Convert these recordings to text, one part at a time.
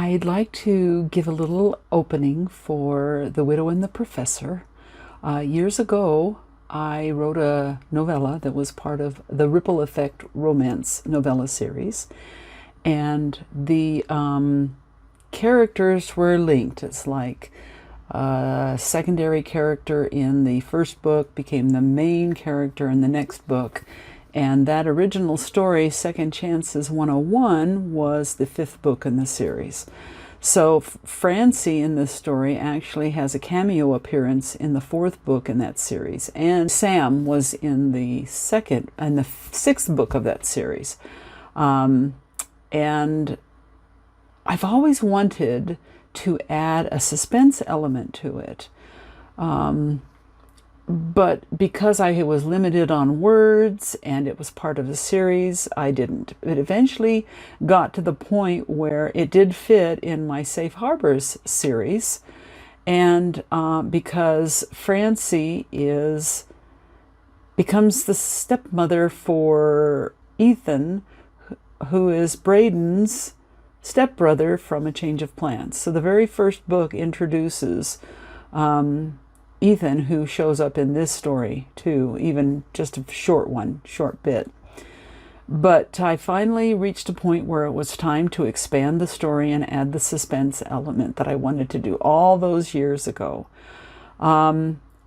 I'd like to give a little opening for The Widow and the Professor. Years ago, I wrote a novella that was part of the Ripple Effect romance novella series, and the characters were linked. It's like a secondary character in the first book became the main character in the next book. And that original story, Second Chances 101, was the fifth book in the series. So Francie in this story actually has a cameo appearance in the fourth book in that series. And Sam was in the sixth book of that series. And I've always wanted to add a suspense element to it. But because I was limited on words and it was part of the series, I didn't. It eventually got to the point where it did fit in my Safe Harbors series. And because Francie becomes the stepmother for Ethan, who is Braden's stepbrother from A Change of Plans. So the very first book introduces Ethan, who shows up in this story too, even just a short bit. But I finally reached a point where it was time to expand the story and add the suspense element that I wanted to do all those years ago.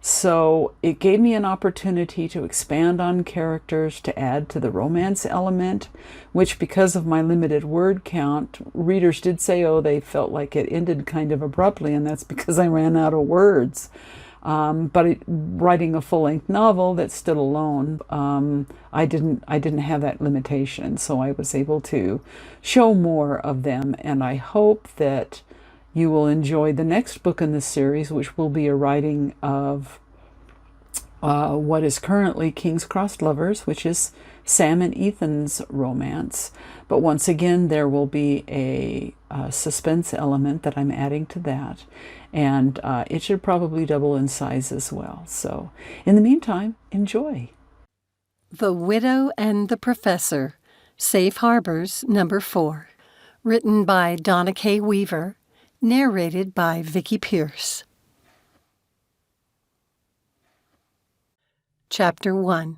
So it gave me an opportunity to expand on characters, to add to the romance element, which, because of my limited word count, readers did say, oh, they felt like it ended kind of abruptly, and that's because I ran out of words. But writing a full-length novel that stood alone, I didn't have that limitation, so I was able to show more of them, and I hope that you will enjoy the next book in the series, which will be a writing of what is currently King's Cross Lovers, which is Sam and Ethan's romance. But once again, there will be a suspense element that I'm adding to that. And it should probably double in size as well. So in the meantime, enjoy. The Widow and the Professor, Safe Harbors, number 4. Written by Donna K. Weaver. Narrated by Vicki Pierce. Chapter 1.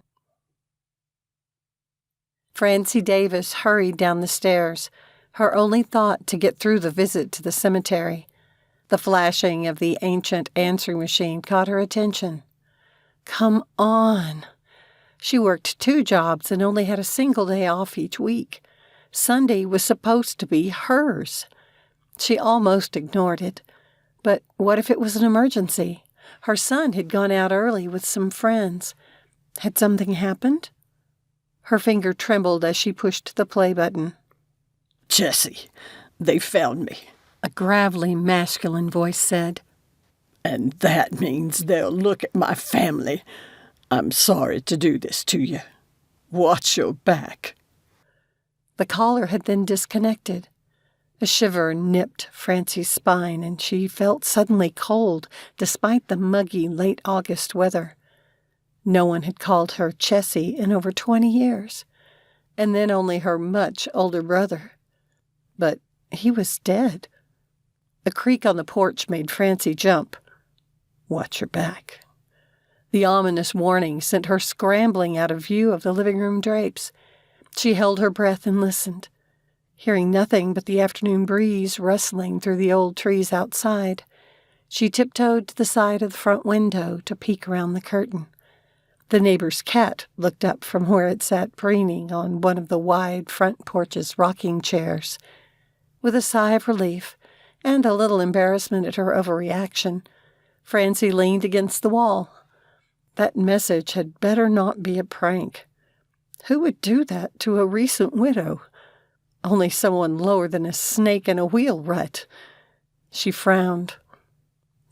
Francie Davis hurried down the stairs, her only thought to get through the visit to the cemetery. The flashing of the ancient answering machine caught her attention. Come on. She worked 2 jobs and only had a single day off each week. Sunday was supposed to be hers. She almost ignored it. But what if it was an emergency? Her son had gone out early with some friends. Had something happened? Her finger trembled as she pushed the play button. Jessie, they found me, a gravelly, masculine voice said. And that means they'll look at my family. I'm sorry to do this to you. Watch your back. The caller had then disconnected. A shiver nipped Francie's spine, and she felt suddenly cold despite the muggy late August weather. No one had called her Chessie in over 20 years, and then only her much older brother. But he was dead. A creak on the porch made Francie jump. Watch your back. The ominous warning sent her scrambling out of view of the living room drapes. She held her breath and listened. Hearing nothing but the afternoon breeze rustling through the old trees outside, she tiptoed to the side of the front window to peek around the curtain. The neighbor's cat looked up from where it sat preening on one of the wide front porch's rocking chairs. With a sigh of relief and a little embarrassment at her overreaction, Francie leaned against the wall. That message had better not be a prank. Who would do that to a recent widow? Only someone lower than a snake in a wheel rut. She frowned.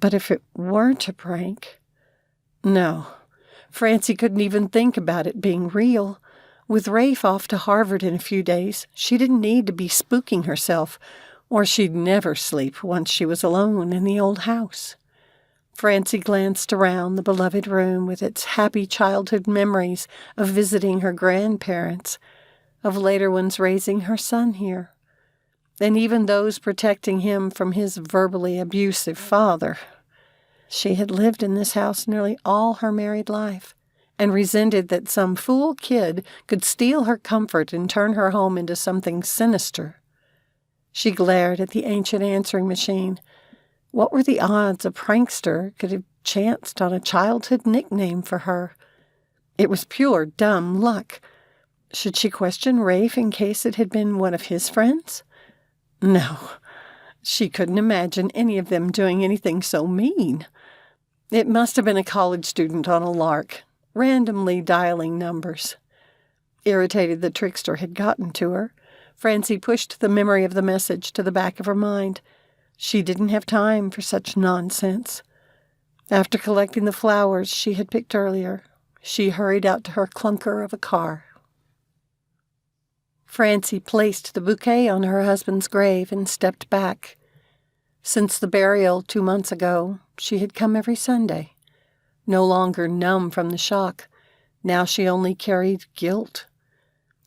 But if it weren't a prank? No, Francie couldn't even think about it being real. With Rafe off to Harvard in a few days, she didn't need to be spooking herself, or she'd never sleep once she was alone in the old house. Francie glanced around the beloved room with its happy childhood memories of visiting her grandparents, of later ones raising her son here. and even those protecting him from his verbally abusive father. She had lived in this house nearly all her married life, and resented that some fool kid could steal her comfort and turn her home into something sinister. She glared at the ancient answering machine. What were the odds a prankster could have chanced on a childhood nickname for her? It was pure dumb luck. Should she question Rafe in case it had been one of his friends? No, she couldn't imagine any of them doing anything so mean. It must have been a college student on a lark, randomly dialing numbers. Irritated the trickster had gotten to her, Francie pushed the memory of the message to the back of her mind. She didn't have time for such nonsense. After collecting the flowers she had picked earlier, she hurried out to her clunker of a car. Francie placed the bouquet on her husband's grave and stepped back. Since the burial 2 months ago, she had come every Sunday. No longer numb from the shock, now she only carried guilt.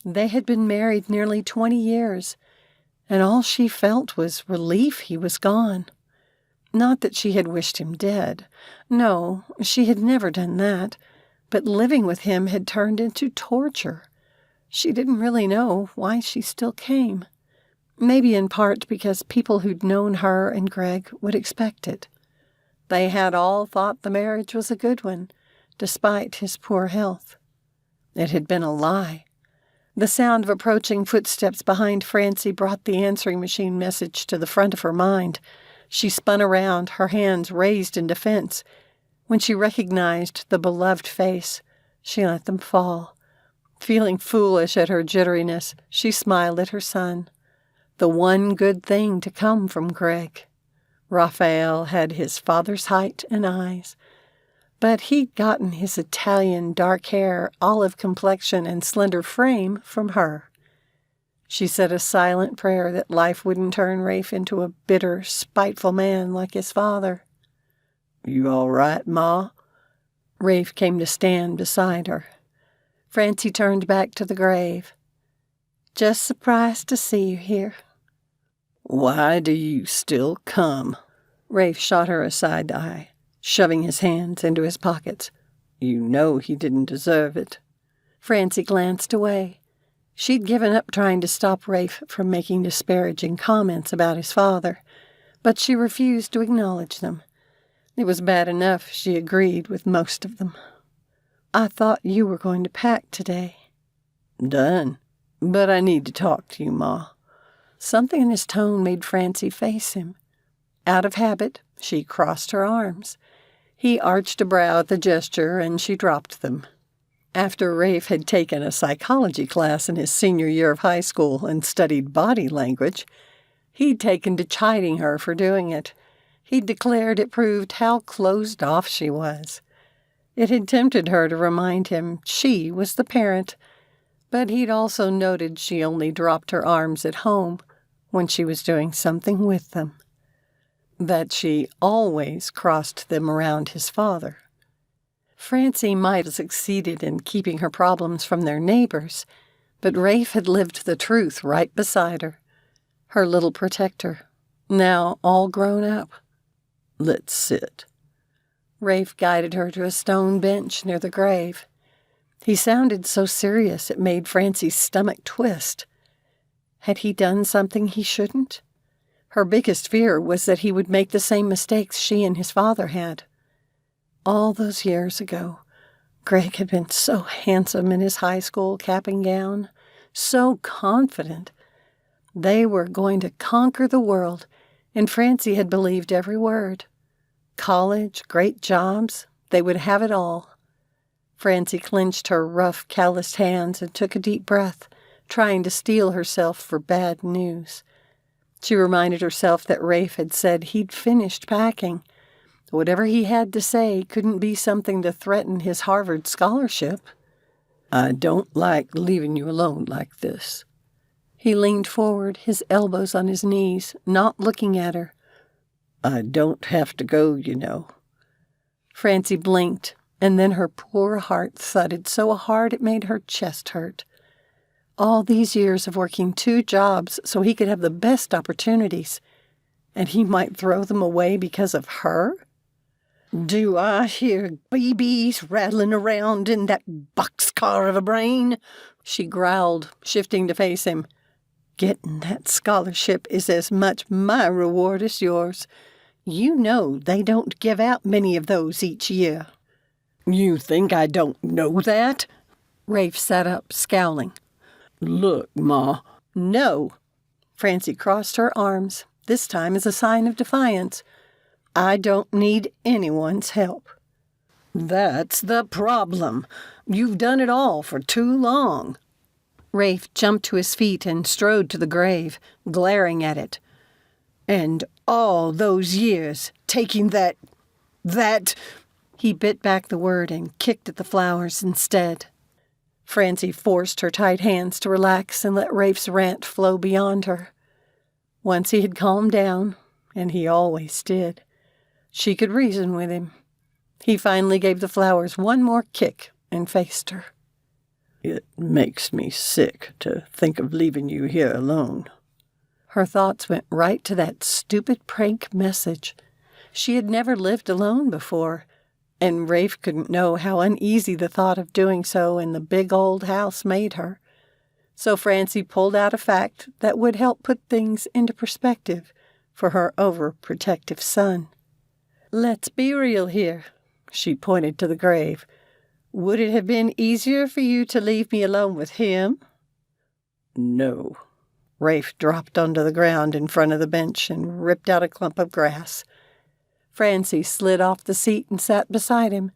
They had been married nearly 20 years, and all she felt was relief he was gone. Not that she had wished him dead. No, she had never done that. But living with him had turned into torture. She didn't really know why she still came. Maybe in part because people who'd known her and Greg would expect it. They had all thought the marriage was a good one, despite his poor health. It had been a lie. The sound of approaching footsteps behind Francie brought the answering machine message to the front of her mind. She spun around, her hands raised in defense. When she recognized the beloved face, she let them fall. Feeling foolish at her jitteriness, she smiled at her son. The one good thing to come from Greg. Raphael had his father's height and eyes, but he'd gotten his Italian dark hair, olive complexion, and slender frame from her. She said a silent prayer that life wouldn't turn Rafe into a bitter, spiteful man like his father. "You all right, Ma?" Rafe came to stand beside her. Francie turned back to the grave. "Just surprised to see you here." "Why do you still come?" Rafe shot her a side eye, shoving his hands into his pockets. "You know he didn't deserve it." Francie glanced away. She'd given up trying to stop Rafe from making disparaging comments about his father, but she refused to acknowledge them. It was bad enough she agreed with most of them. "I thought you were going to pack today." "Done. But I need to talk to you, Ma." Something in his tone made Francie face him. Out of habit, she crossed her arms. He arched a brow at the gesture, and she dropped them. After Rafe had taken a psychology class in his senior year of high school and studied body language, he'd taken to chiding her for doing it. He'd declared it proved how closed off she was. It had tempted her to remind him she was the parent, but he'd also noted she only dropped her arms at home when she was doing something with them. That she always crossed them around his father. Francie might have succeeded in keeping her problems from their neighbors, but Rafe had lived the truth right beside her. Her little protector, now all grown up. "Let's sit." Rafe guided her to a stone bench near the grave. He sounded so serious it made Francie's stomach twist. Had he done something he shouldn't? Her biggest fear was that he would make the same mistakes she and his father had. All those years ago, Greg had been so handsome in his high school cap and gown, so confident. They were going to conquer the world, and Francie had believed every word. College, great jobs, they would have it all. Francie clenched her rough, calloused hands and took a deep breath, trying to steel herself for bad news. She reminded herself that Rafe had said he'd finished packing. Whatever he had to say couldn't be something to threaten his Harvard scholarship. "I don't like leaving you alone like this." He leaned forward, his elbows on his knees, not looking at her. "I don't have to go, you know." Francie blinked, and then her poor heart thudded so hard it made her chest hurt. All these years of working 2 jobs so he could have the best opportunities, and he might throw them away because of her? Do I hear BBs rattling around in that boxcar of a brain? She growled, shifting to face him. Getting that scholarship is as much my reward as yours. You know they don't give out many of those each year. You think I don't know that? Rafe sat up, scowling. Look, Ma. No. Francie crossed her arms, this time as a sign of defiance. I don't need anyone's help. That's the problem. You've done it all for too long. Rafe jumped to his feet and strode to the grave, glaring at it. And all those years, taking that... He bit back the word and kicked at the flowers instead. Francie forced her tight hands to relax and let Rafe's rant flow beyond her. Once he had calmed down, and he always did, she could reason with him. He finally gave the flowers one more kick and faced her. It makes me sick to think of leaving you here alone. Her thoughts went right to that stupid prank message. She had never lived alone before, and Rafe couldn't know how uneasy the thought of doing so in the big old house made her. So Francie pulled out a fact that would help put things into perspective for her overprotective son. Let's be real here, she pointed to the grave. Would it have been easier for you to leave me alone with him? No. Rafe dropped onto the ground in front of the bench and ripped out a clump of grass. Francie slid off the seat and sat beside him,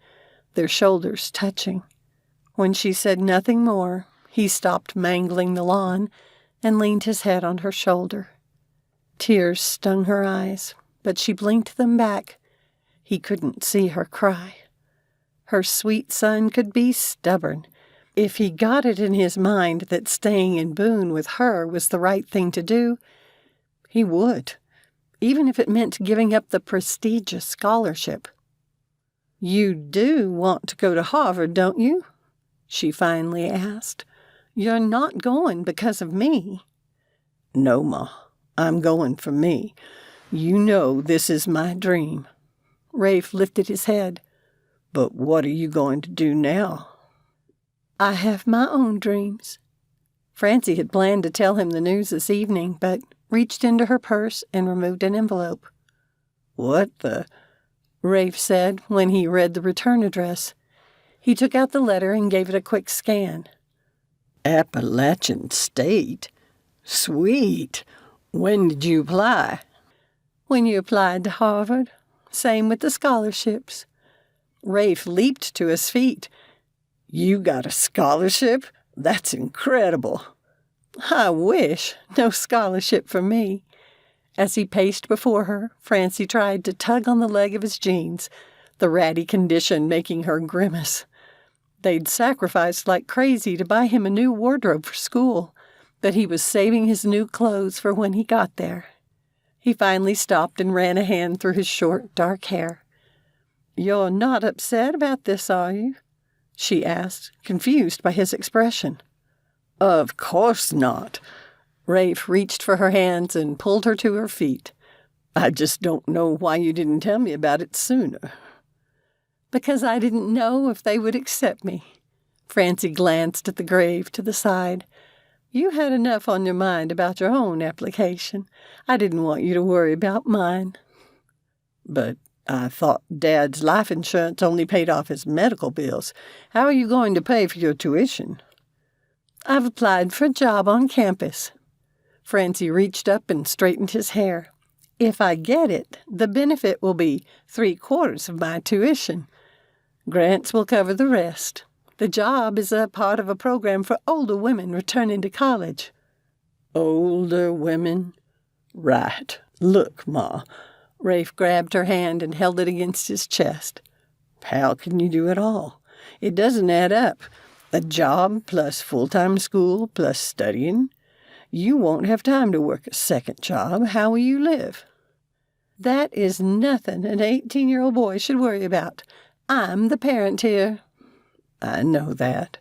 their shoulders touching. When she said nothing more, he stopped mangling the lawn and leaned his head on her shoulder. Tears stung her eyes, but she blinked them back. He couldn't see her cry. Her sweet son could be stubborn. If he got it in his mind that staying in Boone with her was the right thing to do, he would, even if it meant giving up the prestigious scholarship. You do want to go to Harvard, don't you? She finally asked. You're not going because of me. No, Ma. I'm going for me. You know this is my dream. Rafe lifted his head. But what are you going to do now? I have my own dreams. Francie had planned to tell him the news this evening, but reached into her purse and removed an envelope. What the? Rafe said when he read the return address. He took out the letter and gave it a quick scan. Appalachian State? Sweet. When did you apply? When you applied to Harvard. Same with the scholarships. Rafe leaped to his feet. You got a scholarship? That's incredible. I wish. No scholarship for me. As he paced before her, Francie tried to tug on the leg of his jeans, the ratty condition making her grimace. They'd sacrificed like crazy to buy him a new wardrobe for school, but he was saving his new clothes for when he got there. He finally stopped and ran a hand through his short, dark hair. You're not upset about this, are you? She asked, confused by his expression. Of course not. Rafe reached for her hands and pulled her to her feet. I just don't know why you didn't tell me about it sooner. Because I didn't know if they would accept me. Francie glanced at the grave to the side. You had enough on your mind about your own application. I didn't want you to worry about mine. But I thought Dad's life insurance only paid off his medical bills. How are you going to pay for your tuition? I've applied for a job on campus. Francie reached up and straightened his hair. If I get it, the benefit will be 3/4 of my tuition. Grants will cover the rest. The job is a part of a program for older women returning to college. Older women? Right. Look, Ma. Rafe grabbed her hand and held it against his chest. How can you do it all? It doesn't add up. A job plus full-time school plus studying. You won't have time to work a second job. How will you live? That is nothing an 18-year-old boy should worry about. I'm the parent here. I know that.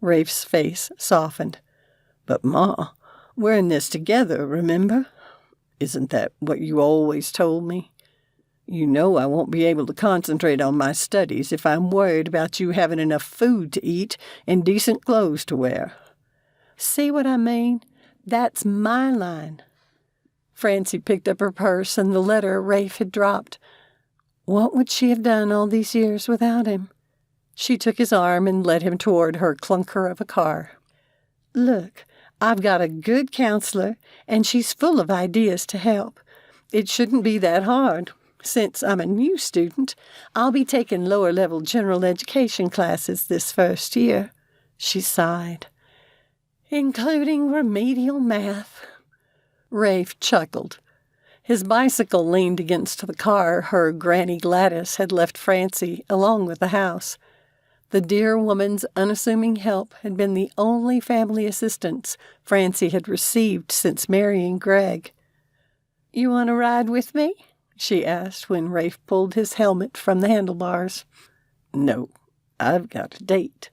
Rafe's face softened. But, Ma, we're in this together, remember? Isn't that what you always told me? You know I won't be able to concentrate on my studies if I'm worried about you having enough food to eat and decent clothes to wear. See what I mean? That's my line. Francie picked up her purse and the letter Rafe had dropped. What would she have done all these years without him? She took his arm and led him toward her clunker of a car. Look, I've got a good counselor, and she's full of ideas to help. It shouldn't be that hard. Since I'm a new student, I'll be taking lower-level general education classes this first year, she sighed. Including remedial math. Rafe chuckled. His bicycle leaned against the car her Granny Gladys had left Francie along with the house. The dear woman's unassuming help had been the only family assistance Francie had received since marrying Greg. You want to ride with me? She asked when Rafe pulled his helmet from the handlebars. No, I've got a date.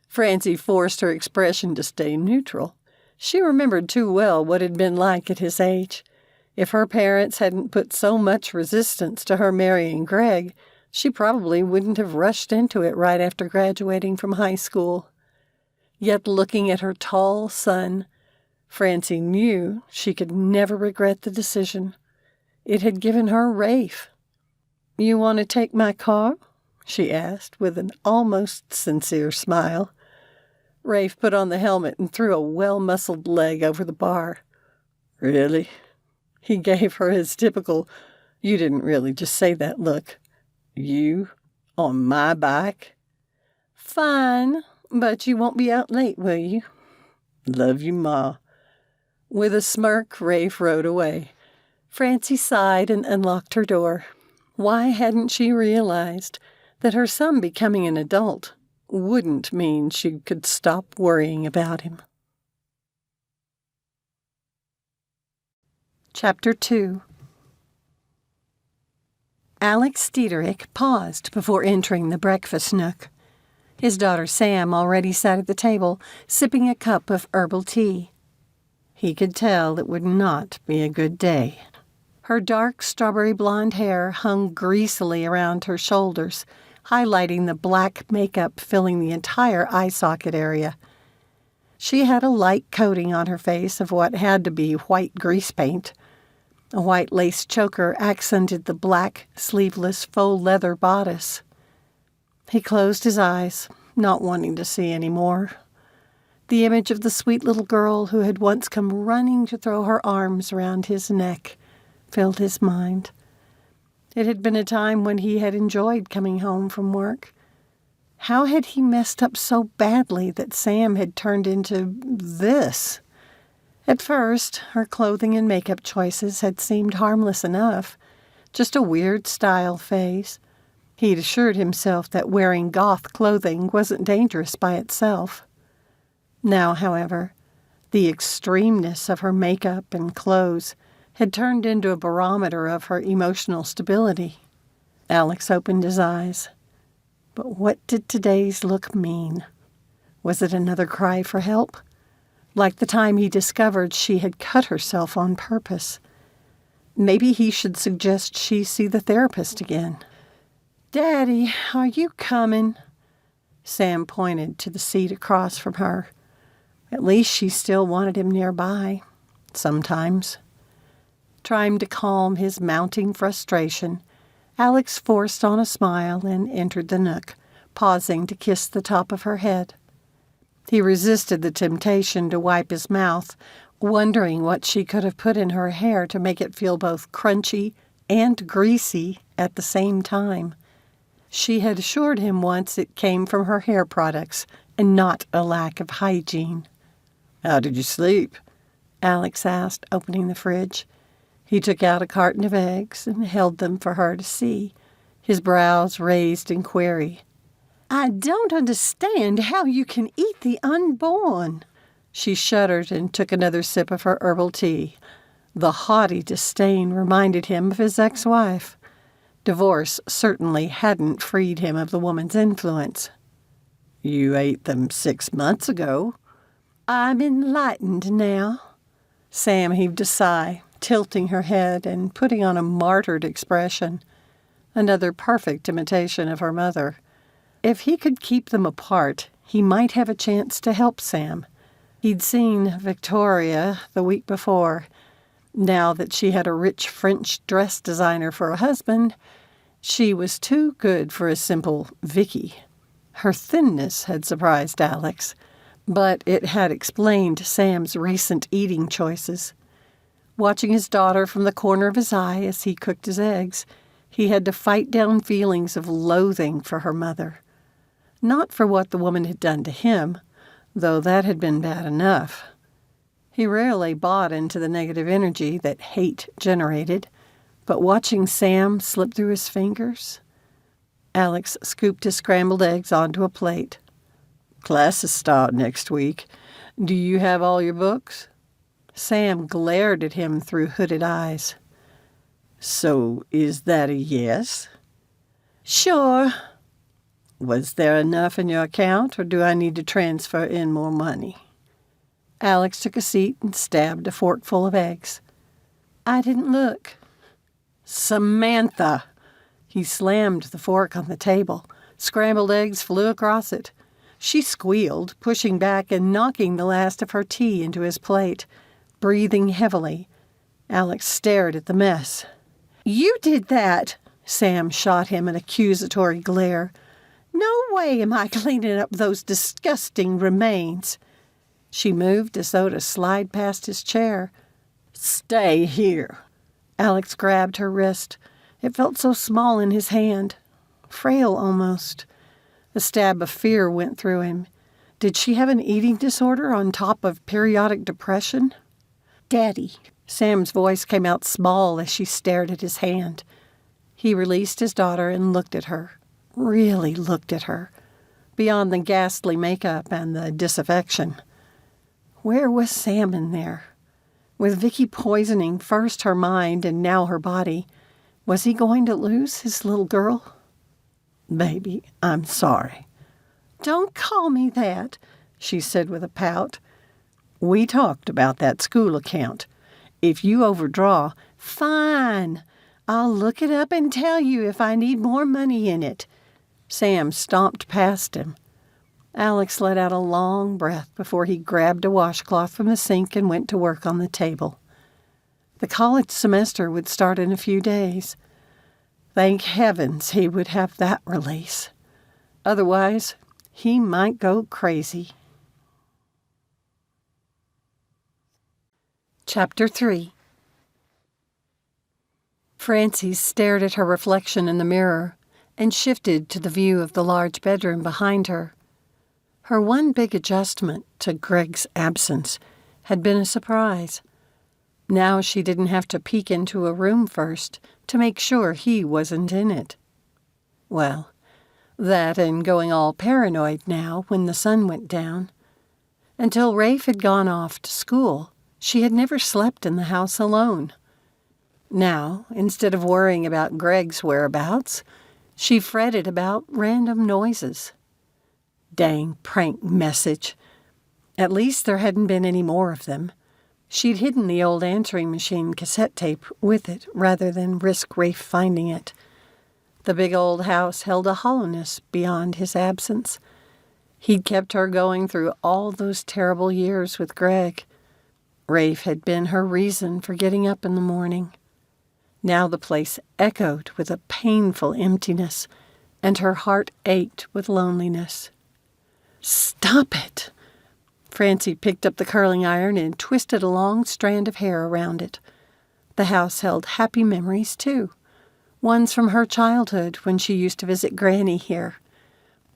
Francie forced her expression to stay neutral. She remembered too well what it had been like at his age. If her parents hadn't put so much resistance to her marrying Greg, she probably wouldn't have rushed into it right after graduating from high school. Yet looking at her tall son, Francie knew she could never regret the decision. It had given her Rafe. You want to take my car? She asked with an almost sincere smile. Rafe put on the helmet and threw a well-muscled leg over the bar. Really? He gave her his typical, you didn't really just say that look. You? On my bike? Fine, but you won't be out late, will you? Love you, Ma. With a smirk, Rafe rode away. Francie sighed and unlocked her door. Why hadn't she realized that her son becoming an adult wouldn't mean she could stop worrying about him? Chapter 2. Alex Diederik paused before entering the breakfast nook. His daughter Sam already sat at the table, sipping a cup of herbal tea. He could tell it would not be a good day. Her dark strawberry blonde hair hung greasily around her shoulders, highlighting the black makeup filling the entire eye socket area. She had a light coating on her face of what had to be white grease paint. A white lace choker accented the black, sleeveless faux leather bodice. He closed his eyes, not wanting to see any more. The image of the sweet little girl who had once come running to throw her arms around his neck filled his mind. It had been a time when he had enjoyed coming home from work. How had he messed up so badly that Sam had turned into this? At first, her clothing and makeup choices had seemed harmless enough, just a weird style phase. He'd assured himself that wearing goth clothing wasn't dangerous by itself. Now, however, the extremeness of her makeup and clothes had turned into a barometer of her emotional stability. Alex opened his eyes. But what did today's look mean? Was it another cry for help? Like the time he discovered she had cut herself on purpose. Maybe he should suggest she see the therapist again. Daddy, are you coming? Sam pointed to the seat across from her. At least she still wanted him nearby. Sometimes. Trying to calm his mounting frustration, Alex forced on a smile and entered the nook, pausing to kiss the top of her head. He resisted the temptation to wipe his mouth, wondering what she could have put in her hair to make it feel both crunchy and greasy at the same time. She had assured him once it came from her hair products and not a lack of hygiene. How did you sleep? Alex asked, opening the fridge. He took out a carton of eggs and held them for her to see, his brows raised in query. I don't understand how you can eat the unborn. She shuddered and took another sip of her herbal tea. The haughty disdain reminded him of his ex-wife. Divorce certainly hadn't freed him of the woman's influence. You ate them 6 months ago. I'm enlightened now." Sam heaved a sigh, tilting her head and putting on a martyred expression. Another perfect imitation of her mother. If he could keep them apart, he might have a chance to help Sam. He'd seen Victoria the week before. Now that she had a rich French dress designer for a husband, she was too good for a simple Vicki. Her thinness had surprised Alex, but it had explained Sam's recent eating choices. Watching his daughter from the corner of his eye as he cooked his eggs, he had to fight down feelings of loathing for her mother. Not for what the woman had done to him, though that had been bad enough. He rarely bought into the negative energy that hate generated, but watching Sam slip through his fingers... Alex scooped his scrambled eggs onto a plate. "Classes start next week. Do you have all your books?" Sam glared at him through hooded eyes. "So is that a yes?" "Sure." "Was there enough in your account, or do I need to transfer in more money?" Alex took a seat and stabbed a forkful of eggs. "I didn't look." "Samantha!" He slammed the fork on the table. Scrambled eggs flew across it. She squealed, pushing back and knocking the last of her tea into his plate. Breathing heavily, Alex stared at the mess. "You did that!" Sam shot him an accusatory glare. "No way am I cleaning up those disgusting remains." She moved as though to slide past his chair. "Stay here." Alex grabbed her wrist. It felt so small in his hand, frail almost. A stab of fear went through him. Did she have an eating disorder on top of periodic depression? "Daddy." Sam's voice came out small as she stared at his hand. He released his daughter and looked at her. Really looked at her. Beyond the ghastly makeup and the disaffection. Where was Sam in there? With Vicki poisoning first her mind and now her body, was he going to lose his little girl? "Baby, I'm sorry." "Don't call me that," she said with a pout. "We talked about that school account. If you overdraw..." "Fine. I'll look it up and tell you if I need more money in it." Sam stomped past him. Alex let out a long breath before he grabbed a washcloth from the sink and went to work on the table. The college semester would start in a few days. Thank heavens he would have that release. Otherwise, he might go crazy. Chapter 3. Francie stared at her reflection in the mirror and shifted to the view of the large bedroom behind her. Her one big adjustment to Greg's absence had been a surprise. Now she didn't have to peek into a room first to make sure he wasn't in it. Well, that and going all paranoid now when the sun went down. Until Rafe had gone off to school, she had never slept in the house alone. Now, instead of worrying about Greg's whereabouts, she fretted about random noises. Dang prank message. At least there hadn't been any more of them. She'd hidden the old answering machine cassette tape with it rather than risk Rafe finding it. The big old house held a hollowness beyond his absence. He'd kept her going through all those terrible years with Greg. Rafe had been her reason for getting up in the morning. Now the place echoed with a painful emptiness, and her heart ached with loneliness. "Stop it!" Francie picked up the curling iron and twisted a long strand of hair around it. The house held happy memories, too. Ones from her childhood when she used to visit Granny here.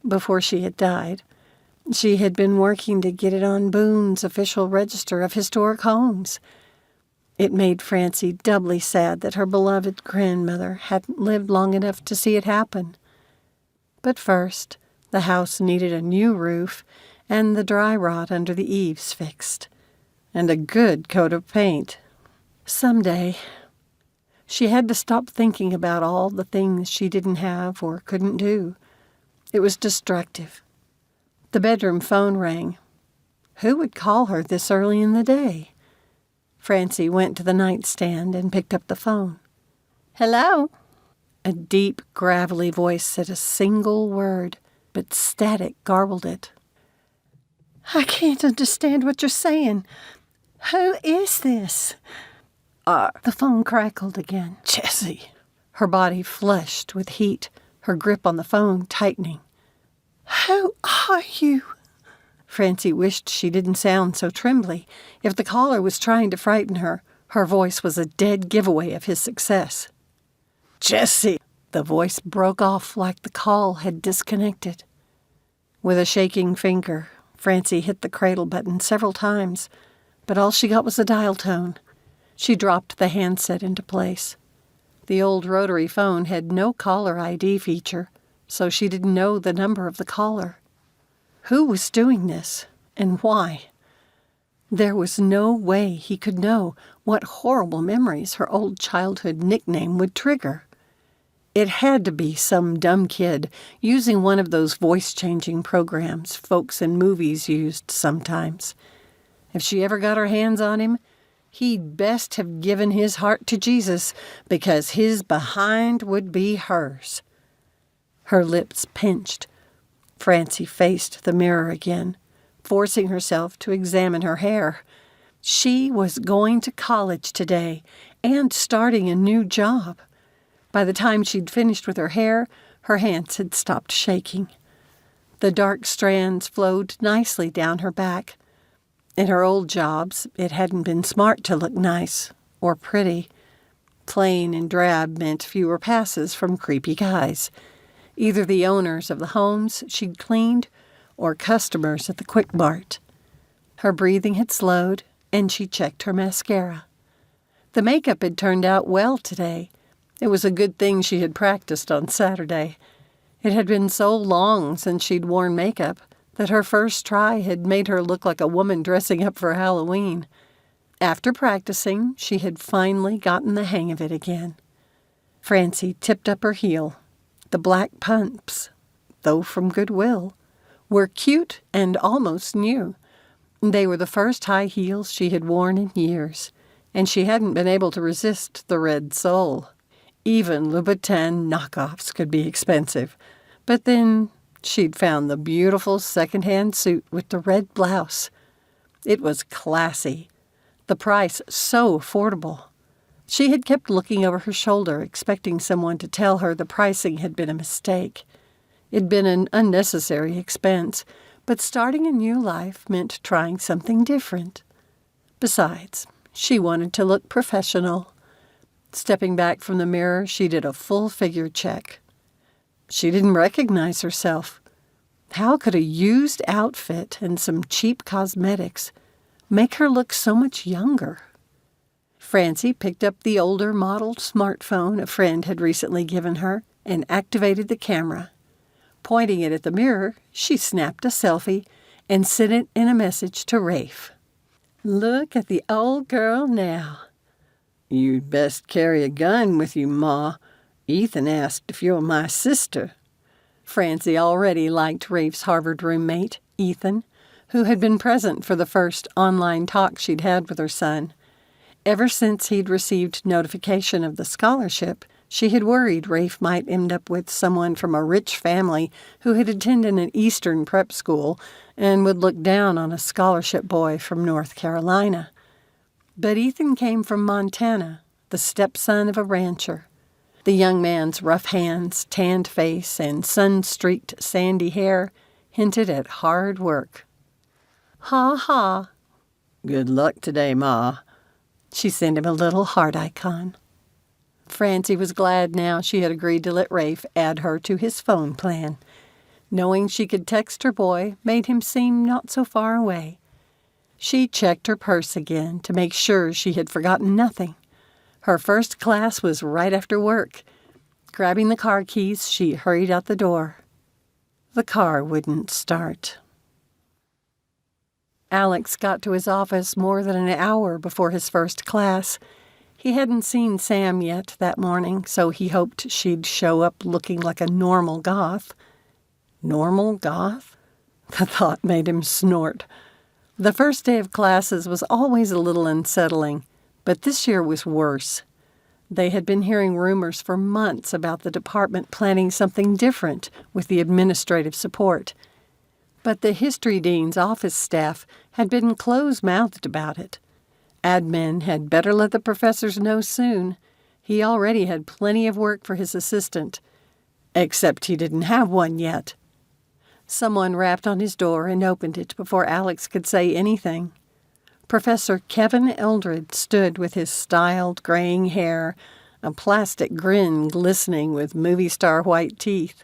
Before she had died, she had been working to get it on Boone's official register of historic homes. It made Francie doubly sad that her beloved grandmother hadn't lived long enough to see it happen. But first, the house needed a new roof and the dry rot under the eaves fixed, and a good coat of paint. Someday. She had to stop thinking about all the things she didn't have or couldn't do. It was destructive. The bedroom phone rang. Who would call her this early in the day? Francie went to the nightstand and picked up the phone. Hello? A deep, gravelly voice said a single word, but static garbled it. I can't understand what you're saying. Who is this? The phone crackled again. Jessie. Her body flushed with heat, her grip on the phone tightening. Who are you? Francie wished she didn't sound so trembly. If the caller was trying to frighten her, her voice was a dead giveaway of his success. Jessie. The voice broke off like the call had disconnected. With a shaking finger, Francie hit the cradle button several times, but all she got was a dial tone. She dropped the handset into place. The old rotary phone had no caller ID feature, so she didn't know the number of the caller. Who was doing this, and why? There was no way he could know what horrible memories her old childhood nickname would trigger. It had to be some dumb kid using one of those voice-changing programs folks in movies used sometimes. If she ever got her hands on him, he'd best have given his heart to Jesus, because his behind would be hers. Her lips pinched. Francie faced the mirror again, forcing herself to examine her hair. She was going to college today and starting a new job. By the time she'd finished with her hair, her hands had stopped shaking. The dark strands flowed nicely down her back. In her old jobs, it hadn't been smart to look nice or pretty. Plain and drab meant fewer passes from creepy guys, either the owners of the homes she'd cleaned or customers at the Quick Mart. Her breathing had slowed, and she checked her mascara. The makeup had turned out well today. It was a good thing she had practiced on Saturday. It had been so long since she'd worn makeup that her first try had made her look like a woman dressing up for Halloween. After practicing, she had finally gotten the hang of it again. Francie tipped up her heel. The black pumps, though from goodwill, were cute and almost new. They were the first high heels she had worn in years, and she hadn't been able to resist the red sole. Even Louboutin knockoffs could be expensive, but then she'd found the beautiful second-hand suit with the red blouse. It was classy, the price so affordable. She had kept looking over her shoulder, expecting someone to tell her the pricing had been a mistake. It'd been an unnecessary expense, but starting a new life meant trying something different. Besides, she wanted to look professional. Stepping back from the mirror, she did a full figure check. She didn't recognize herself. How could a used outfit and some cheap cosmetics make her look so much younger? Francie picked up the older model smartphone a friend had recently given her and activated the camera. Pointing it at the mirror, she snapped a selfie and sent it in a message to Rafe. Look at the old girl now. You'd best carry a gun with you, Ma. Ethan asked if you're my sister. Francie already liked Rafe's Harvard roommate, Ethan, who had been present for the first online talk she'd had with her son. Ever since he'd received notification of the scholarship, she had worried Rafe might end up with someone from a rich family who had attended an Eastern prep school and would look down on a scholarship boy from North Carolina. But Ethan came from Montana, the stepson of a rancher. The young man's rough hands, tanned face, and sun-streaked sandy hair hinted at hard work. Ha ha. Good luck today, Ma. She sent him a little heart icon. Francie was glad now she had agreed to let Rafe add her to his phone plan. Knowing she could text her boy made him seem not so far away. She checked her purse again to make sure she had forgotten nothing. Her first class was right after work. Grabbing the car keys, she hurried out the door. The car wouldn't start. Alex got to his office more than an hour before his first class. He hadn't seen Sam yet that morning, so he hoped she'd show up looking like a normal goth. Normal goth? The thought made him snort. The first day of classes was always a little unsettling, but this year was worse. They had been hearing rumors for months about the department planning something different with the administrative support. But the history dean's office staff had been close-mouthed about it. Admin had better let the professors know soon. He already had plenty of work for his assistant, except he didn't have one yet. Someone rapped on his door and opened it before Alex could say anything. Professor Kevin Eldred stood with his styled graying hair, a plastic grin glistening with movie star white teeth.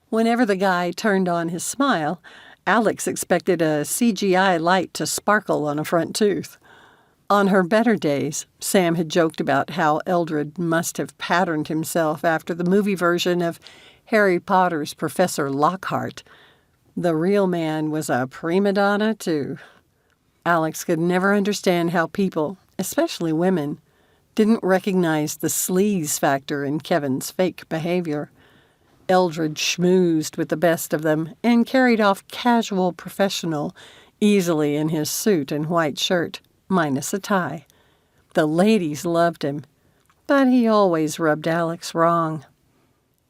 Whenever the guy turned on his smile, Alex expected a CGI light to sparkle on a front tooth. On her better days, Sam had joked about how Eldred must have patterned himself after the movie version of Harry Potter's Professor Lockhart. The real man was a prima donna, too. Alex could never understand how people, especially women, didn't recognize the sleaze factor in Kevin's fake behavior. Eldred schmoozed with the best of them and carried off casual professional easily in his suit and white shirt, minus a tie. The ladies loved him, but he always rubbed Alex wrong.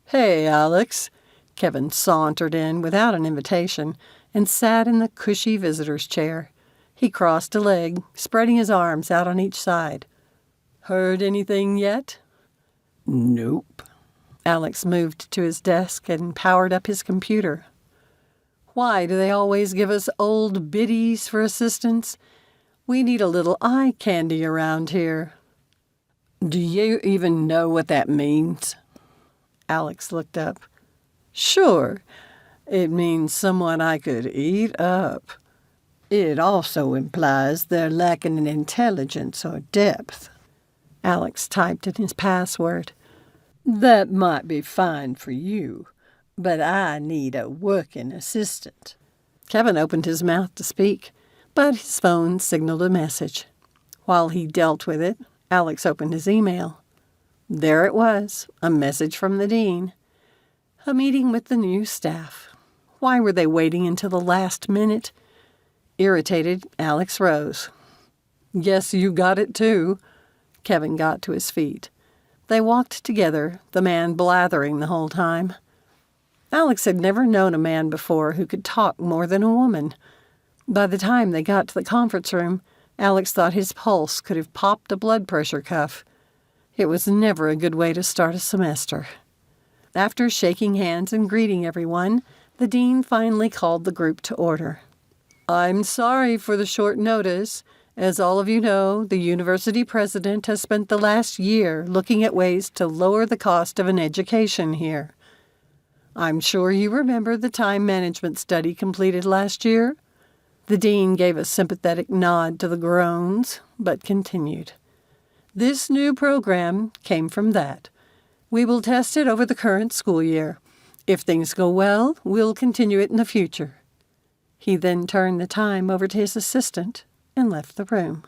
"Hey, Alex." Kevin sauntered in without an invitation and sat in the cushy visitor's chair. He crossed a leg, spreading his arms out on each side. "Heard anything yet?" "Nope." Alex moved to his desk and powered up his computer. "Why do they always give us old biddies for assistants? We need a little eye candy around here." "Do you even know what that means?" Alex looked up. "Sure. It means someone I could eat up. It also implies they're lacking in intelligence or depth." Alex typed in his password. "That might be fine for you, but I need a working assistant." Kevin opened his mouth to speak, but his phone signaled a message. While he dealt with it, Alex opened his email. There it was, a message from the dean. A meeting with the new staff. Why were they waiting until the last minute? Irritated, Alex rose. "Guess you got it too." Kevin got to his feet. They walked together, the man blathering the whole time. Alex had never known a man before who could talk more than a woman. By the time they got to the conference room, Alex thought his pulse could have popped a blood pressure cuff. It was never a good way to start a semester. After shaking hands and greeting everyone, the dean finally called the group to order. "I'm sorry for the short notice. As all of you know, the university president has spent the last year looking at ways to lower the cost of an education here. I'm sure you remember the time management study completed last year?" The dean gave a sympathetic nod to the groans, but continued. "This new program came from that. We will test it over the current school year. If things go well, we'll continue it in the future." He then turned the time over to his assistant and left the room.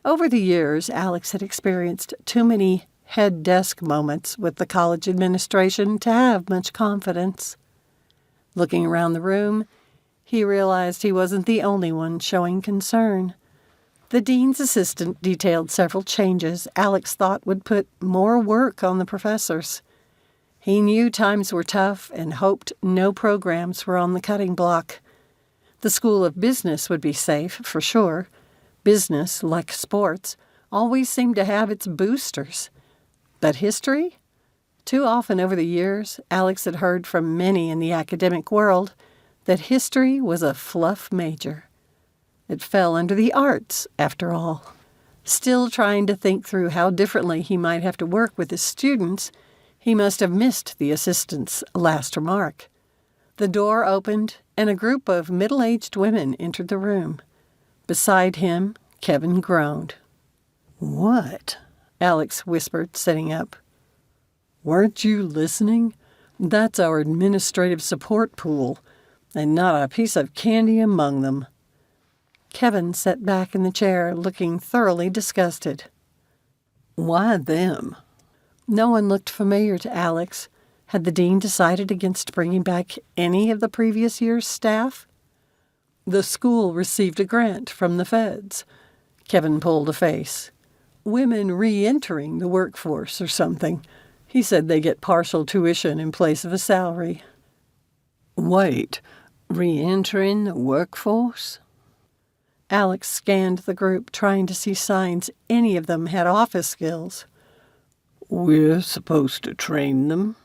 Over the years, Alex had experienced too many head desk moments with the college administration to have much confidence. Looking around the room, he realized he wasn't the only one showing concern. The dean's assistant detailed several changes Alex thought would put more work on the professors. He knew times were tough and hoped no programs were on the cutting block. The School of Business would be safe, for sure. Business, like sports, always seemed to have its boosters. But history? Too often over the years, Alex had heard from many in the academic world that history was a fluff major. It fell under the arts, after all. Still trying to think through how differently he might have to work with his students, he must have missed the assistant's last remark. The door opened, and a group of middle-aged women entered the room. Beside him, Kevin groaned. "What?" Alex whispered, sitting up. "Weren't you listening? That's our administrative support pool, and not a piece of candy among them." Kevin sat back in the chair, looking thoroughly disgusted. "Why them?" No one looked familiar to Alex. Had the dean decided against bringing back any of the previous year's staff? The school received a grant from the feds. Kevin pulled a face. Women re-entering the workforce or something. He said they get partial tuition in place of a salary. Wait, re-entering the workforce? Alex scanned the group, trying to see signs any of them had office skills. We're supposed to train them.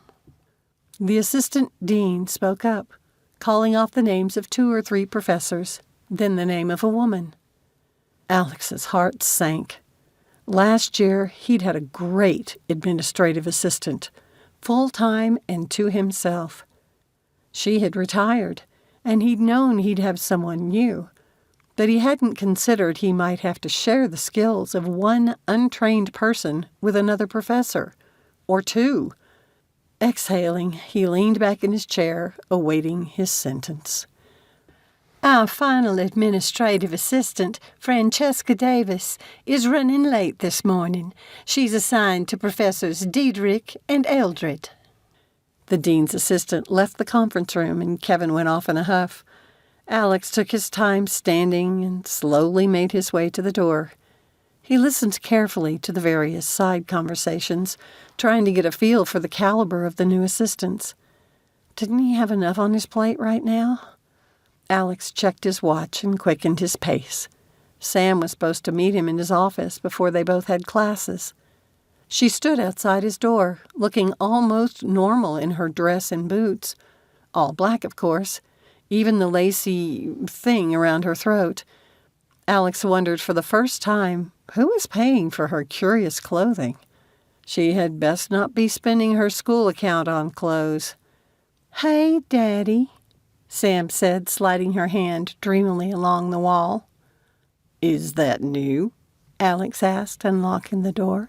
The assistant dean spoke up, calling off the names of 2 or 3 professors, then the name of a woman. Alex's heart sank. Last year, he'd had a great administrative assistant, full-time and to himself. She had retired, and he'd known he'd have someone new, but he hadn't considered he might have to share the skills of one untrained person with another professor, or 2. Exhaling, he leaned back in his chair, awaiting his sentence. Our final administrative assistant, Francie Davis, is running late this morning. She's assigned to Professors Diederik and Eldred. The dean's assistant left the conference room, and Kevin went off in a huff. Alex took his time standing and slowly made his way to the door. He listened carefully to the various side conversations, trying to get a feel for the caliber of the new assistants. Didn't he have enough on his plate right now? Alex checked his watch and quickened his pace. Sam was supposed to meet him in his office before they both had classes. She stood outside his door, looking almost normal in her dress and boots. All black, of course, even the lacy thing around her throat. Alex wondered for the first time who was paying for her curious clothing. She had best not be spending her school account on clothes. "Hey, Daddy," Sam said, sliding her hand dreamily along the wall. "Is that new?" Alex asked, unlocking the door.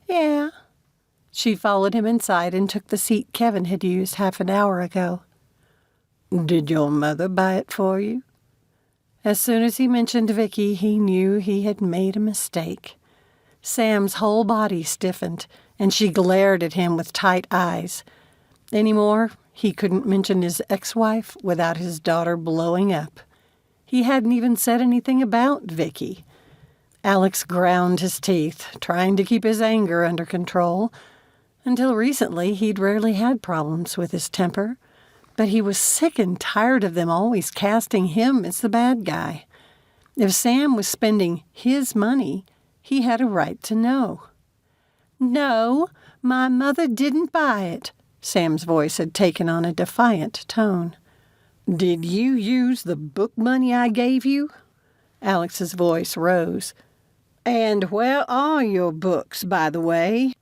"Yeah." She followed him inside and took the seat Kevin had used half an hour ago. "Did your mother buy it for you?" As soon as he mentioned Vicki, he knew he had made a mistake. Sam's whole body stiffened, and she glared at him with tight eyes. Anymore, he couldn't mention his ex-wife without his daughter blowing up. He hadn't even said anything about Vicki. Alex ground his teeth, trying to keep his anger under control. Until recently, he'd rarely had problems with his temper, but he was sick and tired of them always casting him as the bad guy. If Sam was spending his money, he had a right to know. "No, my mother didn't buy it." Sam's voice had taken on a defiant tone. "Did you use the book money I gave you?" Alex's voice rose. "And where are your books, by the way?"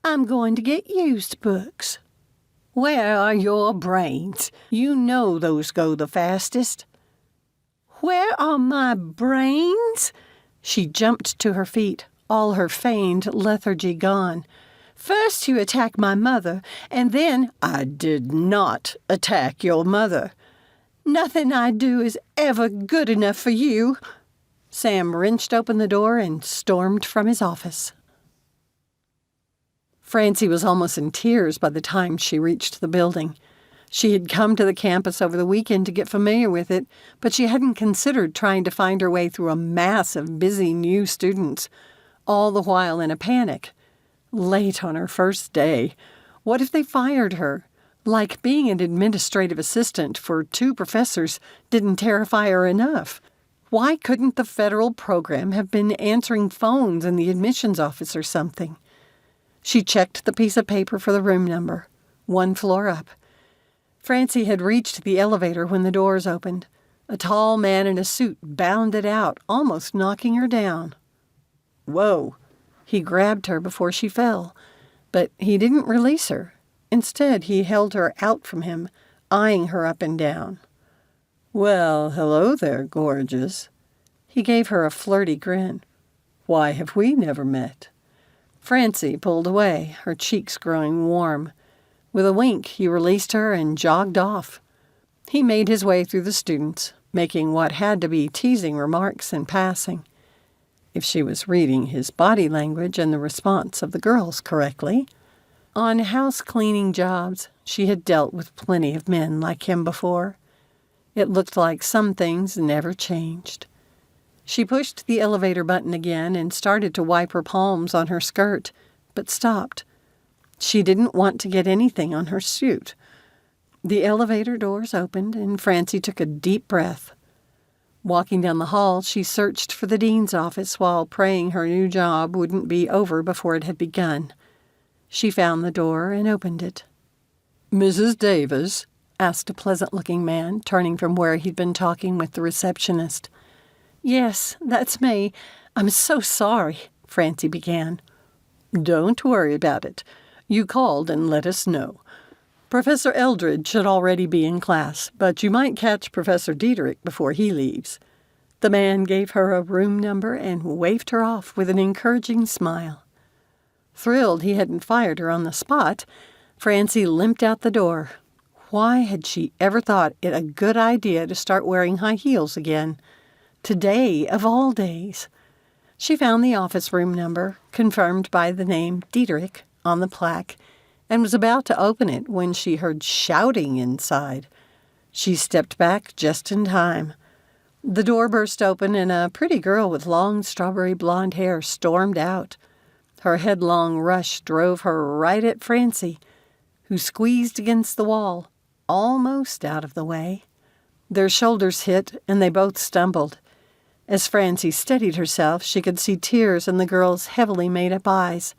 "I'm going to get used books." "Where are your brains? You know those go the fastest." "Where are my brains?" She jumped to her feet, all her feigned lethargy gone. "First you attack my mother, and then—" "I did not attack your mother." "Nothing I do is ever good enough for you." Sam wrenched open the door and stormed from his office. Francie was almost in tears by the time she reached the building. She had come to the campus over the weekend to get familiar with it, but she hadn't considered trying to find her way through a mass of busy new students, all the while in a panic. Late on her first day. What if they fired her? Like being an administrative assistant for 2 professors didn't terrify her enough. Why couldn't the federal program have been answering phones in the admissions office or something? She checked the piece of paper for the room number, 1 floor up. Francie had reached the elevator when the doors opened. A tall man in a suit bounded out, almost knocking her down. "Whoa!" He grabbed her before she fell, but he didn't release her. Instead, he held her out from him, eyeing her up and down. "Well, hello there, gorgeous." He gave her a flirty grin. "Why have we never met?" Francie pulled away, her cheeks growing warm. With a wink, he released her and jogged off. He made his way through the students, making what had to be teasing remarks in passing. If she was reading his body language and the response of the girls correctly. On house-cleaning jobs, she had dealt with plenty of men like him before. It looked like some things never changed. She pushed the elevator button again and started to wipe her palms on her skirt, but stopped. She didn't want to get anything on her suit. The elevator doors opened, and Francie took a deep breath. Walking down the hall, she searched for the dean's office while praying her new job wouldn't be over before it had begun. She found the door and opened it. "Mrs. Davis?" asked a pleasant-looking man, turning from where he'd been talking with the receptionist. "Yes, that's me. I'm so sorry," Francie began. "Don't worry about it. You called and let us know. Professor Eldridge should already be in class, but you might catch Professor Diederik before he leaves." The man gave her a room number and waved her off with an encouraging smile. Thrilled he hadn't fired her on the spot, Francie limped out the door. Why had she ever thought it a good idea to start wearing high heels again? Today, of all days. She found the office room number, confirmed by the name Diederik, on the plaque, and was about to open it when she heard shouting inside. She stepped back just in time. The door burst open and a pretty girl with long strawberry blonde hair stormed out. Her headlong rush drove her right at Francie, who squeezed against the wall, almost out of the way. Their shoulders hit, and they both stumbled. As Francie steadied herself, she could see tears in the girl's heavily made-up eyes.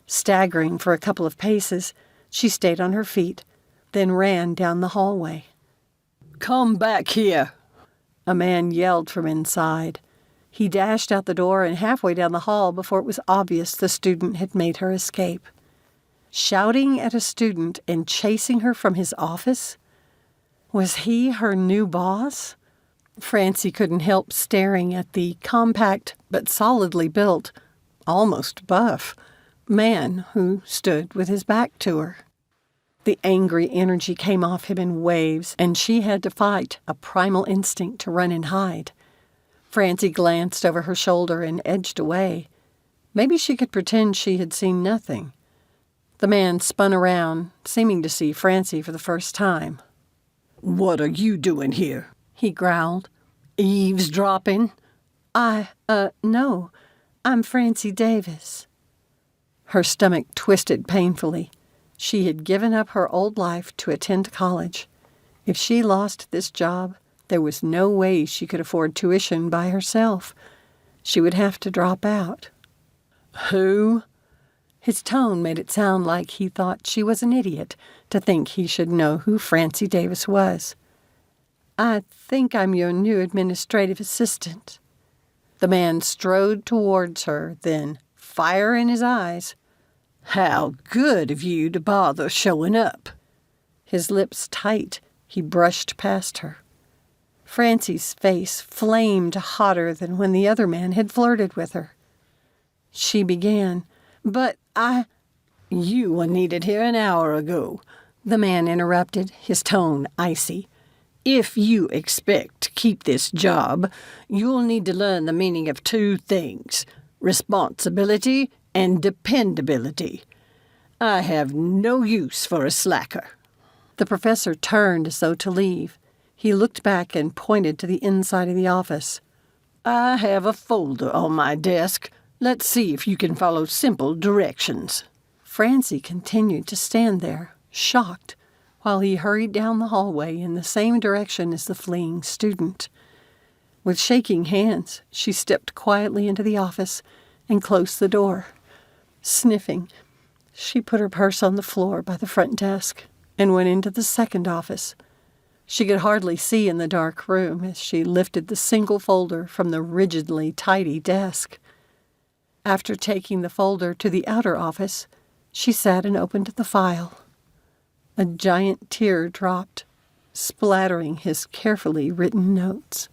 Staggering for a couple of paces, she stayed on her feet, then ran down the hallway. "Come back here!" A man yelled from inside. He dashed out the door and halfway down the hall before it was obvious the student had made her escape. Shouting at a student and chasing her from his office? Was he her new boss? Francie couldn't help staring at the compact but solidly built, almost buff, man who stood with his back to her. The angry energy came off him in waves, and she had to fight a primal instinct to run and hide. Francie glanced over her shoulder and edged away. Maybe she could pretend she had seen nothing. The man spun around, seeming to see Francie for the first time. "What are you doing here?" he growled. "Eavesdropping?" No. I'm Francie Davis." Her stomach twisted painfully. She had given up her old life to attend college. If she lost this job, there was no way she could afford tuition by herself. She would have to drop out. "Who?" His tone made it sound like he thought she was an idiot to think he should know who Francie Davis was. "I think I'm your new administrative assistant." The man strode towards her, then, fire in his eyes. "How good of you to bother showing up." His lips tight, he brushed past her. Francie's face flamed hotter than when the other man had flirted with her. She began, "But "You were needed here an hour ago," the man interrupted, his tone icy. "If you expect to keep this job, you'll need to learn the meaning of two things: responsibility and dependability. I have no use for a slacker." The professor turned as though to leave. He looked back and pointed to the inside of the office. "I have a folder on my desk. Let's see if you can follow simple directions." Francie continued to stand there, shocked, while he hurried down the hallway in the same direction as the fleeing student. With shaking hands, she stepped quietly into the office and closed the door. Sniffing, she put her purse on the floor by the front desk and went into the second office. She could hardly see in the dark room as she lifted the single folder from the rigidly tidy desk. After taking the folder to the outer office, she sat and opened the file. A giant tear dropped, splattering his carefully written notes.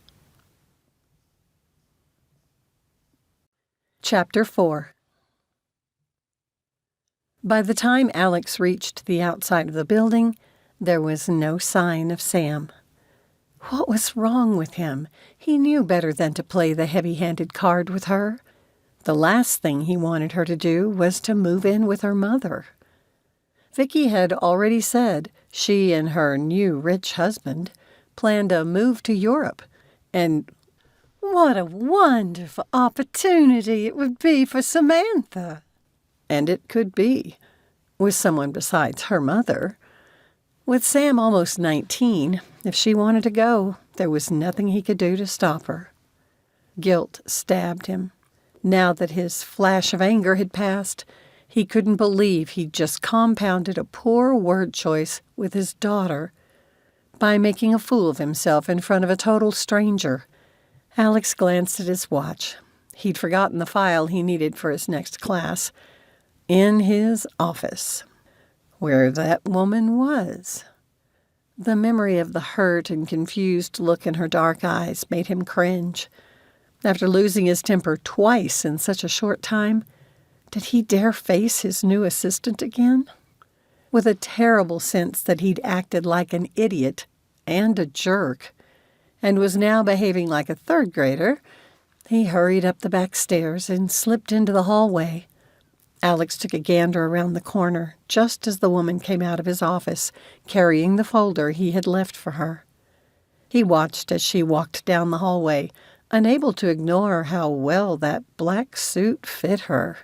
Chapter 4. By the time Alex reached the outside of the building, there was no sign of Sam. What was wrong with him? He knew better than to play the heavy-handed card with her. The last thing he wanted her to do was to move in with her mother. Vicki had already said she and her new rich husband planned a move to Europe, and what a wonderful opportunity it would be for Samantha. And it could be, with someone besides her mother. With Sam almost 19, if she wanted to go, there was nothing he could do to stop her. Guilt stabbed him. Now that his flash of anger had passed, he couldn't believe he'd just compounded a poor word choice with his daughter by making a fool of himself in front of a total stranger. Alex glanced at his watch. He'd forgotten the file he needed for his next class in his office, where that woman was. The memory of the hurt and confused look in her dark eyes made him cringe. After losing his temper twice in such a short time, did he dare face his new assistant again? With a terrible sense that he'd acted like an idiot and a jerk, and was now behaving like a third grader, he hurried up the back stairs and slipped into the hallway. Alex took a gander around the corner just as the woman came out of his office, carrying the folder he had left for her. He watched as she walked down the hallway, unable to ignore how well that black suit fit her.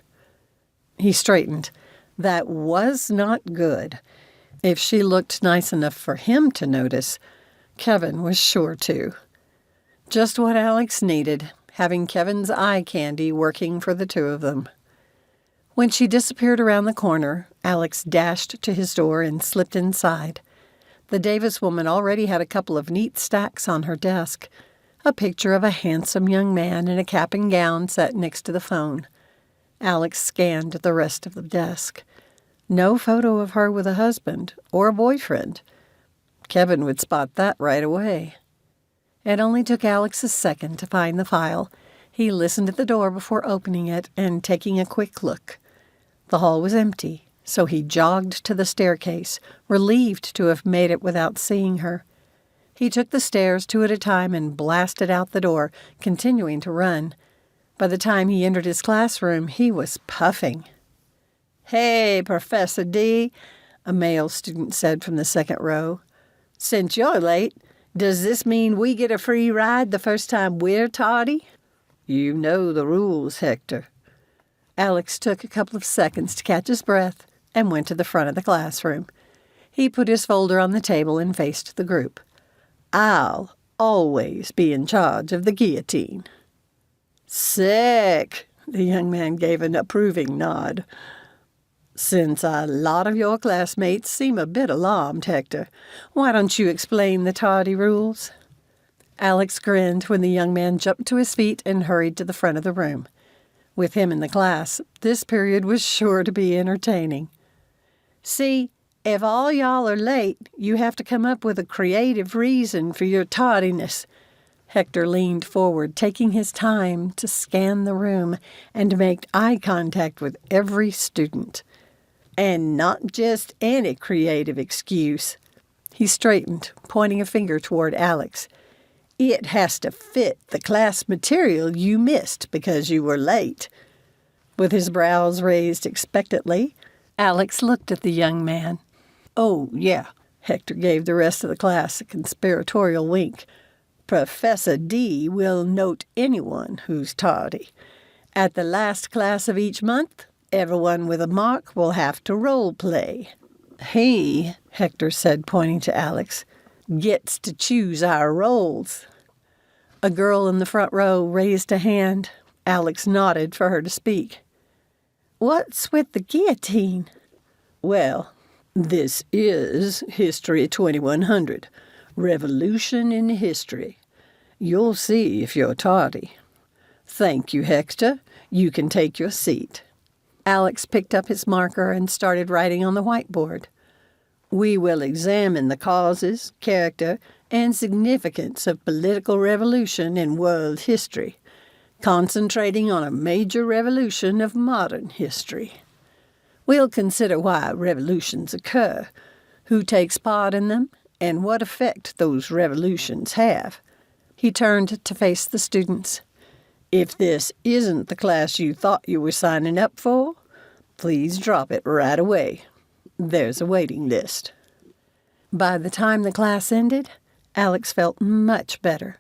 He straightened. That was not good. If she looked nice enough for him to notice, Kevin was sure to. Just what Alex needed, having Kevin's eye candy working for the two of them. When she disappeared around the corner, Alex dashed to his door and slipped inside. The Davis woman already had a couple of neat stacks on her desk. A picture of a handsome young man in a cap and gown sat next to the phone. Alex scanned the rest of the desk. No photo of her with a husband or a boyfriend. Kevin would spot that right away. It only took Alex a second to find the file. He listened at the door before opening it and taking a quick look. The hall was empty, so he jogged to the staircase, relieved to have made it without seeing her. He took the stairs 2 at a time and blasted out the door, continuing to run. By the time he entered his classroom, he was puffing. "Hey, Professor D," a male student said from the second row. "Since you're late, does this mean we get a free ride the first time we're tardy?" "You know the rules, Hector." Alex took a couple of seconds to catch his breath and went to the front of the classroom. He put his folder on the table and faced the group. "I'll always be in charge of the guillotine." "Sick," the young man gave an approving nod. "Since a lot of your classmates seem a bit alarmed, Hector, why don't you explain the tardy rules?" Alex grinned when the young man jumped to his feet and hurried to the front of the room. With him in the class, this period was sure to be entertaining. "See, if all y'all are late, you have to come up with a creative reason for your tardiness." Hector leaned forward, taking his time to scan the room and make eye contact with every student. "And not just any creative excuse." He straightened, pointing a finger toward Alex. "It has to fit the class material you missed because you were late." With his brows raised expectantly, Alex looked at the young man. "Oh, yeah," Hector gave the rest of the class a conspiratorial wink. "Professor D will note anyone who's tardy. At the last class of each month, everyone with a mark will have to role play. He," Hector said, pointing to Alex, "gets to choose our roles." A girl in the front row raised a hand. Alex nodded for her to speak. "What's with the guillotine?" "Well, this is History 2100. Revolution in history. You'll see if you're tardy." "Thank you, Hector. You can take your seat." Alex picked up his marker and started writing on the whiteboard. "We will examine the causes, character, and significance of political revolution in world history, concentrating on a major revolution of modern history. We'll consider why revolutions occur, who takes part in them, and what effect those revolutions have." He turned to face the students. "If this isn't the class you thought you were signing up for, please drop it right away. There's a waiting list." By the time the class ended, Alex felt much better.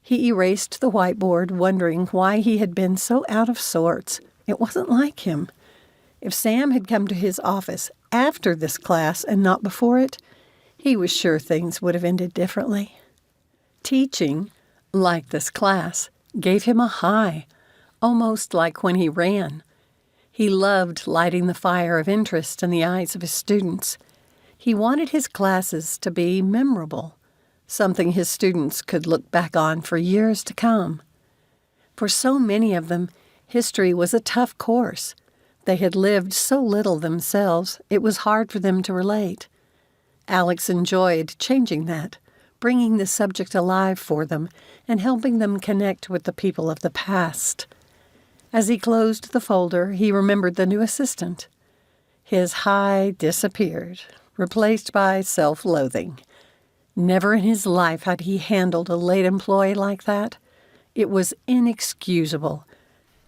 He erased the whiteboard, wondering why he had been so out of sorts. It wasn't like him. If Sam had come to his office after this class and not before it, he was sure things would have ended differently. Teaching, like this class, gave him a high, almost like when he ran. He loved lighting the fire of interest in the eyes of his students. He wanted his classes to be memorable, something his students could look back on for years to come. For so many of them, history was a tough course. They had lived so little themselves, it was hard for them to relate. Alex enjoyed changing that, bringing the subject alive for them and helping them connect with the people of the past. As he closed the folder, he remembered the new assistant. His high disappeared, replaced by self-loathing. Never in his life had he handled a late employee like that. It was inexcusable.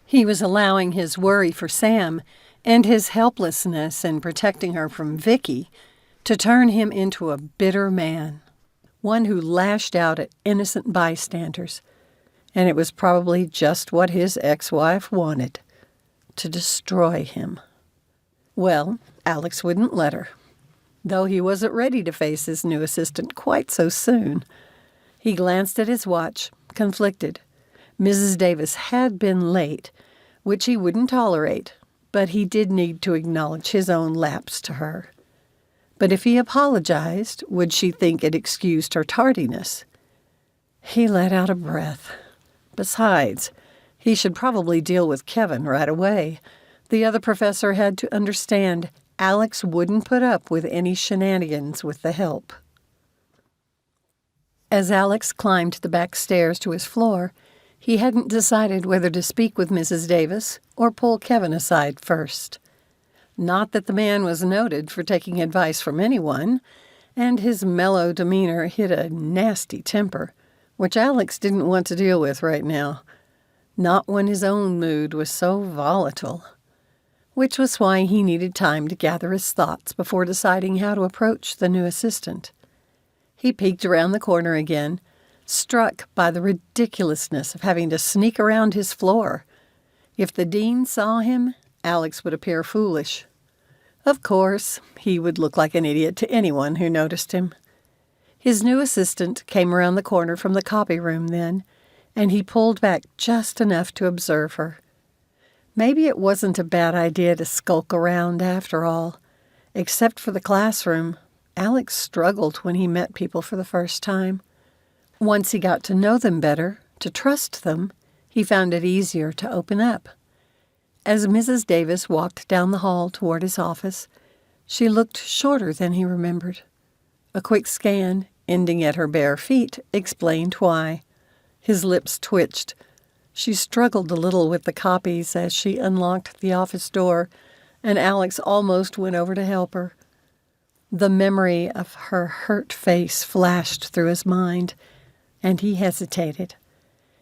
He was allowing his worry for Sam and his helplessness in protecting her from Vicki to turn him into a bitter man, one who lashed out at innocent bystanders. And it was probably just what his ex-wife wanted, to destroy him. Well, Alex wouldn't let her, though he wasn't ready to face his new assistant quite so soon. He glanced at his watch, conflicted. Mrs. Davis had been late, which he wouldn't tolerate, but he did need to acknowledge his own lapse to her. But if he apologized, would she think it excused her tardiness? He let out a breath. Besides, he should probably deal with Kevin right away. The other professor had to understand Alex wouldn't put up with any shenanigans with the help. As Alex climbed the back stairs to his floor, he hadn't decided whether to speak with Mrs. Davis or pull Kevin aside first. Not that the man was noted for taking advice from anyone, and his mellow demeanor hid a nasty temper, which Alex didn't want to deal with right now, not when his own mood was so volatile, which was why he needed time to gather his thoughts before deciding how to approach the new assistant. He peeked around the corner again, struck by the ridiculousness of having to sneak around his floor. If the dean saw him, Alex would appear foolish. Of course, he would look like an idiot to anyone who noticed him. His new assistant came around the corner from the copy room then, and he pulled back just enough to observe her. Maybe it wasn't a bad idea to skulk around after all. Except for the classroom, Alex struggled when he met people for the first time. Once he got to know them better, to trust them, he found it easier to open up. As Mrs. Davis walked down the hall toward his office, she looked shorter than he remembered. A quick scan, ending at her bare feet, explained why. His lips twitched. She struggled a little with the copies as she unlocked the office door, and Alex almost went over to help her. The memory of her hurt face flashed through his mind, and he hesitated.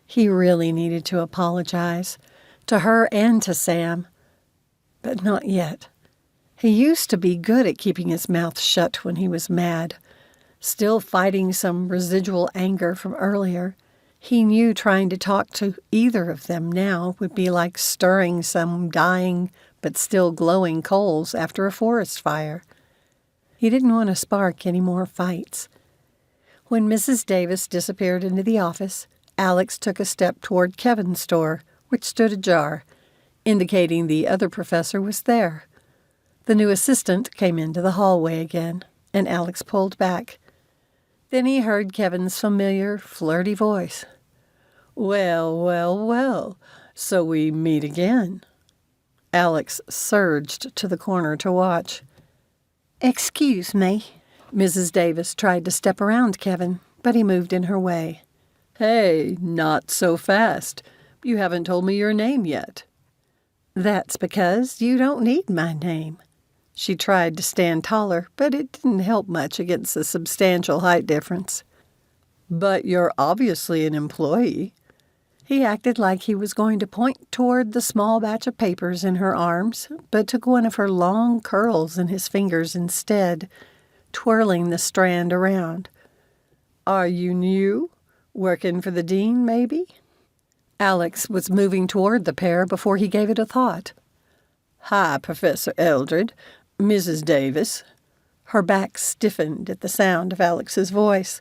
He really needed to apologize, to her and to Sam, but not yet. He used to be good at keeping his mouth shut when he was mad, still fighting some residual anger from earlier. He knew trying to talk to either of them now would be like stirring some dying but still glowing coals after a forest fire. He didn't want to spark any more fights. When Mrs. Davis disappeared into the office, Alex took a step toward Kevin's door, which stood ajar, indicating the other professor was there. The new assistant came into the hallway again, and Alex pulled back. Then he heard Kevin's familiar, flirty voice. "Well, well, well, so we meet again." Alex surged to the corner to watch. "Excuse me." Mrs. Davis tried to step around Kevin, but he moved in her way. "Hey, not so fast. You haven't told me your name yet." "That's because you don't need my name." She tried to stand taller, but it didn't help much against the substantial height difference. "But you're obviously an employee." He acted like he was going to point toward the small batch of papers in her arms, but took one of her long curls in his fingers instead, twirling the strand around. Are you new? Working for the dean, maybe? Alex was moving toward the pair before he gave it a thought. Hi, Professor Eldred. Mrs. Davis. Her back stiffened at the sound of Alex's voice.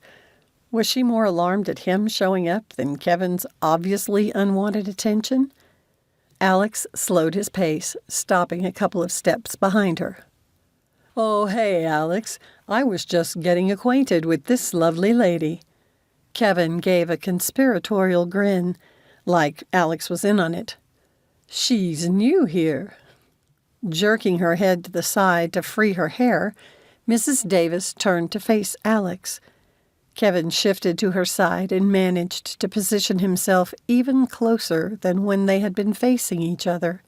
Was she more alarmed at him showing up than Kevin's obviously unwanted attention? Alex slowed his pace, stopping a couple of steps behind her. Oh, hey, Alex. I was just getting acquainted with this lovely lady. Kevin gave a conspiratorial grin, like Alex was in on it. She's new here. Jerking her head to the side to free her hair, Mrs. Davis turned to face Alex. Kevin shifted to her side and managed to position himself even closer than when they had been facing each other.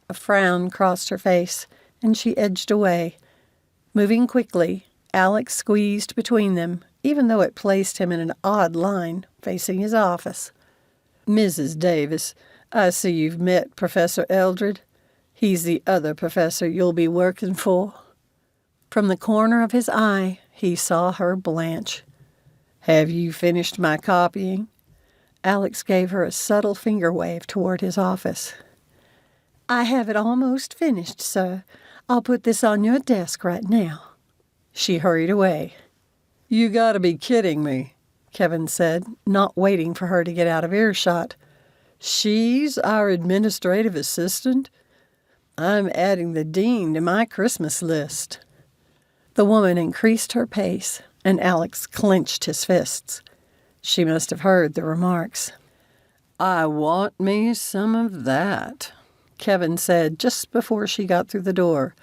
A frown crossed her face, and she edged away. Moving quickly, Alex squeezed between them, even though it placed him in an odd line facing his office. Mrs. Davis, I see you've met Professor Eldred. He's the other professor you'll be working for. From the corner of his eye, he saw her blanch. Have you finished my copying? Alex gave her a subtle finger wave toward his office. I have it almost finished, sir. I'll put this on your desk right now. She hurried away. You gotta be kidding me, Kevin said, not waiting for her to get out of earshot. She's our administrative assistant? I'm adding the dean to my Christmas list. The woman increased her pace, and Alex clenched his fists. She must have heard the remarks. I want me some of that, Kevin said just before she got through the door.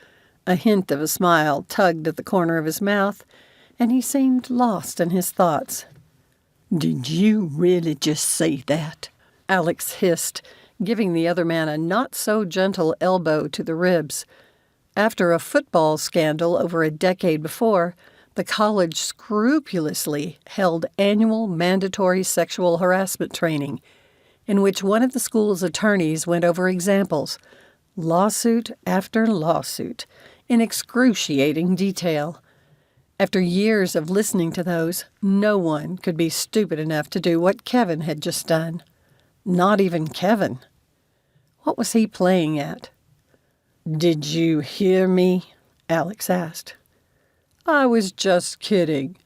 A hint of a smile tugged at the corner of his mouth, and he seemed lost in his thoughts. Did you really just say that? Alex hissed, giving the other man a not-so-gentle elbow to the ribs. After a football scandal over a decade before, the college scrupulously held annual mandatory sexual harassment training, in which one of the school's attorneys went over examples, lawsuit after lawsuit, in excruciating detail. After years of listening to those, no one could be stupid enough to do what Kevin had just done. Not even Kevin. What was he playing at? Did you hear me? Alex asked. I was just kidding.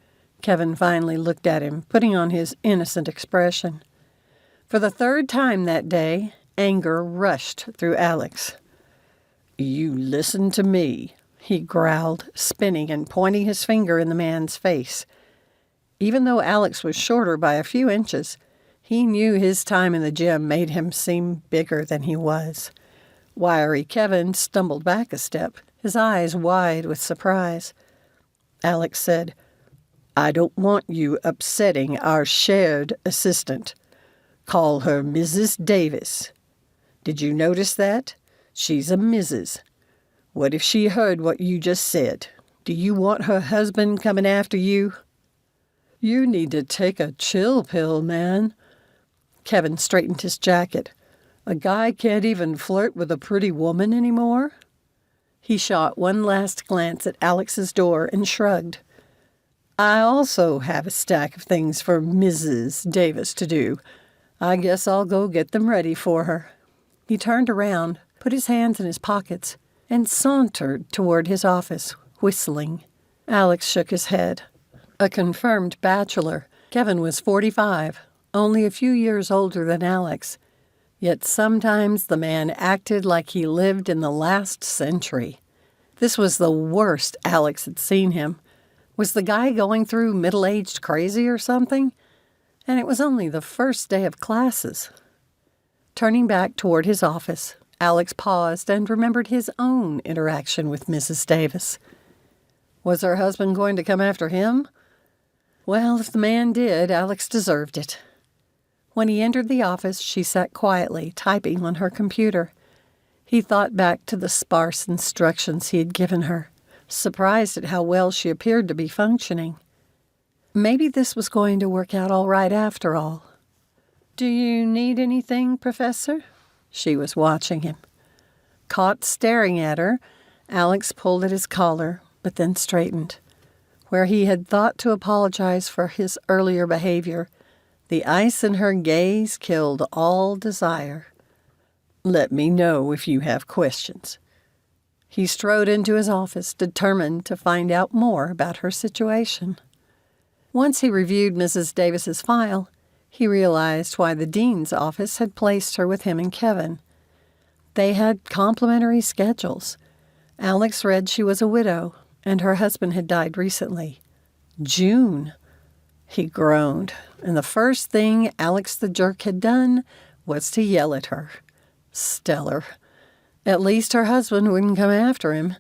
Kevin finally looked at him, putting on his innocent expression. For the third time that day, anger rushed through Alex. You listen to me, he growled, spinning and pointing his finger in the man's face. Even though Alex was shorter by a few inches, he knew his time in the gym made him seem bigger than he was. Wiry Kevin stumbled back a step, his eyes wide with surprise. Alex said, I don't want you upsetting our shared assistant. Call her Mrs. Davis. Did you notice that? She's a Mrs. What if she heard what you just said? Do you want her husband coming after you? You need to take a chill pill, man. Kevin straightened his jacket. A guy can't even flirt with a pretty woman anymore? He shot one last glance at Alex's door and shrugged. I also have a stack of things for Mrs. Davis to do. I guess I'll go get them ready for her. He turned around, put his hands in his pockets, and sauntered toward his office, whistling. Alex shook his head. A confirmed bachelor, Kevin was 45, only a few years older than Alex. Yet sometimes the man acted like he lived in the last century. This was the worst Alex had seen him. Was the guy going through middle-aged crazy or something? And it was only the first day of classes. Turning back toward his office, Alex paused and remembered his own interaction with Mrs. Davis. Was her husband going to come after him? Well, if the man did, Alex deserved it. When he entered the office, she sat quietly, typing on her computer. He thought back to the sparse instructions he had given her, surprised at how well she appeared to be functioning. Maybe this was going to work out all right after all. Do you need anything, Professor? She was watching him. Caught staring at her, Alex pulled at his collar, but then straightened. Where he had thought to apologize for his earlier behavior, the ice in her gaze killed all desire. Let me know if you have questions. He strode into his office, determined to find out more about her situation. Once he reviewed Mrs. Davis's file, he realized why the dean's office had placed her with him and Kevin. They had complementary schedules. Alex read she was a widow, and her husband had died recently. June. He groaned, and the first thing Alex the jerk had done was to yell at her. Stellar. At least her husband wouldn't come after him.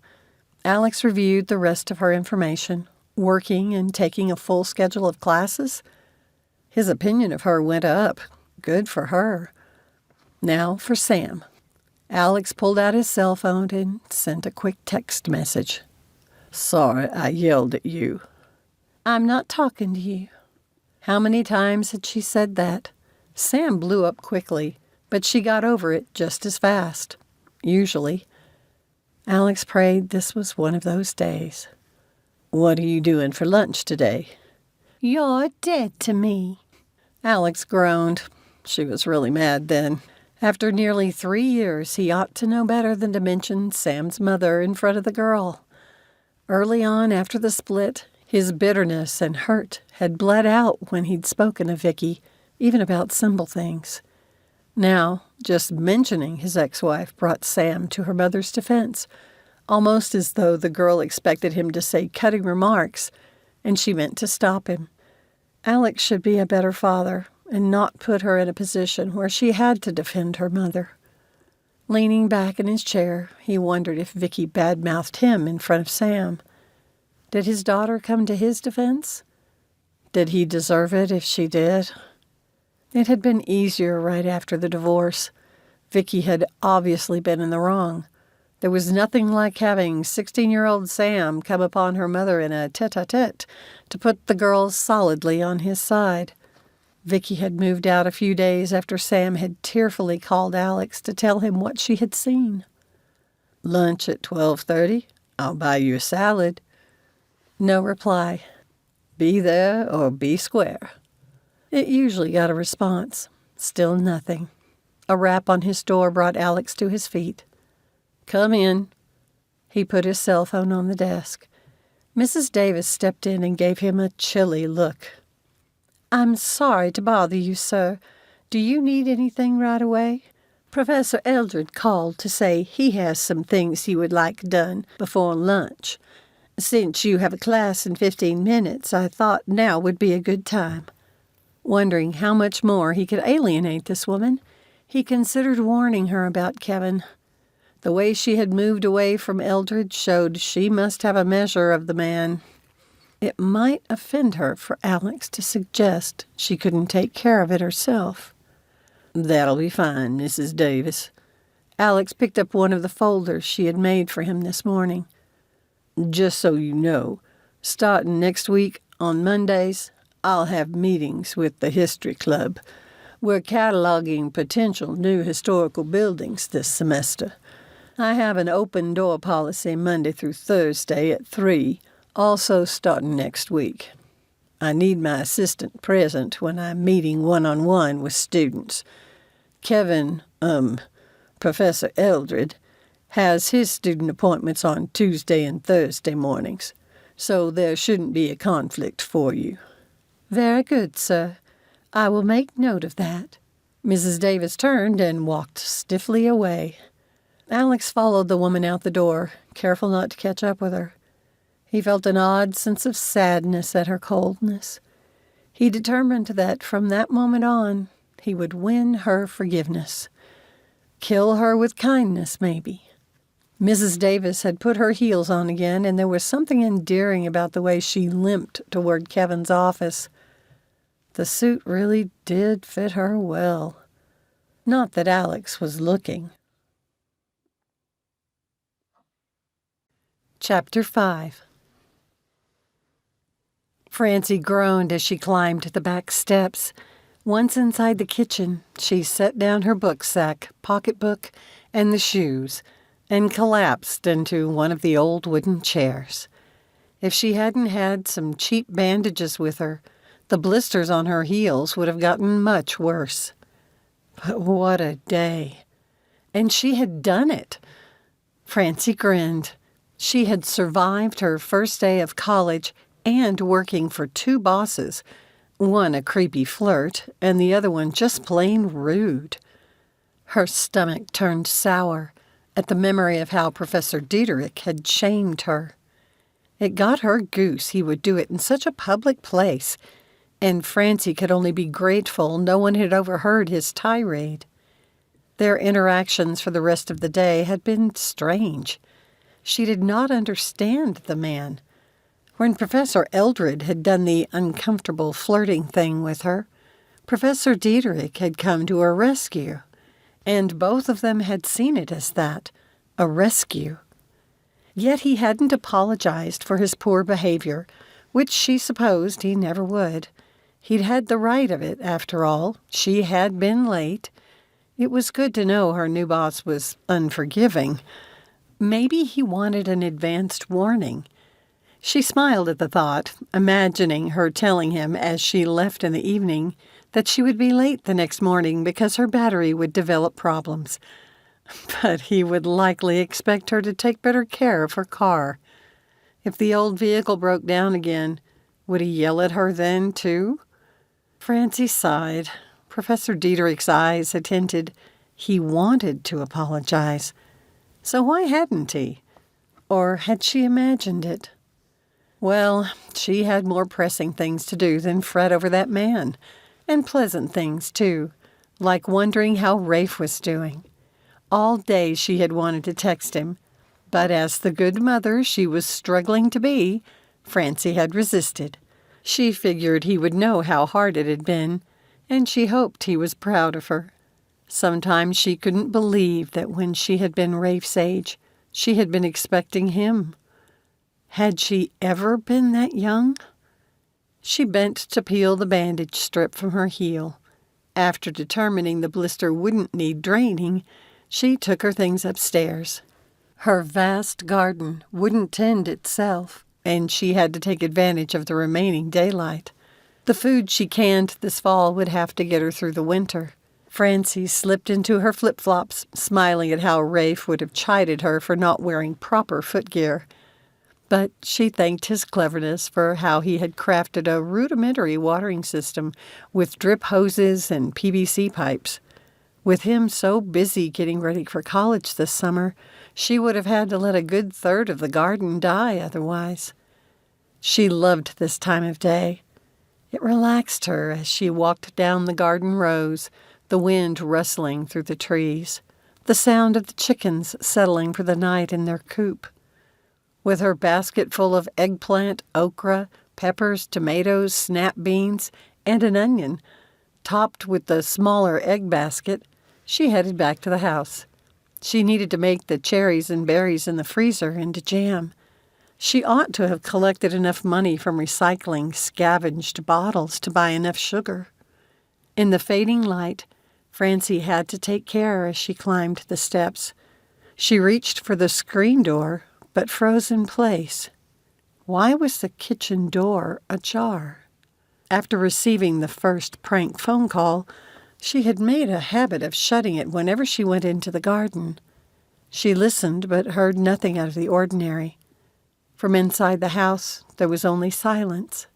Alex reviewed the rest of her information, working and taking a full schedule of classes. His opinion of her went up. Good for her. Now for Sam. Alex pulled out his cell phone and sent a quick text message. Sorry I yelled at you. I'm not talking to you. How many times had she said that? Sam blew up quickly, but she got over it just as fast. Usually. Alex prayed this was one of those days. What are you doing for lunch today? You're dead to me. Alex groaned. She was really mad then. After nearly 3 years, he ought to know better than to mention Sam's mother in front of the girl. Early on after the split, his bitterness and hurt had bled out when he'd spoken of Vicki, even about simple things. Now, just mentioning his ex-wife brought Sam to her mother's defense, almost as though the girl expected him to say cutting remarks, and she meant to stop him. Alex should be a better father and not put her in a position where she had to defend her mother. Leaning back in his chair, he wondered if Vicki badmouthed him in front of Sam. Did his daughter come to his defense? Did he deserve it if she did? It had been easier right after the divorce. Vicki had obviously been in the wrong. There was nothing like having 16-year-old Sam come upon her mother in a tete-a-tete to put the girl solidly on his side. Vicki had moved out a few days after Sam had tearfully called Alex to tell him what she had seen. Lunch at 12:30? I'll buy you a salad. No reply. Be there or be square. It usually got a response. Still nothing. A rap on his door brought Alex to his feet. Come in. He put his cell phone on the desk. Mrs. Davis stepped in and gave him a chilly look. I'm sorry to bother you, sir. Do you need anything right away? Professor Eldred called to say he has some things he would like done before lunch. Since you have a class in 15 minutes, I thought now would be a good time. Wondering how much more he could alienate this woman, he considered warning her about Kevin. The way she had moved away from Eldred showed she must have a measure of the man. It might offend her for Alex to suggest she couldn't take care of it herself. That'll be fine, Mrs. Davis. Alex picked up one of the folders she had made for him this morning. Just so you know, starting next week on Mondays, I'll have meetings with the History Club. We're cataloging potential new historical buildings this semester. I have an open door policy Monday through Thursday at 3, also starting next week. I need my assistant present when I'm meeting one-on-one with students. Kevin, Professor Eldred, has his student appointments on Tuesday and Thursday mornings, so there shouldn't be a conflict for you. Very good, sir. I will make note of that. Mrs. Davis turned and walked stiffly away. Alex followed the woman out the door, careful not to catch up with her. He felt an odd sense of sadness at her coldness. He determined that from that moment on, he would win her forgiveness. Kill her with kindness, maybe. Mrs. Davis had put her heels on again, and there was something endearing about the way she limped toward Kevin's office. The suit really did fit her well. Not that Alex was looking. Chapter 5. Francie groaned as she climbed the back steps. Once inside the kitchen, she set down her booksack, pocketbook, and the shoes, and collapsed into one of the old wooden chairs. If she hadn't had some cheap bandages with her, the blisters on her heels would have gotten much worse. But what a day. And she had done it. Francie grinned. She had survived her first day of college and working for 2 bosses, one a creepy flirt and the other one just plain rude. Her stomach turned sour at the memory of how Professor Diederik had shamed her. It got her goose he would do it in such a public place, and Francie could only be grateful no one had overheard his tirade. Their interactions for the rest of the day had been strange. She did not understand the man. When Professor Eldred had done the uncomfortable flirting thing with her, Professor Diederik had come to her rescue, and both of them had seen it as that, a rescue. Yet he hadn't apologized for his poor behavior, which she supposed he never would. He'd had the right of it, after all. She had been late. It was good to know her new boss was unforgiving. Maybe he wanted an advanced warning. She smiled at the thought, imagining her telling him as she left in the evening that she would be late the next morning because her battery would develop problems. But he would likely expect her to take better care of her car. If the old vehicle broke down again, would he yell at her then, too? Francie sighed. Professor Diederik's eyes had hinted he wanted to apologize. So why hadn't he? Or had she imagined it? Well, she had more pressing things to do than fret over that man. And pleasant things, too, like wondering how Rafe was doing. All day she had wanted to text him, but as the good mother she was struggling to be, Francie had resisted. She figured he would know how hard it had been, and she hoped he was proud of her. Sometimes she couldn't believe that when she had been Rafe's age, she had been expecting him. Had she ever been that young? She bent to peel the bandage strip from her heel. After determining the blister wouldn't need draining, she took her things upstairs. Her vast garden wouldn't tend itself, and she had to take advantage of the remaining daylight. The food she canned this fall would have to get her through the winter. Francie slipped into her flip-flops, smiling at how Rafe would have chided her for not wearing proper footgear. But she thanked his cleverness for how he had crafted a rudimentary watering system with drip hoses and PVC pipes. With him so busy getting ready for college this summer, she would have had to let a good third of the garden die otherwise. She loved this time of day. It relaxed her as she walked down the garden rows, the wind rustling through the trees, the sound of the chickens settling for the night in their coop. With her basket full of eggplant, okra, peppers, tomatoes, snap beans, and an onion, topped with the smaller egg basket, she headed back to the house. She needed to make the cherries and berries in the freezer into jam. She ought to have collected enough money from recycling scavenged bottles to buy enough sugar. In the fading light, Francie had to take care as she climbed the steps. She reached for the screen door, but froze in place. Why was the kitchen door ajar? After receiving the first prank phone call, she had made a habit of shutting it whenever she went into the garden. She listened but heard nothing out of the ordinary. From inside the house, there was only silence.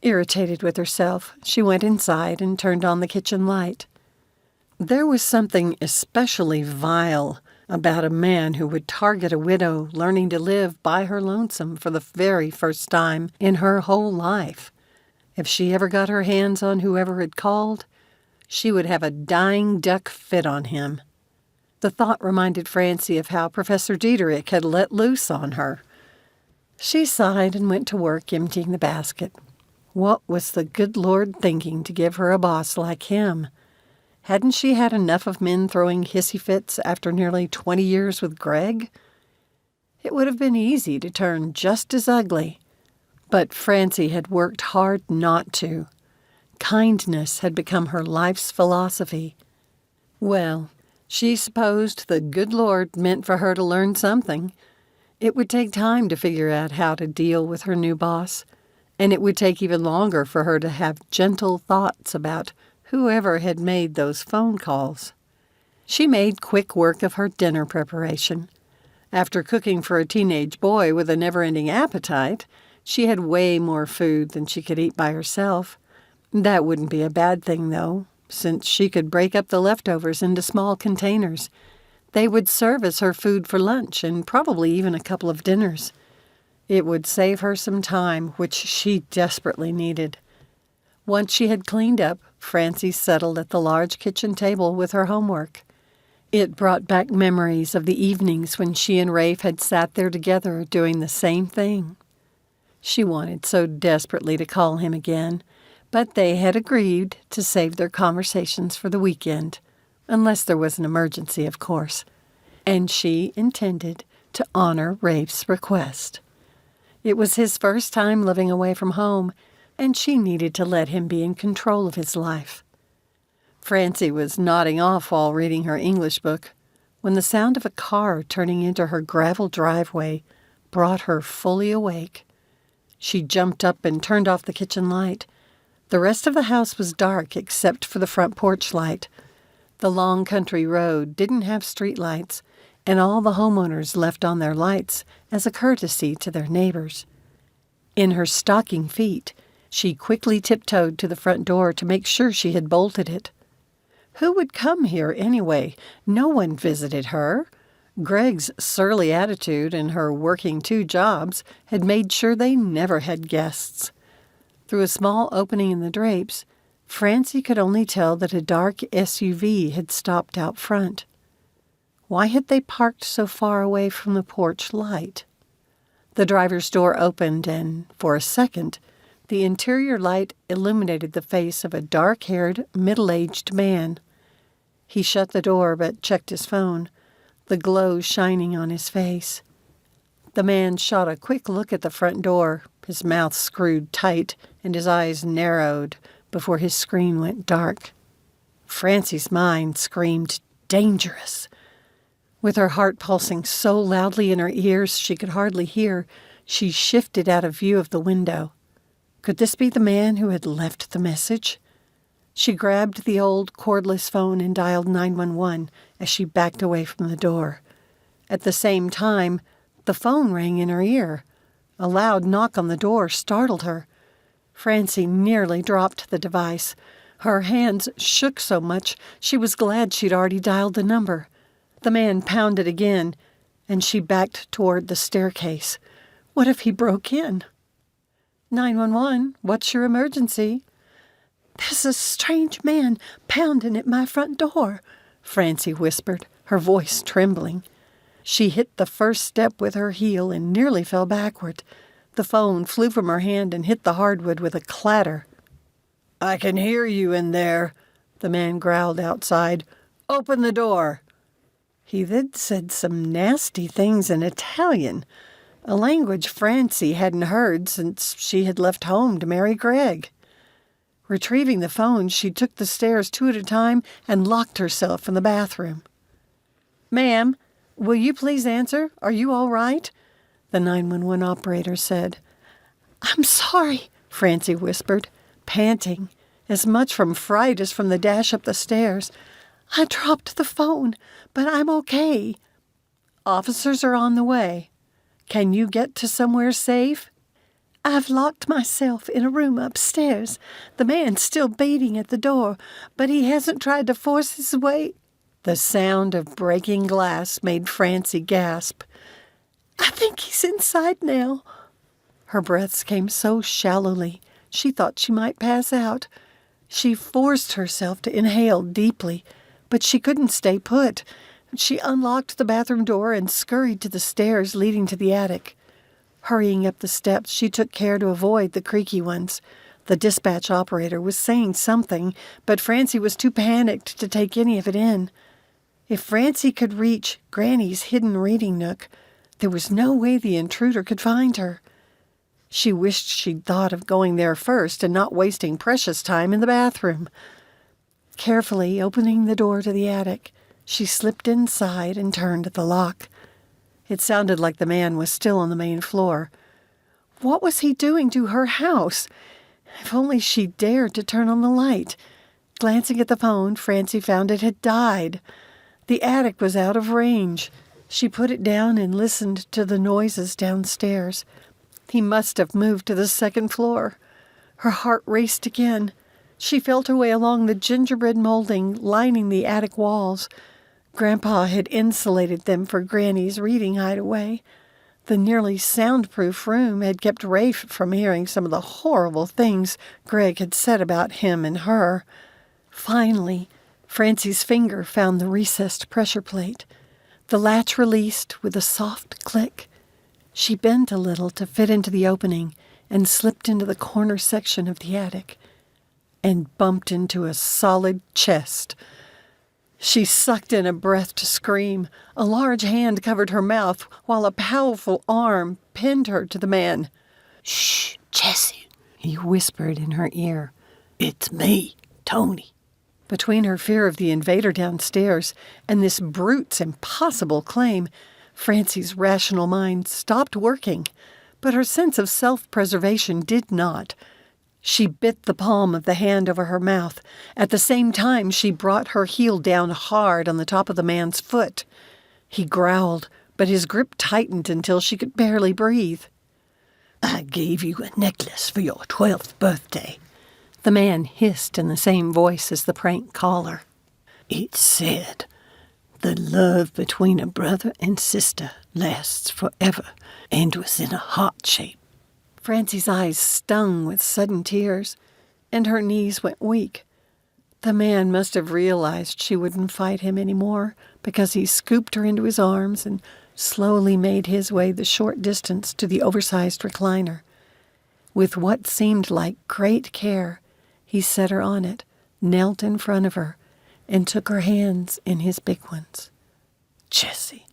Irritated with herself, she went inside and turned on the kitchen light. There was something especially vile about a man who would target a widow learning to live by her lonesome for the very first time in her whole life. If she ever got her hands on whoever had called, she would have a dying duck fit on him. The thought reminded Francie of how Professor Diederik had let loose on her. She sighed and went to work emptying the basket. What was the good Lord thinking to give her a boss like him? Hadn't she had enough of men throwing hissy fits after nearly 20 years with Greg? It would have been easy to turn just as ugly. But Francie had worked hard not to. Kindness had become her life's philosophy. Well, she supposed the good Lord meant for her to learn something. It would take time to figure out how to deal with her new boss, and it would take even longer for her to have gentle thoughts about whoever had made those phone calls. She made quick work of her dinner preparation. After cooking for a teenage boy with a never-ending appetite, she had way more food than she could eat by herself. That wouldn't be a bad thing, though, since she could break up the leftovers into small containers. They would serve as her food for lunch and probably even a couple of dinners. It would save her some time, which she desperately needed. Once she had cleaned up, Francie settled at the large kitchen table with her homework. It brought back memories of the evenings when she and Rafe had sat there together doing the same thing. She wanted so desperately to call him again, but they had agreed to save their conversations for the weekend, unless there was an emergency, of course, and she intended to honor Rafe's request. It was his first time living away from home, and she needed to let him be in control of his life. Francie was nodding off while reading her English book when the sound of a car turning into her gravel driveway brought her fully awake. She jumped up and turned off the kitchen light. The rest of the house was dark except for the front porch light. The long country road didn't have street lights, and all the homeowners left on their lights as a courtesy to their neighbors. In her stocking feet, she quickly tiptoed to the front door to make sure she had bolted it. Who would come here anyway? No one visited her. Greg's surly attitude and her working 2 jobs had made sure they never had guests. Through a small opening in the drapes, Francie could only tell that a dark SUV had stopped out front. Why had they parked so far away from the porch light? The driver's door opened, and, for a second, the interior light illuminated the face of a dark-haired, middle-aged man. He shut the door but checked his phone, the glow shining on his face. The man shot a quick look at the front door, his mouth screwed tight and his eyes narrowed before his screen went dark. Francie's mind screamed, "Dangerous!" With her heart pulsing so loudly in her ears she could hardly hear, she shifted out of view of the window. Could this be the man who had left the message? She grabbed the old cordless phone and dialed 911 as she backed away from the door. At the same time, the phone rang in her ear. A loud knock on the door startled her. Francie nearly dropped the device. Her hands shook so much she was glad she'd already dialed the number. The man pounded again, and she backed toward the staircase. What if he broke in? 911, what's your emergency? There's a strange man pounding at my front door, Francie whispered, her voice trembling. She hit the first step with her heel and nearly fell backward. The phone flew from her hand and hit the hardwood with a clatter. I can hear you in there, the man growled outside. Open the door. He then said some nasty things in Italian, a language Francie hadn't heard since she had left home to marry Greg. Retrieving the phone, she took the stairs 2 at a time and locked herself in the bathroom. Ma'am, will you please answer? Are you all right? The 911 operator said. I'm sorry, Francie whispered, panting, as much from fright as from the dash up the stairs. I dropped the phone, but I'm okay. Officers are on the way. Can you get to somewhere safe? I've locked myself in a room upstairs. The man's still beating at the door, but he hasn't tried to force his way. The sound of breaking glass made Francie gasp. I think he's inside now. Her breaths came so shallowly, she thought she might pass out. She forced herself to inhale deeply, but she couldn't stay put. She unlocked the bathroom door and scurried to the stairs leading to the attic. Hurrying up the steps, she took care to avoid the creaky ones. The dispatch operator was saying something, but Francie was too panicked to take any of it in. If Francie could reach Granny's hidden reading nook, there was no way the intruder could find her. She wished she'd thought of going there first and not wasting precious time in the bathroom. Carefully opening the door to the attic, she slipped inside and turned the lock. It sounded like the man was still on the main floor. What was he doing to her house? If only she dared to turn on the light. Glancing at the phone, Francie found it had died. The attic was out of range. She put it down and listened to the noises downstairs. He must have moved to the second floor. Her heart raced again. She felt her way along the gingerbread molding lining the attic walls. Grandpa had insulated them for Granny's reading hideaway. The nearly soundproof room had kept Rafe from hearing some of the horrible things Greg had said about him and her. Finally, Francie's finger found the recessed pressure plate. The latch released with a soft click. She bent a little to fit into the opening and slipped into the corner section of the attic and bumped into a solid chest. She sucked in a breath to scream. A large hand covered her mouth while a powerful arm pinned her to the man. "Shh, Jessie," he whispered in her ear. "It's me, Tony." Between her fear of the invader downstairs and this brute's impossible claim, Francie's rational mind stopped working, but her sense of self-preservation did not. She bit the palm of the hand over her mouth. At the same time, she brought her heel down hard on the top of the man's foot. He growled, but his grip tightened until she could barely breathe. "I gave you a necklace for your 12th birthday," the man hissed in the same voice as the prank caller. "It said, 'The love between a brother and sister lasts forever,' and was in a heart shape." Francie's eyes stung with sudden tears, and her knees went weak. The man must have realized she wouldn't fight him anymore, because he scooped her into his arms and slowly made his way the short distance to the oversized recliner. With what seemed like great care, he set her on it, knelt in front of her, and took her hands in his big ones. "Jessie,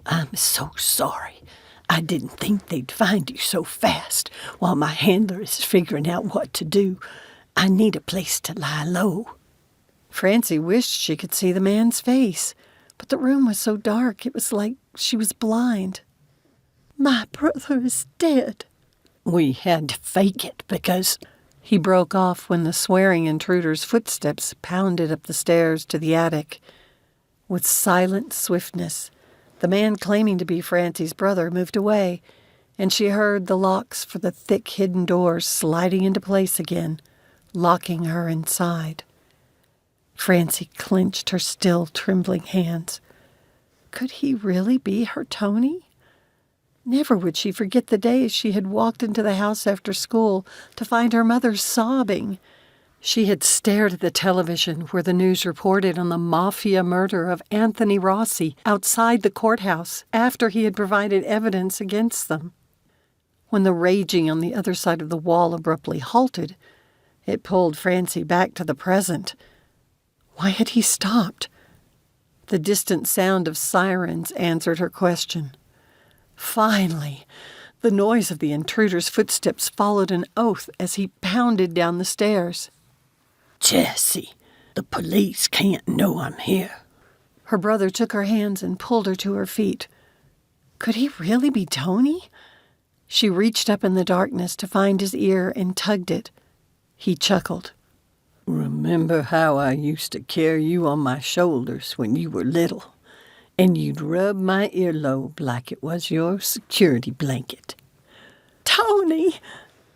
I'm so sorry. I didn't think they'd find you so fast while my handler is figuring out what to do. I need a place to lie low." Francie wished she could see the man's face, but the room was so dark it was like she was blind. "My brother is dead. We had to fake it because—" He broke off when the swearing intruder's footsteps pounded up the stairs to the attic. With silent swiftness, the man claiming to be Francie's brother moved away, and she heard the locks for the thick hidden doors sliding into place again, locking her inside. Francie clenched her still trembling hands. Could he really be her Tony? Never would she forget the days she had walked into the house after school to find her mother sobbing. She had stared at the television where the news reported on the mafia murder of Anthony Rossi outside the courthouse after he had provided evidence against them. When the raging on the other side of the wall abruptly halted, it pulled Francie back to the present. Why had he stopped? The distant sound of sirens answered her question. Finally, the noise of the intruder's footsteps followed an oath as he pounded down the stairs. "Jessie, the police can't know I'm here." Her brother took her hands and pulled her to her feet. Could he really be Tony? She reached up in the darkness to find his ear and tugged it. He chuckled. "Remember how I used to carry you on my shoulders when you were little, and you'd rub my earlobe like it was your security blanket?" "Tony!"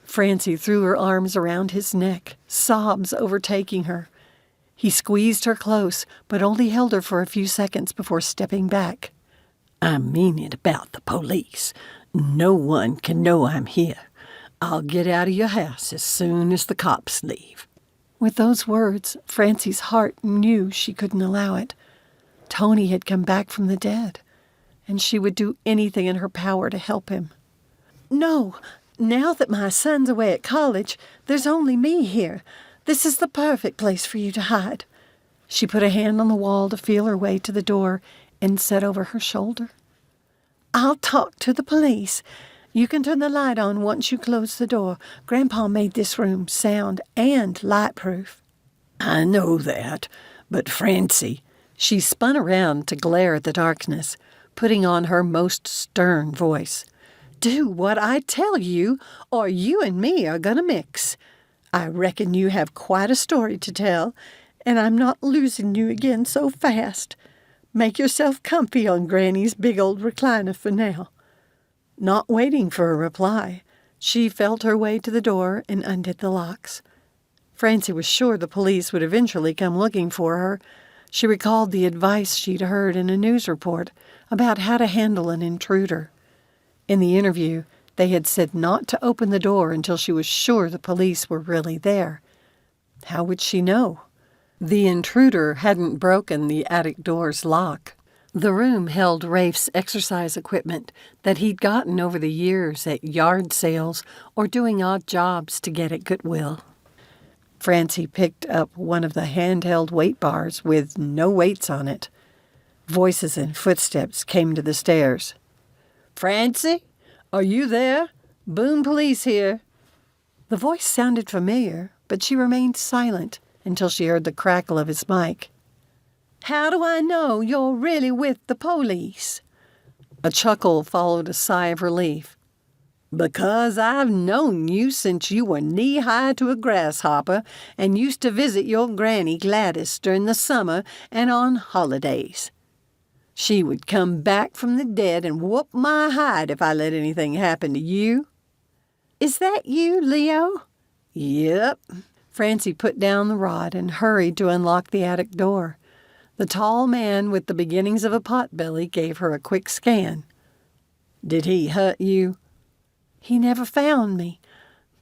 Francie threw her arms around his neck, sobs overtaking her. He squeezed her close, but only held her for a few seconds before stepping back. "I mean it about the police. No one can know I'm here. I'll get out of your house as soon as the cops leave." With those words, Francie's heart knew she couldn't allow it. Tony had come back from the dead, and she would do anything in her power to help him. "No, now that my son's away at college, there's only me here. This is the perfect place for you to hide." She put a hand on the wall to feel her way to the door and said over her shoulder, "I'll talk to the police. You can turn the light on once you close the door. Grandpa made this room sound and light-proof." "I know that, but Francie—" She spun around to glare at the darkness. putting on her most stern voice. "Do what I tell you, or you and me are gonna mix. I reckon you have quite a story to tell, and I'm not losing you again so fast. Make yourself comfy on Granny's big old recliner for now." Not waiting for a reply, she felt her way to the door and undid the locks. Francie was sure the police would eventually come looking for her. She recalled the advice she'd heard in a news report about how to handle an intruder. In the interview, they had said not to open the door until she was sure the police were really there. How would she know? The intruder hadn't broken the attic door's lock. The room held Rafe's exercise equipment that he'd gotten over the years at yard sales or doing odd jobs to get at Goodwill. Francie picked up one of the handheld weight bars with no weights on it. Voices and footsteps came to the stairs. "Francie, are you there? Boone Police here." The voice sounded familiar, but she remained silent until she heard the crackle of his mic. "How do I know you're really with the police?" A chuckle followed a sigh of relief. "Because I've known you since you were knee-high to a grasshopper and used to visit your Granny Gladys during the summer and on holidays. She would come back from the dead and whoop my hide if I let anything happen to you." "Is that you, Leo?" "Yep." Francie put down the rod and hurried to unlock the attic door. The tall man with the beginnings of a potbelly gave her a quick scan. "Did he hurt you?" "He never found me."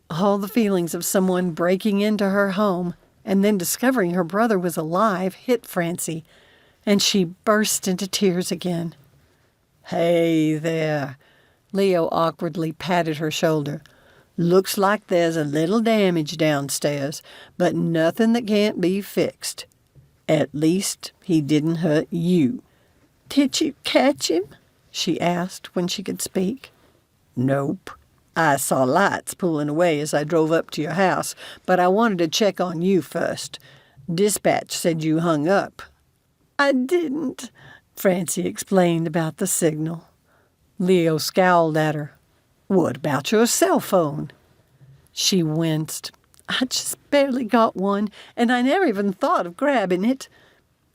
All the feelings of someone breaking into her home and then discovering her brother was alive hit Francie, and she burst into tears again. "Hey there." Leo awkwardly patted her shoulder. "Looks like there's a little damage downstairs, but nothing that can't be fixed. At least he didn't hurt you." "Did you catch him?" she asked when she could speak. "Nope. I saw lights pulling away as I drove up to your house, but I wanted to check on you first. Dispatch said you hung up." "I didn't," Francie explained about the signal. Leo scowled at her. "What about your cell phone?" She winced. "I just barely got one, and I never even thought of grabbing it."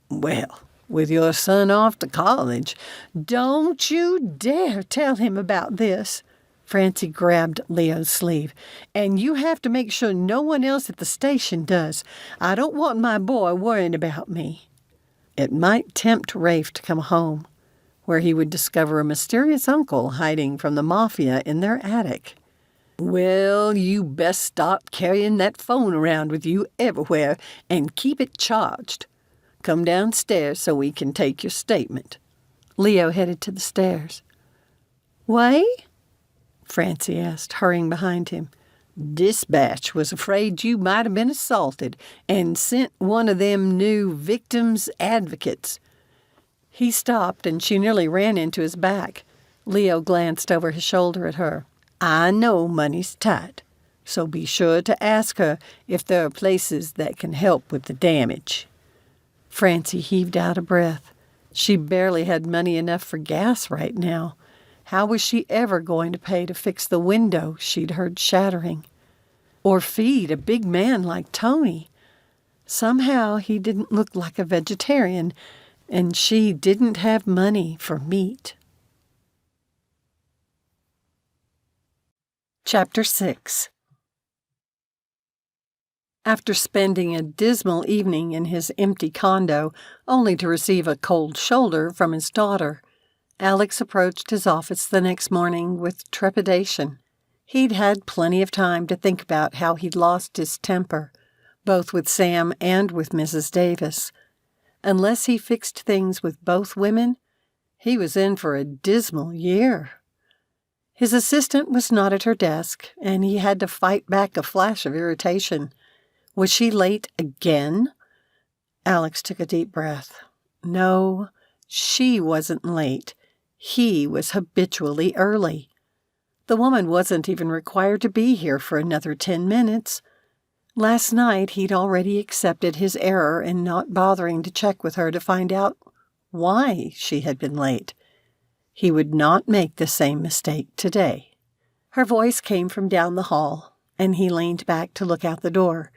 "Well, with your son off to college, don't you dare tell him about this." Francie grabbed Leo's sleeve. "And you have to make sure no one else at the station does. I don't want my boy worrying about me." It might tempt Rafe to come home, where he would discover a mysterious uncle hiding from the mafia in their attic. "Well, you best stop carrying that phone around with you everywhere and keep it charged. Come downstairs so we can take your statement." Leo headed to the stairs. "Why?" Francie asked, hurrying behind him. "Dispatch was afraid you might have been assaulted and sent one of them new victims' advocates." He stopped, and she nearly ran into his back. Leo glanced over his shoulder at her. "I know money's tight, so be sure to ask her if there are places that can help with the damage." Francie heaved out a breath. She barely had money enough for gas right now. How was she ever going to pay to fix the window she'd heard shattering? Or feed a big man like Tony? Somehow he didn't look like a vegetarian, and she didn't have money for meat. Chapter 6. After spending a dismal evening in his empty condo, only to receive a cold shoulder from his daughter, Alex approached his office the next morning with trepidation. He'd had plenty of time to think about how he'd lost his temper, both with Sam and with Mrs. Davis. Unless he fixed things with both women, he was in for a dismal year. His assistant was not at her desk, and he had to fight back a flash of irritation. Was she late again? Alex took a deep breath. No, she wasn't late. He was habitually early. The woman wasn't even required to be here for another 10 minutes. Last night he'd already accepted his error in not bothering to check with her to find out why she had been late. He would not make the same mistake today. Her voice came from down the hall, and he leaned back to look out the door.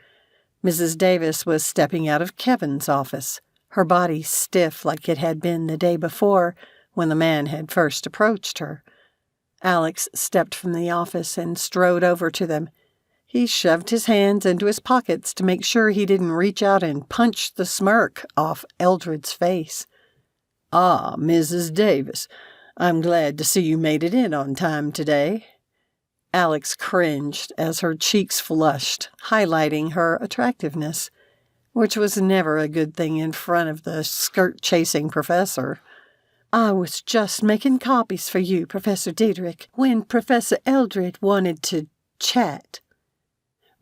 Mrs. Davis was stepping out of Kevin's office, her body stiff like it had been the day before when the man had first approached her. Alex stepped from the office and strode over to them. He shoved his hands into his pockets to make sure he didn't reach out and punch the smirk off Eldred's face. "Ah, Mrs. Davis, I'm glad to see you made it in on time today." Alex cringed as her cheeks flushed, highlighting her attractiveness, which was never a good thing in front of the skirt-chasing professor. "I was just making copies for you, Professor Diederik, when Professor Eldred wanted to chat."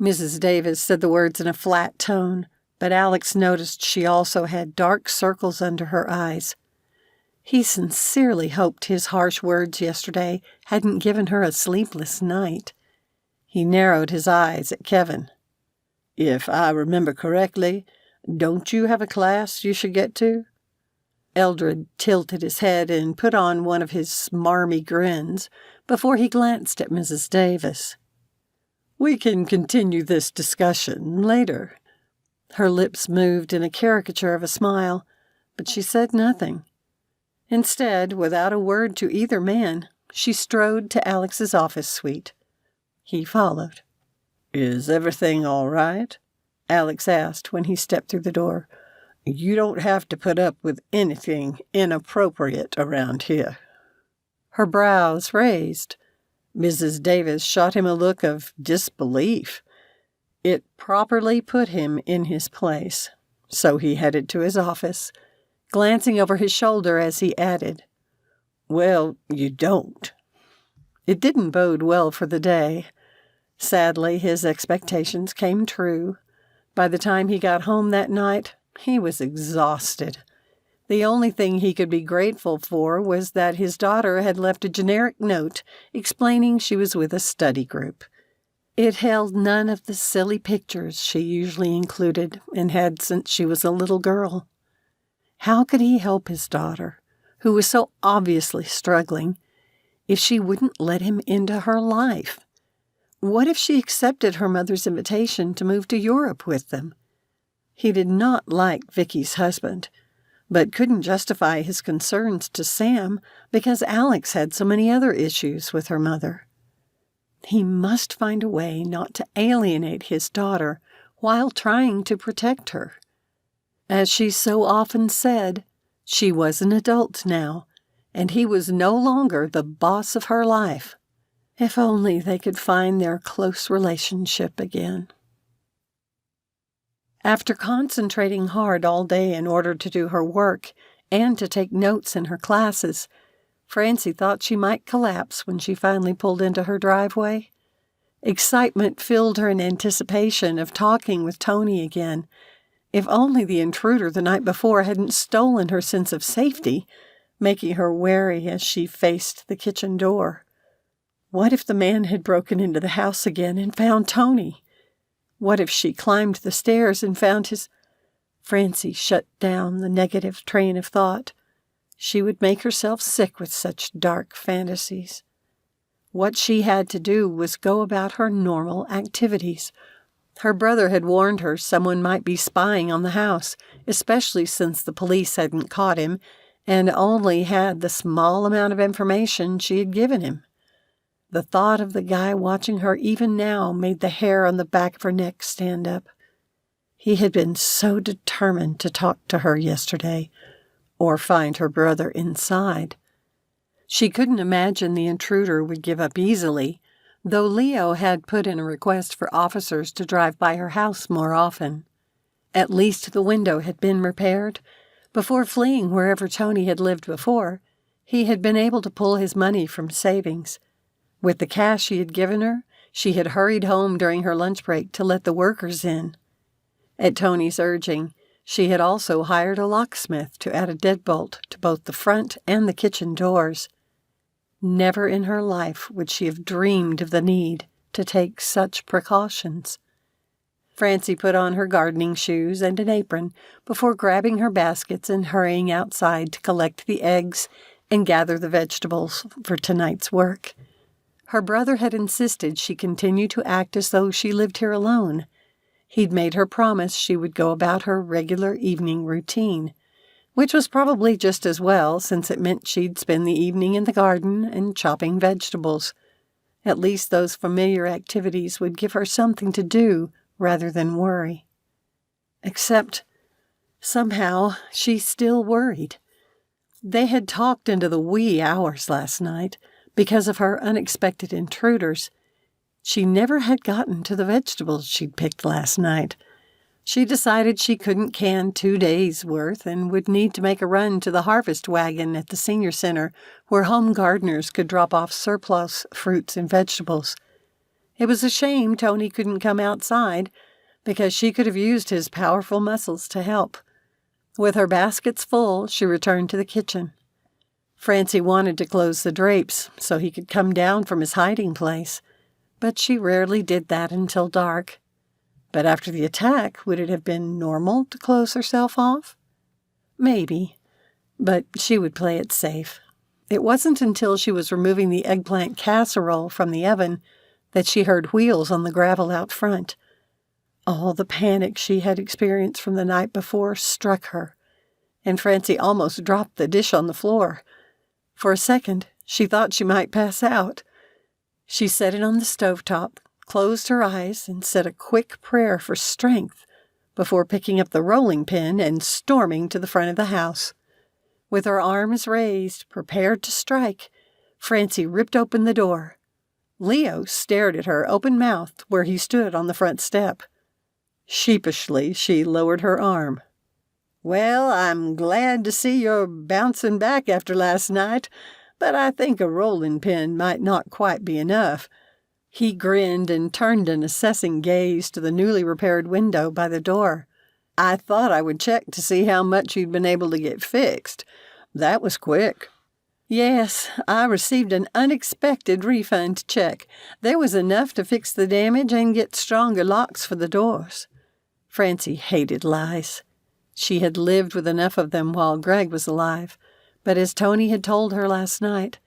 Mrs. Davis said the words in a flat tone, but Alex noticed she also had dark circles under her eyes. He sincerely hoped his harsh words yesterday hadn't given her a sleepless night. He narrowed his eyes at Kevin. "If I remember correctly, don't you have a class you should get to?" Eldred tilted his head and put on one of his smarmy grins before he glanced at Mrs. Davis. "We can continue this discussion later." Her lips moved in a caricature of a smile, but she said nothing. Instead, without a word to either man, she strode to Alex's office suite. He followed. "Is everything all right?" Alex asked when he stepped through the door. "You don't have to put up with anything inappropriate around here." Her brows raised. Mrs. Davis shot him a look of disbelief. It properly put him in his place, so he headed to his office, glancing over his shoulder as he added, "Well, you don't." It didn't bode well for the day. Sadly, his expectations came true. By the time he got home that night, he was exhausted. The only thing he could be grateful for was that his daughter had left a generic note explaining she was with a study group. It held none of the silly pictures she usually included and had since she was a little girl. How could he help his daughter, who was so obviously struggling, if she wouldn't let him into her life? What if she accepted her mother's invitation to move to Europe with them? He did not like Vicki's husband, but couldn't justify his concerns to Sam because Alex had so many other issues with her mother. He must find a way not to alienate his daughter while trying to protect her. As she so often said, she was an adult now, and he was no longer the boss of her life. If only they could find their close relationship again. After concentrating hard all day in order to do her work and to take notes in her classes, Francie thought she might collapse when she finally pulled into her driveway. Excitement filled her in anticipation of talking with Tony again. If only the intruder the night before hadn't stolen her sense of safety, making her wary as she faced the kitchen door. What if the man had broken into the house again and found Tony? What if she climbed the stairs and found his... Francie shut down the negative train of thought. She would make herself sick with such dark fantasies. What she had to do was go about her normal activities. Her brother had warned her someone might be spying on the house, especially since the police hadn't caught him and only had the small amount of information she had given him. The thought of the guy watching her even now made the hair on the back of her neck stand up. He had been so determined to talk to her yesterday, or find her brother inside. She couldn't imagine the intruder would give up easily, though Leo had put in a request for officers to drive by her house more often. At least the window had been repaired. Before fleeing wherever Tony had lived before, he had been able to pull his money from savings. With the cash he had given her, she had hurried home during her lunch break to let the workers in. At Tony's urging, she had also hired a locksmith to add a deadbolt to both the front and the kitchen doors. Never in her life would she have dreamed of the need to take such precautions. Francie put on her gardening shoes and an apron before grabbing her baskets and hurrying outside to collect the eggs and gather the vegetables for tonight's work. Her brother had insisted she continue to act as though she lived here alone. He'd made her promise she would go about her regular evening routine, which was probably just as well since it meant she'd spend the evening in the garden and chopping vegetables. At least those familiar activities would give her something to do rather than worry. Except, somehow, she still worried. They had talked into the wee hours last night because of her unexpected intruders. She never had gotten to the vegetables she'd picked last night. She decided she couldn't can 2 days' worth and would need to make a run to the harvest wagon at the senior center where home gardeners could drop off surplus fruits and vegetables. It was a shame Tony couldn't come outside because she could have used his powerful muscles to help. With her baskets full, she returned to the kitchen. Francie wanted to close the drapes so he could come down from his hiding place, but she rarely did that until dark. But after the attack, would it have been normal to close herself off? Maybe, but she would play it safe. It wasn't until she was removing the eggplant casserole from the oven that she heard wheels on the gravel out front. All the panic she had experienced from the night before struck her, and Francie almost dropped the dish on the floor. For a second, she thought she might pass out. She set it on the stovetop, closed her eyes, and said a quick prayer for strength before picking up the rolling pin and storming to the front of the house. With her arms raised, prepared to strike, Francie ripped open the door. Leo stared at her open-mouthed where he stood on the front step. Sheepishly, she lowered her arm. "Well, I'm glad to see you're bouncing back after last night, but I think a rolling pin might not quite be enough." He grinned and turned an assessing gaze to the newly repaired window by the door. "I thought I would check to see how much you'd been able to get fixed. That was quick." "Yes, I received an unexpected refund check. There was enough to fix the damage and get stronger locks for the doors." Francie hated lies. She had lived with enough of them while Greg was alive, but as Tony had told her last night,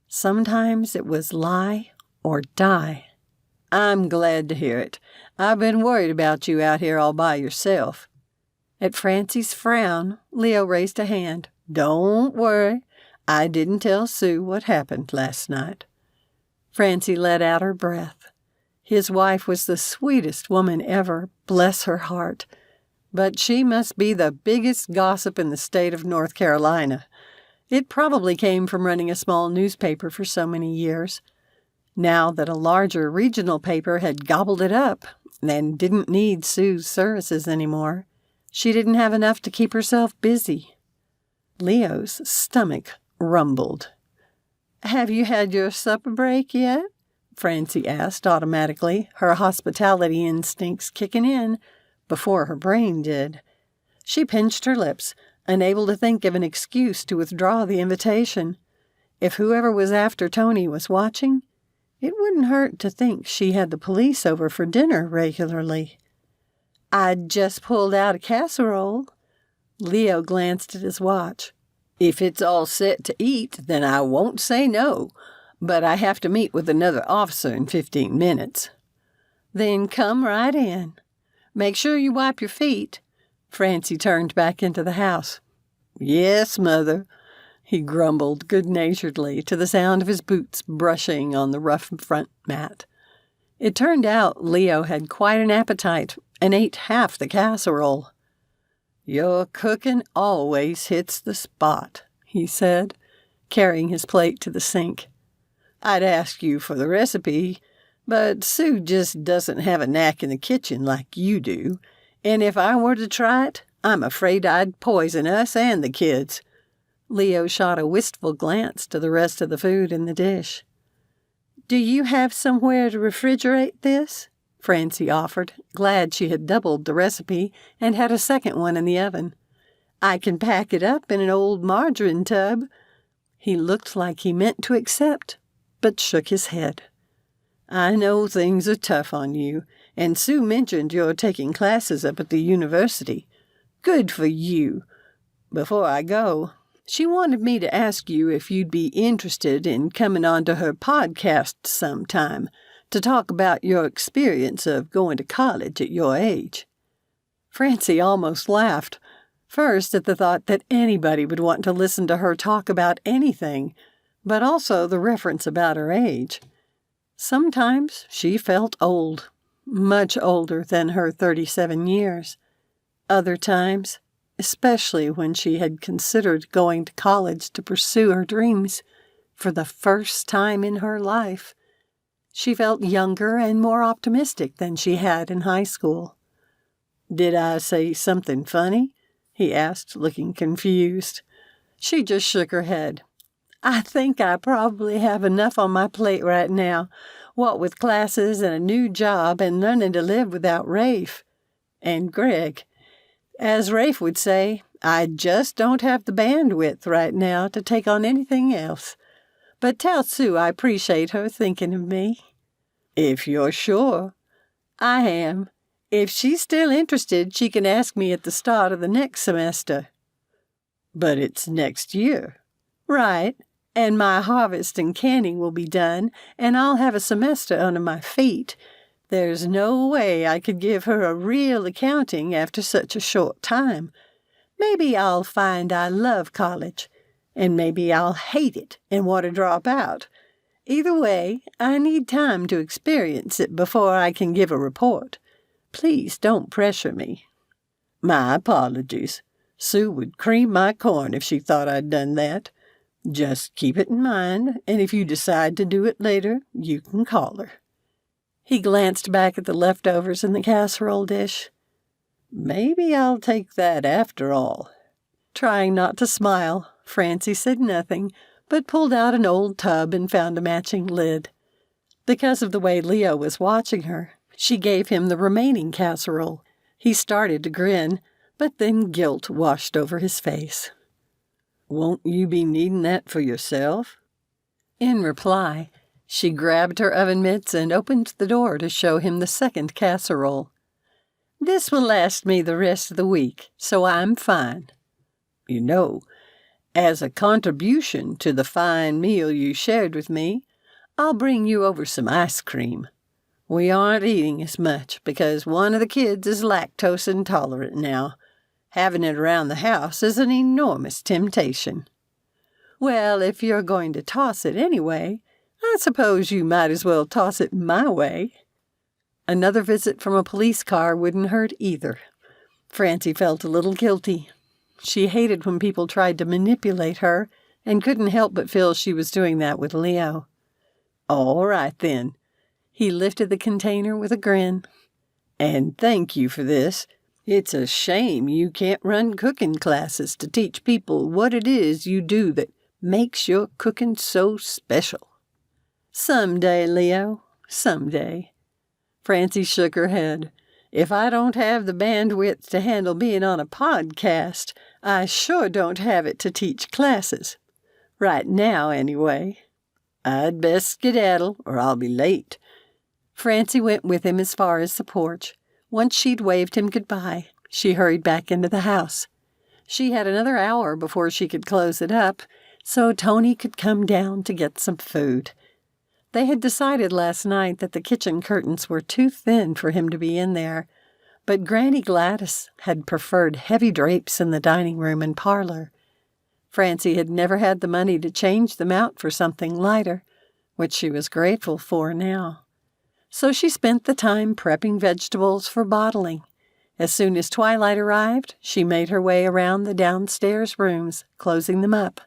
sometimes it was lie or die. "I'm glad to hear it. I've been worried about you out here all by yourself." At Francie's frown, Leo raised a hand. "Don't worry. I didn't tell Sue what happened last night." Francie let out her breath. His wife was the sweetest woman ever, bless her heart. But she must be the biggest gossip in the state of North Carolina. It probably came from running a small newspaper for so many years. Now that a larger regional paper had gobbled it up and didn't need Sue's services anymore, she didn't have enough to keep herself busy. Leo's stomach rumbled. "Have you had your supper break yet?" Francie asked automatically, her hospitality instincts kicking in before her brain did. She pinched her lips, unable to think of an excuse to withdraw the invitation. If whoever was after Tony was watching, it wouldn't hurt to think she had the police over for dinner regularly. "I'd just pulled out a casserole." Leo glanced at his watch. "If it's all set to eat, then I won't say no, but I have to meet with another officer in 15 minutes. "Then come right in. Make sure you wipe your feet." Francie turned back into the house. "Yes, Mother," he grumbled good-naturedly to the sound of his boots brushing on the rough front mat. It turned out Leo had quite an appetite and ate half the casserole. "Your cooking always hits the spot," he said, carrying his plate to the sink. "I'd ask you for the recipe, but Sue just doesn't have a knack in the kitchen like you do, and if I were to try it, I'm afraid I'd poison us and the kids." Leo shot a wistful glance to the rest of the food in the dish. "Do you have somewhere to refrigerate this?" Francie offered, glad she had doubled the recipe and had a second one in the oven. "I can pack it up in an old margarine tub." He looked like he meant to accept, but shook his head. "I know things are tough on you, and Sue mentioned you're taking classes up at the university. Good for you. Before I go, She wanted me to ask you if you'd be interested in coming onto her podcast sometime to talk about your experience of going to college at your age." Francie almost laughed, first at the thought that anybody would want to listen to her talk about anything, but also the reference about her age. Sometimes she felt old, much older than her 37 years. Other times, especially when she had considered going to college to pursue her dreams for the first time in her life, she felt younger and more optimistic than she had in high school. "Did I say something funny?" he asked, looking confused. She just shook her head. "I think I probably have enough on my plate right now, what with classes and a new job and learning to live without Rafe. And Greg. As Rafe would say, I just don't have the bandwidth right now to take on anything else. But tell Sue I appreciate her thinking of me." "If you're sure." "I am. If she's still interested, she can ask me at the start of the next semester." "But it's next year." "Right. And my harvest and canning will be done, and I'll have a semester under my feet. There's no way I could give her a real accounting after such a short time. Maybe I'll find I love college, and maybe I'll hate it and want to drop out. Either way, I need time to experience it before I can give a report. Please don't pressure me." "My apologies. Sue would cream my corn if she thought I'd done that. Just keep it in mind, and if you decide to do it later, you can call her." He glanced back at the leftovers in the casserole dish. "Maybe I'll take that after all." Trying not to smile, Francie said nothing, but pulled out an old tub and found a matching lid. Because of the way Leo was watching her, she gave him the remaining casserole. He started to grin, but then guilt washed over his face. "Won't you be needing that for yourself?" In reply, she grabbed her oven mitts and opened the door to show him the second casserole. "This will last me the rest of the week, so I'm fine." "You know, as a contribution to the fine meal you shared with me, I'll bring you over some ice cream. We aren't eating as much because one of the kids is lactose intolerant now. Having it around the house is an enormous temptation." "Well, if you're going to toss it anyway, I suppose you might as well toss it my way." Another visit from a police car wouldn't hurt either. Francie felt a little guilty. She hated when people tried to manipulate her and couldn't help but feel she was doing that with Leo. "All right, then." He lifted the container with a grin. "And thank you for this. It's a shame you can't run cooking classes to teach people what it is you do that makes your cooking so special." "Someday, Leo, someday." Francie shook her head. "If I don't have the bandwidth to handle being on a podcast, I sure don't have it to teach classes. Right now, anyway." "I'd best skedaddle, or I'll be late." Francie went with him as far as the porch. Once she'd waved him goodbye, she hurried back into the house. She had another hour before she could close it up, so Tony could come down to get some food. They had decided last night that the kitchen curtains were too thin for him to be in there, but Granny Gladys had preferred heavy drapes in the dining room and parlor. Francie had never had the money to change them out for something lighter, which she was grateful for now. So she spent the time prepping vegetables for bottling. As soon as twilight arrived, she made her way around the downstairs rooms, closing them up.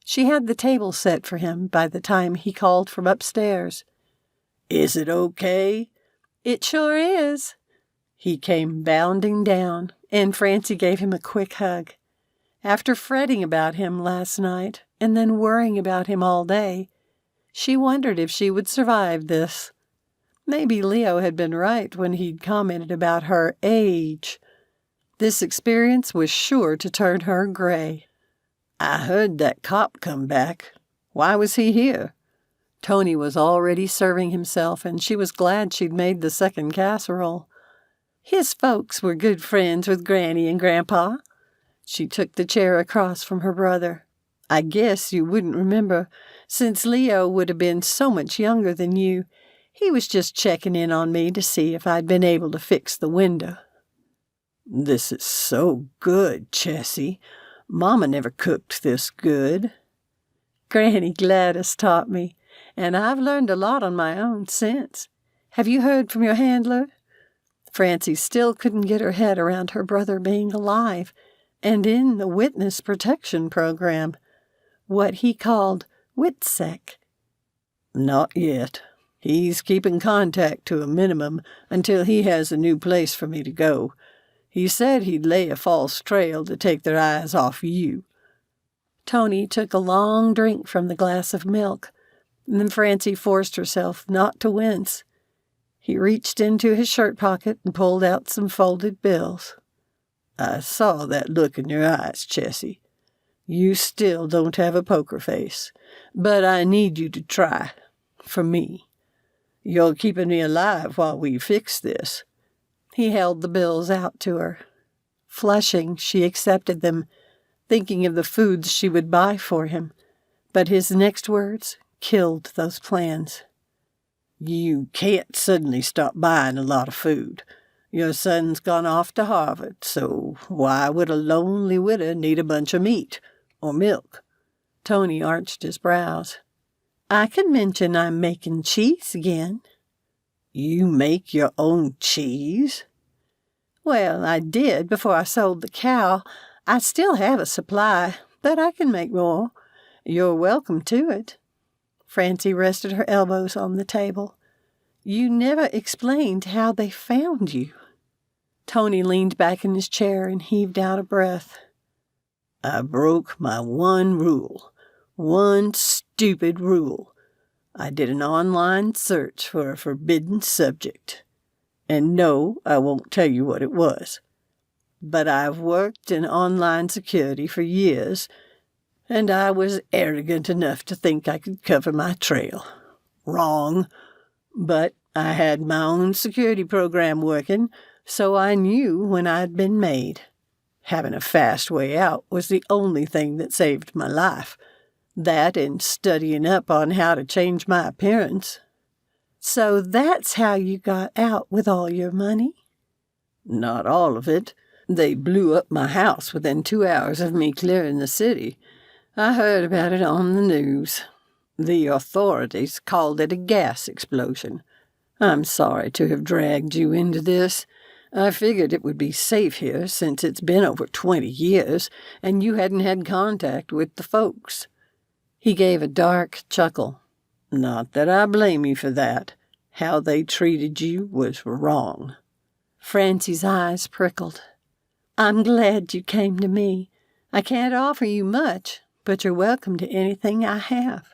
She had the table set for him by the time he called from upstairs. "Is it okay?" "It sure is." He came bounding down, and Francie gave him a quick hug. After fretting about him last night, and then worrying about him all day, she wondered if she would survive this. Maybe Leo had been right when he'd commented about her age. This experience was sure to turn her gray. "I heard that cop come back. Why was he here?" Tony was already serving himself, and she was glad she'd made the second casserole. "His folks were good friends with Granny and Grandpa." She took the chair across from her brother. I guess you wouldn't remember, since Leo would have been so much younger than you. He was just checking in on me to see if I'd been able to fix the window. This is so good, Chessie. Mama never cooked this good. Granny Gladys taught me, and I've learned a lot on my own since. Have you heard from your handler? Francie still couldn't get her head around her brother being alive and in the witness protection program, what he called WITSEC. Not yet. He's keeping contact to a minimum until he has a new place for me to go. He said he'd lay a false trail to take their eyes off you. Tony took a long drink from the glass of milk, and then Francie forced herself not to wince. He reached into his shirt pocket and pulled out some folded bills. I saw that look in your eyes, Chessie. You still don't have a poker face, but I need you to try, for me. You're keeping me alive while we fix this. He held the bills out to her. Flushing, she accepted them, thinking of the foods she would buy for him, but his next words killed those plans. You can't suddenly stop buying a lot of food. Your son's gone off to Harvard, so why would a lonely widow need a bunch of meat or milk? Tony arched his brows. I could mention I'm making cheese again. You make your own cheese? Well, I did before I sold the cow. I still have a supply, but I can make more. You're welcome to it. Francie rested her elbows on the table. You never explained how they found you. Tony leaned back in his chair and heaved out a breath. I broke my one rule. One stupid rule. I did an online search for a forbidden subject. And no, I won't tell you what it was. But I've worked in online security for years, and I was arrogant enough to think I could cover my trail. Wrong. But I had my own security program working, so I knew when I'd been made. Having a fast way out was the only thing that saved my life. That and studying up on how to change my appearance. So that's how you got out with all your money? Not all of it. They blew up my house within 2 hours of me clearing the city. I heard about it on the news. The authorities called it a gas explosion. I'm sorry to have dragged you into this. I figured it would be safe here since it's been over 20 years and you hadn't had contact with the folks. He gave a dark chuckle. Not that I blame you for that. How they treated you was wrong. Francie's eyes prickled. I'm glad you came to me. I can't offer you much, but you're welcome to anything I have.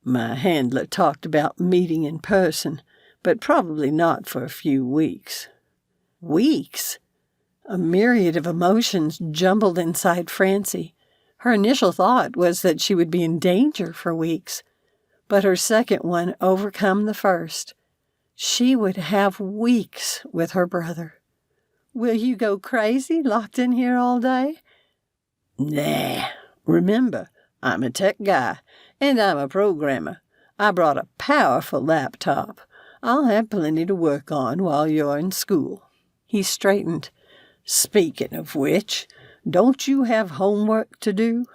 My handler talked about meeting in person, but probably not for a few weeks. Weeks? A myriad of emotions jumbled inside Francie. Her initial thought was that she would be in danger for weeks, but her second one overcome the first. She would have weeks with her brother. Will you go crazy locked in here all day? Nah. Remember, I'm a tech guy, and I'm a programmer. I brought a powerful laptop. I'll have plenty to work on while you're in school. He straightened. Speaking of which, don't you have homework to do?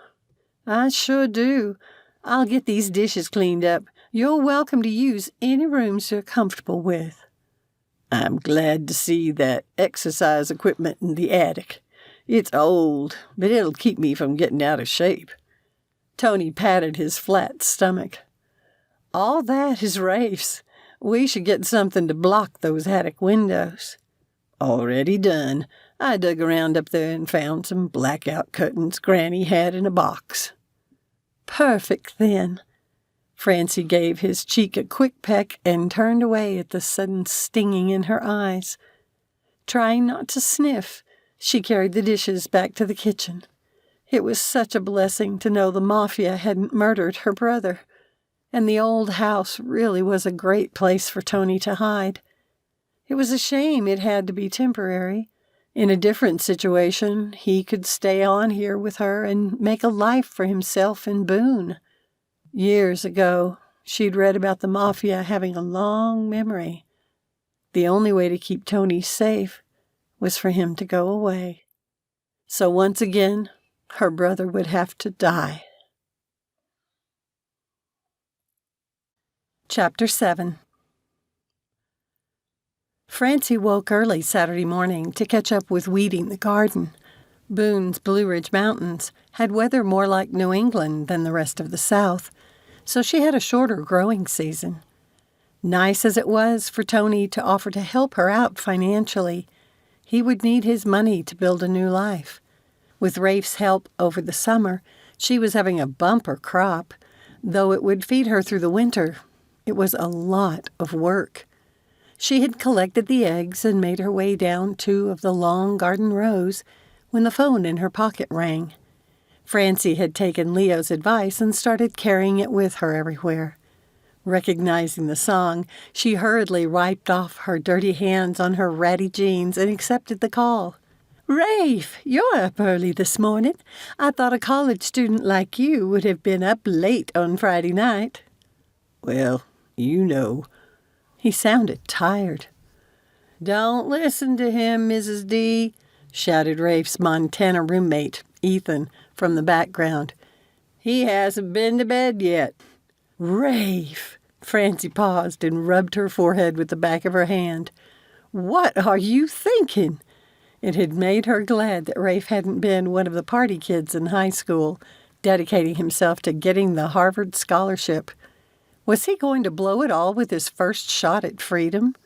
I sure do. I'll get these dishes cleaned up. You're welcome to use any rooms you're comfortable with. I'm glad to see that exercise equipment in the attic. It's old, but it'll keep me from getting out of shape. Tony patted his flat stomach. All that is Rafe's. We should get something to block those attic windows. Already done. I dug around up there and found some blackout curtains Granny had in a box. Perfect, then. Francie gave his cheek a quick peck and turned away at the sudden stinging in her eyes. Trying not to sniff, she carried the dishes back to the kitchen. It was such a blessing to know the mafia hadn't murdered her brother, and the old house really was a great place for Tony to hide. It was a shame it had to be temporary. In a different situation, he could stay on here with her and make a life for himself in Boone. Years ago, she'd read about the Mafia having a long memory. The only way to keep Tony safe was for him to go away. So once again, her brother would have to die. Chapter 7. Francie woke early Saturday morning to catch up with weeding the garden. Boone's Blue Ridge Mountains had weather more like New England than the rest of the South, so she had a shorter growing season. Nice as it was for Tony to offer to help her out financially, he would need his money to build a new life. With Rafe's help over the summer, she was having a bumper crop. Though it would feed her through the winter, it was a lot of work. She had collected the eggs and made her way down 2 of the long garden rows when the phone in her pocket rang. Francie had taken Leo's advice and started carrying it with her everywhere. Recognizing the song, she hurriedly wiped off her dirty hands on her ratty jeans and accepted the call. "Rafe, you're up early this morning. I thought a college student like you would have been up late on Friday night." "Well, you know." He sounded tired. "Don't listen to him, Mrs. D," shouted Rafe's Montana roommate, Ethan, from the background. "He hasn't been to bed yet." "Rafe!" Francie paused and rubbed her forehead with the back of her hand. "What are you thinking?" It had made her glad that Rafe hadn't been one of the party kids in high school, dedicating himself to getting the Harvard scholarship. Was he going to blow it all with his first shot at freedom?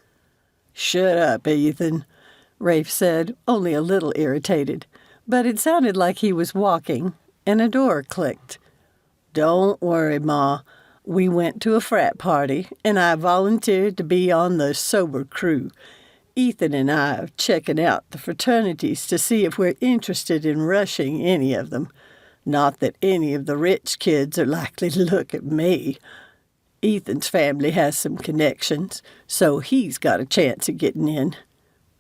"Shut up, Ethan," Rafe said, only a little irritated, but it sounded like he was walking, and a door clicked. "Don't worry, Ma. We went to a frat party, and I volunteered to be on the sober crew. Ethan and I are checking out the fraternities to see if we're interested in rushing any of them. Not that any of the rich kids are likely to look at me. Ethan's family has some connections, so he's got a chance of getting in.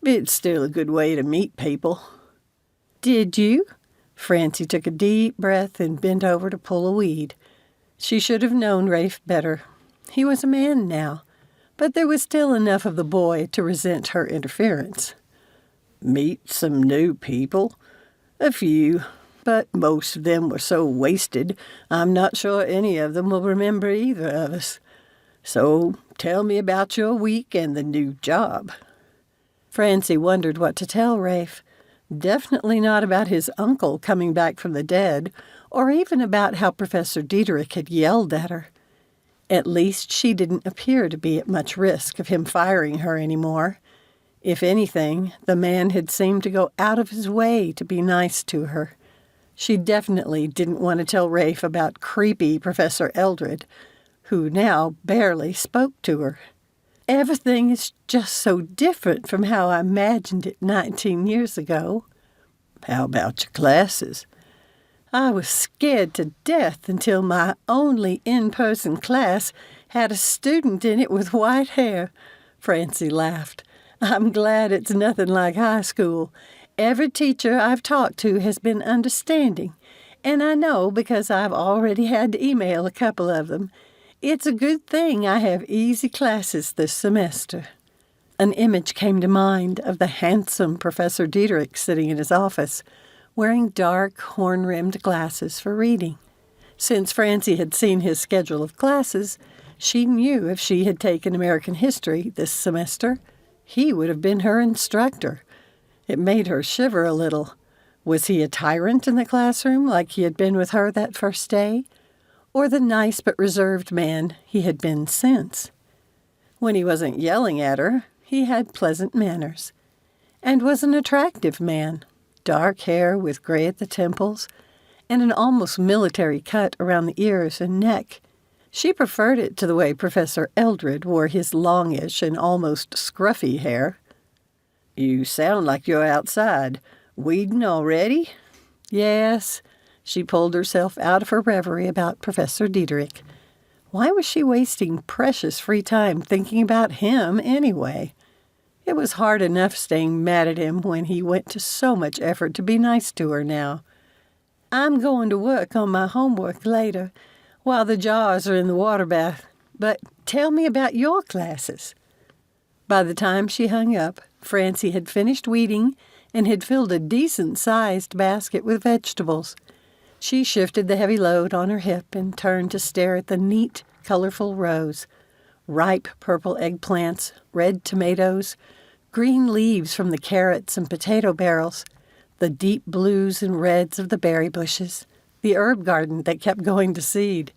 It's still a good way to meet people." "Did you?" Francie took a deep breath and bent over to pull a weed. She should have known Rafe better. He was a man now, but there was still enough of the boy to resent her interference. "Meet some new people? A few, but most of them were so wasted, I'm not sure any of them will remember either of us. So tell me about your week and the new job." Francie wondered what to tell Rafe. Definitely not about his uncle coming back from the dead, or even about how Professor Diederik had yelled at her. At least she didn't appear to be at much risk of him firing her anymore. If anything, the man had seemed to go out of his way to be nice to her. She definitely didn't want to tell Rafe about creepy Professor Eldred, who now barely spoke to her. "Everything is just so different from how I imagined it 19 years ago." "How about your classes?" "I was scared to death until my only in-person class had a student in it with white hair," Francie laughed. "I'm glad it's nothing like high school. Every teacher I've talked to has been understanding, and I know because I've already had to email a couple of them. It's a good thing I have easy classes this semester." An image came to mind of the handsome Professor Diederik sitting in his office, wearing dark, horn-rimmed glasses for reading. Since Francie had seen his schedule of classes, she knew if she had taken American history this semester, he would have been her instructor. It made her shiver a little. Was he a tyrant in the classroom like he had been with her that first day? Or the nice but reserved man he had been since? When he wasn't yelling at her, he had pleasant manners, and was an attractive man. Dark hair with gray at the temples, and an almost military cut around the ears and neck. She preferred it to the way Professor Eldred wore his longish and almost scruffy hair. "You sound like you're outside. Weeding already?" "Yes." She pulled herself out of her reverie about Professor Diederik. Why was she wasting precious free time thinking about him anyway? It was hard enough staying mad at him when he went to so much effort to be nice to her now. "I'm going to work on my homework later, while the jars are in the water bath. But tell me about your classes." By the time she hung up, Francie had finished weeding and had filled a decent-sized basket with vegetables. She shifted the heavy load on her hip and turned to stare at the neat, colorful rows. Ripe purple eggplants, red tomatoes, green leaves from the carrots and potato barrels, the deep blues and reds of the berry bushes, the herb garden that kept going to seed.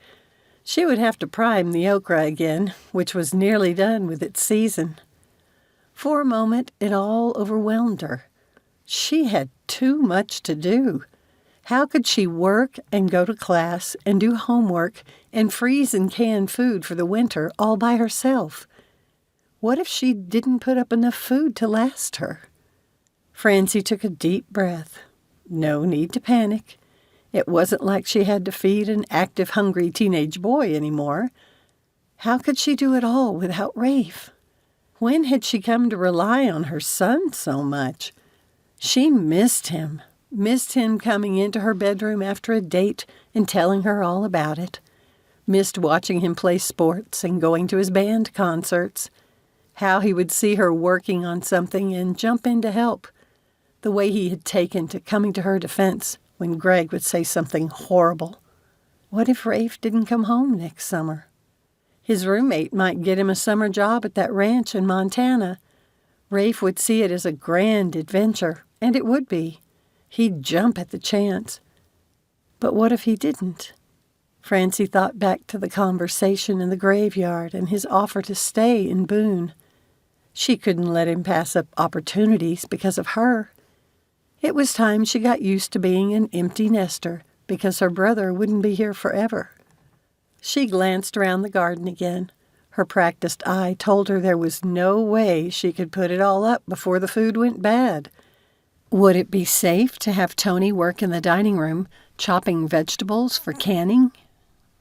She would have to prime the okra again, which was nearly done with its season. For a moment, it all overwhelmed her. She had too much to do. How could she work and go to class and do homework and freeze and can food for the winter all by herself? What if she didn't put up enough food to last her? Francie took a deep breath. No need to panic. It wasn't like she had to feed an active, hungry teenage boy anymore. How could she do it all without Rafe? When had she come to rely on her son so much? She missed him coming into her bedroom after a date and telling her all about it. Missed watching him play sports and going to his band concerts. How he would see her working on something and jump in to help. The way he had taken to coming to her defense when Greg would say something horrible. What if Rafe didn't come home next summer? His roommate might get him a summer job at that ranch in Montana. Rafe would see it as a grand adventure, and it would be. He'd jump at the chance. But what if he didn't? Francie thought back to the conversation in the graveyard and his offer to stay in Boone. She couldn't let him pass up opportunities because of her. It was time she got used to being an empty nester because her brother wouldn't be here forever. She glanced around the garden again. Her practiced eye told her there was no way she could put it all up before the food went bad. Would it be safe to have Tony work in the dining room, chopping vegetables for canning?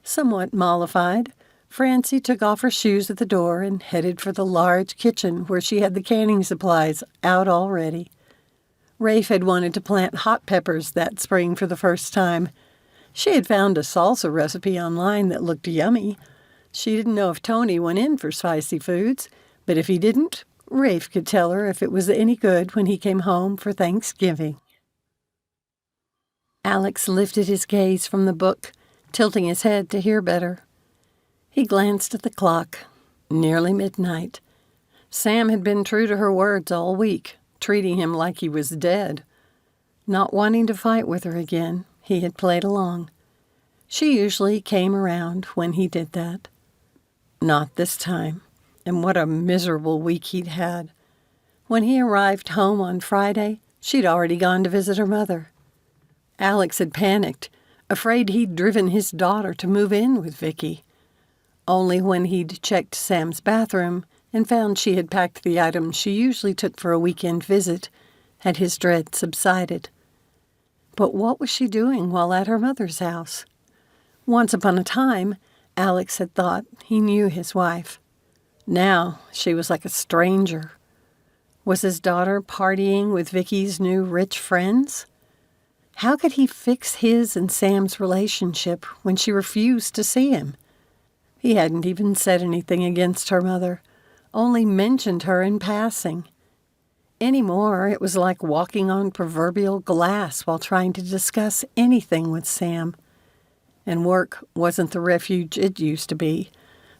Somewhat mollified, Francie took off her shoes at the door and headed for the large kitchen where she had the canning supplies out already. Rafe had wanted to plant hot peppers that spring for the first time. She had found a salsa recipe online that looked yummy. She didn't know if Tony went in for spicy foods, but if he didn't, Rafe could tell her if it was any good when he came home for Thanksgiving. Alex lifted his gaze from the book, tilting his head to hear better. He glanced at the clock. Nearly midnight. Sam had been true to her words all week, treating him like he was dead. Not wanting to fight with her again, he had played along. She usually came around when he did that. Not this time, and what a miserable week he'd had. When he arrived home on Friday, she'd already gone to visit her mother. Alex had panicked, afraid he'd driven his daughter to move in with Vicki. Only when he'd checked Sam's bathroom and found she had packed the items she usually took for a weekend visit had his dread subsided. But what was she doing while at her mother's house? Once upon a time, Alex had thought he knew his wife. Now she was like a stranger. Was his daughter partying with Vicki's new rich friends? How could he fix his and Sam's relationship when she refused to see him? He hadn't even said anything against her mother, only mentioned her in passing. Anymore, it was like walking on proverbial glass while trying to discuss anything with Sam. And work wasn't the refuge it used to be,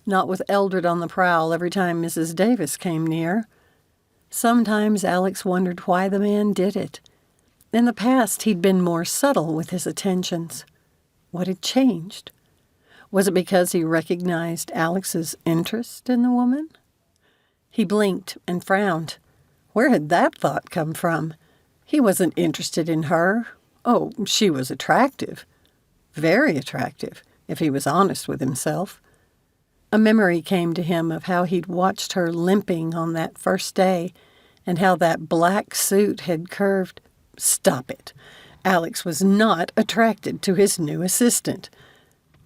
not with Eldred on the prowl every time Mrs. Davis came near. Sometimes Alex wondered why the man did it. In the past, he'd been more subtle with his attentions. What had changed? Was it because he recognized Alex's interest in the woman? He blinked and frowned. Where had that thought come from? He wasn't interested in her. Oh, she was attractive. Very attractive, if he was honest with himself. A memory came to him of how he'd watched her limping on that first day and how that black suit had curved. Stop it. Alex was not attracted to his new assistant.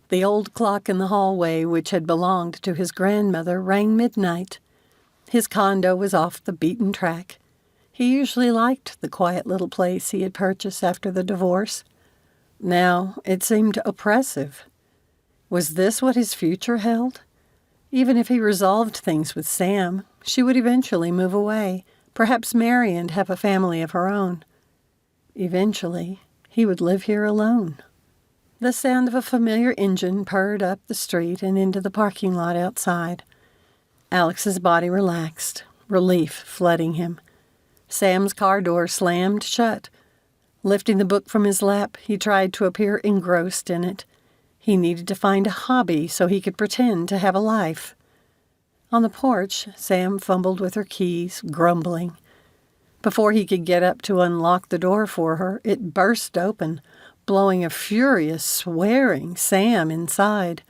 The old clock in the hallway, which had belonged to his grandmother, rang midnight. His condo was off the beaten track. He usually liked the quiet little place he had purchased after the divorce. Now it seemed oppressive. Was this what his future held? Even if he resolved things with Sam, she would eventually move away, perhaps marry and have a family of her own. Eventually, he would live here alone. The sound of a familiar engine purred up the street and into the parking lot outside. Alex's body relaxed, relief flooding him. Sam's car door slammed shut. Lifting the book from his lap, he tried to appear engrossed in it. He needed to find a hobby so he could pretend to have a life. On the porch, Sam fumbled with her keys, grumbling. Before he could get up to unlock the door for her, it burst open, blowing a furious, swearing Sam inside.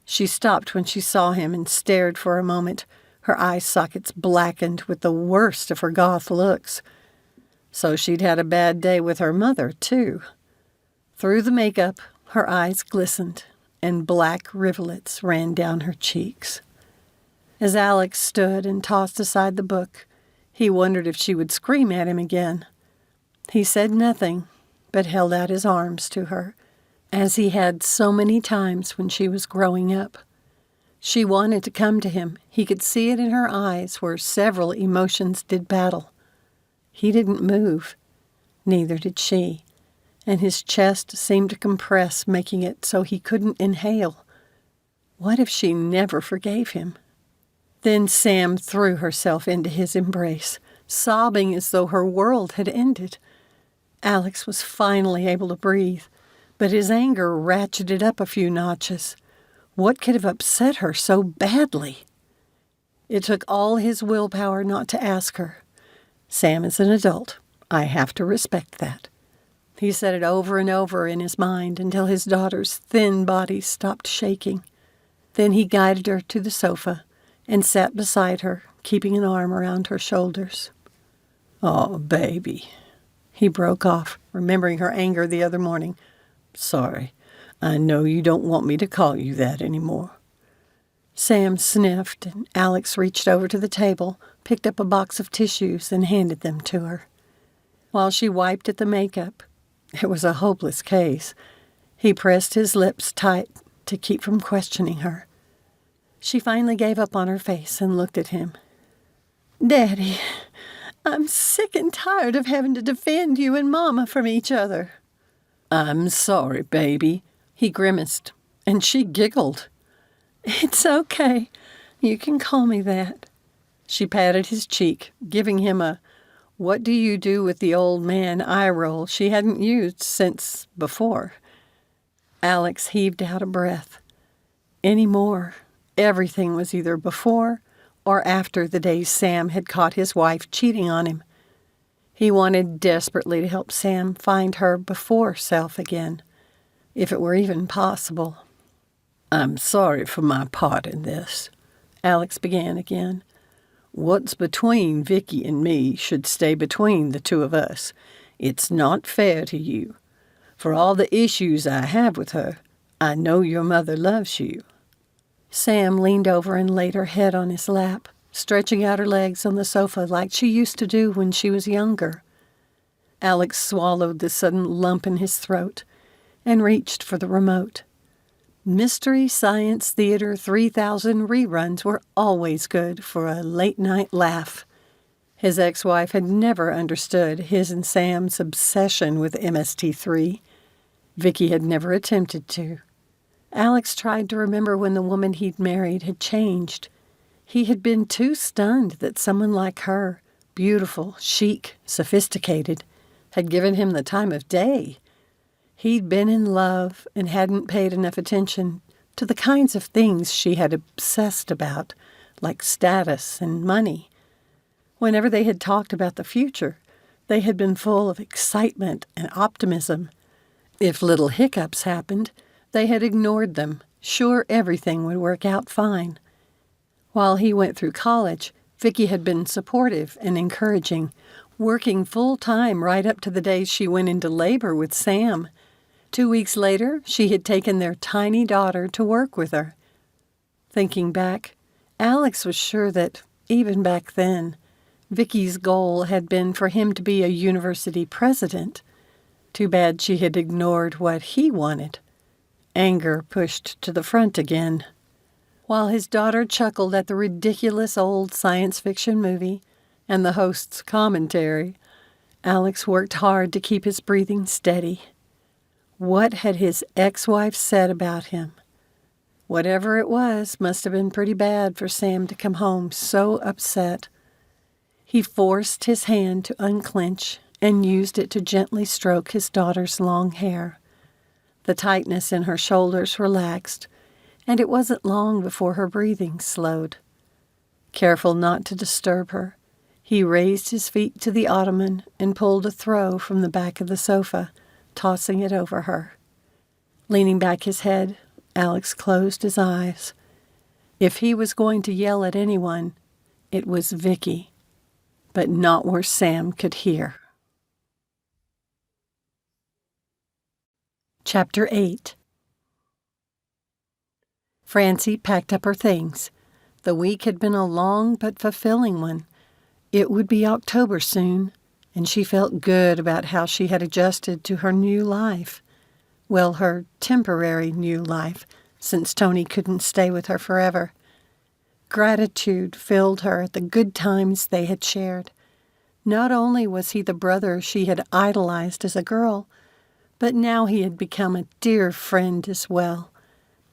She stopped when she saw him and stared for a moment, her eye sockets blackened with the worst of her goth looks. So she'd had a bad day with her mother, too. Through the makeup, her eyes glistened, and black rivulets ran down her cheeks. As Alex stood and tossed aside the book, he wondered if she would scream at him again. He said nothing, but held out his arms to her, as he had so many times when she was growing up. She wanted to come to him. He could see it in her eyes where several emotions did battle. He didn't move. Neither did she. And his chest seemed to compress, making it so he couldn't inhale. What if she never forgave him? Then Sam threw herself into his embrace, sobbing as though her world had ended. Alex was finally able to breathe, but his anger ratcheted up a few notches. What could have upset her so badly? It took all his willpower not to ask her. Sam is an adult. I have to respect that. He said it over and over in his mind until his daughter's thin body stopped shaking. Then he guided her to the sofa and sat beside her, keeping an arm around her shoulders. "Oh, baby," he broke off, remembering her anger the other morning. "Sorry. I know you don't want me to call you that anymore." Sam sniffed, and Alex reached over to the table, picked up a box of tissues, and handed them to her. While she wiped at the makeup, it was a hopeless case. He pressed his lips tight to keep from questioning her. She finally gave up on her face and looked at him. "Daddy, I'm sick and tired of having to defend you and Mama from each other." "I'm sorry, baby," he grimaced, and she giggled. "It's okay. You can call me that." She patted his cheek, giving him a "what do you do with the old man" eye roll she hadn't used since before. Alex heaved out a breath. Anymore, everything was either before or after the days Sam had caught his wife cheating on him. He wanted desperately to help Sam find her before self again, if it were even possible. "I'm sorry for my part in this," Alex began again. "What's between Vicki and me should stay between the two of us. It's not fair to you. For all the issues I have with her, I know your mother loves you." Sam leaned over and laid her head on his lap, stretching out her legs on the sofa like she used to do when she was younger. Alex swallowed the sudden lump in his throat and reached for the remote. Mystery Science Theater 3000 reruns were always good for a late-night laugh. His ex-wife had never understood his and Sam's obsession with MST3. Vicki had never attempted to. Alex tried to remember when the woman he'd married had changed. He had been too stunned that someone like her, beautiful, chic, sophisticated, had given him the time of day. He'd been in love and hadn't paid enough attention to the kinds of things she had obsessed about, like status and money. Whenever they had talked about the future, they had been full of excitement and optimism. If little hiccups happened, they had ignored them, sure everything would work out fine. While he went through college, Vicki had been supportive and encouraging, working full-time right up to the days she went into labor with Sam. 2 weeks later, she had taken their tiny daughter to work with her. Thinking back, Alex was sure that Even back then, Vicki's goal had been for him to be a university president. Too bad she had ignored what he wanted. Anger pushed to the front again. While his daughter chuckled at the ridiculous old science fiction movie and the host's commentary, Alex worked hard to keep his breathing steady. What had his ex-wife said about him? Whatever it was must have been pretty bad for Sam to come home so upset. He forced his hand to unclench and used it to gently stroke his daughter's long hair. The tightness in her shoulders relaxed, and it wasn't long before her breathing slowed. Careful not to disturb her, he raised his feet to the ottoman and pulled a throw from the back of the sofa, tossing it over her. Leaning back his head, Alex closed his eyes. If he was going to yell at anyone, it was Vicki, but not where Sam could hear. Chapter 8. Francie packed up her things. The week had been a long but fulfilling one. It would be October soon, and she felt good about how she had adjusted to her new life. Well, her temporary new life, since Tony couldn't stay with her forever. Gratitude filled her at the good times they had shared. Not only was he the brother she had idolized as a girl, but now he had become a dear friend as well.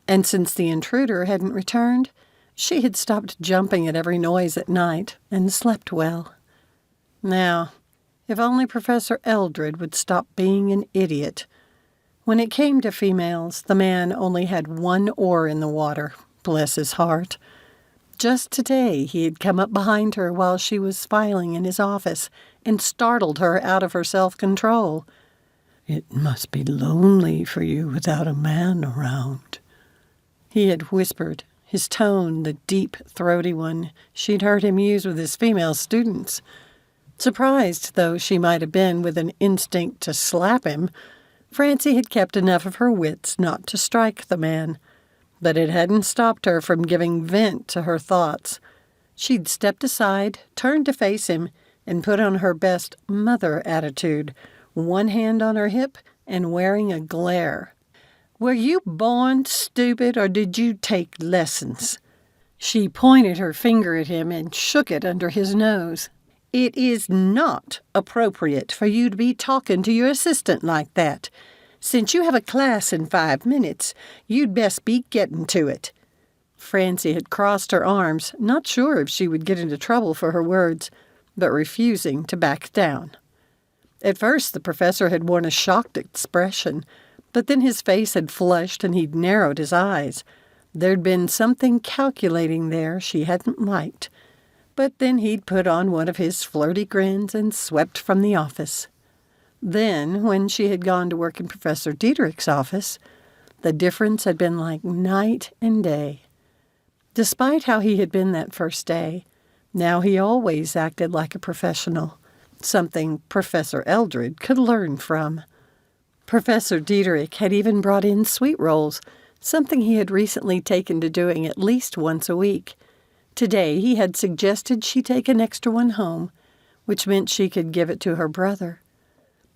And since the intruder hadn't returned, she had stopped jumping at every noise at night and slept well. Now, if only Professor Eldred would stop being an idiot. When it came to females, the man only had one oar in the water, bless his heart. Just today he had come up behind her while she was filing in his office and startled her out of her self-control. "It must be lonely for you without a man around," he had whispered, his tone the deep, throaty one she'd heard him use with his female students. Surprised though she might have been with an instinct to slap him, Francie had kept enough of her wits not to strike the man. But it hadn't stopped her from giving vent to her thoughts. She'd stepped aside, turned to face him, and put on her best mother attitude, one hand on her hip and wearing a glare. "Were you born stupid, or did you take lessons?" She pointed her finger at him and shook it under his nose. "It is not appropriate for you to be talking to your assistant like that. Since you have a class in 5 minutes, you'd best be getting to it." Francie had crossed her arms, not sure if she would get into trouble for her words, but refusing to back down. At first, the professor had worn a shocked expression, but then his face had flushed and he'd narrowed his eyes. There'd been something calculating there she hadn't liked. But then he'd put on one of his flirty grins and swept from the office. Then, when she had gone to work in Professor Diederik's office, the difference had been like night and day. Despite how he had been that first day, now he always acted like a professional, something Professor Eldred could learn from. Professor Diederik had even brought in sweet rolls, something he had recently taken to doing at least once a week. Today he had suggested she take an extra one home, which meant she could give it to her brother.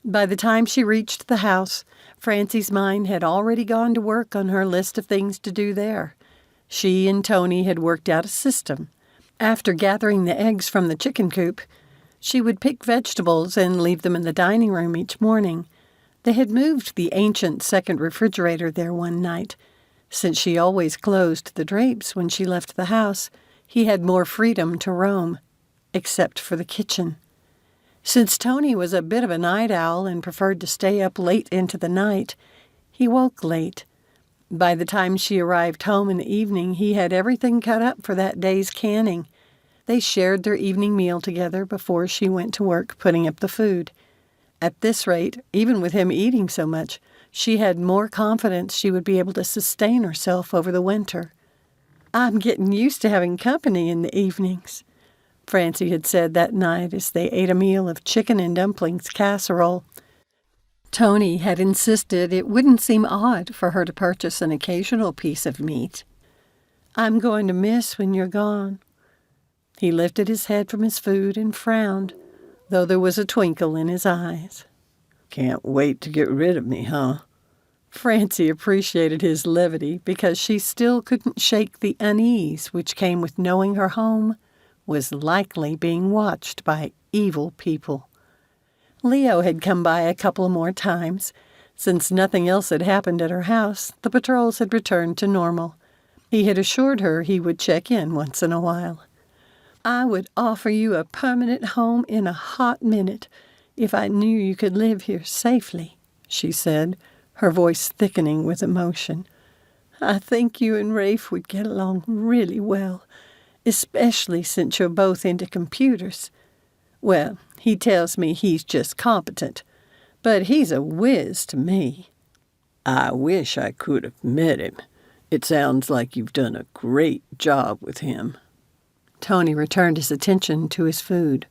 By the time she reached the house, Francie's mind had already gone to work on her list of things to do there. She and Tony had worked out a system. After gathering the eggs from the chicken coop, she would pick vegetables and leave them in the dining room each morning. They had moved the ancient second refrigerator there one night. Since she always closed the drapes when she left the house, he had more freedom to roam, except for the kitchen. Since Tony was a bit of a night owl and preferred to stay up late into the night, he woke late. By the time she arrived home in the evening, he had everything cut up for that day's canning. They shared their evening meal together before she went to work putting up the food. At this rate, even with him eating so much, she had more confidence she would be able to sustain herself over the winter. "I'm getting used to having company in the evenings," Francie had said that night as they ate a meal of chicken and dumplings casserole. Tony had insisted it wouldn't seem odd for her to purchase an occasional piece of meat. "I'm going to miss when you're gone." He lifted his head from his food and frowned, though there was a twinkle in his eyes. Can't wait to get rid of me, huh? Francie appreciated his levity because she still couldn't shake the unease which came with knowing her home was likely being watched by evil people. Leo had come by a couple more times. Since nothing else had happened at her house, the patrols had returned to normal. He had assured her he would check in once in a while. "I would offer you a permanent home in a hot minute if I knew you could live here safely," she said, her voice thickening with emotion. "I think you and Rafe would get along really well, especially since you're both into computers. Well, he tells me he's just competent, but he's a whiz to me." I wish I could have met him. It sounds like you've done a great job with him. Tony returned his attention to his food.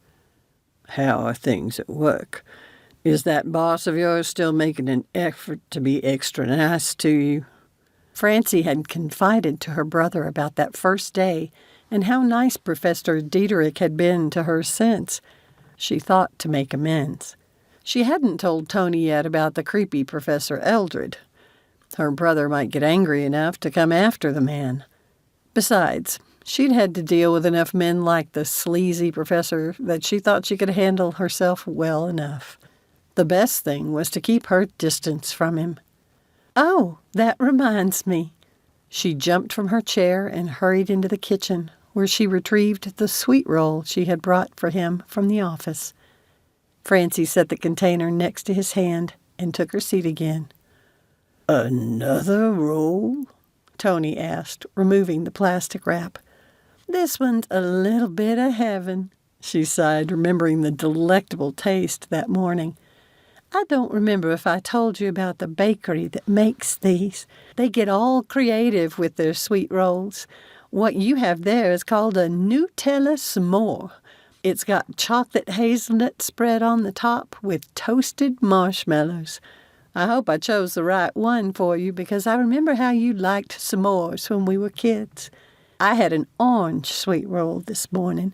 How are things at work? Is that boss of yours still making an effort to be extra nice to you? Francie had confided to her brother about that first day and how nice Professor Diederik had been to her since. She thought to make amends. She hadn't told Tony yet about the creepy Professor Eldred. Her brother might get angry enough to come after the man. Besides, she'd had to deal with enough men like the sleazy professor that she thought she could handle herself well enough. The best thing was to keep her distance from him. "Oh, that reminds me." She jumped from her chair and hurried into the kitchen, where she retrieved the sweet roll she had brought for him from the office. Francie set the container next to his hand and took her seat again. Another roll? Tony asked, removing the plastic wrap. "This one's a little bit of heaven," she sighed, remembering the delectable taste that morning. "I don't remember if I told you about the bakery that makes these. They get all creative with their sweet rolls. What you have there is called a Nutella s'more. It's got chocolate hazelnut spread on the top with toasted marshmallows. I hope I chose the right one for you because I remember how you liked s'mores when we were kids. I had an orange sweet roll this morning,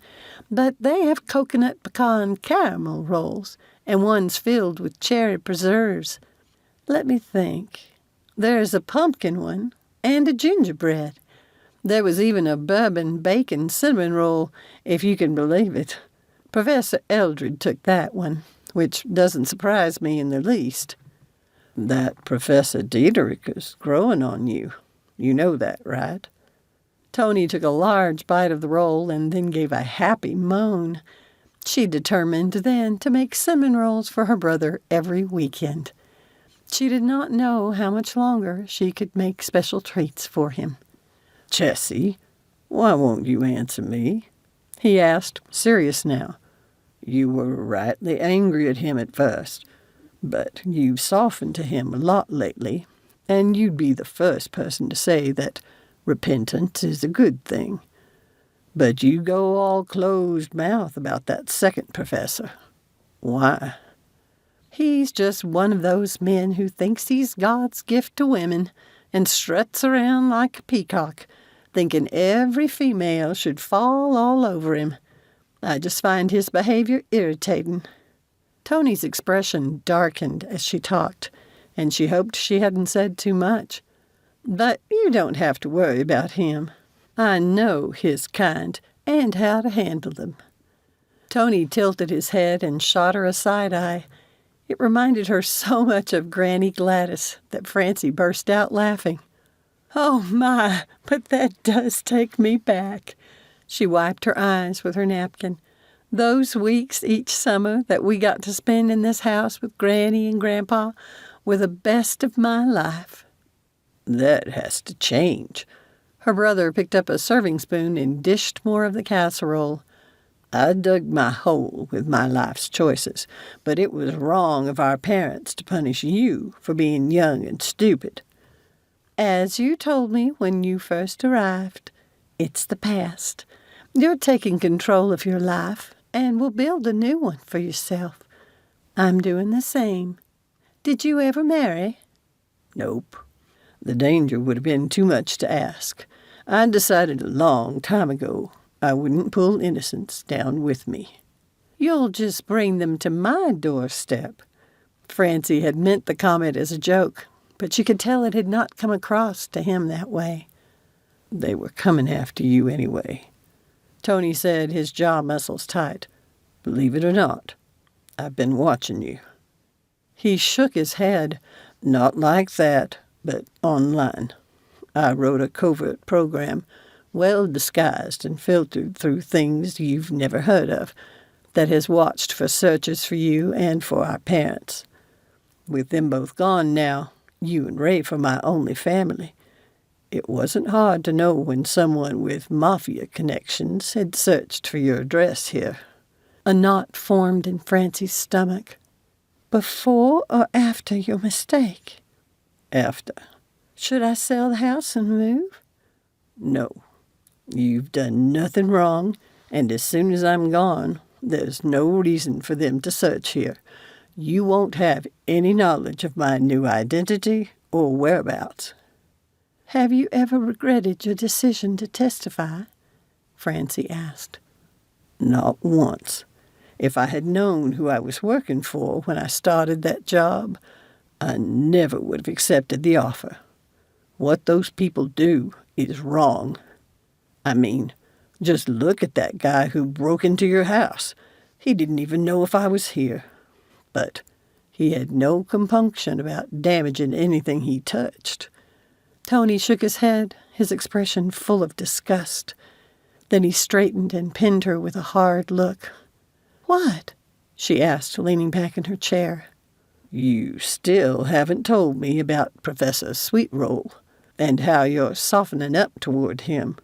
but they have coconut pecan caramel rolls, and one's filled with cherry preserves. Let me think. There's a pumpkin one and a gingerbread. There was even a bourbon bacon cinnamon roll, if you can believe it. Professor Eldred took that one, which doesn't surprise me in the least." "That Professor Diederik is growing on you. You know that, right?" Tony took a large bite of the roll and then gave a happy moan. She determined then to make cinnamon rolls for her brother every weekend. She did not know how much longer she could make special treats for him. "Jessie, why won't you answer me?" he asked, serious now. "You were rightly angry at him at first, but you've softened to him a lot lately, and you'd be the first person to say that repentance is a good thing. But you go all closed mouth about that second professor. Why?" "He's just one of those men who thinks he's God's gift to women and struts around like a peacock, thinking every female should fall all over him. I just find his behavior irritating." Tony's expression darkened as she talked, and she hoped she hadn't said too much. "But you don't have to worry about him. I know his kind and how to handle them." Tony tilted his head and shot her a side-eye. It reminded her so much of Granny Gladys that Francie burst out laughing. "Oh, my, but that does take me back." She wiped her eyes with her napkin. "Those weeks each summer that we got to spend in this house with Granny and Grandpa were the best of my life." "That has to change." Her brother picked up a serving spoon and dished more of the casserole. "I dug my hole with my life's choices, but it was wrong of our parents to punish you for being young and stupid." "As you told me when you first arrived, it's the past. You're taking control of your life and will build a new one for yourself. I'm doing the same. Did you ever marry?" "Nope. The danger would have been too much to ask. I decided a long time ago. I wouldn't pull innocents down with me. You'll just bring them to my doorstep. Francie had meant the comment as a joke, but she could tell it had not come across to him that way. They were coming after you anyway. Tony said, his jaw muscles tight. Believe it or not, I've been watching you. He shook his head. Not like that, but online. I wrote a covert program, well disguised and filtered through things you've never heard of, that has watched for searches for you and for our parents. With them both gone now, you and Ray for my only family, it wasn't hard to know when someone with mafia connections had searched for your address here. A knot formed in Francie's stomach. Before or after your mistake? After. Should I sell the house and move? No. You've done nothing wrong, and as soon as I'm gone, there's no reason for them to search here. You won't have any knowledge of my new identity or whereabouts. Have you ever regretted your decision to testify? Francie asked. Not once. If I had known who I was working for when I started that job, I never would have accepted the offer. What those people do is wrong. I mean, just look at that guy who broke into your house. He didn't even know if I was here. But he had no compunction about damaging anything he touched. Tony shook his head, his expression full of disgust. Then he straightened and pinned her with a hard look. What? She asked, leaning back in her chair. You still haven't told me about Professor Sweetroll and how you're softening up toward him.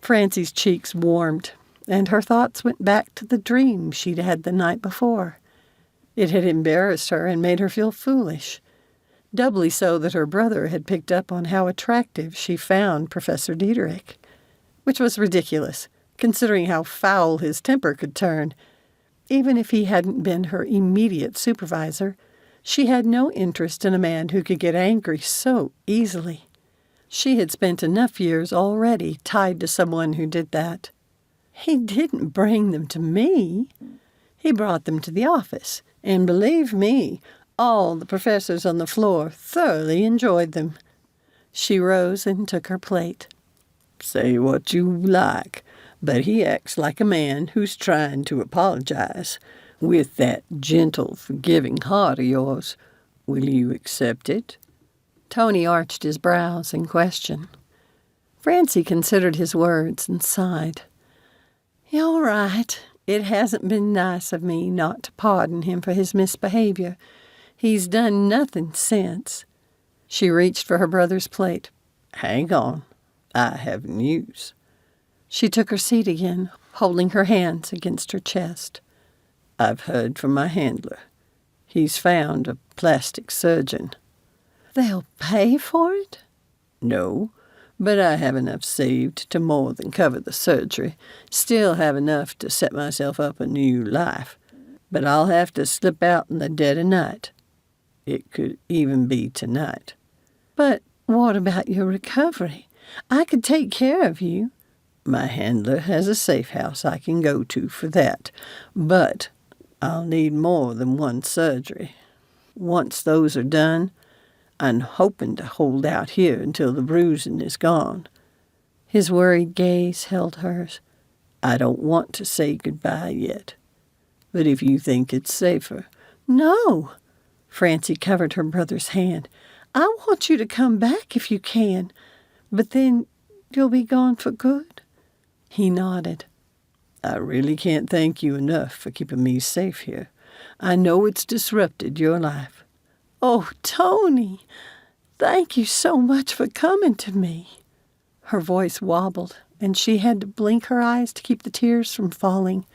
Francie's cheeks warmed, and her thoughts went back to the dream she'd had the night before. It had embarrassed her and made her feel foolish. Doubly so that her brother had picked up on how attractive she found Professor Diederik, which was ridiculous, considering how foul his temper could turn. Even if he hadn't been her immediate supervisor, she had no interest in a man who could get angry so easily. She had spent enough years already tied to someone who did that. He didn't bring them to me. He brought them to the office, and believe me, all the professors on the floor thoroughly enjoyed them. She rose and took her plate. Say what you like, but he acts like a man who's trying to apologize. With that gentle, forgiving heart of yours, will you accept it? Tony arched his brows in question. Francie considered his words and sighed. You're right. It hasn't been nice of me not to pardon him for his misbehavior. He's done nothing since. She reached for her brother's plate. Hang on. I have news. She took her seat again, holding her hands against her chest. I've heard from my handler. He's found a plastic surgeon. They'll pay for it? No, but I have enough saved to more than cover the surgery. Still have enough to set myself up a new life. But I'll have to slip out in the dead of night. It could even be tonight. But what about your recovery? I could take care of you. My handler has a safe house I can go to for that. But I'll need more than one surgery. Once those are done, I'm hoping to hold out here until the bruising is gone. His worried gaze held hers. I don't want to say goodbye yet. But if you think it's safer... No! Francie covered her brother's hand. I want you to come back if you can. But then you'll be gone for good? He nodded. I really can't thank you enough for keeping me safe here. I know it's disrupted your life. Oh, Tony, thank you so much for coming to me. Her voice wobbled, and she had to blink her eyes to keep the tears from falling.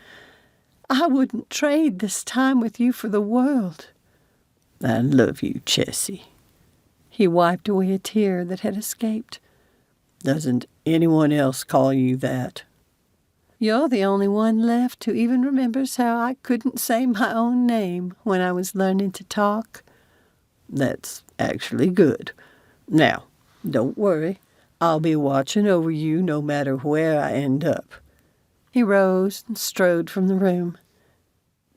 I wouldn't trade this time with you for the world. I love you, Chessie. He wiped away a tear that had escaped. Doesn't anyone else call you that? You're the only one left who even remembers how I couldn't say my own name when I was learning to talk. That's actually good. Now, don't worry. I'll be watching over you no matter where I end up. He rose and strode from the room.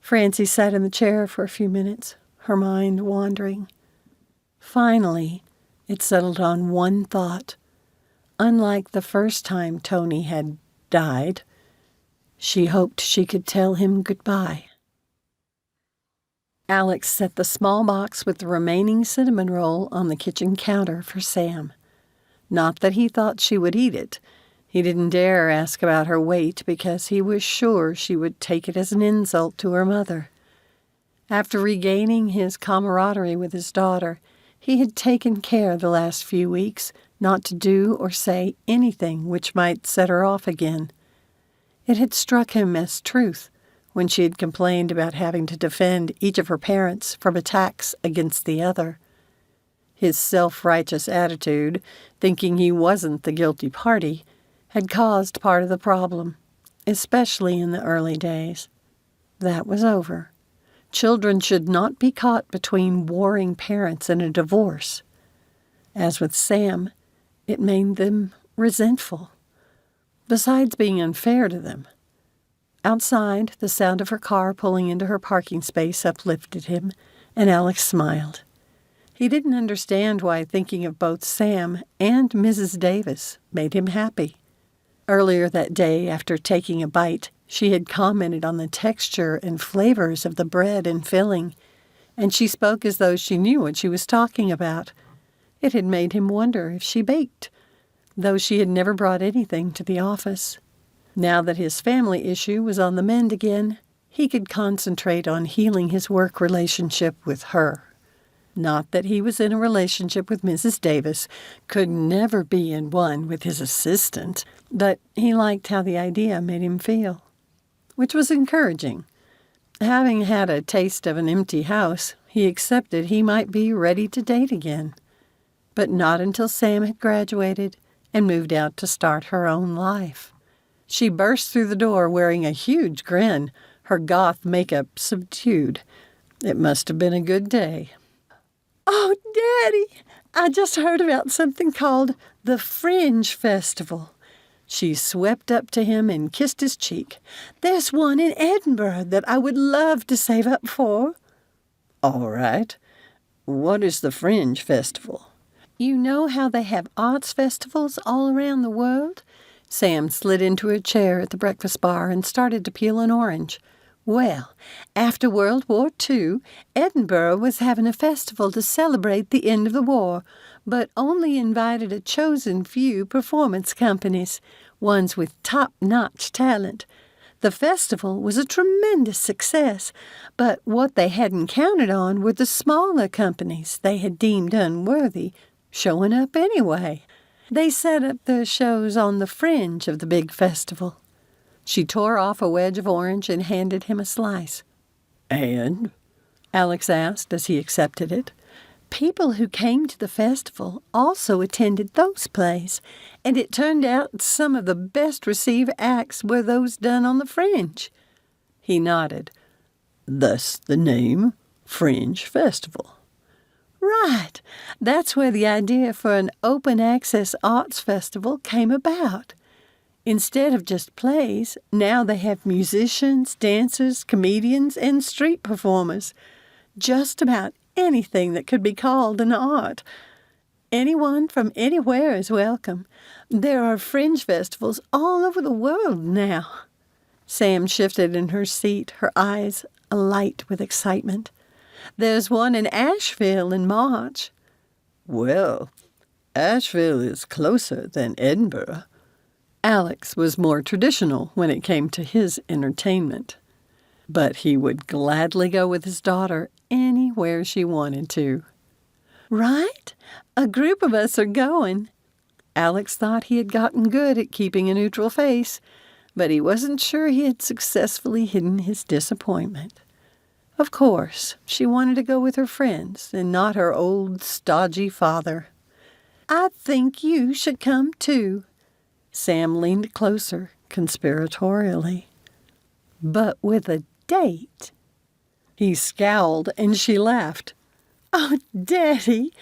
Francie sat in the chair for a few minutes, her mind wandering. Finally, it settled on one thought. Unlike the first time Tony had died, she hoped she could tell him goodbye. Alex set the small box with the remaining cinnamon roll on the kitchen counter for Sam. Not that he thought she would eat it. He didn't dare ask about her weight because he was sure she would take it as an insult to her mother. After regaining his camaraderie with his daughter, he had taken care the last few weeks not to do or say anything which might set her off again. It had struck him as truth when she had complained about having to defend each of her parents from attacks against the other. His self-righteous attitude, thinking he wasn't the guilty party, had caused part of the problem, especially in the early days. That was over. Children should not be caught between warring parents in a divorce. As with Sam, it made them resentful, besides being unfair to them. Outside, the sound of her car pulling into her parking space uplifted him, and Alex smiled. He didn't understand why thinking of both Sam and Mrs. Davis made him happy. Earlier that day, after taking a bite, she had commented on the texture and flavors of the bread and filling, and she spoke as though she knew what she was talking about. It had made him wonder if she baked, though she had never brought anything to the office. Now that his family issue was on the mend again, he could concentrate on healing his work relationship with her. Not that he was in a relationship with Mrs. Davis, could never be in one with his assistant, but he liked how the idea made him feel, which was encouraging. Having had a taste of an empty house, he accepted he might be ready to date again. But not until Sam had graduated and moved out to start her own life. She burst through the door wearing a huge grin, her goth makeup subdued. It must have been a good day. "Oh, Daddy, I just heard about something called the Fringe Festival." She swept up to him and kissed his cheek. "There's one in Edinburgh that I would love to save up for." "All right. What is the Fringe Festival?" "You know how they have arts festivals all around the world?" Sam slid into a chair at the breakfast bar and started to peel an orange. "Well, after World War II, Edinburgh was having a festival to celebrate the end of the war, but only invited a chosen few performance companies, ones with top-notch talent. The festival was a tremendous success, but what they hadn't counted on were the smaller companies they had deemed unworthy showing up anyway. They set up their shows on the fringe of the big festival." She tore off a wedge of orange and handed him a slice. "And?" Alex asked as he accepted it. "People who came to the festival also attended those plays, and it turned out some of the best received acts were those done on the fringe." He nodded. "Thus the name, Fringe Festival." "Right. That's where the idea for an open-access arts festival came about. Instead of just plays, now they have musicians, dancers, comedians, and street performers. Just about anything that could be called an art. Anyone from anywhere is welcome. There are fringe festivals all over the world now." Sam shifted in her seat, her eyes alight with excitement. "There's one in Asheville in March." "Well, Asheville is closer than Edinburgh." Alex was more traditional when it came to his entertainment, but he would gladly go with his daughter anywhere she wanted to. "Right? A group of us are going." Alex thought he had gotten good at keeping a neutral face, but he wasn't sure he had successfully hidden his disappointment. Of course, she wanted to go with her friends and not her old, stodgy father. "I think you should come too." Sam leaned closer, conspiratorially. "But with a date." He scowled, and she laughed. "Oh, Daddy,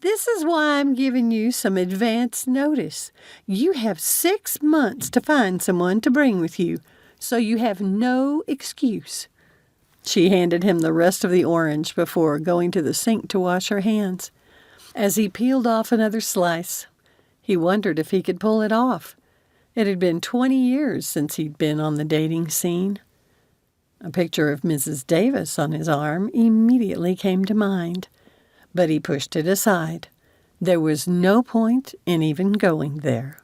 this is why I'm giving you some advance notice. You have 6 months to find someone to bring with you. so you have no excuse." She handed him the rest of the orange before going to the sink to wash her hands. As he peeled off another slice, he wondered if he could pull it off. It had been 20 years since he'd been on the dating scene. A picture of Mrs. Davis on his arm immediately came to mind, but he pushed it aside. There was no point in even going there.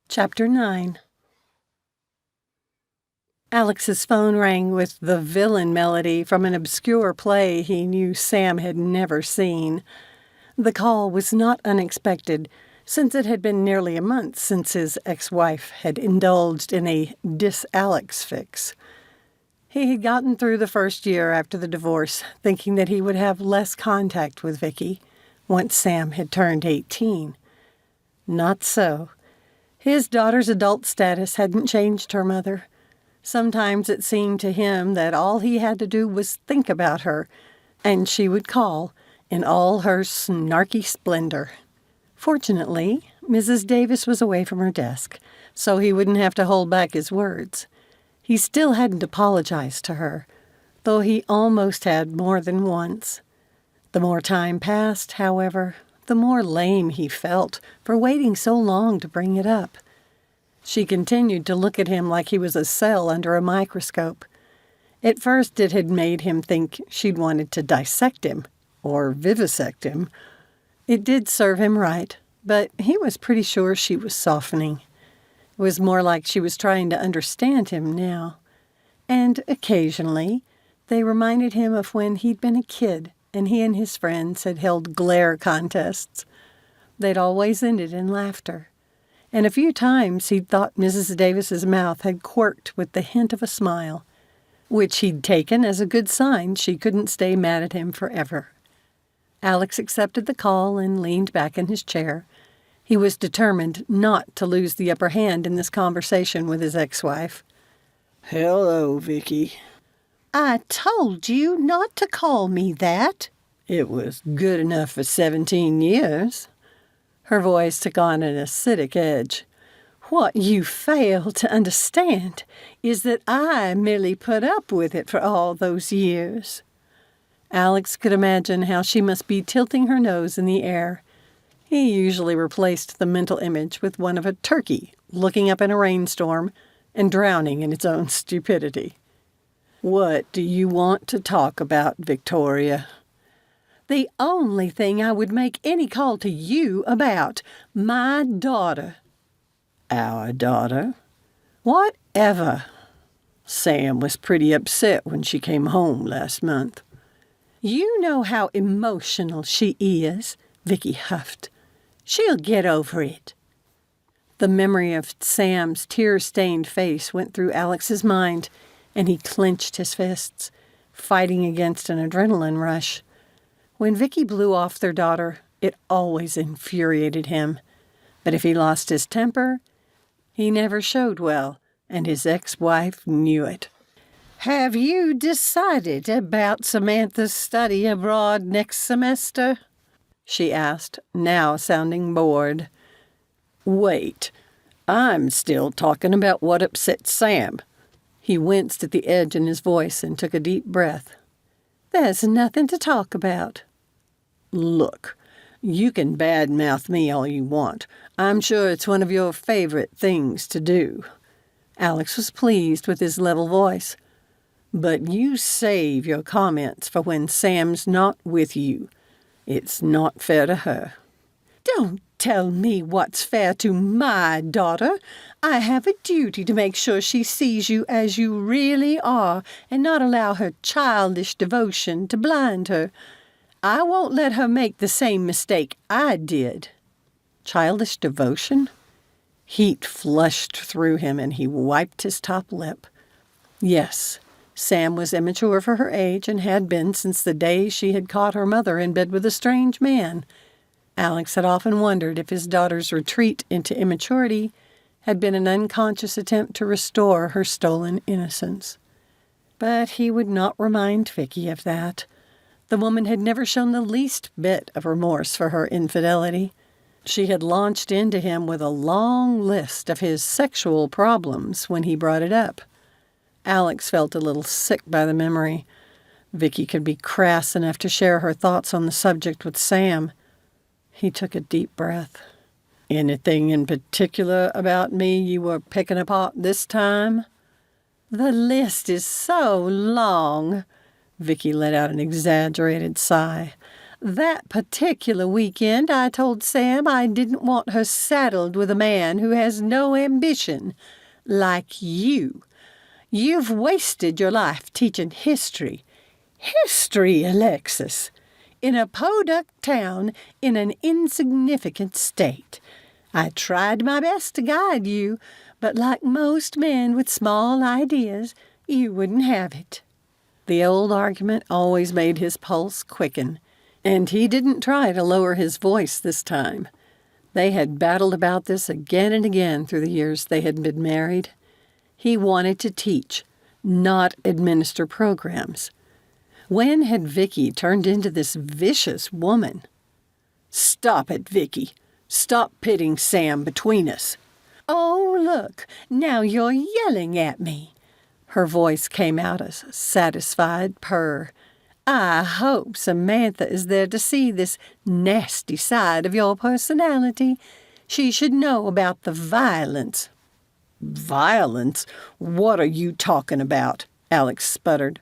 Chapter 9. Alex's phone rang with the villain melody from an obscure play he knew Sam had never seen. The call was not unexpected, since it had been nearly a month since his ex-wife had indulged in a dis-Alex fix. He had gotten through the first year after the divorce, thinking that he would have less contact with Vicki once Sam had turned 18. Not so. His daughter's adult status hadn't changed her mother. Sometimes it seemed to him that all he had to do was think about her, and she would call in all her snarky splendor. Fortunately, Mrs. Davis was away from her desk, so he wouldn't have to hold back his words. He still hadn't apologized to her, though he almost had more than once. The more time passed, however, the more lame he felt for waiting so long to bring it up. She continued to look at him like he was a cell under a microscope. At first it had made him think she'd wanted to dissect him, or vivisect him. It did serve him right, but he was pretty sure she was softening. It was more like she was trying to understand him now. And occasionally, they reminded him of when he'd been a kid and he and his friends had held glare contests. They'd always ended in laughter. And a few times he'd thought Mrs. Davis's mouth had quirked with the hint of a smile, which he'd taken as a good sign she couldn't stay mad at him forever. Alex accepted the call and leaned back in his chair. He was determined not to lose the upper hand in this conversation with his ex-wife. "Hello, Vicki." "I told you not to call me that." "It was good enough for 17 years. Her voice took on an acidic edge. "What you fail to understand is that I merely put up with it for all those years." Alex could imagine how she must be tilting her nose in the air. He usually replaced the mental image with one of a turkey looking up in a rainstorm and drowning in its own stupidity. "What do you want to talk about, Victoria?" "The only thing I would make any call to you about, my daughter." "Our daughter?" "Whatever." "Sam was pretty upset when she came home last month." "You know how emotional she is," Vicki huffed. "She'll get over it." The memory of Sam's tear-stained face went through Alex's mind, and he clenched his fists, fighting against an adrenaline rush. When Vicki blew off their daughter, it always infuriated him. But if he lost his temper, he never showed well, and his ex-wife knew it. "Have you decided about Samantha's study abroad next semester?" she asked, now sounding bored. "Wait, I'm still talking about what upset Sam." He winced at the edge in his voice and took a deep breath. "There's nothing to talk about." "Look, you can badmouth me all you want. I'm sure it's one of your favorite things to do." Alex was pleased with his level voice. "But you save your comments for when Sam's not with you. It's not fair to her." "Don't tell me what's fair to my daughter. I have a duty to make sure she sees you as you really are and not allow her childish devotion to blind her. I won't let her make the same mistake I did." Childish devotion? Heat flushed through him and he wiped his top lip. Yes, Sam was immature for her age and had been since the day she had caught her mother in bed with a strange man. Alex had often wondered if his daughter's retreat into immaturity had been an unconscious attempt to restore her stolen innocence. But he would not remind Vicki of that. The woman had never shown the least bit of remorse for her infidelity. She had launched into him with a long list of his sexual problems when he brought it up. Alex felt a little sick by the memory. Vicki could be crass enough to share her thoughts on the subject with Sam. He took a deep breath. "Anything in particular about me you were picking apart this time?" "The list is so long." Vicki let out an exaggerated sigh. "That particular weekend I told Sam I didn't want her saddled with a man who has no ambition, like you. You've wasted your life teaching history. History, Alexis! In a podunk town in an insignificant state. I tried my best to guide you, but like most men with small ideas, you wouldn't have it." The old argument always made his pulse quicken, and he didn't try to lower his voice this time. They had battled about this again and again through the years they had been married. He wanted to teach, not administer programs. When had Vicki turned into this vicious woman? "Stop it, Vicki. Stop pitting Sam between us." "Oh, look, now you're yelling at me." Her voice came out as a satisfied purr. "I hope Samantha is there to see this nasty side of your personality. She should know about the violence." "Violence? What are you talking about?" Alex sputtered.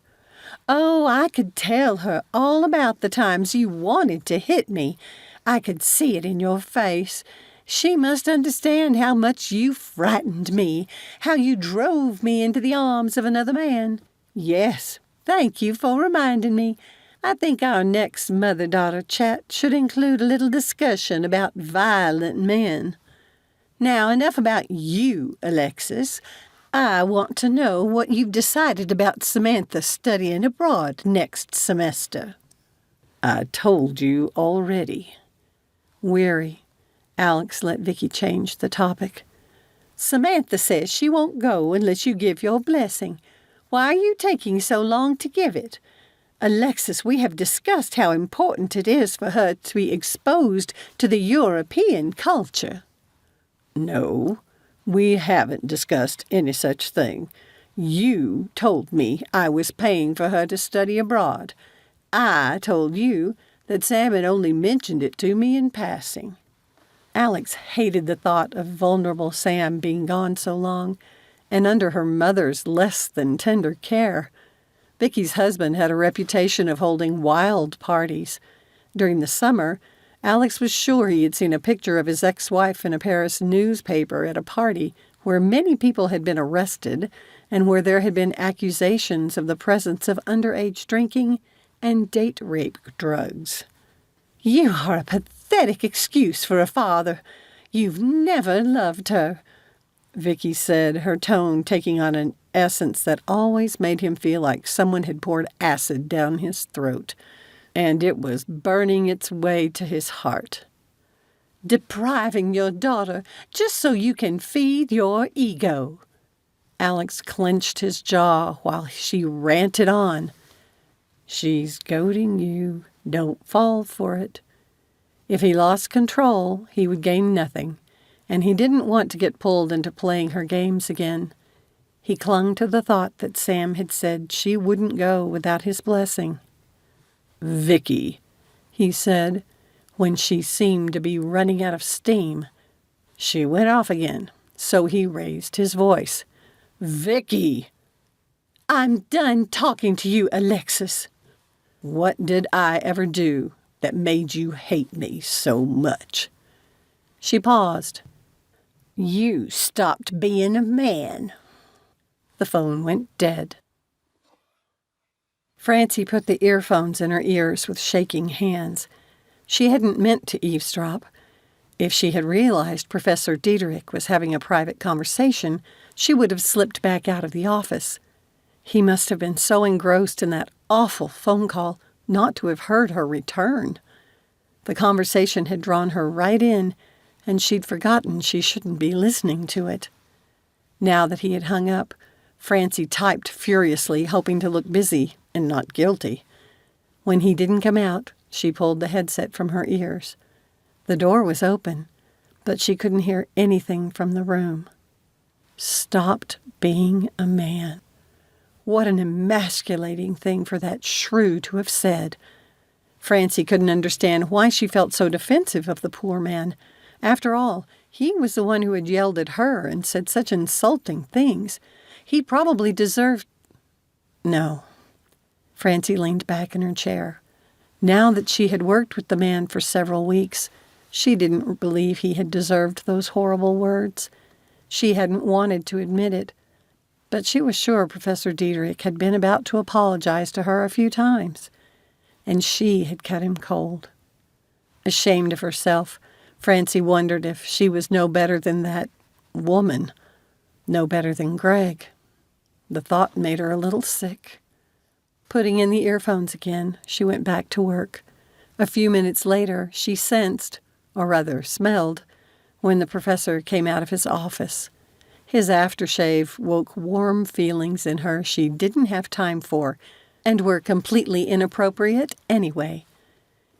"Oh, I could tell her all about the times you wanted to hit me. I could see it in your face. She must understand how much you frightened me, how you drove me into the arms of another man. Yes, thank you for reminding me. I think our next mother-daughter chat should include a little discussion about violent men. Now, enough about you, Alexis. I want to know what you've decided about Samantha studying abroad next semester." "I told you already." Weary, Alex let Vicki change the topic. "Samantha says she won't go unless you give your blessing. Why are you taking so long to give it? Alexis, we have discussed how important it is for her to be exposed to the European culture." "No, we haven't discussed any such thing. You told me I was paying for her to study abroad. I told you that Sam had only mentioned it to me in passing." Alex hated the thought of vulnerable Sam being gone so long, and under her mother's less than tender care. Vicki's husband had a reputation of holding wild parties. During the summer, Alex was sure he had seen a picture of his ex-wife in a Paris newspaper at a party where many people had been arrested and where there had been accusations of the presence of underage drinking and date rape drugs. "You are a pathetic excuse for a father. You've never loved her," Vicki said, her tone taking on an essence that always made him feel like someone had poured acid down his throat, and it was burning its way to his heart. "Depriving your daughter just so you can feed your ego." Alex clenched his jaw while she ranted on. "She's goading you. Don't fall for it." If he lost control, he would gain nothing, and he didn't want to get pulled into playing her games again. He clung to the thought that Sam had said she wouldn't go without his blessing. "Vicki," he said, when she seemed to be running out of steam. She went off again, so he raised his voice. "Vicki!" "I'm done talking to you, Alexis." "What did I ever do that made you hate me so much?" She paused. "You stopped being a man." The phone went dead. Francie put the earphones in her ears with shaking hands. She hadn't meant to eavesdrop. If she had realized Professor Diederik was having a private conversation, she would have slipped back out of the office. He must have been so engrossed in that awful phone call not to have heard her return. The conversation had drawn her right in, and she'd forgotten she shouldn't be listening to it. Now that he had hung up, Francie typed furiously, hoping to look busy and not guilty. When he didn't come out, she pulled the headset from her ears. The door was open, but she couldn't hear anything from the room. Stopped being a man. What an emasculating thing for that shrew to have said. Francie couldn't understand why she felt so defensive of the poor man. After all, he was the one who had yelled at her and said such insulting things. He probably deserved... No. Francie leaned back in her chair. Now that she had worked with the man for several weeks, she didn't believe he had deserved those horrible words. She hadn't wanted to admit it, but she was sure Professor Diederik had been about to apologize to her a few times, and she had cut him cold. Ashamed of herself, Francie wondered if she was no better than that woman, no better than Greg. The thought made her a little sick. Putting in the earphones again, she went back to work. A few minutes later, she sensed, or rather smelled, when the professor came out of his office. His aftershave woke warm feelings in her she didn't have time for, and were completely inappropriate anyway.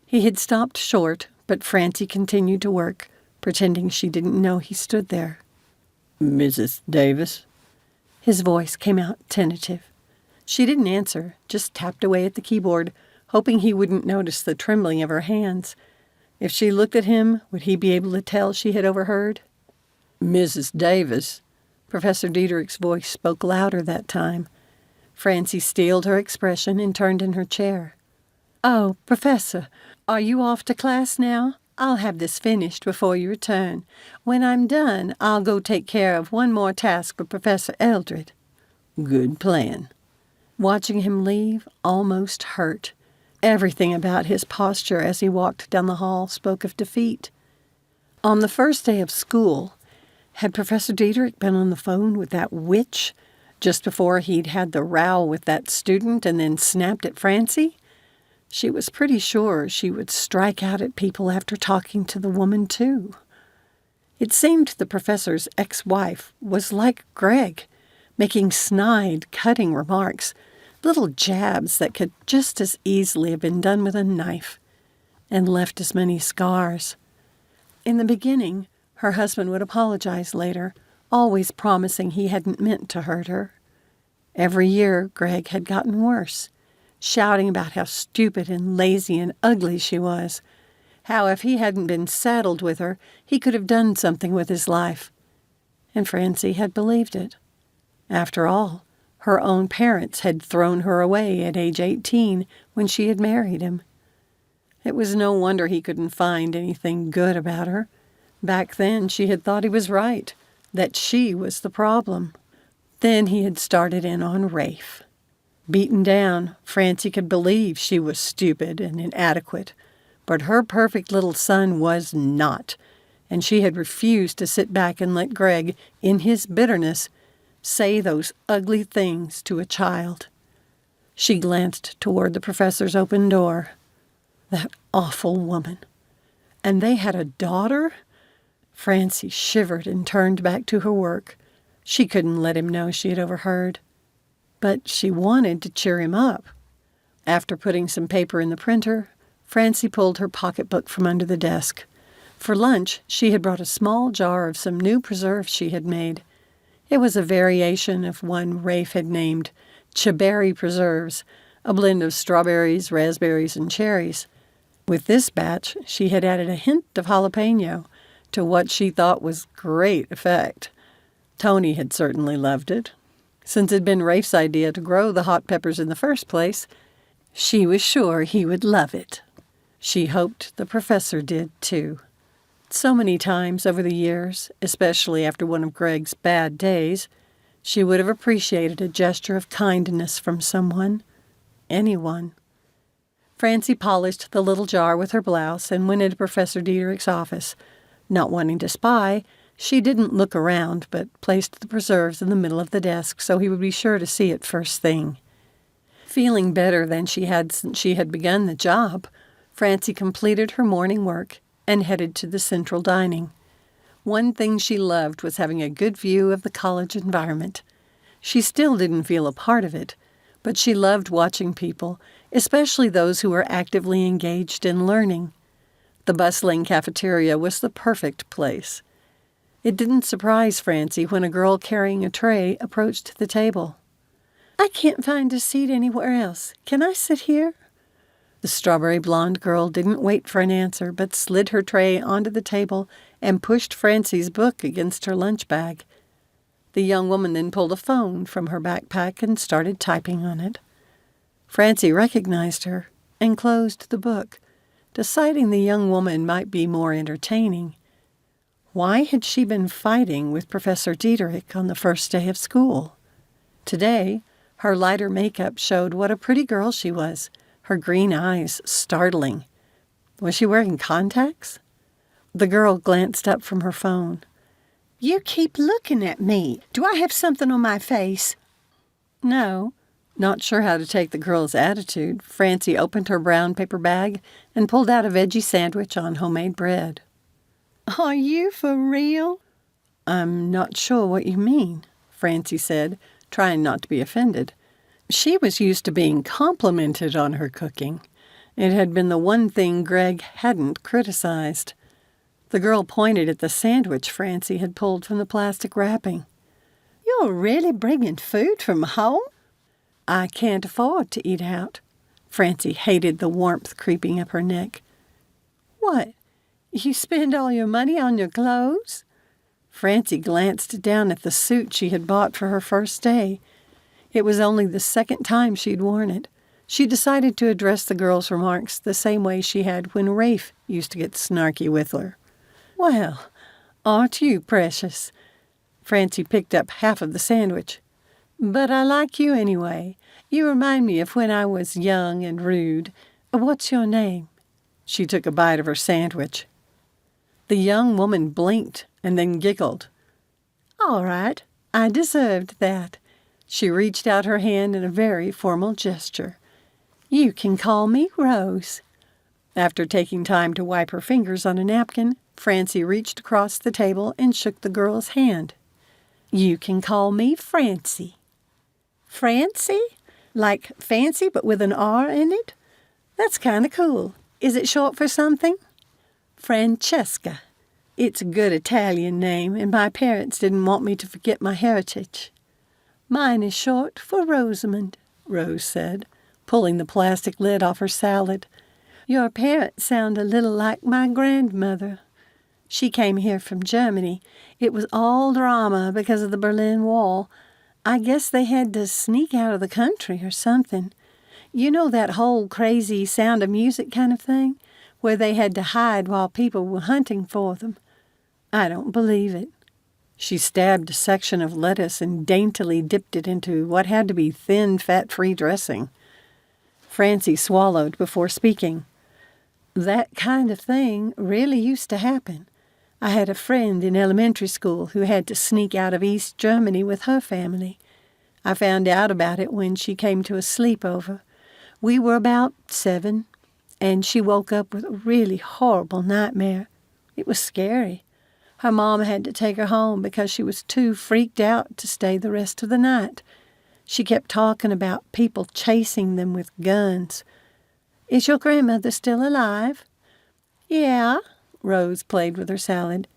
He had stopped short, but Francie continued to work, pretending she didn't know he stood there. Mrs. Davis? His voice came out tentative. She didn't answer, just tapped away at the keyboard, hoping he wouldn't notice the trembling of her hands. If she looked at him, would he be able to tell she had overheard? Mrs. Davis? Professor Diederik's voice spoke louder that time. Francie steeled her expression and turned in her chair. Oh, Professor, are you off to class now? I'll have this finished before you return. When I'm done, I'll go take care of one more task for Professor Eldred. Good plan. Watching him leave almost hurt. Everything about his posture as he walked down the hall spoke of defeat. On the first day of school, had Professor Diederik been on the phone with that witch just before he'd had the row with that student and then snapped at Francie? She was pretty sure she would strike out at people after talking to the woman, too. It seemed the professor's ex-wife was like Greg, making snide, cutting remarks, little jabs that could just as easily have been done with a knife, and left as many scars. In the beginning, her husband would apologize later, always promising he hadn't meant to hurt her. Every year, Greg had gotten worse, shouting about how stupid and lazy and ugly she was, how if he hadn't been saddled with her, he could have done something with his life. And Francie had believed it. After all, her own parents had thrown her away at age 18 when she had married him. It was no wonder he couldn't find anything good about her. Back then, she had thought he was right, that she was the problem. Then he had started in on Rafe. Beaten down, Francie could believe she was stupid and inadequate, but her perfect little son was not, and she had refused to sit back and let Greg, in his bitterness, say those ugly things to a child. She glanced toward the professor's open door. That awful woman. And they had a daughter? Francie shivered and turned back to her work. She couldn't let him know she had overheard. But she wanted to cheer him up. After putting some paper in the printer, Francie pulled her pocketbook from under the desk. For lunch, she had brought a small jar of some new preserves she had made. It was a variation of one Rafe had named Chaberry Preserves, a blend of strawberries, raspberries, and cherries. With this batch, she had added a hint of jalapeno to what she thought was great effect. Tony had certainly loved it. Since it had been Rafe's idea to grow the hot peppers in the first place, she was sure he would love it. She hoped the professor did, too. So many times over the years, especially after one of Greg's bad days, she would have appreciated a gesture of kindness from someone, anyone. Francie polished the little jar with her blouse and went into Professor Diederik's office. Not wanting to spy, she didn't look around, but placed the preserves in the middle of the desk so he would be sure to see it first thing. Feeling better than she had since she had begun the job, Francie completed her morning work and headed to the central dining. One thing she loved was having a good view of the college environment. She still didn't feel a part of it, but she loved watching people, especially those who were actively engaged in learning. The bustling cafeteria was the perfect place. It didn't surprise Francie when a girl carrying a tray approached the table. "I can't find a seat anywhere else. Can I sit here?" The strawberry blonde girl didn't wait for an answer, but slid her tray onto the table and pushed Francie's book against her lunch bag. The young woman then pulled a phone from her backpack and started typing on it. Francie recognized her and closed the book, deciding the young woman might be more entertaining. Why had she been fighting with Professor Diederik on the first day of school? Today, her lighter makeup showed what a pretty girl she was, her green eyes startling. Was she wearing contacts? The girl glanced up from her phone. "You keep looking at me. Do I have something on my face?" No. Not sure how to take the girl's attitude, Francie opened her brown paper bag and pulled out a veggie sandwich on homemade bread. "Are you for real?" "I'm not sure what you mean," Francie said, trying not to be offended. She was used to being complimented on her cooking. It had been the one thing Greg hadn't criticized. The girl pointed at the sandwich Francie had pulled from the plastic wrapping. "You're really bringing food from home?" "I can't afford to eat out." Francie hated the warmth creeping up her neck. "What? You spend all your money on your clothes?" Francie glanced down at the suit she had bought for her first day. It was only the second time she'd worn it. She decided to address the girl's remarks the same way she had when Rafe used to get snarky with her. "Well, aren't you precious?" Francie picked up half of the sandwich. "But I like you anyway. You remind me of when I was young and rude. What's your name?" She took a bite of her sandwich. The young woman blinked and then giggled. "All right, I deserved that." She reached out her hand in a very formal gesture. "You can call me Rose." After taking time to wipe her fingers on a napkin, Francie reached across the table and shook the girl's hand. "You can call me Francie." "Francie? Like fancy but with an R in it? That's kind of cool. Is it short for something?" "Francesca. It's a good Italian name, and my parents didn't want me to forget my heritage." "Mine is short for Rosamond," Rose said, pulling the plastic lid off her salad. "Your parents sound a little like my grandmother. She came here from Germany. It was all drama because of the Berlin Wall. I guess they had to sneak out of the country or something. You know that whole crazy Sound of Music kind of thing, where they had to hide while people were hunting for them? I don't believe it." She stabbed a section of lettuce and daintily dipped it into what had to be thin, fat-free dressing. Francie swallowed before speaking. "That kind of thing really used to happen. I had a friend in elementary school who had to sneak out of East Germany with her family. I found out about it when she came to a sleepover. We were about 7, and she woke up with a really horrible nightmare. It was scary. Her mom had to take her home because she was too freaked out to stay the rest of the night. She kept talking about people chasing them with guns. Is your grandmother still alive?" "Yeah." Rose played with her salad.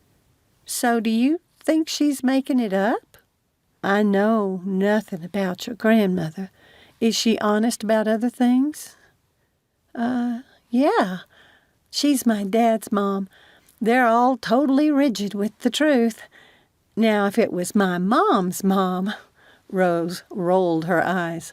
"So do you think she's making it up?" "I know nothing about your grandmother. Is she honest about other things?" Yeah. She's my dad's mom. They're all totally rigid with the truth. Now, if it was my mom's mom..." Rose rolled her eyes.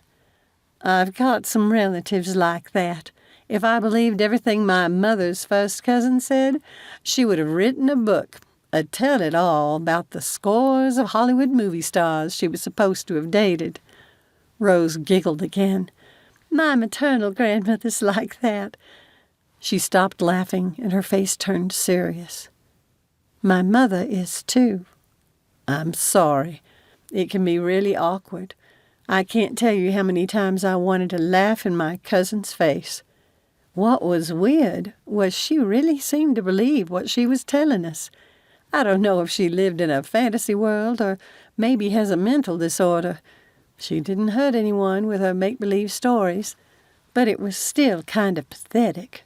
"I've got some relatives like that. If I believed everything my mother's first cousin said, she would have written a book, a tell-it-all about the scores of Hollywood movie stars she was supposed to have dated." Rose giggled again. "My maternal grandmother's like that." She stopped laughing, and her face turned serious. "My mother is, too." "I'm sorry. It can be really awkward. I can't tell you how many times I wanted to laugh in my cousin's face. What was weird was she really seemed to believe what she was telling us. I don't know if she lived in a fantasy world or maybe has a mental disorder. She didn't hurt anyone with her make-believe stories, but it was still kind of pathetic."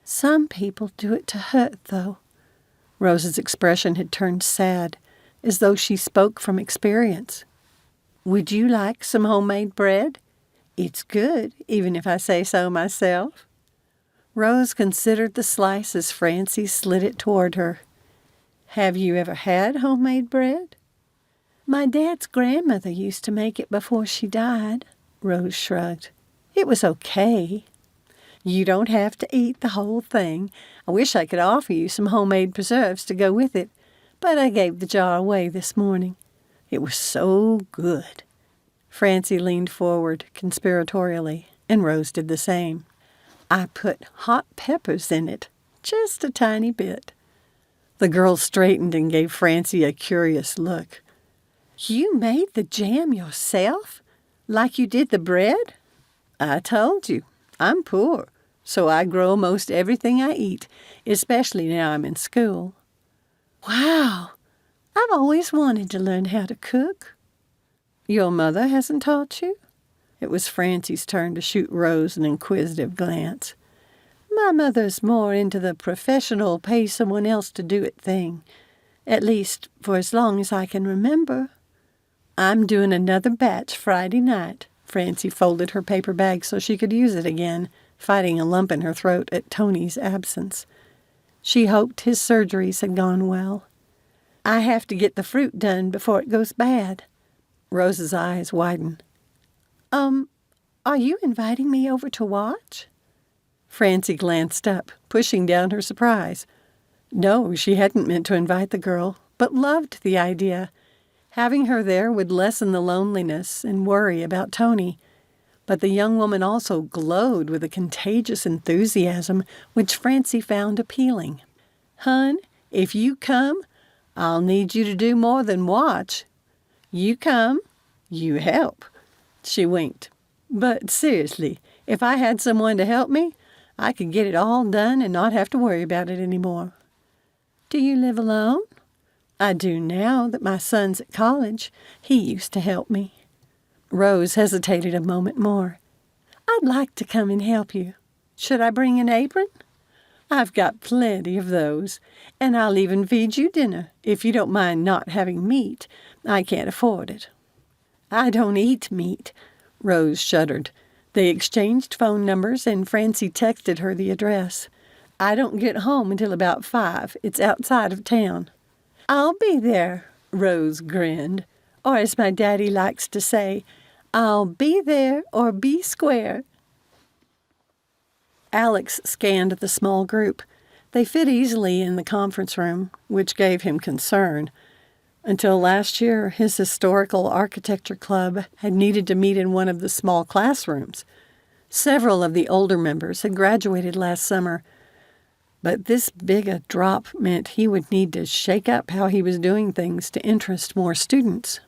Some people do it to hurt, though. Rose's expression had turned sad, as though she spoke from experience. Would you like some homemade bread? It's good, even if I say so myself. Rose considered the slice as Francie slid it toward her. Have you ever had homemade bread? My dad's grandmother used to make it before she died, Rose shrugged. It was okay. You don't have to eat the whole thing. I wish I could offer you some homemade preserves to go with it, but I gave the jar away this morning. It was so good. Francie leaned forward conspiratorially, and Rose did the same. I put hot peppers in it, just a tiny bit. The girl straightened and gave Francie a curious look. You made the jam yourself? Like you did the bread? I told you, I'm poor, so I grow most everything I eat, especially now I'm in school. Wow, I've always wanted to learn how to cook. Your mother hasn't taught you? It was Francie's turn to shoot Rose an inquisitive glance. My mother's more into the professional pay someone else to do it thing, at least for as long as I can remember. I'm doing another batch Friday night. Francie folded her paper bag so she could use it again, fighting a lump in her throat at Tony's absence. She hoped his surgeries had gone well. I have to get the fruit done before it goes bad. Rose's eyes widened. Are you inviting me over to watch? Francie glanced up, pushing down her surprise. No, she hadn't meant to invite the girl, but loved the idea. Having her there would lessen the loneliness and worry about Tony. But the young woman also glowed with a contagious enthusiasm which Francie found appealing. Hun, if you come, I'll need you to do more than watch. You come, you help. She winked. But seriously, if I had someone to help me, I could get it all done and not have to worry about it anymore. Do you live alone? I do now that my son's at college. He used to help me. Rose hesitated a moment more. I'd like to come and help you. Should I bring an apron? I've got plenty of those, and I'll even feed you dinner if you don't mind not having meat. I can't afford it. I don't eat meat. Rose shuddered. They exchanged phone numbers, and Francie texted her the address. I don't get home until about 5. It's outside of town. I'll be there, Rose grinned. Or as my daddy likes to say, I'll be there or be square. Alex scanned the small group. They fit easily in the conference room, which gave him concern. Until last year, his historical architecture club had needed to meet in one of the small classrooms. Several of the older members had graduated last summer, but this big a drop meant he would need to shake up how he was doing things to interest more students.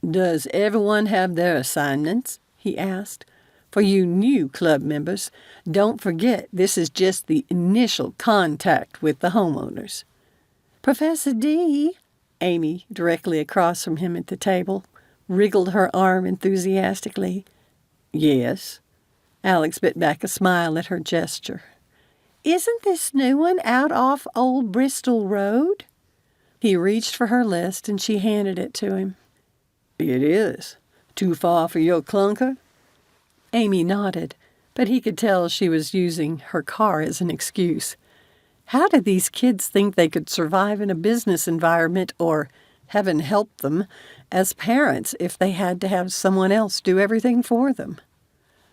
Does everyone have their assignments? He asked. For you new club members, don't forget this is just the initial contact with the homeowners. Professor D, Amy, directly across from him at the table, wriggled her arm enthusiastically. Yes. Alex bit back a smile at her gesture. Isn't this new one out off Old Bristol Road? He reached for her list, and she handed it to him. It is. Too far for your clunker? Amy nodded, but he could tell she was using her car as an excuse. How did these kids think they could survive in a business environment or, heaven help them, as parents if they had to have someone else do everything for them?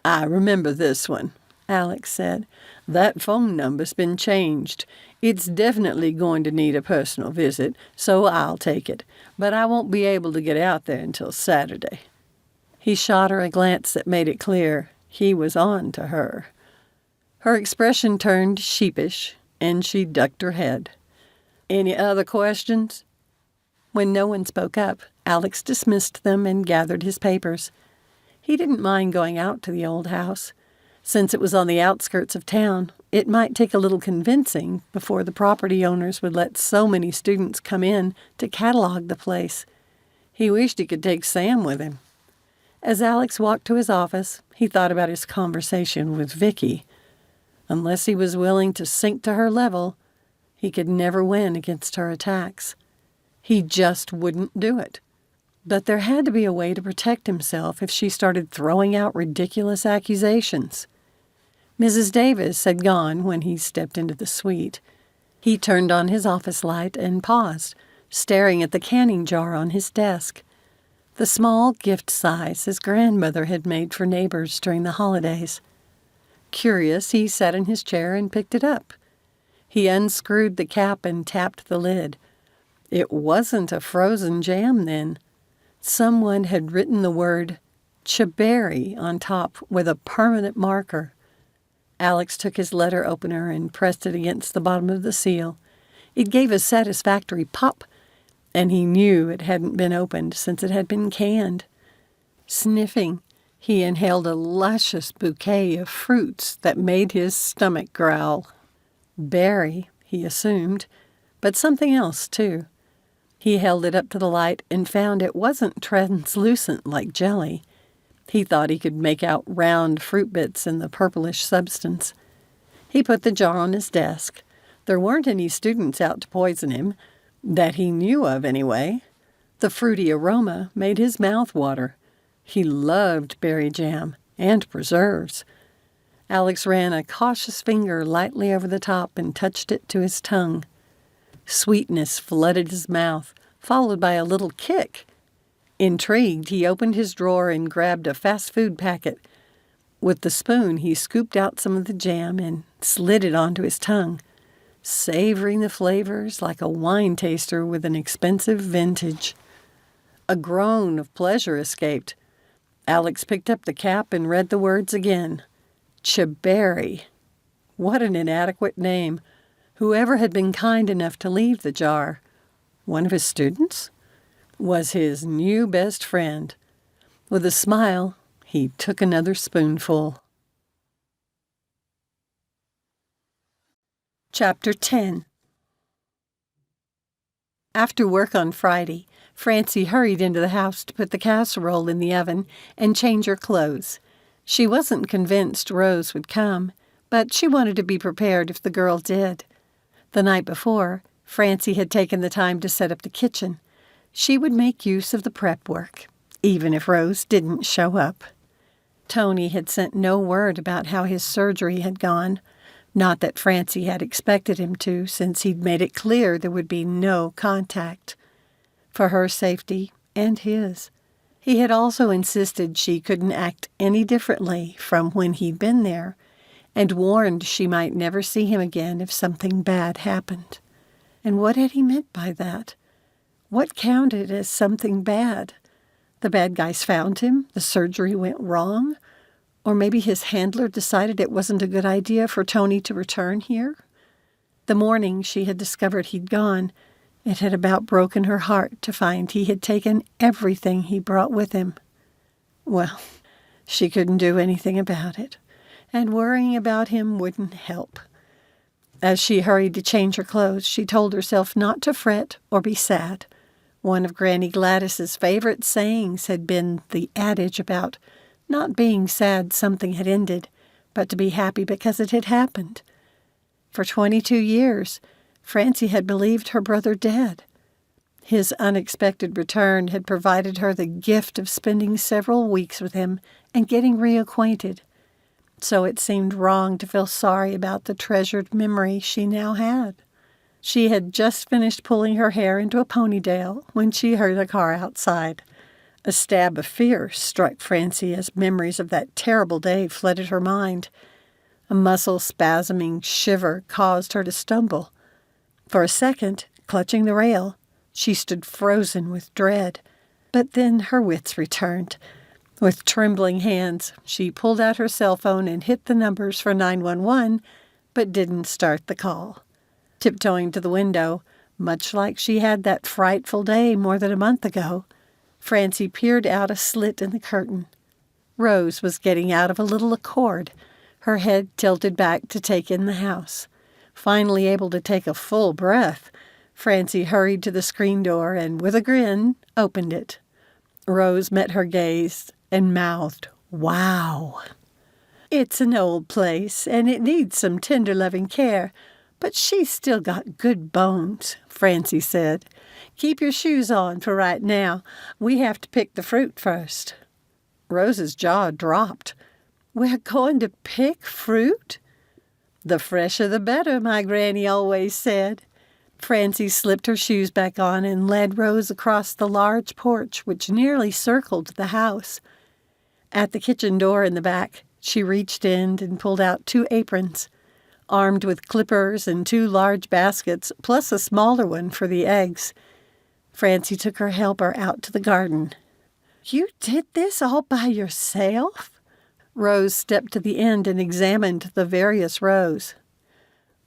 I remember this one, Alex said. That phone number's been changed. It's definitely going to need a personal visit, so I'll take it, but I won't be able to get out there until Saturday. He shot her a glance that made it clear he was on to her. Her expression turned sheepish, and she ducked her head. Any other questions? When no one spoke up, Alex dismissed them and gathered his papers. He didn't mind going out to the old house. Since it was on the outskirts of town, it might take a little convincing before the property owners would let so many students come in to catalog the place. He wished he could take Sam with him. As Alex walked to his office, he thought about his conversation with Vicki. Unless he was willing to sink to her level, he could never win against her attacks. He just wouldn't do it. But there had to be a way to protect himself if she started throwing out ridiculous accusations. Mrs. Davis had gone when he stepped into the suite. He turned on his office light and paused, staring at the canning jar on his desk. The small gift size his grandmother had made for neighbors during the holidays. Curious, he sat in his chair and picked it up. He unscrewed the cap and tapped the lid. It wasn't a frozen jam, then. Someone had written the word "Chaberry" on top with a permanent marker. Alex took his letter opener and pressed it against the bottom of the seal. It gave a satisfactory pop, and he knew it hadn't been opened since it had been canned. Sniffing, he inhaled a luscious bouquet of fruits that made his stomach growl. Berry, he assumed, but something else, too. He held it up to the light and found it wasn't translucent like jelly. He thought he could make out round fruit bits in the purplish substance. He put the jar on his desk. There weren't any students out to poison him, that he knew of anyway. The fruity aroma made his mouth water. He loved berry jam and preserves. Alex ran a cautious finger lightly over the top and touched it to his tongue. Sweetness flooded his mouth, followed by a little kick. Intrigued, he opened his drawer and grabbed a fast food packet. With the spoon, he scooped out some of the jam and slid it onto his tongue, savoring the flavors like a wine taster with an expensive vintage. A groan of pleasure escaped. Alex picked up the cap and read the words again. Chaberry. What an inadequate name. Whoever had been kind enough to leave the jar, one of his students, was his new best friend. With a smile, he took another spoonful. Chapter 10. After work on Friday, Francie hurried into the house to put the casserole in the oven and change her clothes. She wasn't convinced Rose would come, but she wanted to be prepared if the girl did. The night before, Francie had taken the time to set up the kitchen. She would make use of the prep work, even if Rose didn't show up. Tony had sent no word about how his surgery had gone. Not that Francie had expected him to, since he'd made it clear there would be no contact. For her safety and his. He had also insisted she couldn't act any differently from when he'd been there, and warned she might never see him again if something bad happened. And what had he meant by that? What counted as something bad? The bad guys found him, the surgery went wrong, or maybe his handler decided it wasn't a good idea for Tony to return here? The morning she had discovered he'd gone, it had about broken her heart to find he had taken everything he brought with him. Well, she couldn't do anything about it, and worrying about him wouldn't help. As she hurried to change her clothes, she told herself not to fret or be sad. One of Granny Gladys's favorite sayings had been the adage about not being sad something had ended, but to be happy because it had happened. For 22 years, Francie had believed her brother dead. His unexpected return had provided her the gift of spending several weeks with him and getting reacquainted. So it seemed wrong to feel sorry about the treasured memory she now had. She had just finished pulling her hair into a ponytail when she heard a car outside. A stab of fear struck Francie as memories of that terrible day flooded her mind. A muscle-spasming shiver caused her to stumble. For a second, clutching the rail, she stood frozen with dread. But then her wits returned. With trembling hands, she pulled out her cell phone and hit the numbers for 911, but didn't start the call. Tiptoeing to the window, much like she had that frightful day more than a month ago, Francie peered out a slit in the curtain. Rose was getting out of a little Accord, her head tilted back to take in the house. Finally able to take a full breath, Francie hurried to the screen door and, with a grin, opened it. Rose met her gaze and mouthed, "Wow." It's an old place, and it needs some tender loving care, but she's still got good bones, Francie said. Keep your shoes on for right now. We have to pick the fruit first. Rose's jaw dropped. We're going to pick fruit? The fresher the better, my granny always said. Francie slipped her shoes back on and led Rose across the large porch which nearly circled the house. At the kitchen door in the back, she reached in and pulled out 2 aprons, armed with clippers and 2 large baskets, plus a smaller one for the eggs. Francie took her helper out to the garden. You did this all by yourself? Rose stepped to the end and examined the various rows.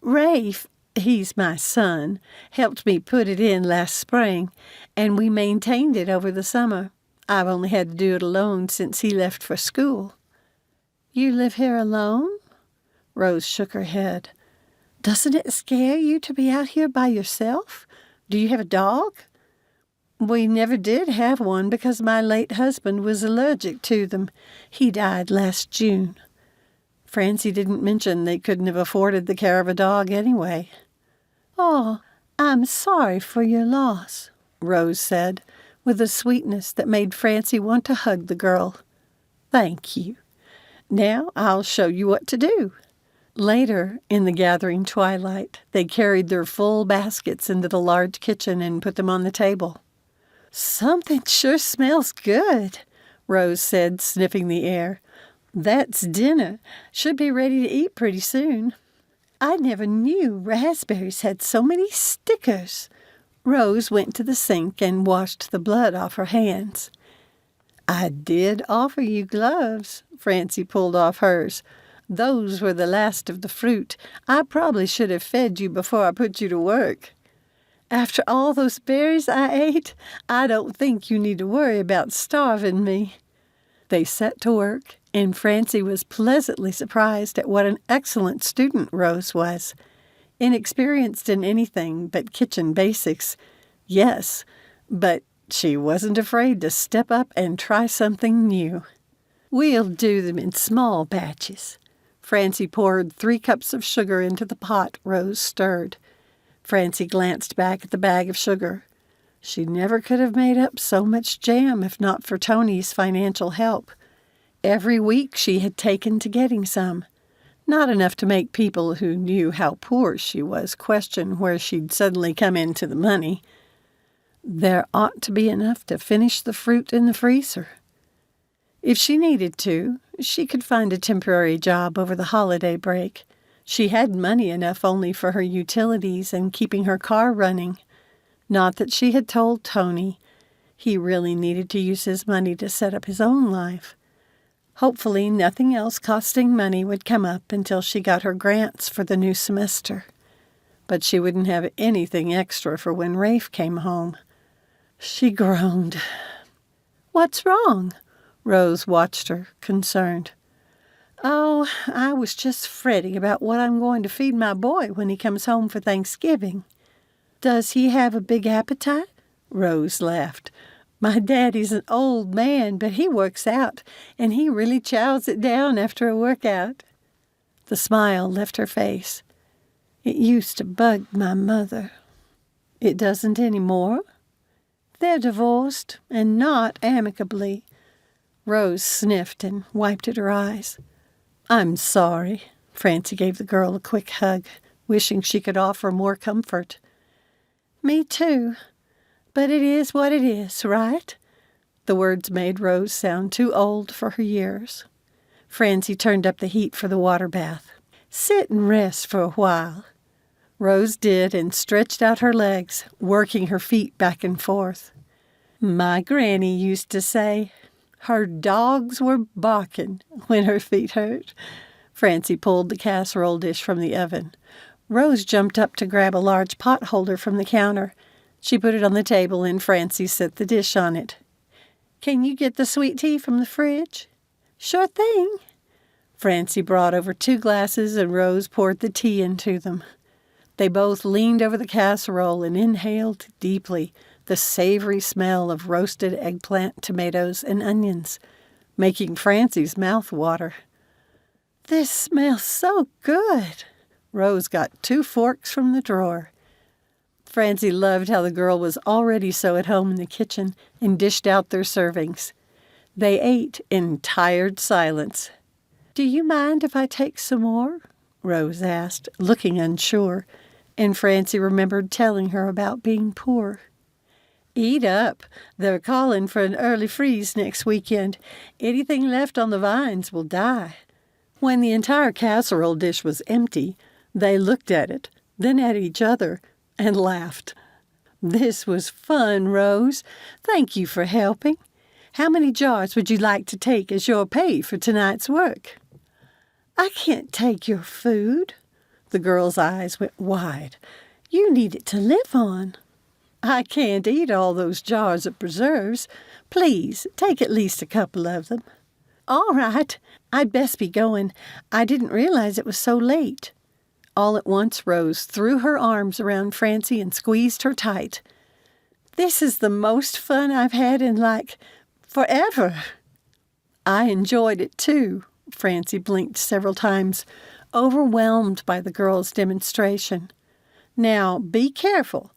Rafe, he's my son, helped me put it in last spring, and we maintained it over the summer. I've only had to do it alone since he left for school. You live here alone? Rose shook her head. Doesn't it scare you to be out here by yourself? Do you have a dog? We never did have one because my late husband was allergic to them. He died last June. Francie didn't mention they couldn't have afforded the care of a dog anyway. Oh, I'm sorry for your loss, Rose said, with a sweetness that made Francie want to hug the girl. Thank you. Now I'll show you what to do. Later, in the gathering twilight, they carried their full baskets into the large kitchen and put them on the table. Something sure smells good, Rose said, sniffing the air. That's dinner. Should be ready to eat pretty soon. I never knew raspberries had so many stickers. Rose went to the sink and washed the blood off her hands. I did offer you gloves. Francie pulled off hers. Those were the last of the fruit. I probably should have fed you before I put you to work. After all those berries I ate, I don't think you need to worry about starving me. They set to work, and Francie was pleasantly surprised at what an excellent student Rose was. Inexperienced in anything but kitchen basics, yes, but she wasn't afraid to step up and try something new. We'll do them in small batches. Francie poured 3 cups of sugar into the pot Rose stirred. Francie glanced back at the bag of sugar. She never could have made up so much jam if not for Tony's financial help. Every week she had taken to getting some. Not enough to make people who knew how poor she was question where she'd suddenly come into the money. There ought to be enough to finish the fruit in the freezer. If she needed to, she could find a temporary job over the holiday break. She had money enough only for her utilities and keeping her car running. Not that she had told Tony. He really needed to use his money to set up his own life. Hopefully nothing else costing money would come up until she got her grants for the new semester. But she wouldn't have anything extra for when Rafe came home. She groaned. What's wrong? Rose watched her, concerned. Oh, I was just fretting about what I'm going to feed my boy when he comes home for Thanksgiving. Does he have a big appetite? Rose laughed. My daddy's an old man, but he works out, and he really chows it down after a workout. The smile left her face. It used to bug my mother. It doesn't anymore? They're divorced, and not amicably. Rose sniffed and wiped at her eyes. I'm sorry. Francie gave the girl a quick hug, wishing she could offer more comfort. Me too. But it is what it is, right? The words made Rose sound too old for her years. Francie turned up the heat for the water bath. Sit and rest for a while. Rose did and stretched out her legs, working her feet back and forth. My granny used to say her dogs were barking when her feet hurt. Francie pulled the casserole dish from the oven. Rose jumped up to grab a large pot holder from the counter. She put it on the table and Francie set the dish on it. Can you get the sweet tea from the fridge? Sure thing. Francie brought over 2 glasses and Rose poured the tea into them. They both leaned over the casserole and inhaled deeply the savory smell of roasted eggplant, tomatoes, and onions, making Francie's mouth water. This smells so good. Rose got 2 forks from the drawer. Francie loved how the girl was already so at home in the kitchen and dished out their servings. They ate in tired silence. "Do you mind if I take some more?" Rose asked, looking unsure, and Francie remembered telling her about being poor. "Eat up. They're calling for an early freeze next weekend. Anything left on the vines will die." When the entire casserole dish was empty, they looked at it, then at each other, and laughed. "This was fun, Rose. Thank you for helping. How many jars would you like to take as your pay for tonight's work?" "I can't take your food." The girl's eyes went wide. "You need it to live on." "I can't eat all those jars of preserves. Please, take at least a couple of them." "All right. I'd best be going. I didn't realize it was so late." All at once, Rose threw her arms around Francie and squeezed her tight. "This is the most fun I've had in, forever." "I enjoyed it, too." Francie blinked several times, overwhelmed by the girl's demonstration. "Now, be careful.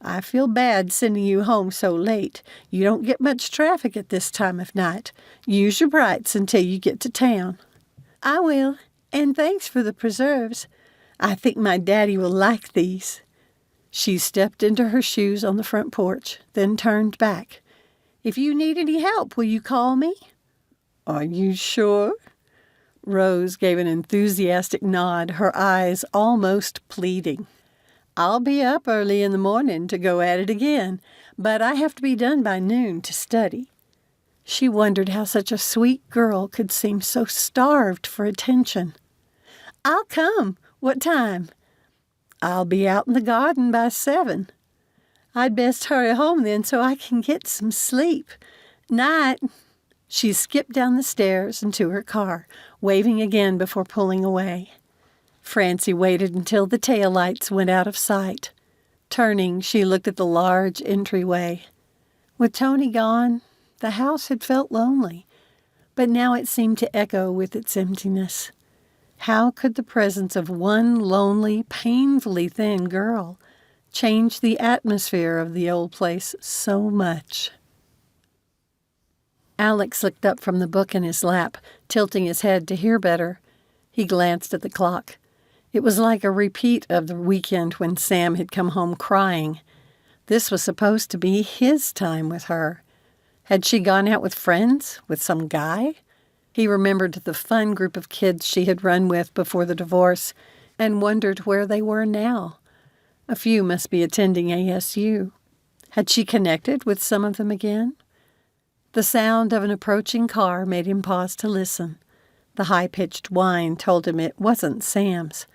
I feel bad sending you home so late. You don't get much traffic at this time of night. Use your brights until you get to town." "I will, and thanks for the preserves. I think my daddy will like these." She stepped into her shoes on the front porch, then turned back. "If you need any help, will you call me?" "Are you sure?" Rose gave an enthusiastic nod, her eyes almost pleading. "I'll be up early in the morning to go at it again, but I have to be done by noon to study." She wondered how such a sweet girl could seem so starved for attention. "I'll come. What time?" "I'll be out in the garden by 7. "I'd best hurry home then so I can get some sleep. Night." She skipped down the stairs and to her car, waving again before pulling away. Francie waited until the taillights went out of sight. Turning, she looked at the large entryway. With Tony gone, the house had felt lonely, but now it seemed to echo with its emptiness. How could the presence of one lonely, painfully thin girl change the atmosphere of the old place so much? Alex looked up from the book in his lap, tilting his head to hear better. He glanced at the clock. It was like a repeat of the weekend when Sam had come home crying. This was supposed to be his time with her. Had she gone out with friends, with some guy? He remembered the fun group of kids she had run with before the divorce and wondered where they were now. A few must be attending ASU. Had she connected with some of them again? The sound of an approaching car made him pause to listen. The high-pitched whine told him it wasn't Sam's.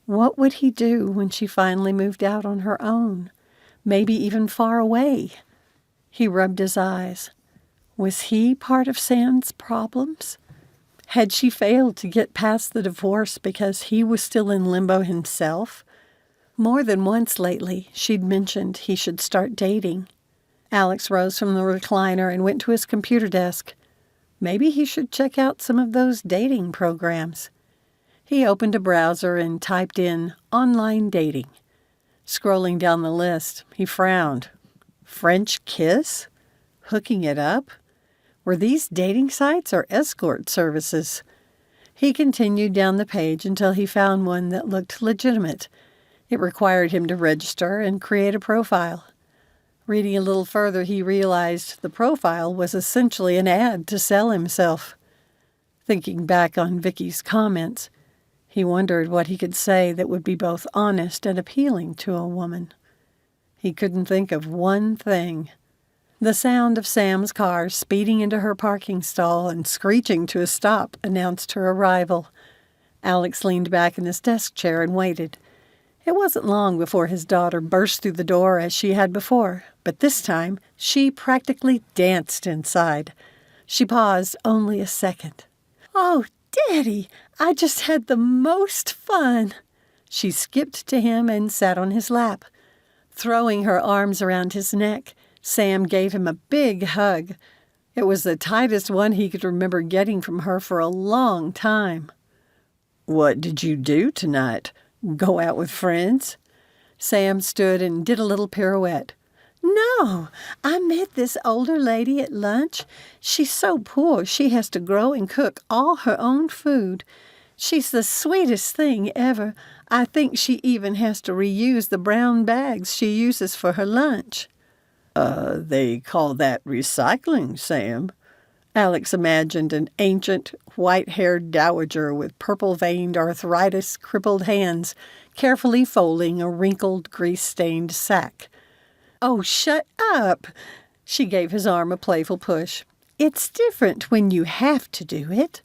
What would he do when she finally moved out on her own? Maybe even far away. He rubbed his eyes. Was he part of Sam's problems? Had she failed to get past the divorce because he was still in limbo himself? More than once lately, she'd mentioned he should start dating. Alex rose from the recliner and went to his computer desk. Maybe he should check out some of those dating programs. He opened a browser and typed in online dating. Scrolling down the list, he frowned. French kiss? Hooking it up? Were these dating sites or escort services? He continued down the page until he found one that looked legitimate. It required him to register and create a profile. Reading a little further, he realized the profile was essentially an ad to sell himself. Thinking back on Vicki's comments, he wondered what he could say that would be both honest and appealing to a woman. He couldn't think of one thing. The sound of Sam's car speeding into her parking stall and screeching to a stop announced her arrival. Alex leaned back in his desk chair and waited. It wasn't long before his daughter burst through the door as she had before, but this time she practically danced inside. She paused only a second. "Oh, Daddy, I just had the most fun." She skipped to him and sat on his lap. Throwing her arms around his neck, Sam gave him a big hug. It was the tightest one he could remember getting from her for a long time. What did you do tonight? Go out with friends? Sam stood and did a little pirouette. No, I met this older lady at lunch. She's so poor she has to grow and cook all her own food. She's the sweetest thing ever. I think she even has to reuse the brown bags she uses for her lunch. They call that recycling, Sam. Alex imagined an ancient, white-haired dowager with purple-veined, arthritis-crippled hands carefully folding a wrinkled, grease-stained sack. Oh, shut up! She gave his arm a playful push. It's different when you have to do it.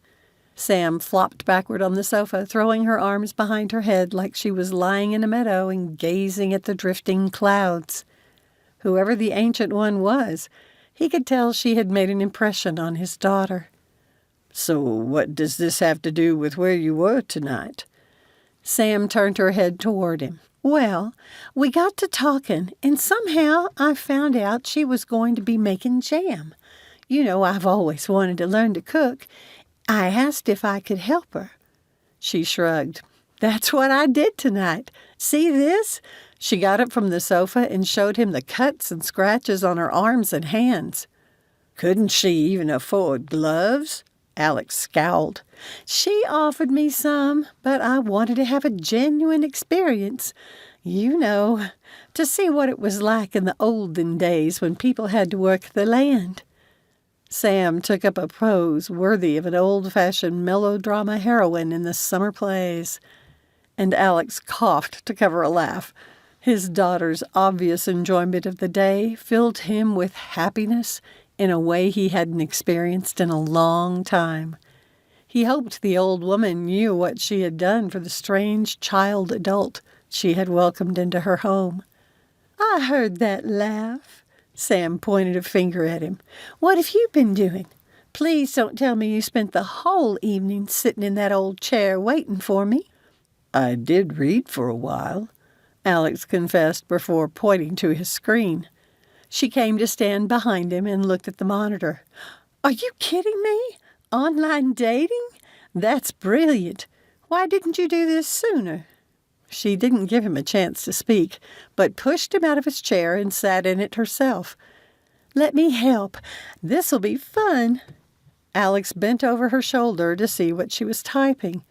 Sam flopped backward on the sofa, throwing her arms behind her head like she was lying in a meadow and gazing at the drifting clouds. Whoever the ancient one was, he could tell she had made an impression on his daughter. So what does this have to do with where you were tonight? Sam turned her head toward him. Well, we got to talking, and somehow I found out she was going to be making jam. You know, I've always wanted to learn to cook. I asked if I could help her. She shrugged. That's what I did tonight. See this? She got up from the sofa and showed him the cuts and scratches on her arms and hands. Couldn't she even afford gloves? Alex scowled. She offered me some, but I wanted to have a genuine experience. You know, to see what it was like in the olden days when people had to work the land. Sam took up a pose worthy of an old-fashioned melodrama heroine in the summer plays, and Alex coughed to cover a laugh. His daughter's obvious enjoyment of the day filled him with happiness in a way he hadn't experienced in a long time. He hoped the old woman knew what she had done for the strange child adult she had welcomed into her home. I heard that laugh. Sam pointed a finger at him. What have you been doing? Please don't tell me you spent the whole evening sitting in that old chair waiting for me. I did read for a while, Alex confessed before pointing to his screen. She came to stand behind him and looked at the monitor. Are you kidding me? Online dating? That's brilliant. Why didn't you do this sooner? She didn't give him a chance to speak, but pushed him out of his chair and sat in it herself. Let me help. This'll be fun. Alex bent over her shoulder to see what she was typing.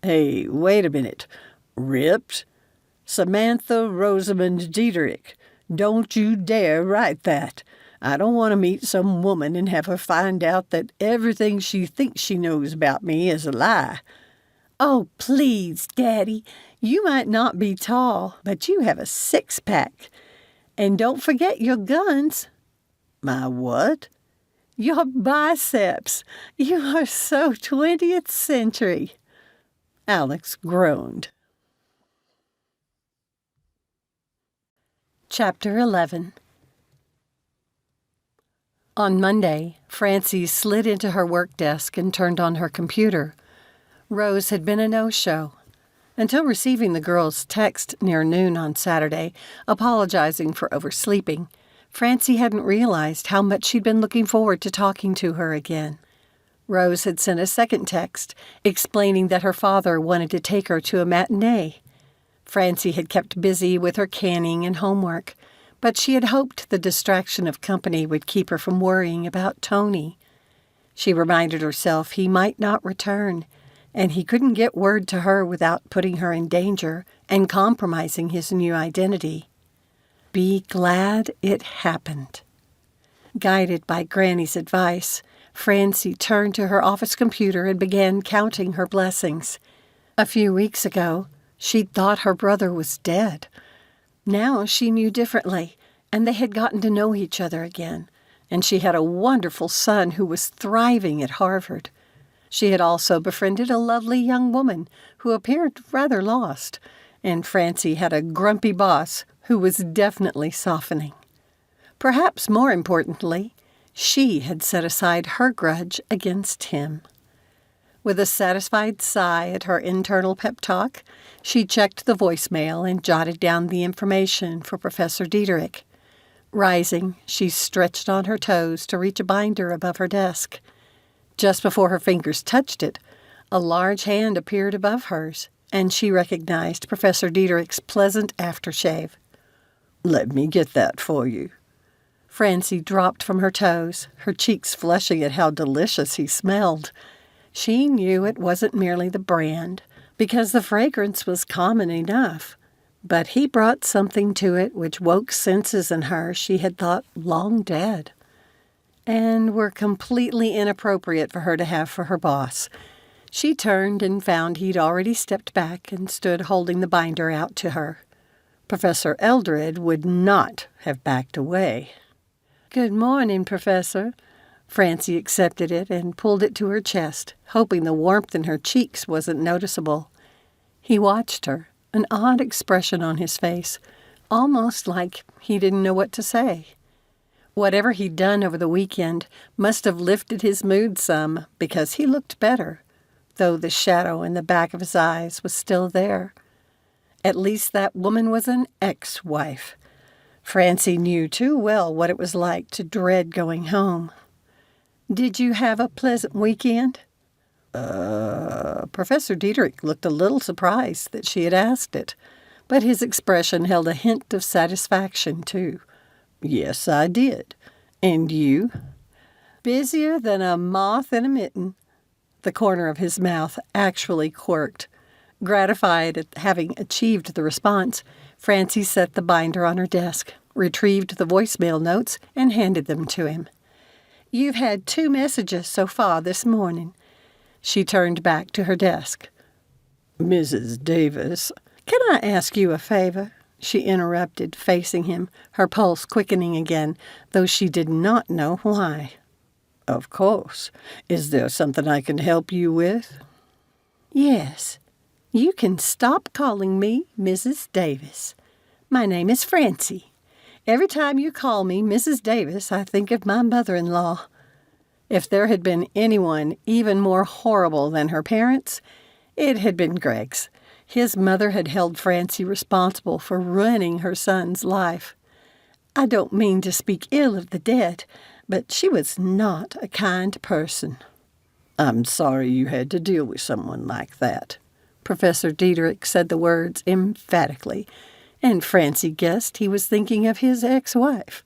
Hey, wait a minute. Ripped? Samantha Rosamond Diederik. Don't you dare write that. I don't want to meet some woman and have her find out that everything she thinks she knows about me is a lie. Oh, please, Daddy. You might not be tall, but you have a six-pack. And don't forget your guns. My what? Your biceps. You are so 20th century. Alex groaned. Chapter 11. On Monday, Francie slid into her work desk and turned on her computer. Rose had been a no-show. Until receiving the girl's text near noon on Saturday, apologizing for oversleeping, Francie hadn't realized how much she'd been looking forward to talking to her again. Rose had sent a second text explaining that her father wanted to take her to a matinee. Francie had kept busy with her canning and homework, but she had hoped the distraction of company would keep her from worrying about Tony. She reminded herself he might not return, and he couldn't get word to her without putting her in danger and compromising his new identity. Be glad it happened. Guided by Granny's advice, Francie turned to her office computer and began counting her blessings. A few weeks ago, she'd thought her brother was dead. Now she knew differently, and they had gotten to know each other again, and she had a wonderful son who was thriving at Harvard. She had also befriended a lovely young woman who appeared rather lost, and Francie had a grumpy boss who was definitely softening. Perhaps more importantly, she had set aside her grudge against him. With a satisfied sigh at her internal pep talk, she checked the voicemail and jotted down the information for Professor Diederik. Rising, she stretched on her toes to reach a binder above her desk. Just before her fingers touched it, A large hand appeared above hers, and she recognized Professor Diederik's pleasant aftershave. Let me get that for you. Francie dropped from her toes, her cheeks flushing at how delicious he smelled. She knew it wasn't merely the brand, because the fragrance was common enough, but he brought something to it which woke senses in her she had thought long dead, and were completely inappropriate for her to have for her boss. She turned and found he'd already stepped back and stood holding the binder out to her. Professor Eldred would not have backed away. "Good morning, Professor." Francie accepted it and pulled it to her chest, hoping the warmth in her cheeks wasn't noticeable. He watched her, an odd expression on his face, almost like he didn't know what to say. Whatever he'd done over the weekend must have lifted his mood some, because he looked better, though the shadow in the back of his eyes was still there. At least that woman was an ex-wife. Francie knew too well what it was like to dread going home. "Did you have a pleasant weekend?" Professor Diederik looked a little surprised that she had asked it, but his expression held a hint of satisfaction, too. Yes, I did. And you? "Busier than a moth in a mitten." The corner of his mouth actually quirked. Gratified at having achieved the response, Francie set the binder on her desk, retrieved the voicemail notes, and handed them to him. "You've had 2 messages so far this morning." She turned back to her desk. Mrs. Davis, "Can I ask you a favor?" she interrupted, facing him, her pulse quickening again, though she did not know why. Of course. Is there something I can help you with? "Yes. You can stop calling me Mrs. Davis. My name is Francie. Every time you call me Mrs. Davis, I think of my mother-in-law." If there had been anyone even more horrible than her parents, it had been Greg's. His mother had held Francie responsible for ruining her son's life. I don't mean to speak ill of the dead, but she was not a kind person. I'm sorry you had to deal with someone like that. Professor Diederik said the words emphatically, and Francie guessed he was thinking of his ex-wife.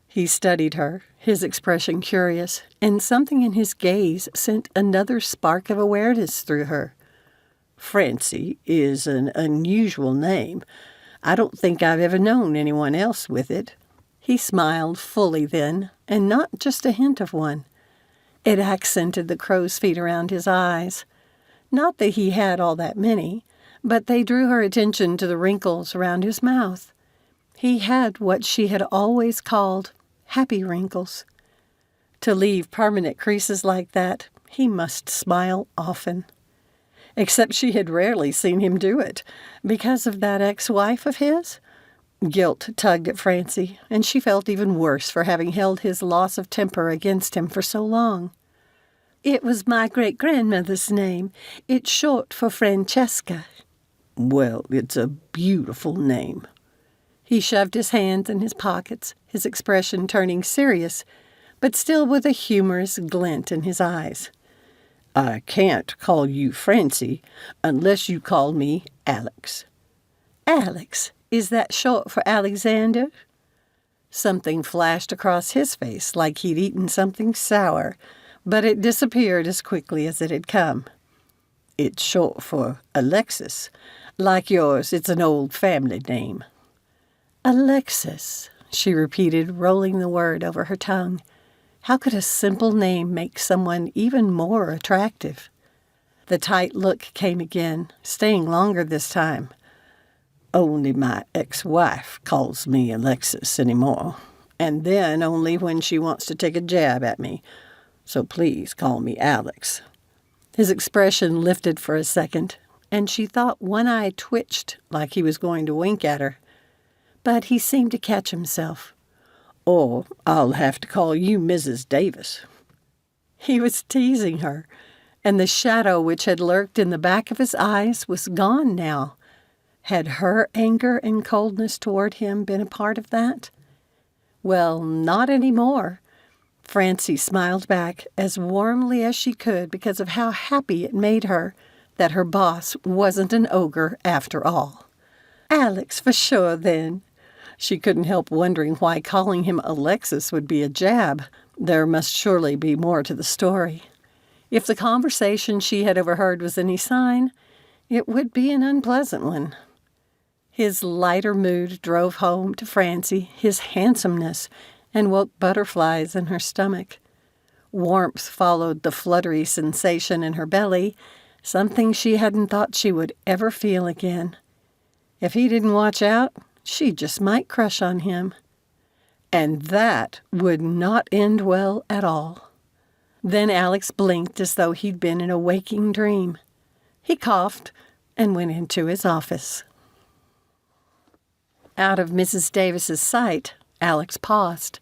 He studied her, his expression curious, and something in his gaze sent another spark of awareness through her. Francie is an unusual name. I don't think I've ever known anyone else with it. He smiled fully then, and not just a hint of one. It accented the crow's feet around his eyes. Not that he had all that many, but they drew her attention to the wrinkles around his mouth. He had what she had always called happy wrinkles. To leave permanent creases like that, he must smile often. Except she had rarely seen him do it. Because of that ex-wife of his? Guilt tugged at Francie, and she felt even worse for having held his loss of temper against him for so long. "It was my great-grandmother's name. It's short for Francesca." Well, it's a beautiful name. He shoved his hands in his pockets, his expression turning serious, but still with a humorous glint in his eyes. I can't call you Francie unless you call me Alex. "Alex? Is that short for Alexander?" Something flashed across his face like he'd eaten something sour, but it disappeared as quickly as it had come. It's short for Alexis. Like yours, it's an old family name. "Alexis," she repeated, rolling the word over her tongue. How could a simple name make someone even more attractive? The tight look came again, staying longer this time. Only my ex-wife calls me Alexis anymore, and then only when she wants to take a jab at me. So please call me Alex. His expression lifted for a second, and she thought one eye twitched like he was going to wink at her. But he seemed to catch himself. Or I'll have to call you Mrs. Davis. He was teasing her, and the shadow which had lurked in the back of his eyes was gone now. Had her anger and coldness toward him been a part of that? Well, not any more. Francie smiled back as warmly as she could because of how happy it made her that her boss wasn't an ogre after all. Alex, for sure, then. She couldn't help wondering why calling him Alexis would be a jab. There must surely be more to the story. If the conversation she had overheard was any sign, it would be an unpleasant one. His lighter mood drove home to Francie his handsomeness and woke butterflies in her stomach. Warmth followed the fluttery sensation in her belly, something she hadn't thought she would ever feel again. If he didn't watch out, she just might crush on him. And that would not end well at all. Then Alex blinked as though he'd been in a waking dream. He coughed and went into his office. Out of Mrs. Davis's sight, Alex paused.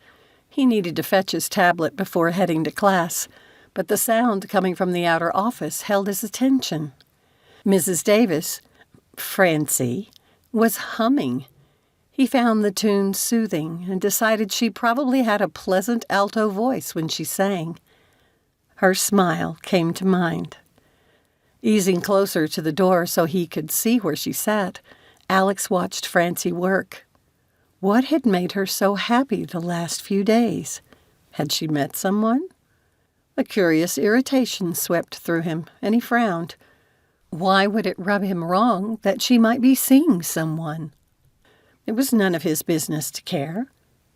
He needed to fetch his tablet before heading to class, but the sound coming from the outer office held his attention. Mrs. Davis, Francie, was humming. He found the tune soothing and decided she probably had a pleasant alto voice when she sang. Her smile came to mind. Easing closer to the door so he could see where she sat, Alex watched Francie work. What had made her so happy the last few days? Had she met someone? A curious irritation swept through him, and he frowned. Why would it rub him wrong that she might be seeing someone? It was none of his business to care,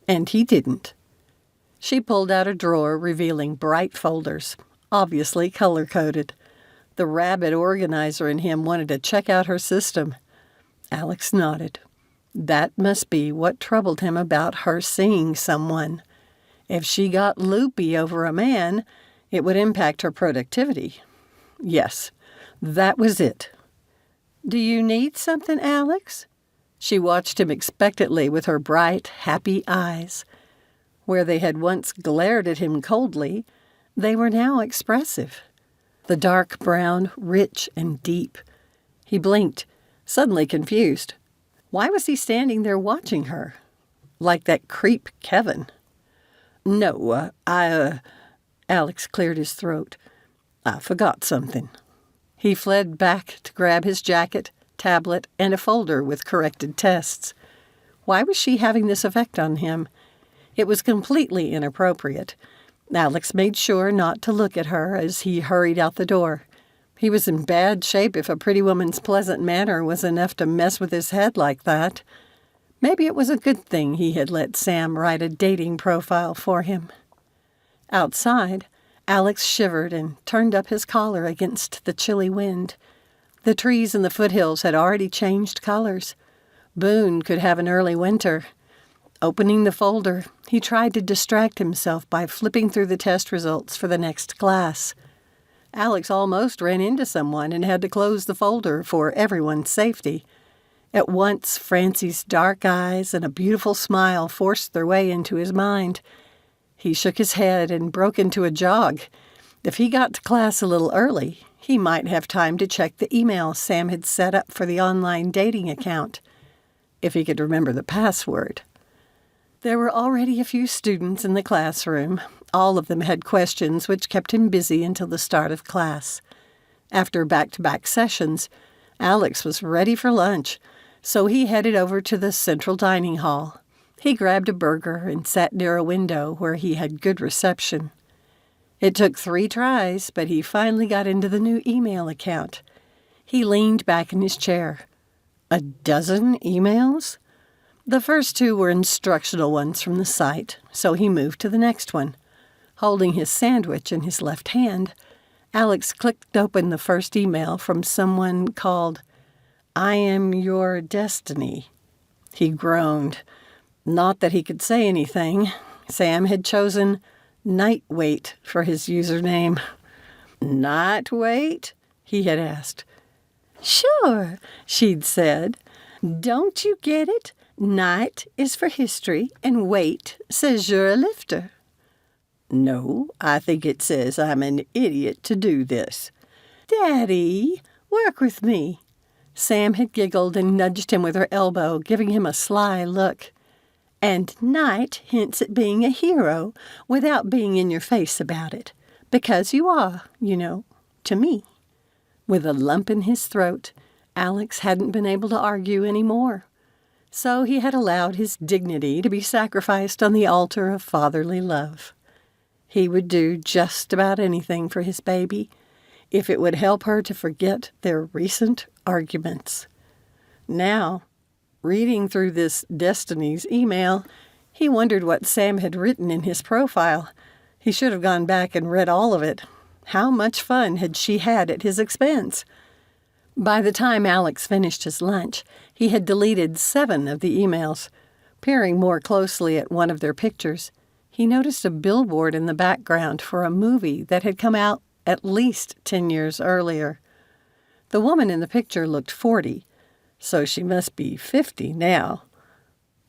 and he didn't. She pulled out a drawer revealing bright folders, obviously color-coded. The rabid organizer in him wanted to check out her system. Alex nodded. That must be what troubled him about her seeing someone. If she got loopy over a man, it would impact her productivity. Yes, that was it. "Do you need something, Alex?" She watched him expectantly with her bright, happy eyes. Where they had once glared at him coldly, they were now expressive. The dark brown, rich and deep. He blinked, suddenly confused. Why was he standing there watching her? Like that creep Kevin. "No, Alex cleared his throat. "I forgot something." He fled back to grab his jacket, tablet, and a folder with corrected tests. Why was she having this effect on him? It was completely inappropriate. Alex made sure not to look at her as he hurried out the door. He was in bad shape if a pretty woman's pleasant manner was enough to mess with his head like that. Maybe it was a good thing he had let Sam write a dating profile for him. Outside, Alex shivered and turned up his collar against the chilly wind. The trees in the foothills had already changed colors. Boone could have an early winter. Opening the folder, he tried to distract himself by flipping through the test results for the next class. Alex almost ran into someone and had to close the folder for everyone's safety. At once, Francie's dark eyes and a beautiful smile forced their way into his mind. He shook his head and broke into a jog. If he got to class a little early, he might have time to check the email Sam had set up for the online dating account, if he could remember the password. There were already a few students in the classroom. All of them had questions which kept him busy until the start of class. After back-to-back sessions, Alex was ready for lunch, so he headed over to the central dining hall. He grabbed a burger and sat near a window where he had good reception. It took 3 tries, but he finally got into the new email account. He leaned back in his chair. A dozen emails? The first 2 were instructional ones from the site, so he moved to the next one. Holding his sandwich in his left hand, Alex clicked open the first email from someone called "I Am Your Destiny." He groaned. Not that he could say anything. Sam had chosen Nightwait for his username. "Nightwait?" he had asked. "Sure," she'd said. "Don't you get it? Night is for history, and wait says you're a lifter." "No, I think it says I'm an idiot to do this." "Daddy, work with me." Sam had giggled and nudged him with her elbow, giving him a sly look. And night hints at being a hero without being in your face about it. Because you are, to me. With a lump in his throat, Alex hadn't been able to argue any more. So he had allowed his dignity to be sacrificed on the altar of fatherly love. He would do just about anything for his baby if it would help her to forget their recent arguments. Now, reading through this Destiny's email, he wondered what Sam had written in his profile. He should have gone back and read all of it. How much fun had she had at his expense? By the time Alex finished his lunch, he had deleted 7 of the emails. Peering more closely at one of their pictures, he noticed a billboard in the background for a movie that had come out at least 10 years earlier. The woman in the picture looked 40, so she must be 50 now.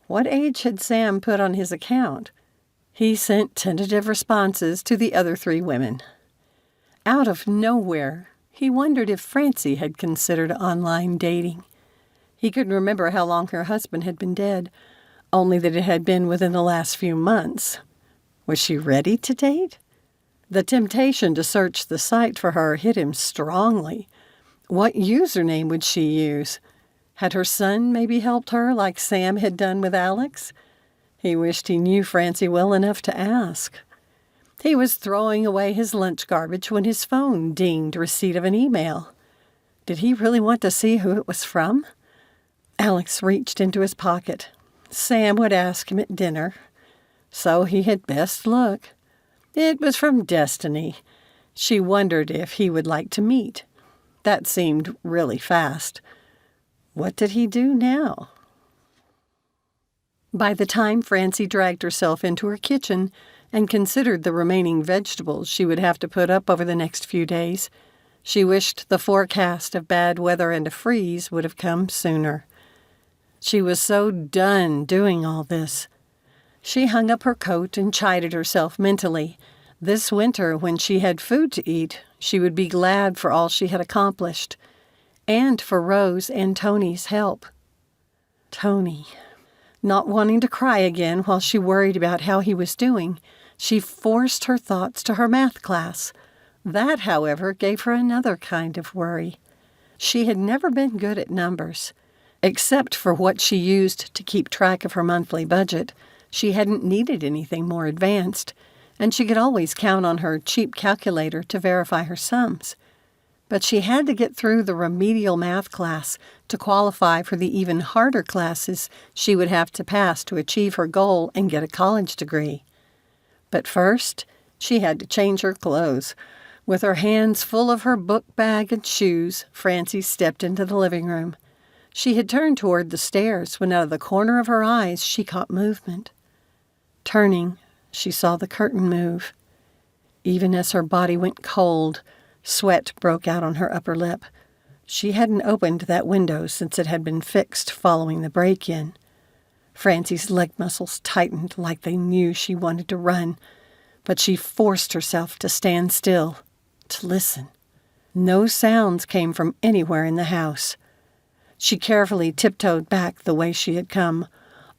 What age had Sam put on his account? He sent tentative responses to the other 3 women. Out of nowhere, he wondered if Francie had considered online dating. He couldn't remember how long her husband had been dead, only that it had been within the last few months. Was she ready to date? The temptation to search the site for her hit him strongly. What username would she use? Had her son maybe helped her like Sam had done with Alex? He wished he knew Francie well enough to ask. He was throwing away his lunch garbage when his phone dinged receipt of an email. Did he really want to see who it was from? Alex reached into his pocket. Sam would ask him at dinner, so he had best look. It was from Destiny. She wondered if he would like to meet. That seemed really fast. What did he do now? By the time Francie dragged herself into her kitchen and considered the remaining vegetables she would have to put up over the next few days, she wished the forecast of bad weather and a freeze would have come sooner. She was so done doing all this. She hung up her coat and chided herself mentally. This winter, when she had food to eat, she would be glad for all she had accomplished, and for Rose and Tony's help. Tony. Not wanting to cry again while she worried about how he was doing, she forced her thoughts to her math class. That, however, gave her another kind of worry. She had never been good at numbers. Except for what she used to keep track of her monthly budget, she hadn't needed anything more advanced, and she could always count on her cheap calculator to verify her sums. But she had to get through the remedial math class to qualify for the even harder classes she would have to pass to achieve her goal and get a college degree. But first, she had to change her clothes. With her hands full of her book bag and shoes, Francie stepped into the living room. She had turned toward the stairs when out of the corner of her eyes she caught movement. Turning, she saw the curtain move. Even as her body went cold, sweat broke out on her upper lip. She hadn't opened that window since it had been fixed following the break-in. Francie's leg muscles tightened like they knew she wanted to run, but she forced herself to stand still, to listen. No sounds came from anywhere in the house. She carefully tiptoed back the way she had come,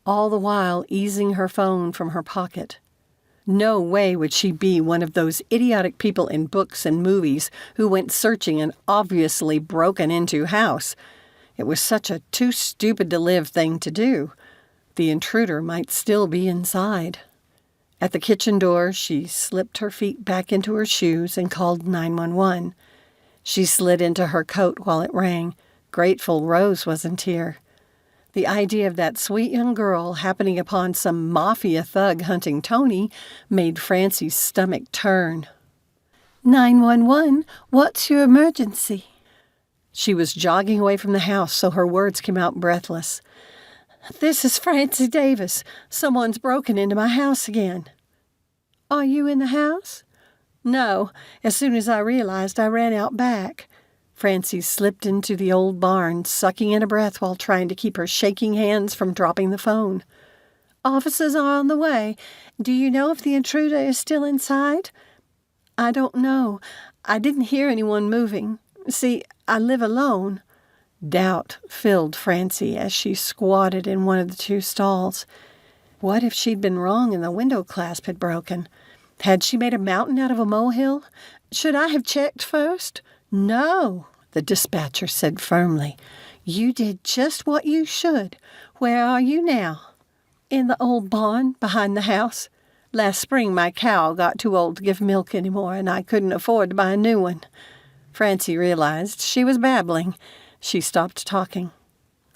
all the while easing her phone from her pocket. No way would she be one of those idiotic people in books and movies who went searching an obviously broken-into house. It was such a too-stupid-to-live thing to do. The intruder might still be inside. At the kitchen door, she slipped her feet back into her shoes and called 911. She slid into her coat while it rang, grateful Rose wasn't here. The idea of that sweet young girl happening upon some mafia thug hunting Tony made Francie's stomach turn. 911, what's your emergency? She was jogging away from the house, so her words came out breathless. This is Francie Davis. Someone's broken into my house again. Are you in the house? No. As soon as I realized, I ran out back. Francie slipped into the old barn, sucking in a breath while trying to keep her shaking hands from dropping the phone. Officers are on the way. Do you know if the intruder is still inside? I don't know. I didn't hear anyone moving. See, I live alone. Doubt filled Francie as she squatted in one of the 2 stalls. What if she'd been wrong and the window clasp had broken? Had she made a mountain out of a molehill? Should I have checked first? No, the dispatcher said firmly. You did just what you should. Where are you now? In the old barn behind the house. Last spring my cow got too old to give milk anymore, and I couldn't afford to buy a new one. Francie realized she was babbling. She stopped talking.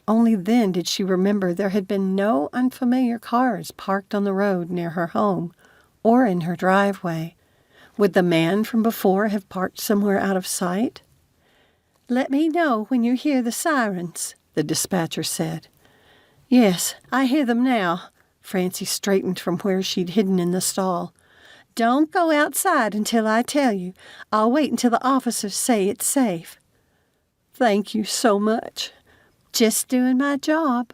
Only then did she remember there had been no unfamiliar cars parked on the road near her home or in her driveway. Would the man from before have parked somewhere out of sight? Let me know when you hear the sirens, the dispatcher said. Yes, I hear them now. Francie straightened from where she'd hidden in the stall. Don't go outside until I tell you. I'll wait until the officers say it's safe. Thank you so much. Just doing my job.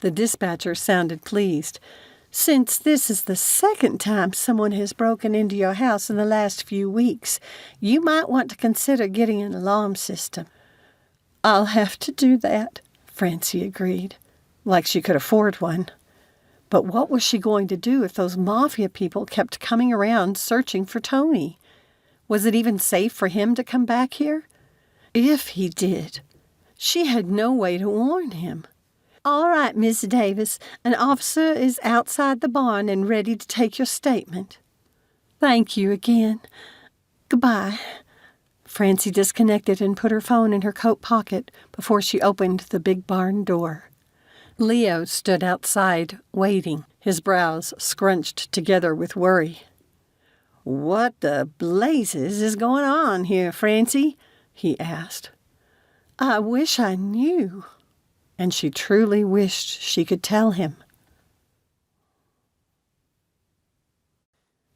The dispatcher sounded pleased. Since this is the second time someone has broken into your house in the last few weeks, you might want to consider getting an alarm system. I'll have to do that, Francie agreed, like she could afford one. But what was she going to do if those mafia people kept coming around searching for Tony? Was it even safe for him to come back here? If he did, she had no way to warn him. All right, Miss Davis, an officer is outside the barn and ready to take your statement. Thank you again. Goodbye. Francie disconnected and put her phone in her coat pocket before she opened the big barn door. Leo stood outside, waiting, his brows scrunched together with worry. What the blazes is going on here, Francie? He asked. I wish I knew. And she truly wished she could tell him.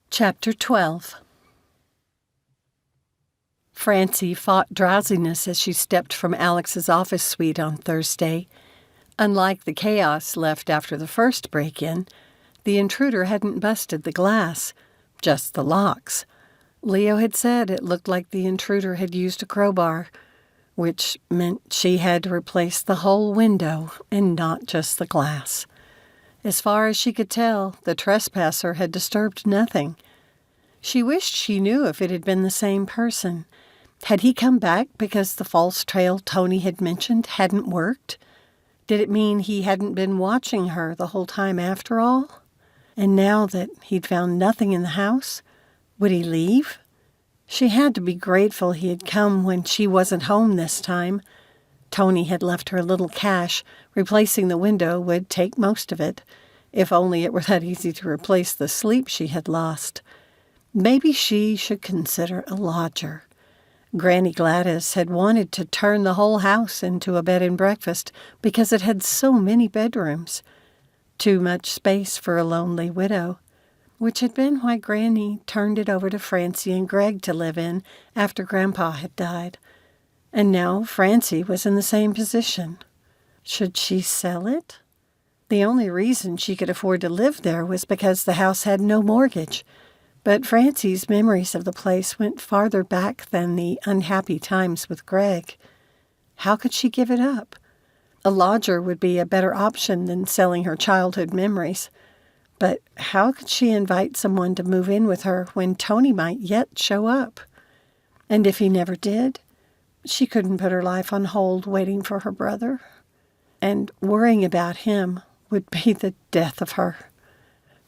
Chapter 12. Francie fought drowsiness as she stepped from Alex's office suite on Thursday. Unlike the chaos left after the first break-in, the intruder hadn't busted the glass, just the locks. Leo had said it looked like the intruder had used a crowbar, which meant she had to replace the whole window and not just the glass. As far as she could tell, the trespasser had disturbed nothing. She wished she knew if it had been the same person. Had he come back because the false trail Tony had mentioned hadn't worked? Did it mean he hadn't been watching her the whole time after all? And now that he'd found nothing in the house, would he leave? She had to be grateful he had come when she wasn't home this time. Tony had left her a little cash. Replacing the window would take most of it, if only it were that easy to replace the sleep she had lost. Maybe she should consider a lodger. Granny Gladys had wanted to turn the whole house into a bed and breakfast because it had so many bedrooms. Too much space for a lonely widow, which had been why Granny turned it over to Francie and Greg to live in after Grandpa had died. And now Francie was in the same position. Should she sell it? The only reason she could afford to live there was because the house had no mortgage. But Francie's memories of the place went farther back than the unhappy times with Greg. How could she give it up? A lodger would be a better option than selling her childhood memories. But how could she invite someone to move in with her when Tony might yet show up? And if he never did, she couldn't put her life on hold waiting for her brother. And worrying about him would be the death of her.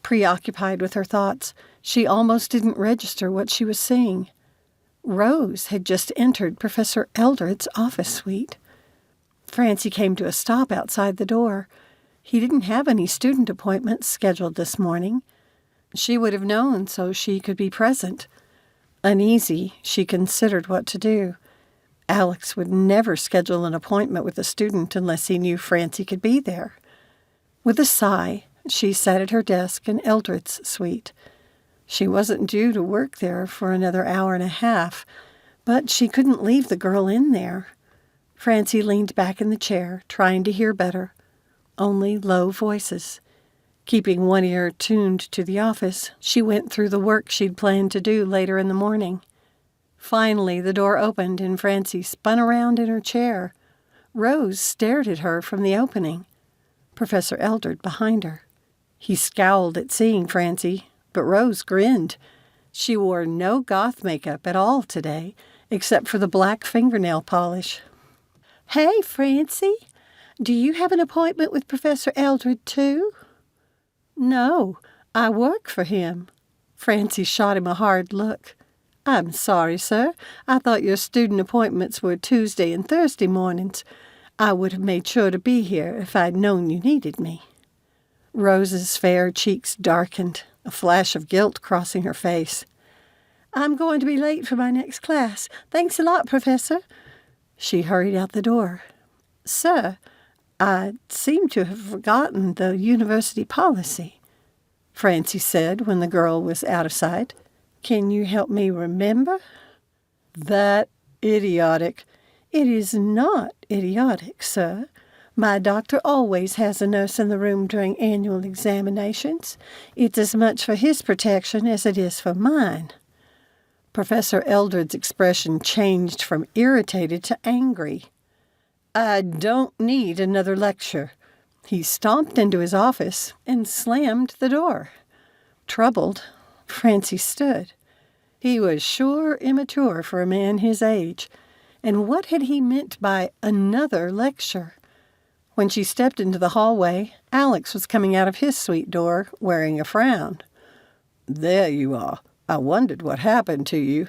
Preoccupied with her thoughts, she almost didn't register what she was seeing. Rose had just entered Professor Eldred's office suite. Francie came to a stop outside the door. He didn't have any student appointments scheduled this morning. She would have known so she could be present. Uneasy, she considered what to do. Alex would never schedule an appointment with a student unless he knew Francie could be there. With a sigh, she sat at her desk in Eldred's suite. She wasn't due to work there for another hour and a half, but she couldn't leave the girl in there. Francie leaned back in the chair, trying to hear better. Only low voices. Keeping one ear tuned to the office, she went through the work she'd planned to do later in the morning. Finally, the door opened and Francie spun around in her chair. Rose stared at her from the opening. Professor Eldred behind her. He scowled at seeing Francie, but Rose grinned. She wore no goth makeup at all today, except for the black fingernail polish. "Hey, Francie, do you have an appointment with Professor Eldred, too?" "No, I work for him." Francie shot him a hard look. "I'm sorry, sir. I thought your student appointments were Tuesday and Thursday mornings. I would have made sure to be here if I'd known you needed me." Rose's fair cheeks darkened, a flash of guilt crossing her face. "I'm going to be late for my next class. Thanks a lot, Professor." She hurried out the door. "Sir, I seem to have forgotten the university policy," Francie said when the girl was out of sight. "Can you help me remember?" "That idiotic." "It is not idiotic, sir. My doctor always has a nurse in the room during annual examinations. It's as much for his protection as it is for mine." Professor Eldred's expression changed from irritated to angry. "I don't need another lecture." He stomped into his office and slammed the door. Troubled, Francie stood. He was sure immature for a man his age. And what had he meant by another lecture? When she stepped into the hallway, Alex was coming out of his suite door wearing a frown. "There you are. I wondered what happened to you."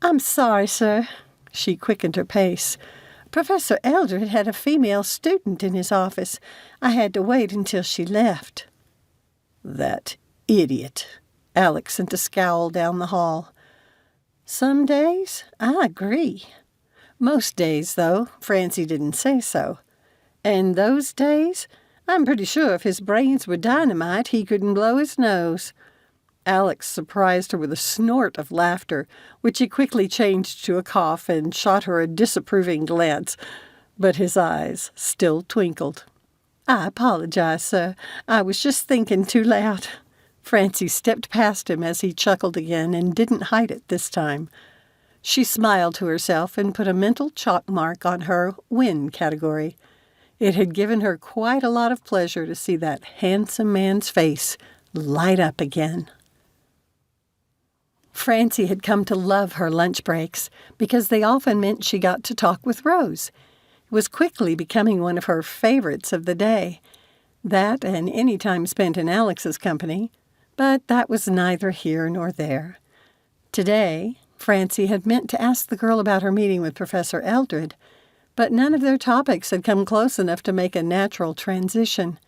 "I'm sorry, sir." She quickened her pace. "Professor Eldred had a female student in his office. I had to wait until she left." "That idiot." Alex sent a scowl down the hall. "Some days, I agree. Most days, though, Francie didn't say so. And those days, I'm pretty sure if his brains were dynamite, he couldn't blow his nose." Alex surprised her with a snort of laughter, which he quickly changed to a cough and shot her a disapproving glance, but his eyes still twinkled. "I apologize, sir. I was just thinking too loud." Francie stepped past him as he chuckled again and didn't hide it this time. She smiled to herself and put a mental chalk mark on her win category. It had given her quite a lot of pleasure to see that handsome man's face light up again. Francie had come to love her lunch breaks because they often meant she got to talk with Rose. It was quickly becoming one of her favorites of the day. That and any time spent in Alex's company. But that was neither here nor there. Today, Francie had meant to ask the girl about her meeting with Professor Eldred, but none of their topics had come close enough to make a natural transition.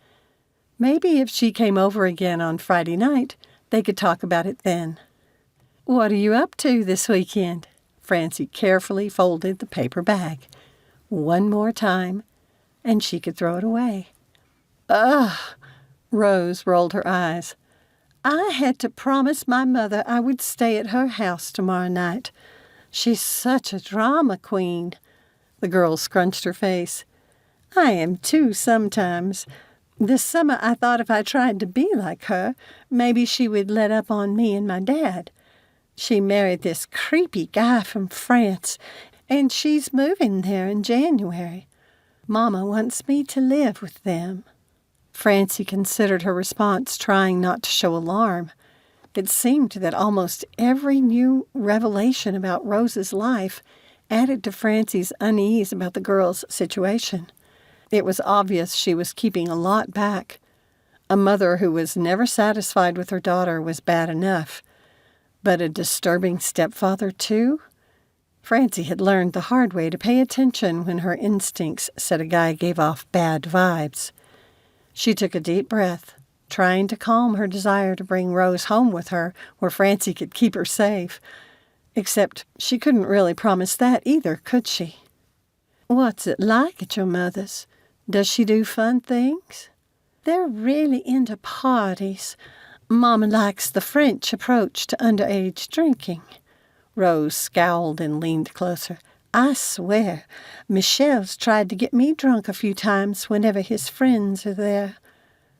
Maybe if she came over again on Friday night, they could talk about it then. "What are you up to this weekend?" Francie carefully folded the paper bag. One more time, and she could throw it away. "Ugh!" Rose rolled her eyes. "I had to promise my mother I would stay at her house tomorrow night. She's such a drama queen." The girl scrunched her face. "I am too sometimes. This summer I thought if I tried to be like her, maybe she would let up on me and my dad. She married this creepy guy from France, and she's moving there in January. Mama wants me to live with them." Francie considered her response, trying not to show alarm. It seemed that almost every new revelation about Rose's life added to Francie's unease about the girl's situation. It was obvious she was keeping a lot back. A mother who was never satisfied with her daughter was bad enough. But a disturbing stepfather, too? Francie had learned the hard way to pay attention when her instincts said a guy gave off bad vibes. She took a deep breath, trying to calm her desire to bring Rose home with her where Francie could keep her safe. Except she couldn't really promise that either, could she? "What's it like at your mother's? Does she do fun things?" "They're really into parties. Mama likes the French approach to underage drinking." Rose scowled and leaned closer. "I swear, Michelle's tried to get me drunk a few times whenever his friends are there."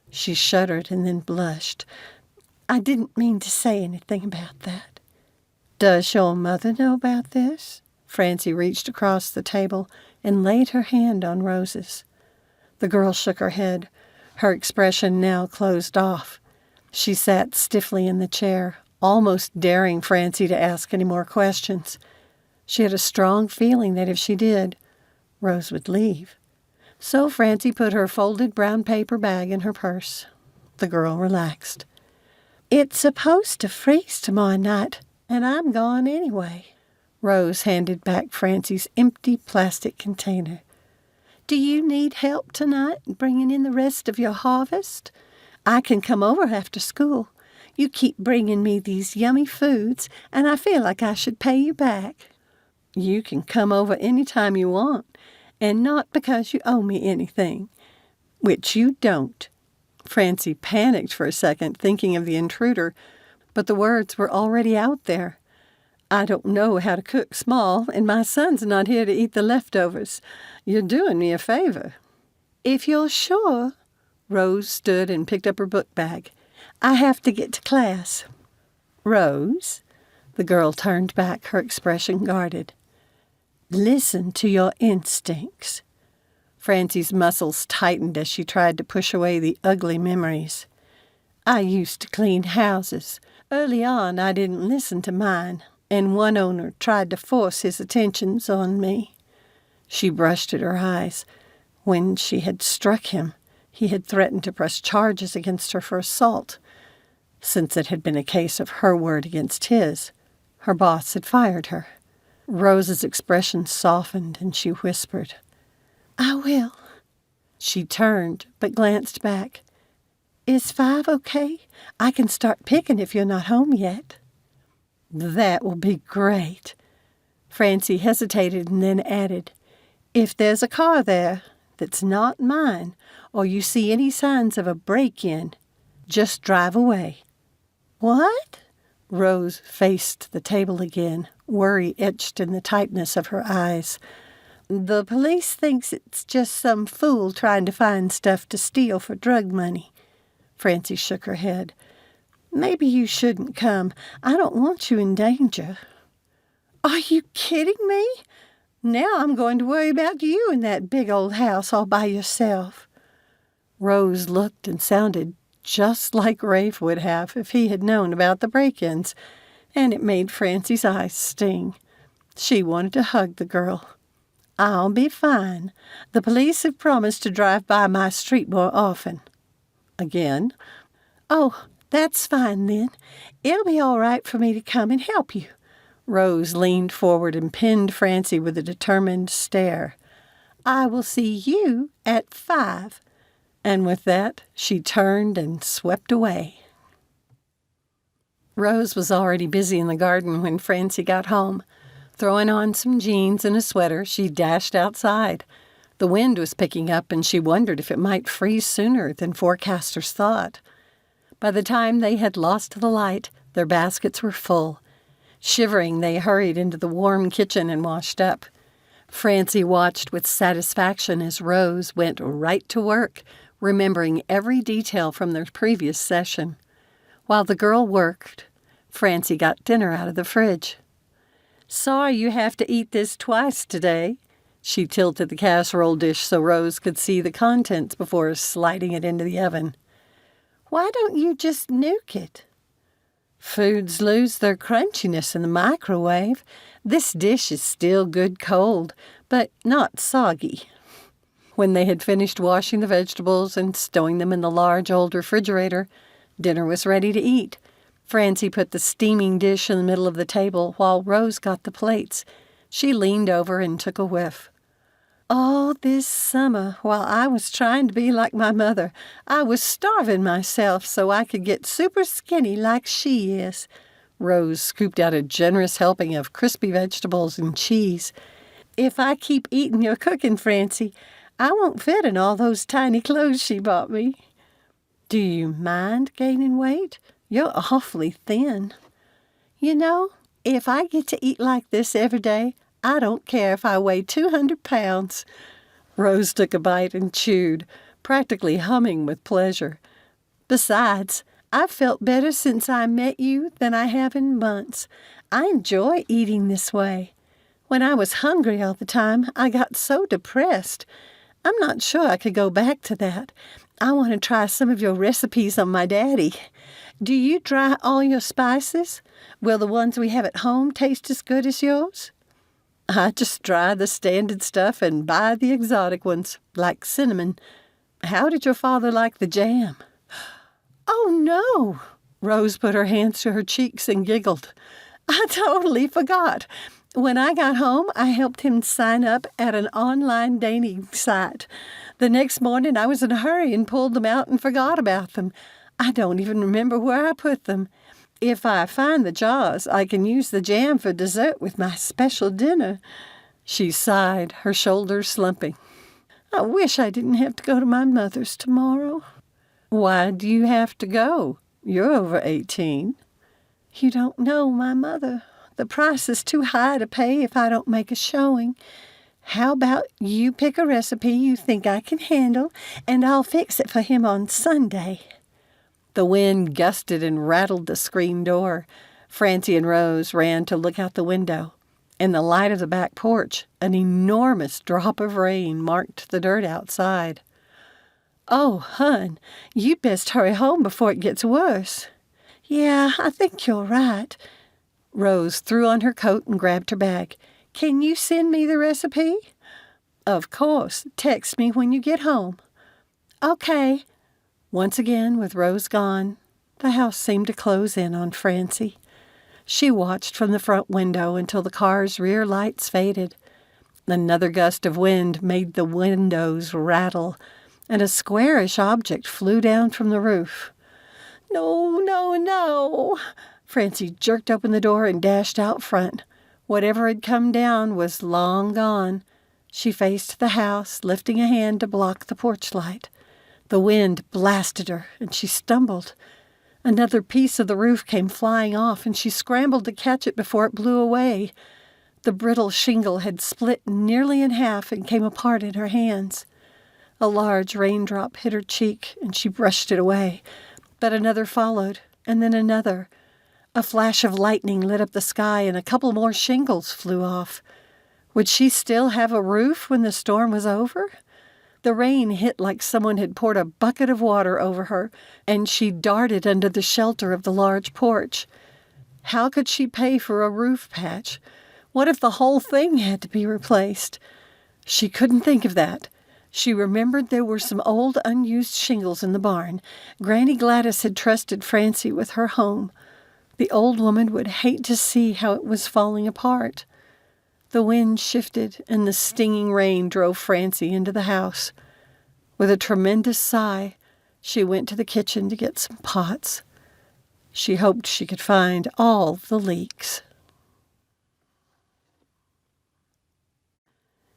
She shuddered and then blushed. "I didn't mean to say anything about that." "Does your mother know about this?" Francie reached across the table and laid her hand on Rose's. The girl shook her head. Her expression now closed off. She sat stiffly in the chair, almost daring Francie to ask any more questions. She had a strong feeling that if she did, Rose would leave. So Francie put her folded brown paper bag in her purse. The girl relaxed. "It's supposed to freeze tomorrow night, and I'm gone anyway." Rose handed back Francie's empty plastic container. "Do you need help tonight bringing in the rest of your harvest? I can come over after school. You keep bringing me these yummy foods, and I feel like I should pay you back." "You can come over any time you want, and not because you owe me anything," which you don't. Francie panicked for a second, thinking of the intruder, but the words were already out there. "I don't know how to cook small, and my son's not here to eat the leftovers. You're doing me a favor." "If you're sure." Rose stood and picked up her book bag. "I have to get to class." "Rose," the girl turned back, her expression guarded. "Listen to your instincts." Francie's muscles tightened as she tried to push away the ugly memories. "I used to clean houses. Early on, I didn't listen to mine, and one owner tried to force his attentions on me." She brushed at her eyes. When she had struck him, he had threatened to press charges against her for assault. Since it had been a case of her word against his, her boss had fired her. Rose's expression softened, and she whispered, "I will." She turned, but glanced back. "Is 5 okay? I can start picking if you're not home yet." "That will be great." Francie hesitated and then added, "If there's a car there that's not mine, or you see any signs of a break-in, just drive away." "What?" Rose faced the table again, worry etched in the tightness of her eyes. "The police thinks it's just some fool trying to find stuff to steal for drug money." Francie shook her head. "Maybe you shouldn't come. I don't want you in danger." "Are you kidding me? Now I'm going to worry about you in that big old house all by yourself." Rose looked and sounded just like Rafe would have if he had known about the break-ins, and it made Francie's eyes sting. She wanted to hug the girl. "I'll be fine. The police have promised to drive by my street more often." "Again?" "Oh, that's fine then. It'll be all right for me to come and help you." Rose leaned forward and pinned Francie with a determined stare. "I will see you at 5. And with that, she turned and swept away. Rose was already busy in the garden when Francie got home. Throwing on some jeans and a sweater, she dashed outside. The wind was picking up, and she wondered if it might freeze sooner than forecasters thought. By the time they had lost the light, their baskets were full. Shivering, they hurried into the warm kitchen and washed up. Francie watched with satisfaction as Rose went right to work, remembering every detail from their previous session. While the girl worked, Francie got dinner out of the fridge. "Sorry you have to eat this twice today." She tilted the casserole dish so Rose could see the contents before sliding it into the oven. "Why don't you just nuke it?" "Foods lose their crunchiness in the microwave. This dish is still good cold, but not soggy." When they had finished washing the vegetables and stowing them in the large old refrigerator, dinner was ready to eat. Francie put the steaming dish in the middle of the table while Rose got the plates. She leaned over and took a whiff. "All this summer, while I was trying to be like my mother, I was starving myself so I could get super skinny like she is." Rose scooped out a generous helping of crispy vegetables and cheese. "If I keep eating your cooking, Francie, I won't fit in all those tiny clothes she bought me." "Do you mind gaining weight? You're awfully thin." "You know, if I get to eat like this every day, I don't care if I weigh 200 pounds. Rose took a bite and chewed, practically humming with pleasure. "Besides, I've felt better since I met you than I have in months. I enjoy eating this way. When I was hungry all the time, I got so depressed. I'm not sure I could go back to that. I want to try some of your recipes on my daddy. Do you dry all your spices? Will the ones we have at home taste as good as yours? I just dry the standard stuff and buy the exotic ones, like cinnamon. How did your father like the jam? Oh, no! Rose put her hands to her cheeks and giggled. I totally forgot. When I got home, I helped him sign up at an online dating site. The next morning, I was in a hurry and pulled them out and forgot about them. I don't even remember where I put them. If I find the jars, I can use the jam for dessert with my special dinner. She sighed, her shoulders slumping. I wish I didn't have to go to my mother's tomorrow. Why do you have to go? You're over 18. You don't know my mother. The price is too high to pay if I don't make a showing. How about you pick a recipe you think I can handle, and I'll fix it for him on Sunday. The wind gusted and rattled the screen door. Francie and Rose ran to look out the window. In the light of the back porch, an enormous drop of rain marked the dirt outside. Oh, hon, you'd best hurry home before it gets worse. Yeah, I think you're right. Rose threw on her coat and grabbed her bag. Can you send me the recipe? Of course. Text me when you get home. Okay. Once again, with Rose gone, the house seemed to close in on Francie. She watched from the front window until the car's rear lights faded. Another gust of wind made the windows rattle, and a squarish object flew down from the roof. No, no, no! Francie jerked open the door and dashed out front. Whatever had come down was long gone. She faced the house, lifting a hand to block the porch light. The wind blasted her, and she stumbled. Another piece of the roof came flying off, and she scrambled to catch it before it blew away. The brittle shingle had split nearly in half and came apart in her hands. A large raindrop hit her cheek, and she brushed it away. But another followed, and then another. A flash of lightning lit up the sky, and a couple more shingles flew off. Would she still have a roof when the storm was over? The rain hit like someone had poured a bucket of water over her, and she darted under the shelter of the large porch. How could she pay for a roof patch? What if the whole thing had to be replaced? She couldn't think of that. She remembered there were some old unused shingles in the barn. Granny Gladys had trusted Francie with her home. The old woman would hate to see how it was falling apart. The wind shifted, and the stinging rain drove Francie into the house. With a tremendous sigh, she went to the kitchen to get some pots. She hoped she could find all the leaks.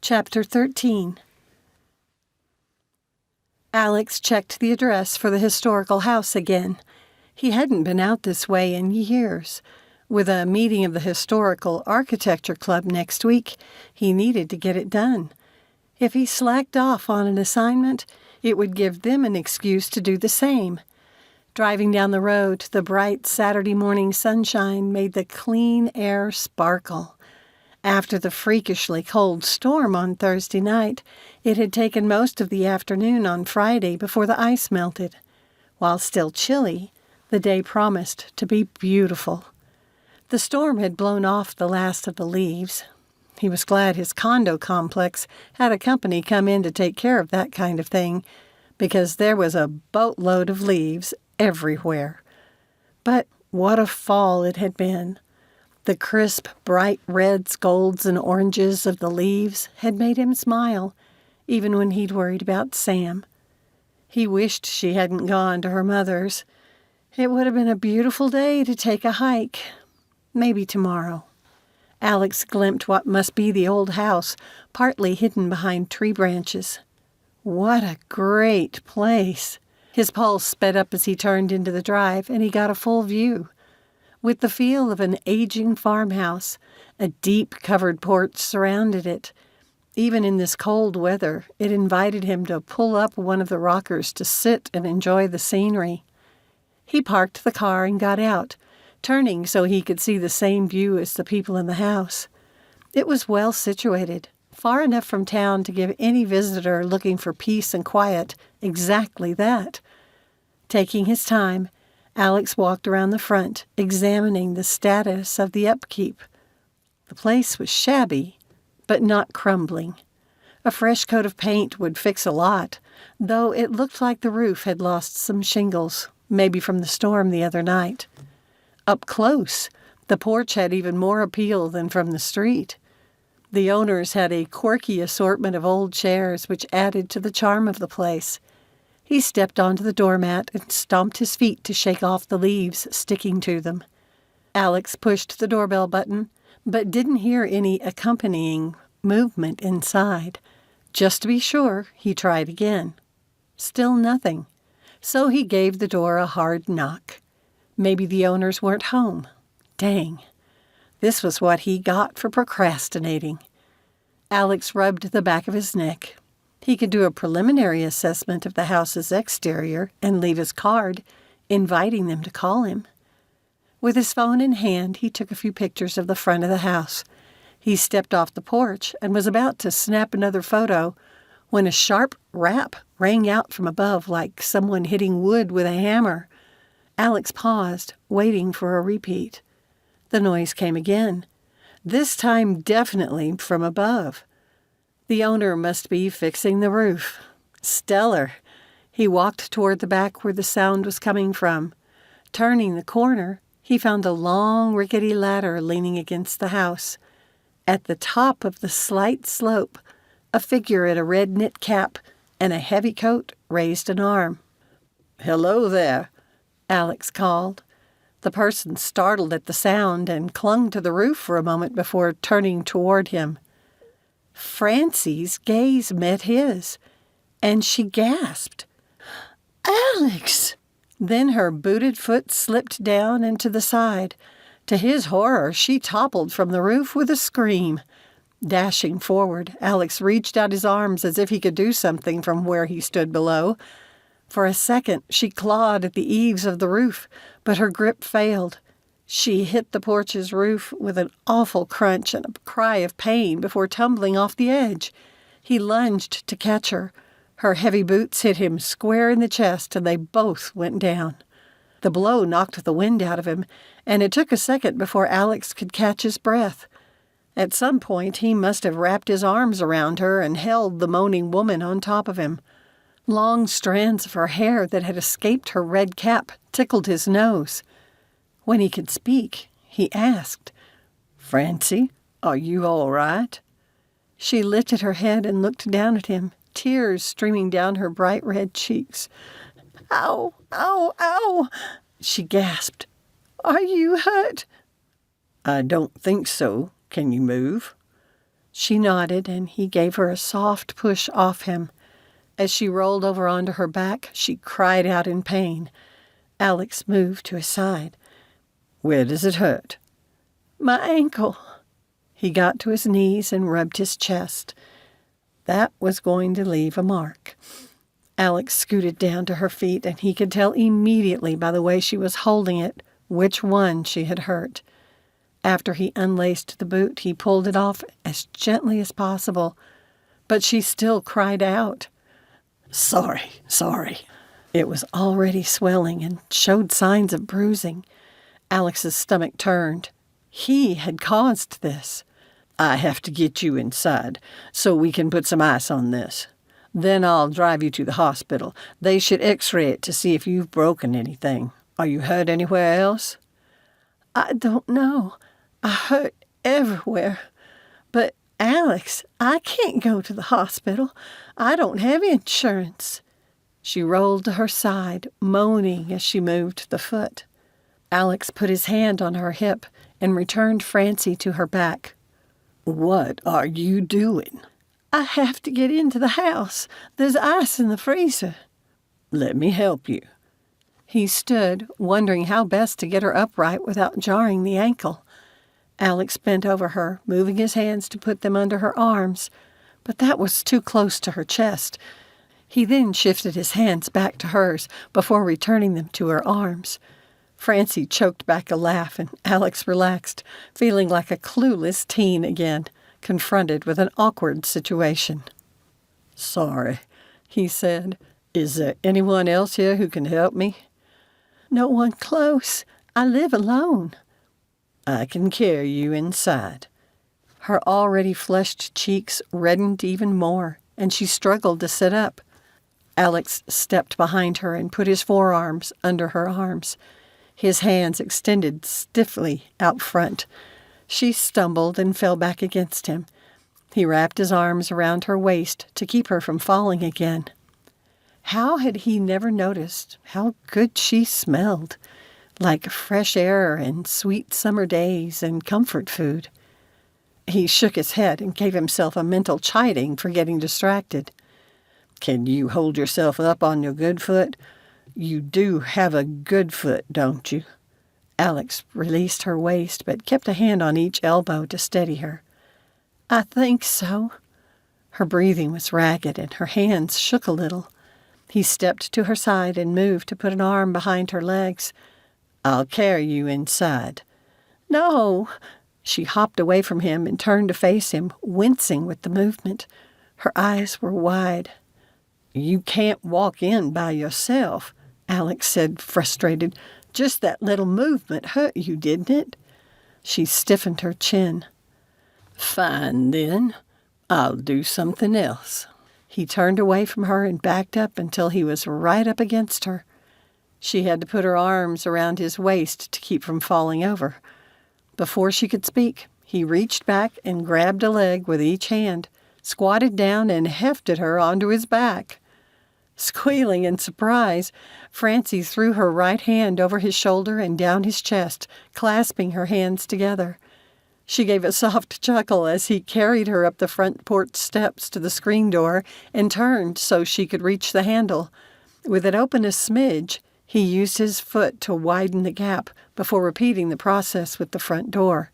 Chapter 13. Alex checked the address for the historical house again. He hadn't been out this way in years. With a meeting of the Historical Architecture Club next week, he needed to get it done. If he slacked off on an assignment, it would give them an excuse to do the same. Driving down the road, the bright Saturday morning sunshine made the clean air sparkle. After the freakishly cold storm on Thursday night, it had taken most of the afternoon on Friday before the ice melted. While still chilly, the day promised to be beautiful. The storm had blown off the last of the leaves. He was glad his condo complex had a company come in to take care of that kind of thing, because there was a boatload of leaves everywhere. But what a fall it had been. The crisp, bright reds, golds, and oranges of the leaves had made him smile, even when he'd worried about Sam. He wished she hadn't gone to her mother's. It would have been a beautiful day to take a hike. Maybe tomorrow. Alex glimpsed what must be the old house, partly hidden behind tree branches. What a great place! His pulse sped up as he turned into the drive, and he got a full view. With the feel of an aging farmhouse, a deep covered porch surrounded it. Even in this cold weather, it invited him to pull up one of the rockers to sit and enjoy the scenery. He parked the car and got out, turning so he could see the same view as the people in the house. It was well situated, far enough from town to give any visitor looking for peace and quiet exactly that. Taking his time, Alex walked around the front, examining the status of the upkeep. The place was shabby, but not crumbling. A fresh coat of paint would fix a lot, though it looked like the roof had lost some shingles, maybe from the storm the other night. Up close, the porch had even more appeal than from the street. The owners had a quirky assortment of old chairs which added to the charm of the place. He stepped onto the doormat and stomped his feet to shake off the leaves sticking to them. Alex pushed the doorbell button, but didn't hear any accompanying movement inside. Just to be sure, he tried again. Still nothing. So he gave the door a hard knock. Maybe the owners weren't home. Dang. This was what he got for procrastinating. Alex rubbed the back of his neck. He could do a preliminary assessment of the house's exterior and leave his card, inviting them to call him. With his phone in hand, he took a few pictures of the front of the house. He stepped off the porch and was about to snap another photo when a sharp rap rang out from above like someone hitting wood with a hammer. Alex paused, waiting for a repeat. The noise came again, this time definitely from above. The owner must be fixing the roof. Stellar. He walked toward the back where the sound was coming from. Turning the corner, he found a long, rickety ladder leaning against the house. At the top of the slight slope, a figure in a red knit cap and a heavy coat raised an arm. "Hello there," Alex called. The person startled at the sound and clung to the roof for a moment before turning toward him. Francie's gaze met his, and she gasped. "Alex!" Then her booted foot slipped down and to the side. To his horror, she toppled from the roof with a scream. Dashing forward, Alex reached out his arms as if he could do something from where he stood below. For a second, she clawed at the eaves of the roof, but her grip failed. She hit the porch's roof with an awful crunch and a cry of pain before tumbling off the edge. He lunged to catch her. Her heavy boots hit him square in the chest, and they both went down. The blow knocked the wind out of him, and it took a second before Alex could catch his breath. At some point, he must have wrapped his arms around her and held the moaning woman on top of him. Long strands of her hair that had escaped her red cap tickled his nose. When he could speak, he asked, "Francie, are you all right?" She lifted her head and looked down at him, tears streaming down her bright red cheeks. "Ow, ow, ow!" she gasped. "Are you hurt?" "I don't think so. Can you move?" She nodded, and he gave her a soft push off him. As she rolled over onto her back, she cried out in pain. Alex moved to his side. "Where does it hurt?" "My ankle." He got to his knees and rubbed his chest. That was going to leave a mark. Alex scooted down to her feet, and he could tell immediately by the way she was holding it which one she had hurt. After he unlaced the boot, he pulled it off as gently as possible, but she still cried out. Sorry. It was already swelling and showed signs of bruising. Alex's stomach turned. He had caused this. "I have to get you inside so we can put some ice on this. Then I'll drive you to the hospital. They should x-ray it to see if you've broken anything. Are you hurt anywhere else?" "I don't know. I hurt everywhere. But, Alex, I can't go to the hospital. I don't have insurance." She rolled to her side, moaning as she moved the foot. Alex put his hand on her hip and returned Francie to her back. "What are you doing?" "I have to get into the house. There's ice in the freezer." "Let me help you." He stood, wondering how best to get her upright without jarring the ankle. Alex bent over her, moving his hands to put them under her arms, but that was too close to her chest. He then shifted his hands back to hers before returning them to her arms. Francie choked back a laugh, and Alex relaxed, feeling like a clueless teen again, confronted with an awkward situation. "Sorry," he said. "Is there anyone else here who can help me?" "No one close. I live alone." "I can carry you inside." Her already flushed cheeks reddened even more, and she struggled to sit up. Alex stepped behind her and put his forearms under her arms, his hands extended stiffly out front. She stumbled and fell back against him. He wrapped his arms around her waist to keep her from falling again. How had he never noticed how good she smelled, like fresh air and sweet summer days and comfort food? He shook his head and gave himself a mental chiding for getting distracted. "Can you hold yourself up on your good foot? You do have a good foot, don't you?" Alex released her waist but kept a hand on each elbow to steady her. "I think so." Her breathing was ragged and her hands shook a little. He stepped to her side and moved to put an arm behind her legs. "I'll carry you inside." "No." She hopped away from him and turned to face him, wincing with the movement. Her eyes were wide. "You can't walk in by yourself," Alex said, frustrated. "Just that little movement hurt you, didn't it?" She stiffened her chin. "Fine, then. I'll do something else." He turned away from her and backed up until he was right up against her. She had to put her arms around his waist to keep from falling over. Before she could speak, he reached back and grabbed a leg with each hand, squatted down and hefted her onto his back. Squealing in surprise, Francie threw her right hand over his shoulder and down his chest, clasping her hands together. She gave a soft chuckle as he carried her up the front porch steps to the screen door and turned so she could reach the handle. With it open a smidge, he used his foot to widen the gap before repeating the process with the front door.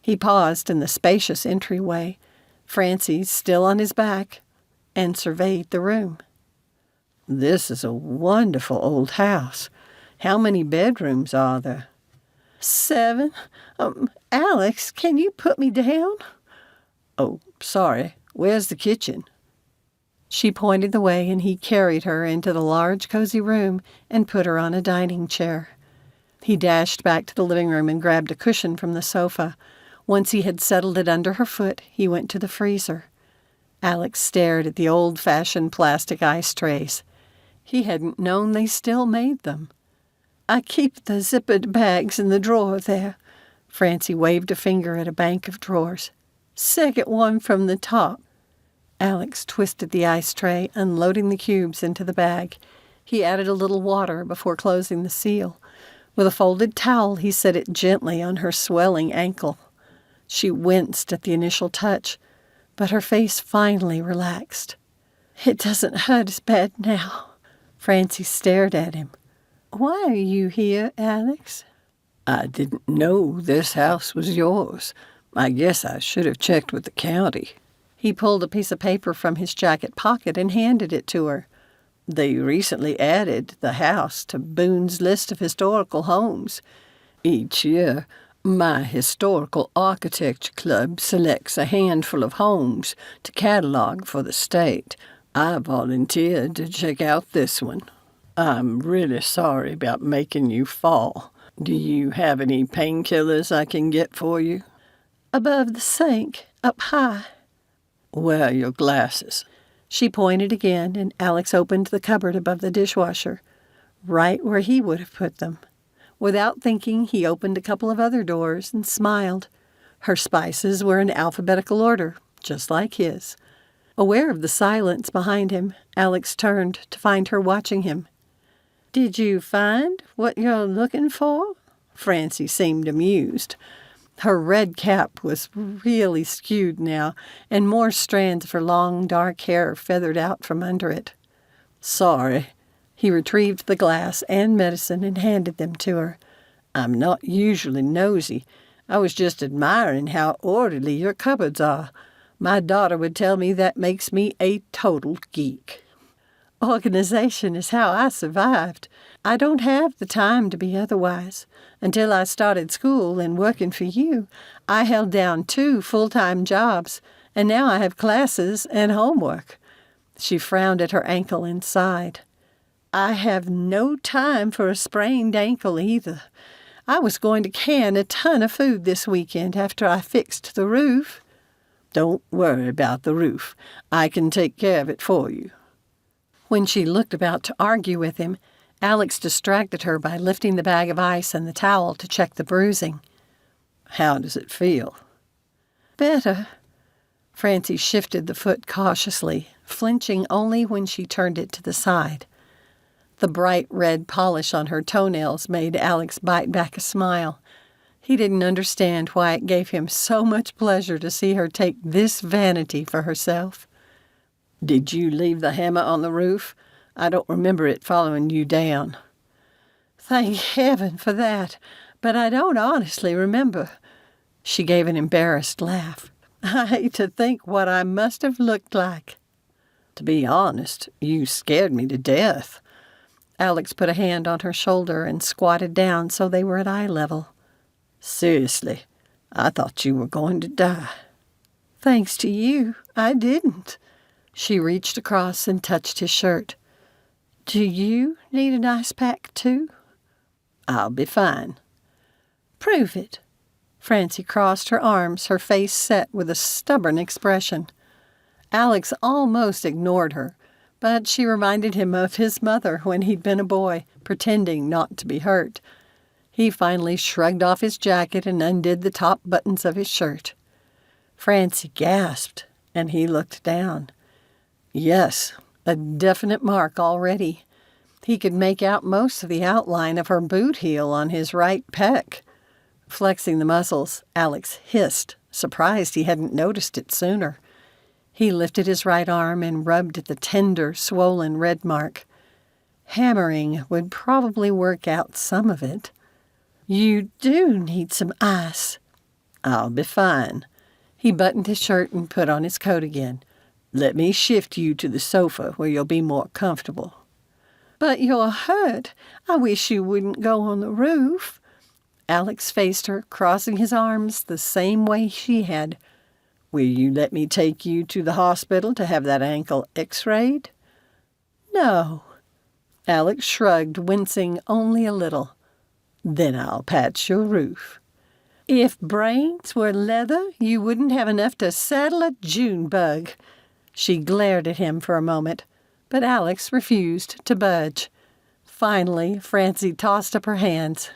He paused in the spacious entryway, Francie still on his back, and surveyed the room. "This is a wonderful old house. How many bedrooms are there?" 7. Alex, can you put me down?" "Oh, sorry. Where's the kitchen?" She pointed the way, and he carried her into the large, cozy room and put her on a dining chair. He dashed back to the living room and grabbed a cushion from the sofa. Once he had settled it under her foot, he went to the freezer. Alex stared at the old-fashioned plastic ice trays. He hadn't known they still made them. "I keep the zippered bags in the drawer there." Francie waved a finger at a bank of drawers. "Second one from the top." Alex twisted the ice tray, unloading the cubes into the bag. He added a little water before closing the seal. With a folded towel, he set it gently on her swelling ankle. She winced at the initial touch, but her face finally relaxed. "It doesn't hurt as bad now." Francie stared at him. "Why are you here, Alex?" "I didn't know this house was yours. I guess I should have checked with the county." He pulled a piece of paper from his jacket pocket and handed it to her. "They recently added the house to Boone's list of historical homes. Each year, my Historical Architecture Club selects a handful of homes to catalog for the state. I volunteered to check out this one. I'm really sorry about making you fall. Do you have any painkillers I can get for you?" "Above the sink, up high." "Where are your glasses?" She pointed again, and Alex opened the cupboard above the dishwasher, right where he would have put them. Without thinking, he opened a couple of other doors and smiled. Her spices were in alphabetical order, just like his. Aware of the silence behind him, Alex turned to find her watching him. "Did you find what you're looking for?" Francie seemed amused. Her red cap was really skewed now, and more strands of her long, dark hair feathered out from under it. "Sorry." He retrieved the glass and medicine and handed them to her. "I'm not usually nosy. I was just admiring how orderly your cupboards are. My daughter would tell me that makes me a total geek." Organization is how I survived. I don't have the time to be otherwise. Until I started school and working for you, I held down 2 full-time jobs, and now I have classes and homework. She frowned at her ankle and sighed. I have no time for a sprained ankle either. I was going to can a ton of food this weekend after I fixed the roof. Don't worry about the roof. I can take care of it for you. When she looked about to argue with him, Alex distracted her by lifting the bag of ice and the towel to check the bruising. How does it feel? Better. Francie shifted the foot cautiously, flinching only when she turned it to the side. The bright red polish on her toenails made Alex bite back a smile. He didn't understand why it gave him so much pleasure to see her take this vanity for herself. Did you leave the hammer on the roof? I don't remember it following you down. Thank heaven for that, but I don't honestly remember. She gave an embarrassed laugh. I hate to think what I must have looked like. To be honest, you scared me to death. Alex put a hand on her shoulder and squatted down so they were at eye level. Seriously, I thought you were going to die. Thanks to you, I didn't. She reached across and touched his shirt. Do you need an ice pack, too? I'll be fine. Prove it. Francie crossed her arms, her face set with a stubborn expression. Alex almost ignored her, but she reminded him of his mother when he'd been a boy, pretending not to be hurt. He finally shrugged off his jacket and undid the top buttons of his shirt. Francie gasped, and he looked down. Yes, a definite mark already. He could make out most of the outline of her boot heel on his right pec. Flexing the muscles, Alex hissed, surprised he hadn't noticed it sooner. He lifted his right arm and rubbed at the tender, swollen red mark. Hammering would probably work out some of it. You do need some ice. I'll be fine. He buttoned his shirt and put on his coat again. Let me shift you to the sofa where you'll be more comfortable. But you're hurt. I wish you wouldn't go on the roof. Alex faced her, crossing his arms the same way she had. Will you let me take you to the hospital to have that ankle x-rayed? No. Alex shrugged, wincing only a little. Then I'll patch your roof. If brains were leather, you wouldn't have enough to saddle a June bug. She glared at him for a moment, but Alex refused to budge. Finally, Francie tossed up her hands.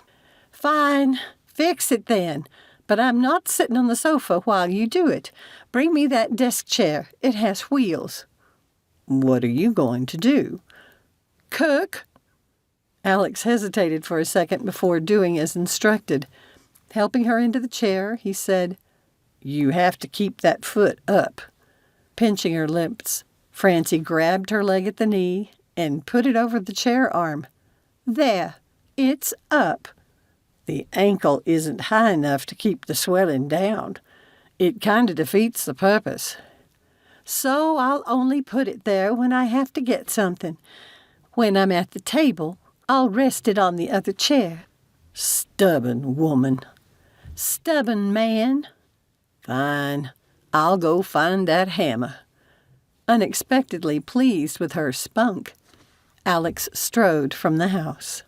Fine, fix it then, but I'm not sitting on the sofa while you do it. Bring me that desk chair. It has wheels. What are you going to do? Cook. Alex hesitated for a second before doing as instructed. Helping her into the chair, he said, You have to keep that foot up. Pinching her lips, Francie grabbed her leg at the knee and put it over the chair arm. There, it's up. The ankle isn't high enough to keep the swelling down. It kind of defeats the purpose. So I'll only put it there when I have to get something. When I'm at the table, I'll rest it on the other chair. Stubborn woman. Stubborn man. Fine. I'll go find that hammer. Unexpectedly pleased with her spunk, Alex strode from the house.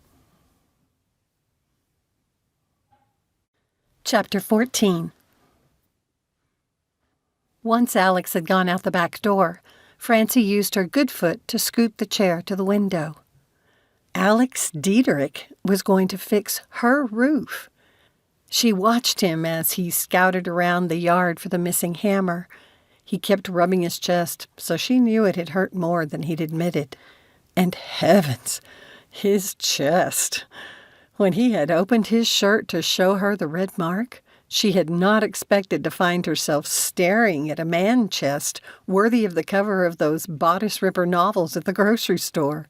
Chapter 14. Once Alex had gone out the back door, Francie used her good foot to scoot the chair to the window. Alex Diederik was going to fix her roof. She watched him as he scouted around the yard for the missing hammer. He kept rubbing his chest, so she knew it had hurt more than he'd admitted. And heavens, his chest! When he had opened his shirt to show her the red mark, she had not expected to find herself staring at a man chest worthy of the cover of those bodice-ripper novels at the grocery store.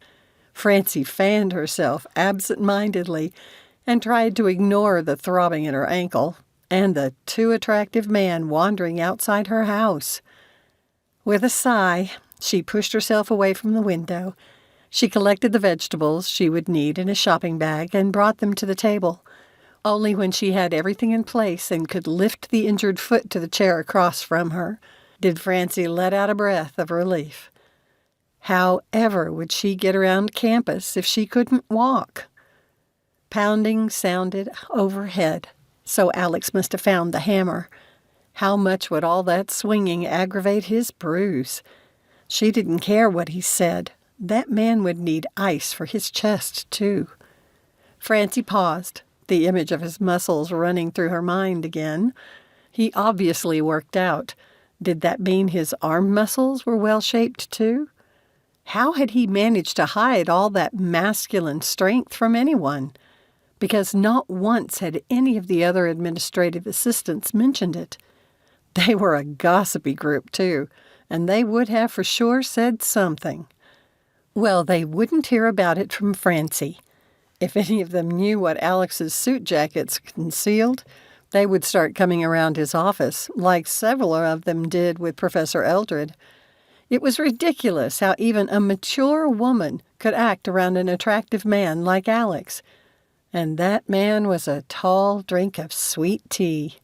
Francie fanned herself absent-mindedly and tried to ignore the throbbing in her ankle and the too attractive man wandering outside her house. With a sigh, she pushed herself away from the window She collected the vegetables she would need in a shopping bag and brought them to the table. Only when she had everything in place and could lift the injured foot to the chair across from her did Francie let out a breath of relief. How ever would she get around campus if she couldn't walk? Pounding sounded overhead, so Alex must have found the hammer. How much would all that swinging aggravate his bruise? She didn't care what he said. That man would need ice for his chest, too. Francie paused, the image of his muscles running through her mind again. He obviously worked out. Did that mean his arm muscles were well-shaped, too? How had he managed to hide all that masculine strength from anyone? Because not once had any of the other administrative assistants mentioned it. They were a gossipy group, too, and they would have for sure said something. Well, they wouldn't hear about it from Francie. If any of them knew what Alex's suit jackets concealed, they would start coming around his office, like several of them did with Professor Eldred. It was ridiculous how even a mature woman could act around an attractive man like Alex. And that man was a tall drink of sweet tea.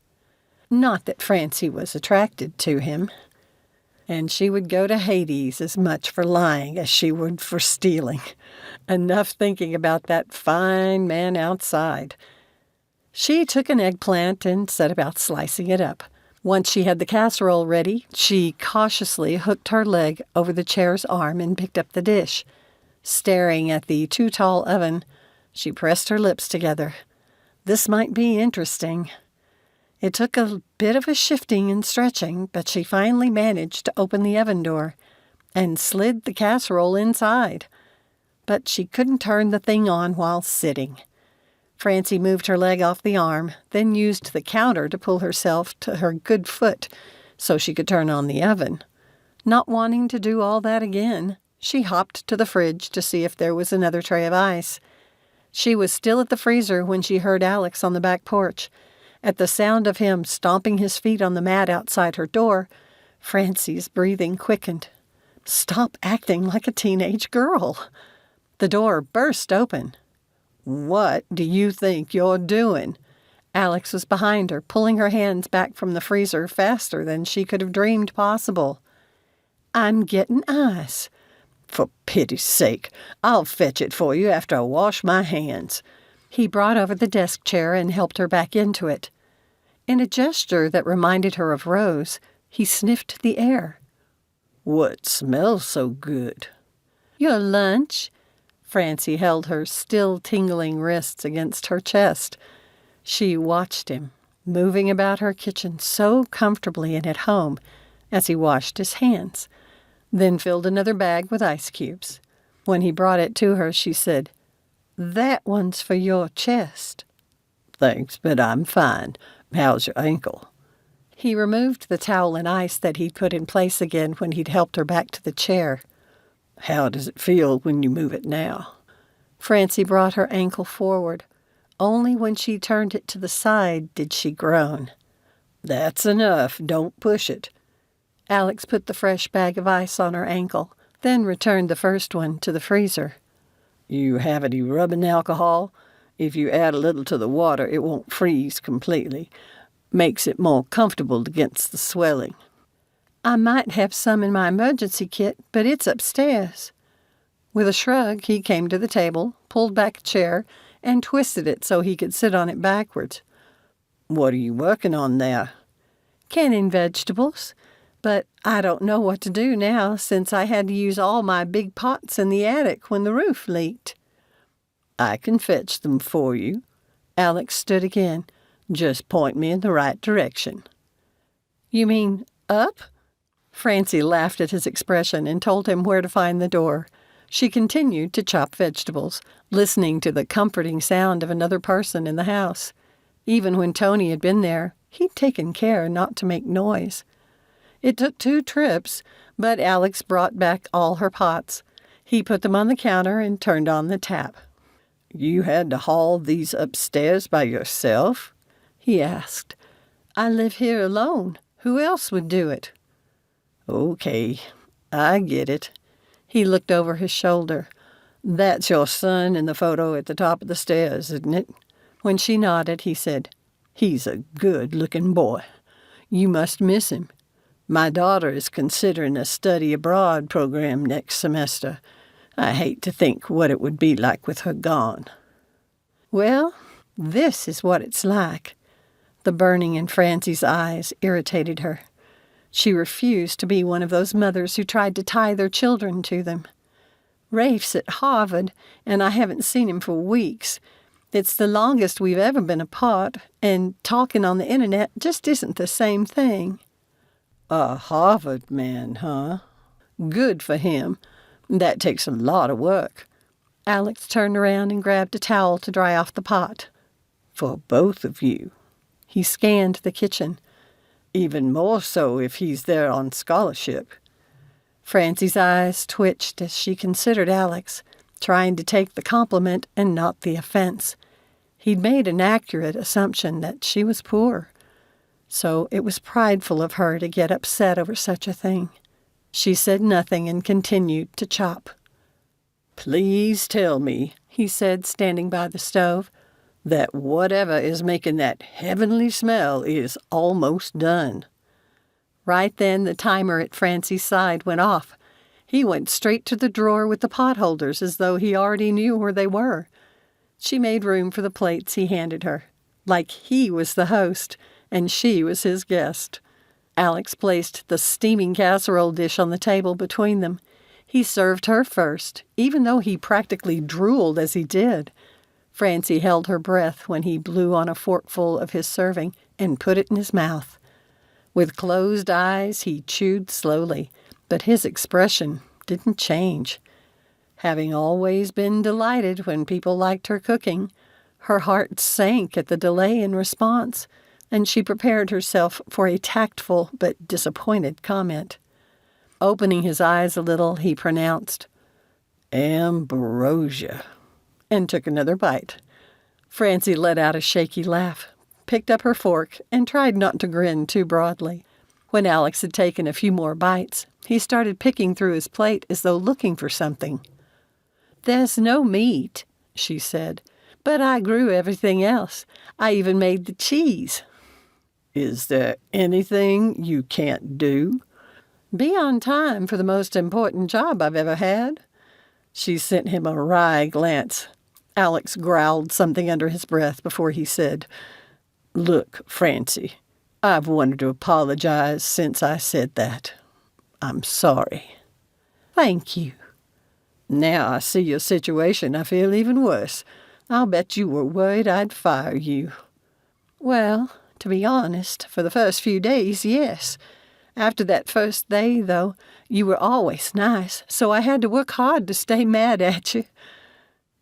Not that Francie was attracted to him. And she would go to Hades as much for lying as she would for stealing. Enough thinking about that fine man outside. She took an eggplant and set about slicing it up. Once she had the casserole ready, she cautiously hooked her leg over the chair's arm and picked up the dish. Staring at the too-tall oven, she pressed her lips together. This might be interesting. It took a bit of a shifting and stretching, but she finally managed to open the oven door and slid the casserole inside. But she couldn't turn the thing on while sitting. Francie moved her leg off the arm, then used the counter to pull herself to her good foot so she could turn on the oven. Not wanting to do all that again, she hopped to the fridge to see if there was another tray of ice. She was still at the freezer when she heard Alex on the back porch. At the sound of him stomping his feet on the mat outside her door, Francie's breathing quickened. Stop acting like a teenage girl. The door burst open. What do you think you're doing? Alex was behind her, pulling her hands back from the freezer faster than she could have dreamed possible. I'm getting ice. For pity's sake, I'll fetch it for you after I wash my hands. He brought over the desk chair and helped her back into it. In a gesture that reminded her of Rose, he sniffed the air. What smells so good? Your lunch. Francie held her still tingling wrists against her chest. She watched him, moving about her kitchen so comfortably and at home as he washed his hands, then filled another bag with ice cubes. When he brought it to her, she said, That one's for your chest. Thanks, but I'm fine. How's your ankle? He removed the towel and ice that he'd put in place again when he'd helped her back to the chair. How does it feel when you move it now? Francie brought her ankle forward. Only when she turned it to the side did she groan. That's enough. Don't push it. Alex put the fresh bag of ice on her ankle, then returned the first one to the freezer. You have any rubbing alcohol? If you add a little to the water, it won't freeze completely. Makes it more comfortable against the swelling. I might have some in my emergency kit, but it's upstairs. With a shrug, he came to the table, pulled back a chair, and twisted it so he could sit on it backwards. What are you working on there? Canning vegetables. But I don't know what to do now since I had to use all my big pots in the attic when the roof leaked. I can fetch them for you. Alex stood again. Just point me in the right direction. You mean up? Francie laughed at his expression and told him where to find the door. She continued to chop vegetables, listening to the comforting sound of another person in the house. Even when Tony had been there, he'd taken care not to make noise. It took 2 trips, but Alex brought back all her pots. He put them on the counter and turned on the tap. You had to haul these upstairs by yourself? He asked. I live here alone. Who else would do it? Okay, I get it. He looked over his shoulder. That's your son in the photo at the top of the stairs, isn't it? When she nodded, he said, He's a good-looking boy. You must miss him. My daughter is considering a study abroad program next semester. I hate to think what it would be like with her gone. Well, this is what it's like. The burning in Francie's eyes irritated her. She refused to be one of those mothers who tried to tie their children to them. Rafe's at Harvard, and I haven't seen him for weeks. It's the longest we've ever been apart, and talking on the internet just isn't the same thing. A Harvard man, huh? Good for him. That takes a lot of work. Alex turned around and grabbed a towel to dry off the pot. For both of you. He scanned the kitchen. Even more so if he's there on scholarship. Francie's eyes twitched as she considered Alex, trying to take the compliment and not the offense. He'd made an accurate assumption that she was poor, so it was prideful of her to get upset over such a thing. She said nothing and continued to chop. Please tell me, he said, standing by the stove, that whatever is making that heavenly smell is almost done. Right then, the timer at Francie's side went off. He went straight to the drawer with the potholders as though he already knew where they were. She made room for the plates he handed her, like he was the host and she was his guest. Alex placed the steaming casserole dish on the table between them. He served her first, even though he practically drooled as he did. Francie held her breath when he blew on a forkful of his serving and put it in his mouth. With closed eyes, he chewed slowly, but his expression didn't change. Having always been delighted when people liked her cooking, her heart sank at the delay in response, and she prepared herself for a tactful but disappointed comment. Opening his eyes a little, he pronounced, "Ambrosia," and took another bite. Francie let out a shaky laugh, picked up her fork, and tried not to grin too broadly. When Alex had taken a few more bites, he started picking through his plate as though looking for something. "There's no meat," she said, "but I grew everything else. I even made the cheese." "Is there anything you can't do?" "Be on time for the most important job I've ever had." She sent him a wry glance. Alex growled something under his breath before he said, "Look, Francie, I've wanted to apologize since I said that. I'm sorry." "Thank you." "Now I see your situation, I feel even worse. I'll bet you were worried I'd fire you." "Well, to be honest, for the first few days, yes. After that first day, though, you were always nice, so I had to work hard to stay mad at you."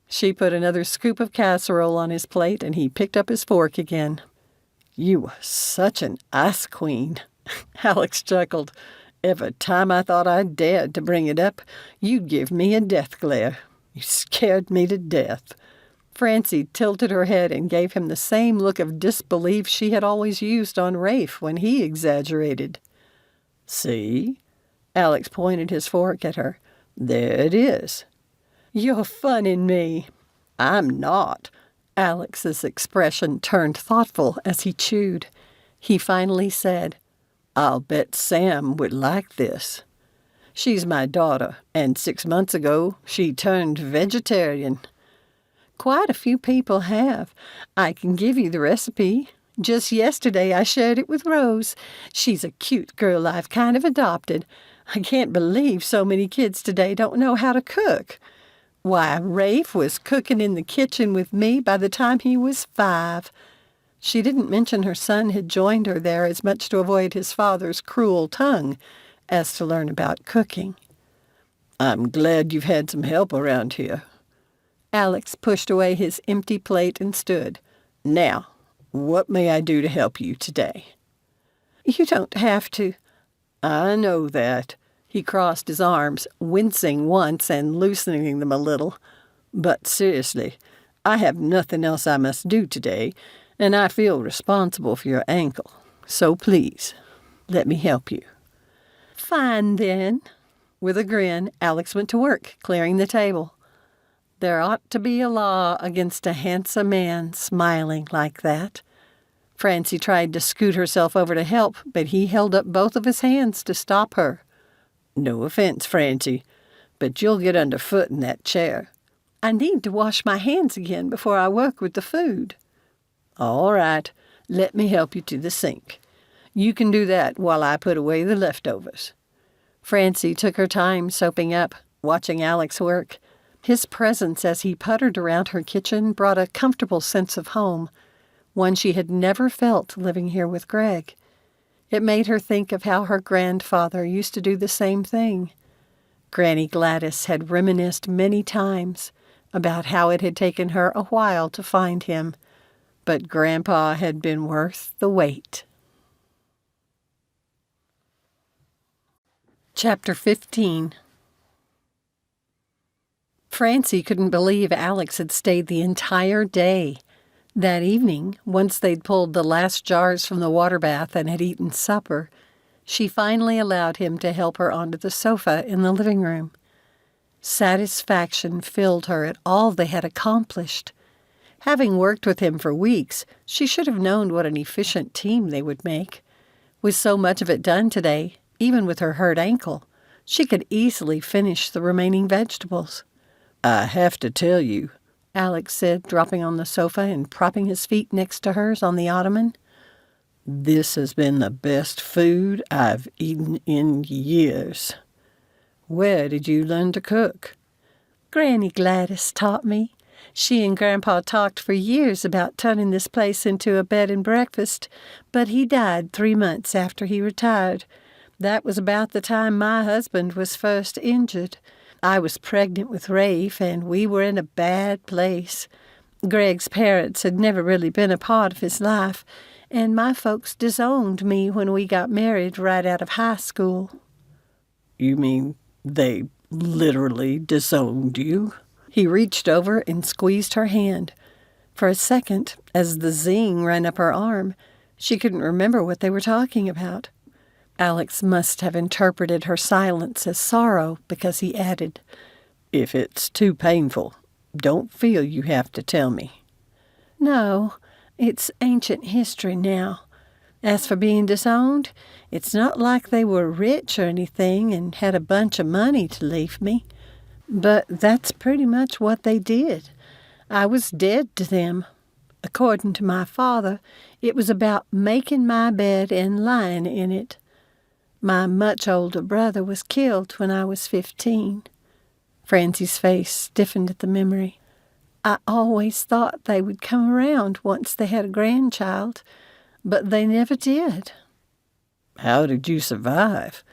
She put another scoop of casserole on his plate, and he picked up his fork again. "You were such an ice queen," Alex chuckled. "Every time I thought I dared to bring it up, you'd give me a death glare. You scared me to death." Francie tilted her head and gave him the same look of disbelief she had always used on Rafe when he exaggerated. "See?" Alex pointed his fork at her. "There it is." "You're funning me." "I'm not." Alex's expression turned thoughtful as he chewed. He finally said, "I'll bet Sam would like this. She's my daughter, and 6 months ago she turned vegetarian." "Quite a few people have. I can give you the recipe. Just yesterday I shared it with Rose. She's a cute girl I've kind of adopted. I can't believe so many kids today don't know how to cook. Why, Rafe was cooking in the kitchen with me by the time he was 5. She didn't mention her son had joined her there as much to avoid his father's cruel tongue as to learn about cooking. "I'm glad you've had some help around here." Alex pushed away his empty plate and stood. "Now, what may I do to help you today?" "You don't have to." "I know that." He crossed his arms, wincing once and loosening them a little. "But seriously, I have nothing else I must do today, and I feel responsible for your ankle. So please, let me help you." "Fine, then." With a grin, Alex went to work, clearing the table. There ought to be a law against a handsome man smiling like that. Francie tried to scoot herself over to help, but he held up both of his hands to stop her. No offense, Francie, but you'll get underfoot in that chair. I need to wash my hands again before I work with the food. All right, let me help you to the sink. You can do that while I put away the leftovers. Francie took her time soaping up, watching Alex work. His presence as he puttered around her kitchen brought a comfortable sense of home, one she had never felt living here with Greg. It made her think of how her grandfather used to do the same thing. Granny Gladys had reminisced many times about how it had taken her a while to find him, but Grandpa had been worth the wait. Chapter 15. Francie couldn't believe Alex had stayed the entire day. That evening, once they'd pulled the last jars from the water bath and had eaten supper, she finally allowed him to help her onto the sofa in the living room. Satisfaction filled her at all they had accomplished. Having worked with him for weeks, she should have known what an efficient team they would make. With so much of it done today, even with her hurt ankle, she could easily finish the remaining vegetables. I have to tell you, Alex said, dropping on the sofa and propping his feet next to hers on the ottoman. This has been the best food I've eaten in years. Where did you learn to cook? Granny Gladys taught me. She and Grandpa talked for years about turning this place into a bed and breakfast, but he died 3 months after he retired. That was about the time my husband was first injured. I was pregnant with Rafe, and we were in a bad place. Greg's parents had never really been a part of his life, and my folks disowned me when we got married right out of high school. You mean they literally disowned you? He reached over and squeezed her hand. For a second, as the zing ran up her arm, she couldn't remember what they were talking about. Alex must have interpreted her silence as sorrow because he added, If it's too painful, don't feel you have to tell me. No, it's ancient history now. As for being disowned, it's not like they were rich or anything and had a bunch of money to leave me. But that's pretty much what they did. I was dead to them. According to my father, it was about making my bed and lying in it. My much older brother was killed when I was 15. Francie's face stiffened at the memory. I always thought they would come around once they had a grandchild, but they never did. How did you survive?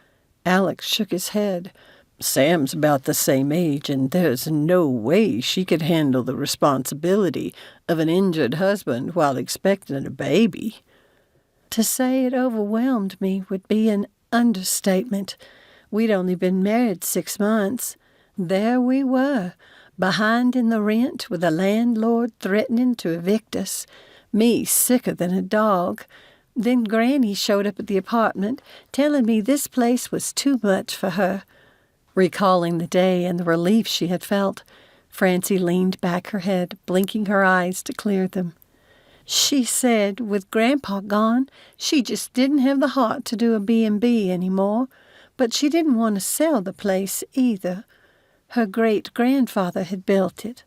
Alex shook his head. Sam's about the same age, and there's no way she could handle the responsibility of an injured husband while expecting a baby. To say it overwhelmed me would be an understatement. We'd only been married 6 months. There we were, behind in the rent with the landlord threatening to evict us, me sicker than a dog. Then Granny showed up at the apartment, telling me this place was too much for her. Recalling the day and the relief she had felt, Francie leaned back her head, blinking her eyes to clear them. She said with Grandpa gone, she just didn't have the heart to do a B&B anymore, but she didn't want to sell the place either. Her great-grandfather had built it.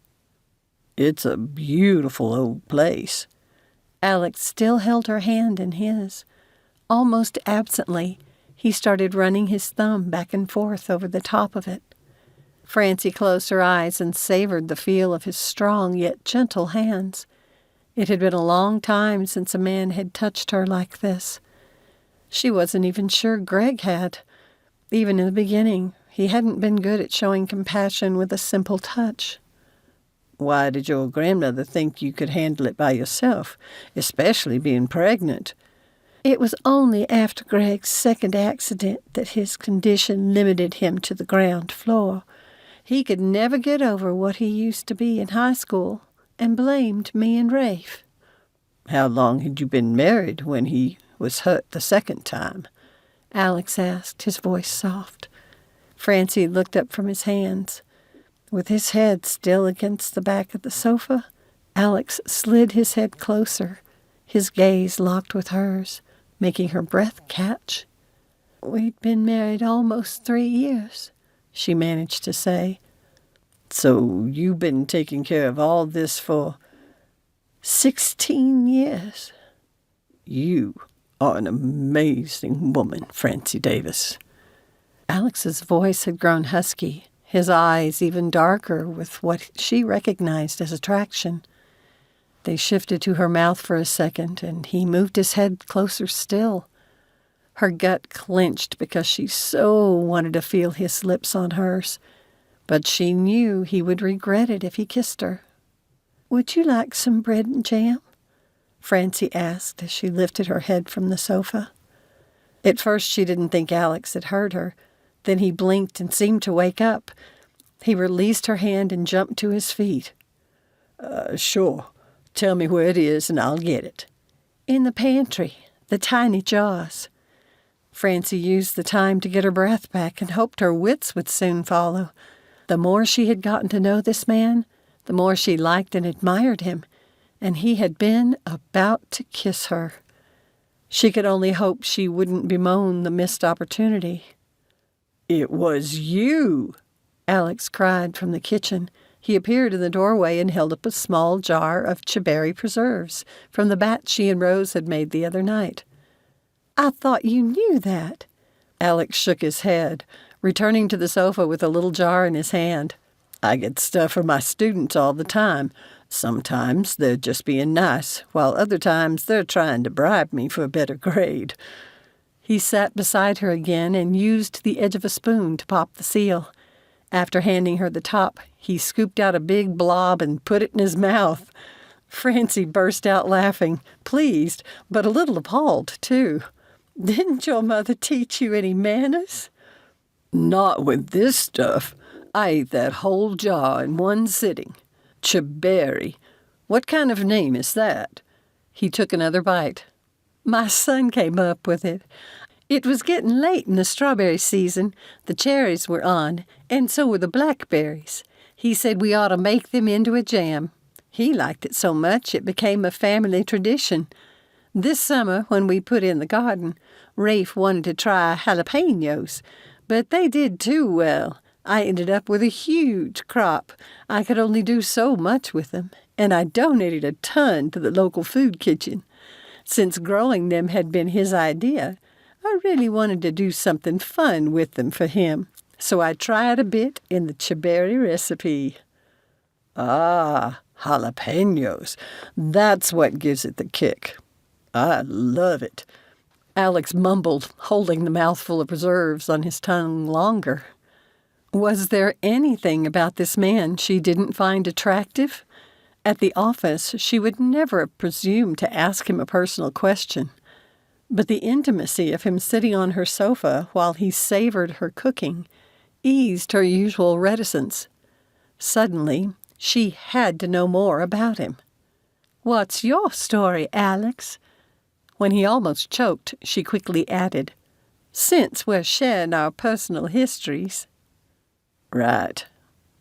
It's a beautiful old place. Alex still held her hand in his. Almost absently, he started running his thumb back and forth over the top of it. Francie closed her eyes and savored the feel of his strong yet gentle hands. It had been a long time since a man had touched her like this. She wasn't even sure Greg had. Even in the beginning, he hadn't been good at showing compassion with a simple touch. Why did your grandmother think you could handle it by yourself, especially being pregnant? It was only after Greg's second accident that his condition limited him to the ground floor. He could never get over what he used to be in high school and blamed me and Rafe. How long had you been married when he was hurt the second time? Alex asked, his voice soft. Francie looked up from his hands. With his head still against the back of the sofa, Alex slid his head closer, his gaze locked with hers, making her breath catch. "We'd been married almost 3 years," she managed to say. "So you've been taking care of all this for 16 years. You are an amazing woman, Francie Davis." Alex's voice had grown husky, his eyes even darker with what she recognized as attraction. They shifted to her mouth for a second, and he moved his head closer still. Her gut clenched because she so wanted to feel his lips on hers, but she knew he would regret it if he kissed her. "Would you like some bread and jam?" Francie asked as she lifted her head from the sofa. At first she didn't think Alex had heard her. Then he blinked and seemed to wake up. He released her hand and jumped to his feet. Sure. Tell me where it is and I'll get it." "In the pantry, the tiny jars." Francie used the time to get her breath back and hoped her wits would soon follow. The more she had gotten to know this man, the more she liked and admired him, and he had been about to kiss her. She could only hope she wouldn't bemoan the missed opportunity. "It was you!" Alex cried from the kitchen. He appeared in the doorway and held up a small jar of cherry preserves from the batch she and Rose had made the other night. "I thought you knew that." Alex shook his head, returning to the sofa with a little jar in his hand. "I get stuff for my students all the time. Sometimes they're just being nice, while other times they're trying to bribe me for a better grade." He sat beside her again and used the edge of a spoon to pop the seal. After handing her the top, he scooped out a big blob and put it in his mouth. Francie burst out laughing, pleased, but a little appalled, too. "Didn't your mother teach you any manners?" "Not with this stuff. I ate that whole jar in one sitting. Cherry. What kind of name is that?" He took another bite. "My son came up with it. It was getting late in the strawberry season. The cherries were on, and so were the blackberries. He said we ought to make them into a jam. He liked it so much it became a family tradition. This summer, when we put in the garden, Rafe wanted to try jalapenos, but they did too well. I ended up with a huge crop. I could only do so much with them, and I donated a ton to the local food kitchen. Since growing them had been his idea, I really wanted to do something fun with them for him, so I tried a bit in the cherry recipe." "Ah, jalapenos. That's what gives it the kick. I love it." Alex mumbled, holding the mouthful of preserves on his tongue longer. Was there anything about this man she didn't find attractive? At the office, she would never have presumed to ask him a personal question. But the intimacy of him sitting on her sofa while he savored her cooking eased her usual reticence. Suddenly, she had to know more about him. "What's your story, Alex?" When he almost choked, she quickly added, "Since we're sharing our personal histories." "Right.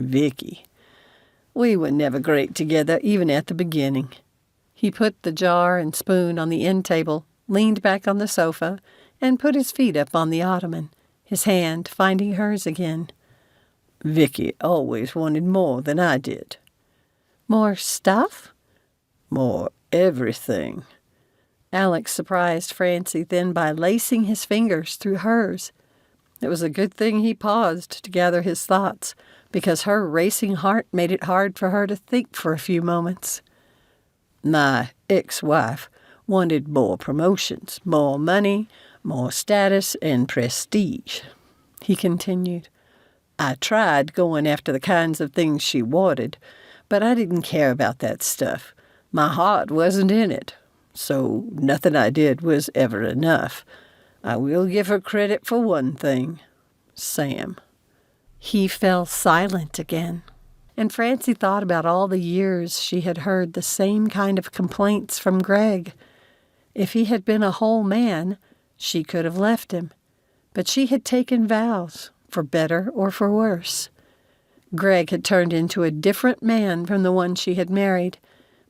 Vicki. We were never great together, even at the beginning." He put the jar and spoon on the end table, leaned back on the sofa, and put his feet up on the ottoman, his hand finding hers again. "Vicki always wanted more than I did." "More stuff?" "More everything." Alex surprised Francie then by lacing his fingers through hers. It was a good thing he paused to gather his thoughts, because her racing heart made it hard for her to think for a few moments. "My ex-wife wanted more promotions, more money, more status and prestige," he continued. "I tried going after the kinds of things she wanted, but I didn't care about that stuff. My heart wasn't in it, so nothing I did was ever enough. I will give her credit for one thing. Sam." He fell silent again, and Francie thought about all the years she had heard the same kind of complaints from Greg. If he had been a whole man, she could have left him, but she had taken vows, for better or for worse. Greg had turned into a different man from the one she had married,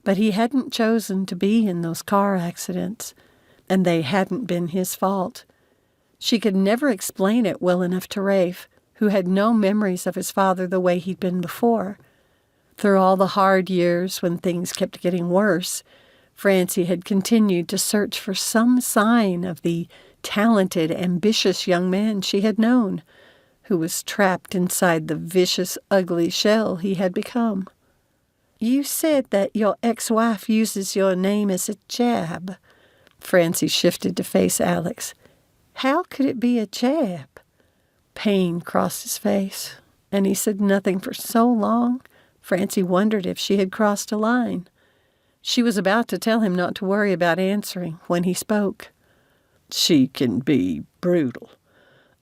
but he hadn't chosen to be in those car accidents, and they hadn't been his fault. She could never explain it well enough to Rafe, who had no memories of his father the way he'd been before. Through all the hard years when things kept getting worse, Francie had continued to search for some sign of the talented, ambitious young man she had known, who was trapped inside the vicious, ugly shell he had become. "You said that your ex-wife uses your name as a jab." Francie shifted to face Alex. "How could it be a jab?" Pain crossed his face, and he said nothing for so long, Francie wondered if she had crossed a line. She was about to tell him not to worry about answering when he spoke. "She can be brutal.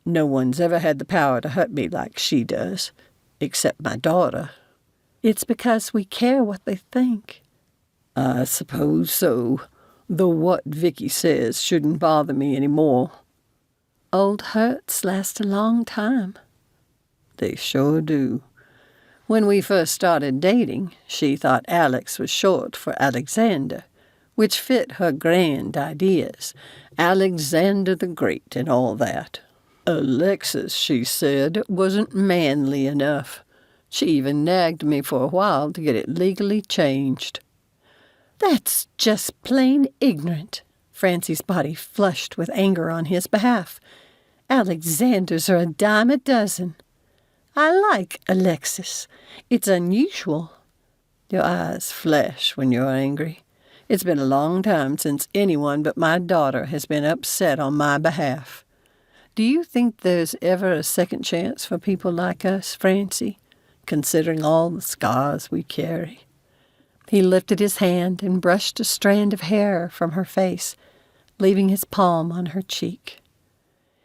No one's ever had the power to hurt me like she does, except my daughter." "It's because we care what they think." "I suppose so, though what Vicki says shouldn't bother me anymore." "Old hurts last a long time." "They sure do. When we first started dating, she thought Alex was short for Alexander, which fit her grand ideas, Alexander the Great and all that. Alexis, she said, wasn't manly enough. She even nagged me for a while to get it legally changed." "That's just plain ignorant." Francie's body flushed with anger on his behalf. "Alexanders are a dime a dozen. I like Alexis. It's unusual." "Your eyes flash when you're angry. It's been a long time since anyone but my daughter has been upset on my behalf. Do you think there's ever a second chance for people like us, Francie, considering all the scars we carry?" He lifted his hand and brushed a strand of hair from her face, leaving his palm on her cheek.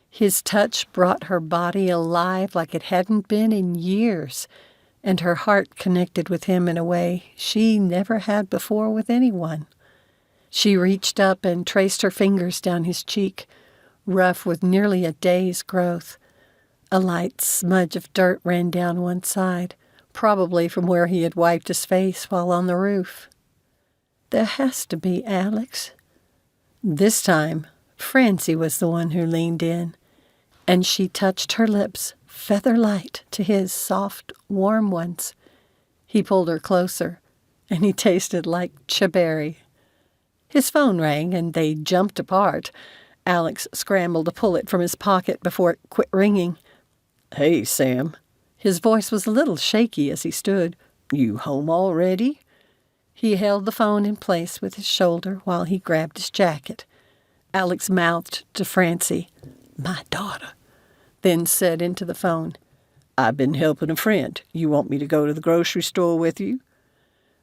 His touch brought her body alive like it hadn't been in years, and her heart connected with him in a way she never had before with anyone. She reached up and traced her fingers down his cheek, rough with nearly a day's growth. A light smudge of dirt ran down one side, probably from where he had wiped his face while on the roof. "There has to be, Alex." This time, Francie was the one who leaned in, and she touched her lips, feather light, to his soft, warm ones. He pulled her closer, and he tasted like chaberry. His phone rang, and they jumped apart. Alex scrambled to pull it from his pocket before it quit ringing. "Hey, Sam." His voice was a little shaky as he stood. "You home already?" He held the phone in place with his shoulder while he grabbed his jacket. Alex mouthed to Francie, "My daughter," then said into the phone, "I've been helping a friend. You want me to go to the grocery store with you?"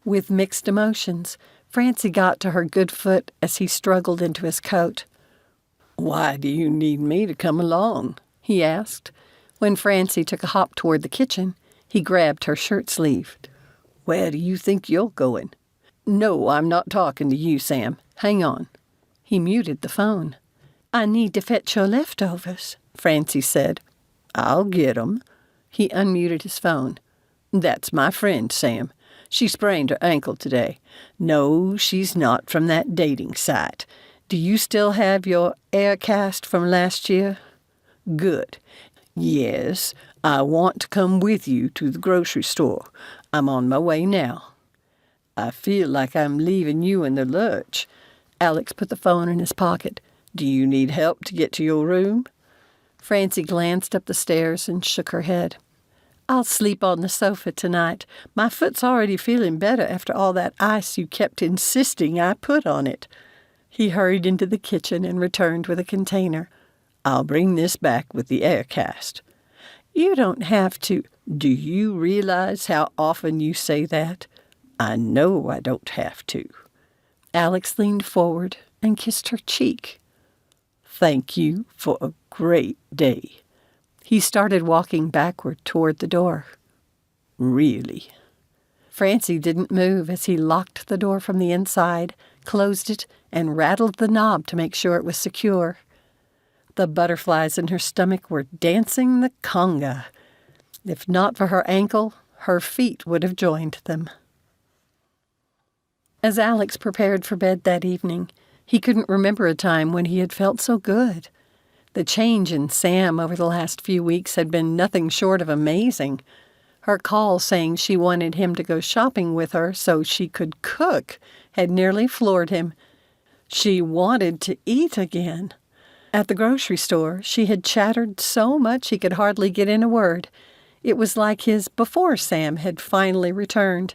With mixed emotions, Francie got to her good foot as he struggled into his coat. "Why do you need me to come along?" he asked. When Francie took a hop toward the kitchen, he grabbed her shirt sleeve. "Where do you think you're going?" "No, I'm not talking to you, Sam. Hang on." He muted the phone. "I need to fetch your leftovers," Francie said. "I'll get 'em." He unmuted his phone. "That's my friend, Sam. She sprained her ankle today. No, she's not from that dating site. Do you still have your air cast from last year?" "Good. Yes, I want to come with you to the grocery store. I'm on my way now." "I feel like I'm leaving you in the lurch." Alex put the phone in his pocket. "Do you need help to get to your room?" Francie glanced up the stairs and shook her head. "I'll sleep on the sofa tonight. My foot's already feeling better after all that ice you kept insisting I put on it." He hurried into the kitchen and returned with a container. "I'll bring this back with the air cast." "You don't have to." "Do you realize how often you say that?" "I know I don't have to." Alex leaned forward and kissed her cheek. "Thank you for a great day." He started walking backward toward the door. "Really?" Francie didn't move as he locked the door from the inside, closed it, and rattled the knob to make sure it was secure. The butterflies in her stomach were dancing the conga. If not for her ankle, her feet would have joined them. As Alex prepared for bed that evening, he couldn't remember a time when he had felt so good. The change in Sam over the last few weeks had been nothing short of amazing. Her call saying she wanted him to go shopping with her so she could cook had nearly floored him. She wanted to eat again. At the grocery store, she had chattered so much he could hardly get in a word. It was like his before Sam had finally returned.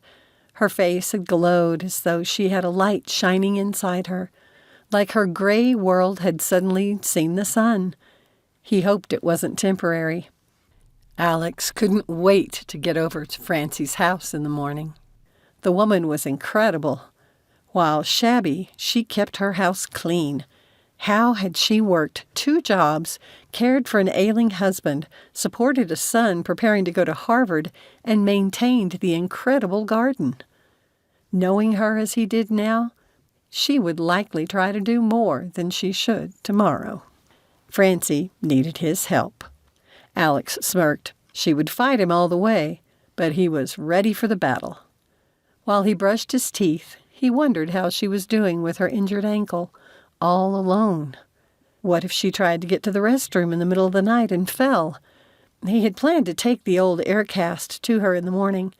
Her face had glowed as though she had a light shining inside her, like her gray world had suddenly seen the sun. He hoped it wasn't temporary. Alex couldn't wait to get over to Francie's house in the morning. The woman was incredible. While shabby, she kept her house clean. How had she worked 2 jobs, cared for an ailing husband, supported a son preparing to go to Harvard, and maintained the incredible garden? Knowing her as he did now, she would likely try to do more than she should tomorrow. Francie needed his help. Alex smirked. She would fight him all the way, but he was ready for the battle. While he brushed his teeth, he wondered how she was doing with her injured ankle, all alone. What if she tried to get to the restroom in the middle of the night and fell? He had planned to take the old air cast to her in the morning,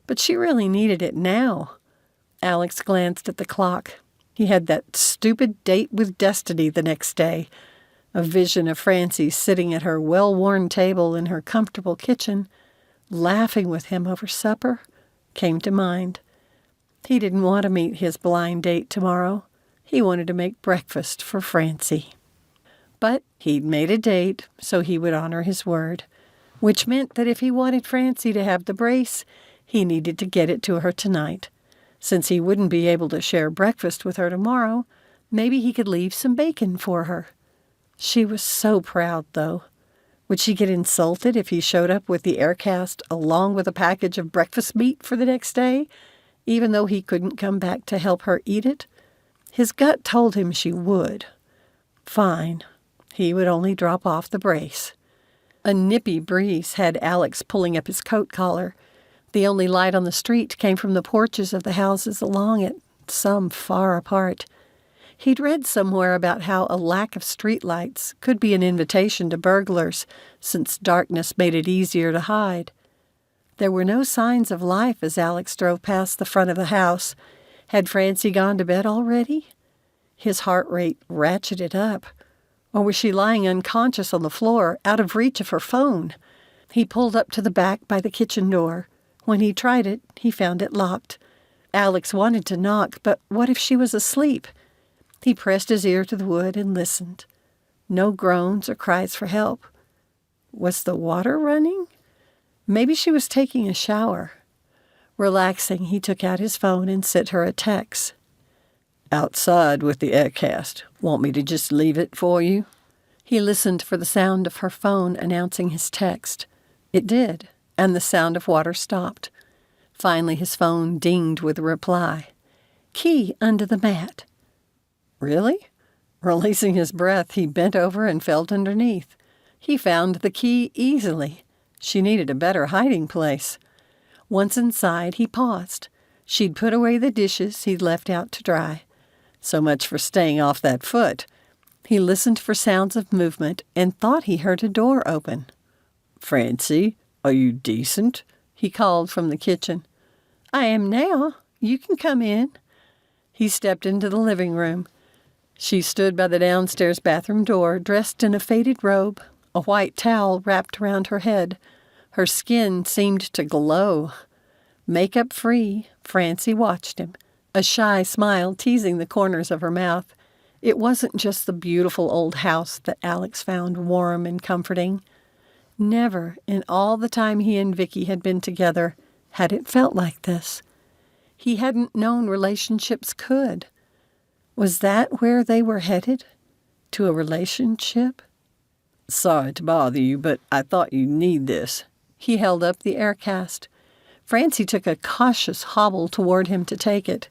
but she really needed it now. Alex glanced at the clock. He had that stupid date with Destiny the next day. A vision of Francie sitting at her well-worn table in her comfortable kitchen, laughing with him over supper, came to mind. He didn't want to meet his blind date tomorrow. He wanted to make breakfast for Francie. But he'd made a date, so he would honor his word, which meant that if he wanted Francie to have the brace, he needed to get it to her tonight. Since he wouldn't be able to share breakfast with her tomorrow, maybe he could leave some bacon for her. She was so proud, though. Would she get insulted if he showed up with the air cast along with a package of breakfast meat for the next day, even though he couldn't come back to help her eat it? His gut told him she would. Fine. He would only drop off the brace. A nippy breeze had Alex pulling up his coat collar. The only light on the street came from the porches of the houses along it, some far apart. He'd read somewhere about how a lack of streetlights could be an invitation to burglars, since darkness made it easier to hide. There were no signs of life as Alex drove past the front of the house. Had Francie gone to bed already? His heart rate ratcheted up. Or was she lying unconscious on the floor, out of reach of her phone? He pulled up to the back by the kitchen door. When he tried it, he found it locked. Alex wanted to knock, but what if she was asleep? He pressed his ear to the wood and listened. No groans or cries for help. Was the water running? Maybe she was taking a shower. Relaxing, he took out his phone and sent her a text. "Outside with the air cast. Want me to just leave it for you?" He listened for the sound of her phone announcing his text. It did, and the sound of water stopped. Finally, his phone dinged with a reply. "Key under the mat." Really? Releasing his breath, he bent over and felt underneath. He found the key easily. She needed a better hiding place. Once inside, he paused. She'd put away the dishes he'd left out to dry. So much for staying off that foot. He listened for sounds of movement and thought he heard a door open. "Francie, are you decent?" he called from the kitchen. "I am now. You can come in." He stepped into the living room. She stood by the downstairs bathroom door, dressed in a faded robe, a white towel wrapped around her head. Her skin seemed to glow. Makeup-free, Francie watched him, a shy smile teasing the corners of her mouth. It wasn't just the beautiful old house that Alex found warm and comforting. Never, in all the time he and Vicki had been together, had it felt like this. He hadn't known relationships could. Was that where they were headed? To a relationship? "Sorry to bother you, but I thought you'd need this." He held up the air cast. Francie took a cautious hobble toward him to take it.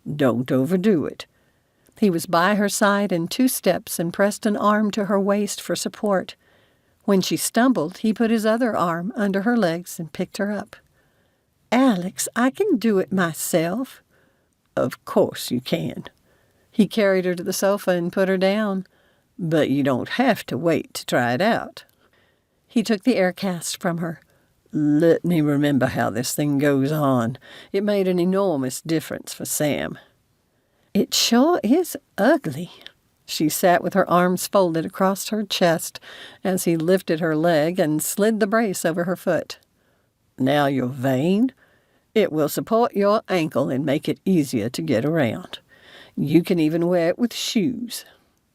"Don't overdo it." He was by her side in 2 steps and pressed an arm to her waist for support. When she stumbled, he put his other arm under her legs and picked her up. Alex, I can do it myself. Of course you can. He carried her to the sofa and put her down. But you don't have to wait to try it out. He took the air cast from her. Let me remember how this thing goes on. It made an enormous difference for Sam. It sure is ugly. She sat with her arms folded across her chest as he lifted her leg and slid the brace over her foot. Now you're vain. It will support your ankle and make it easier to get around. You can even wear it with shoes.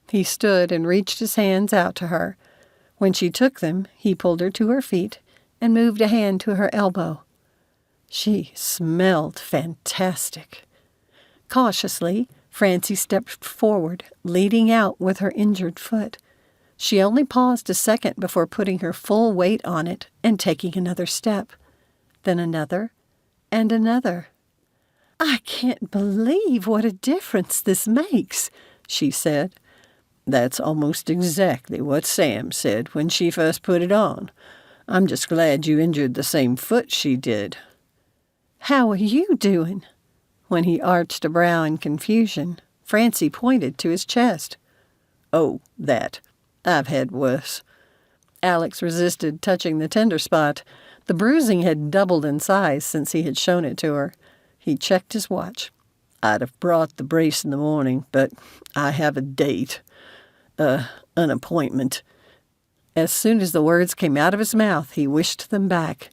He stood and reached his hands out to her. When she took them, he pulled her to her feet and moved a hand to her elbow. She smelled fantastic. Cautiously, Francie stepped forward, leading out with her injured foot. She only paused a second before putting her full weight on it and taking another step. Then another, and another. I can't believe what a difference this makes, she said. That's almost exactly what Sam said when she first put it on. I'm just glad you injured the same foot she did. How are you doing? When he arched a brow in confusion, Francie pointed to his chest. Oh, that. I've had worse. Alex resisted touching the tender spot. The bruising had doubled in size since he had shown it to her. He checked his watch. I'd have brought the brace in the morning, but I have a date. An appointment. As soon as the words came out of his mouth, he wished them back.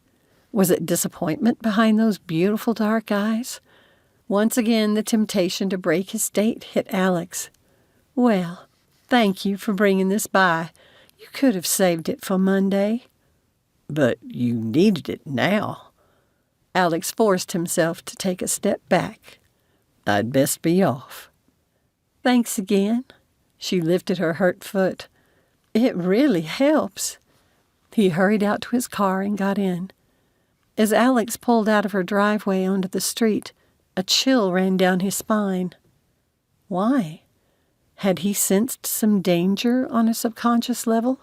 Was it disappointment behind those beautiful dark eyes? Once again, the temptation to break his date hit Alex. Well, thank you for bringing this by. You could have saved it for Monday. But you needed it now. Alex forced himself to take a step back. I'd best be off. Thanks again. She lifted her hurt foot. It really helps. He hurried out to his car and got in. As Alex pulled out of her driveway onto the street, a chill ran down his spine. Why? Had he sensed some danger on a subconscious level?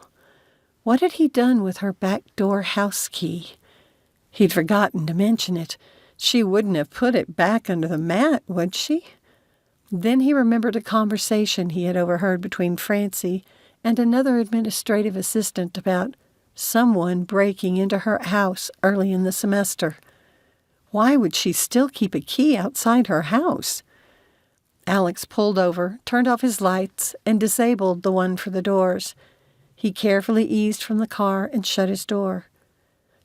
What had he done with her back door house key? He'd forgotten to mention it. She wouldn't have put it back under the mat, would she? Then he remembered a conversation he had overheard between Francie and another administrative assistant about someone breaking into her house early in the semester. Why would she still keep a key outside her house? Alex pulled over, turned off his lights, and disabled the one for the doors. He carefully eased from the car and shut his door.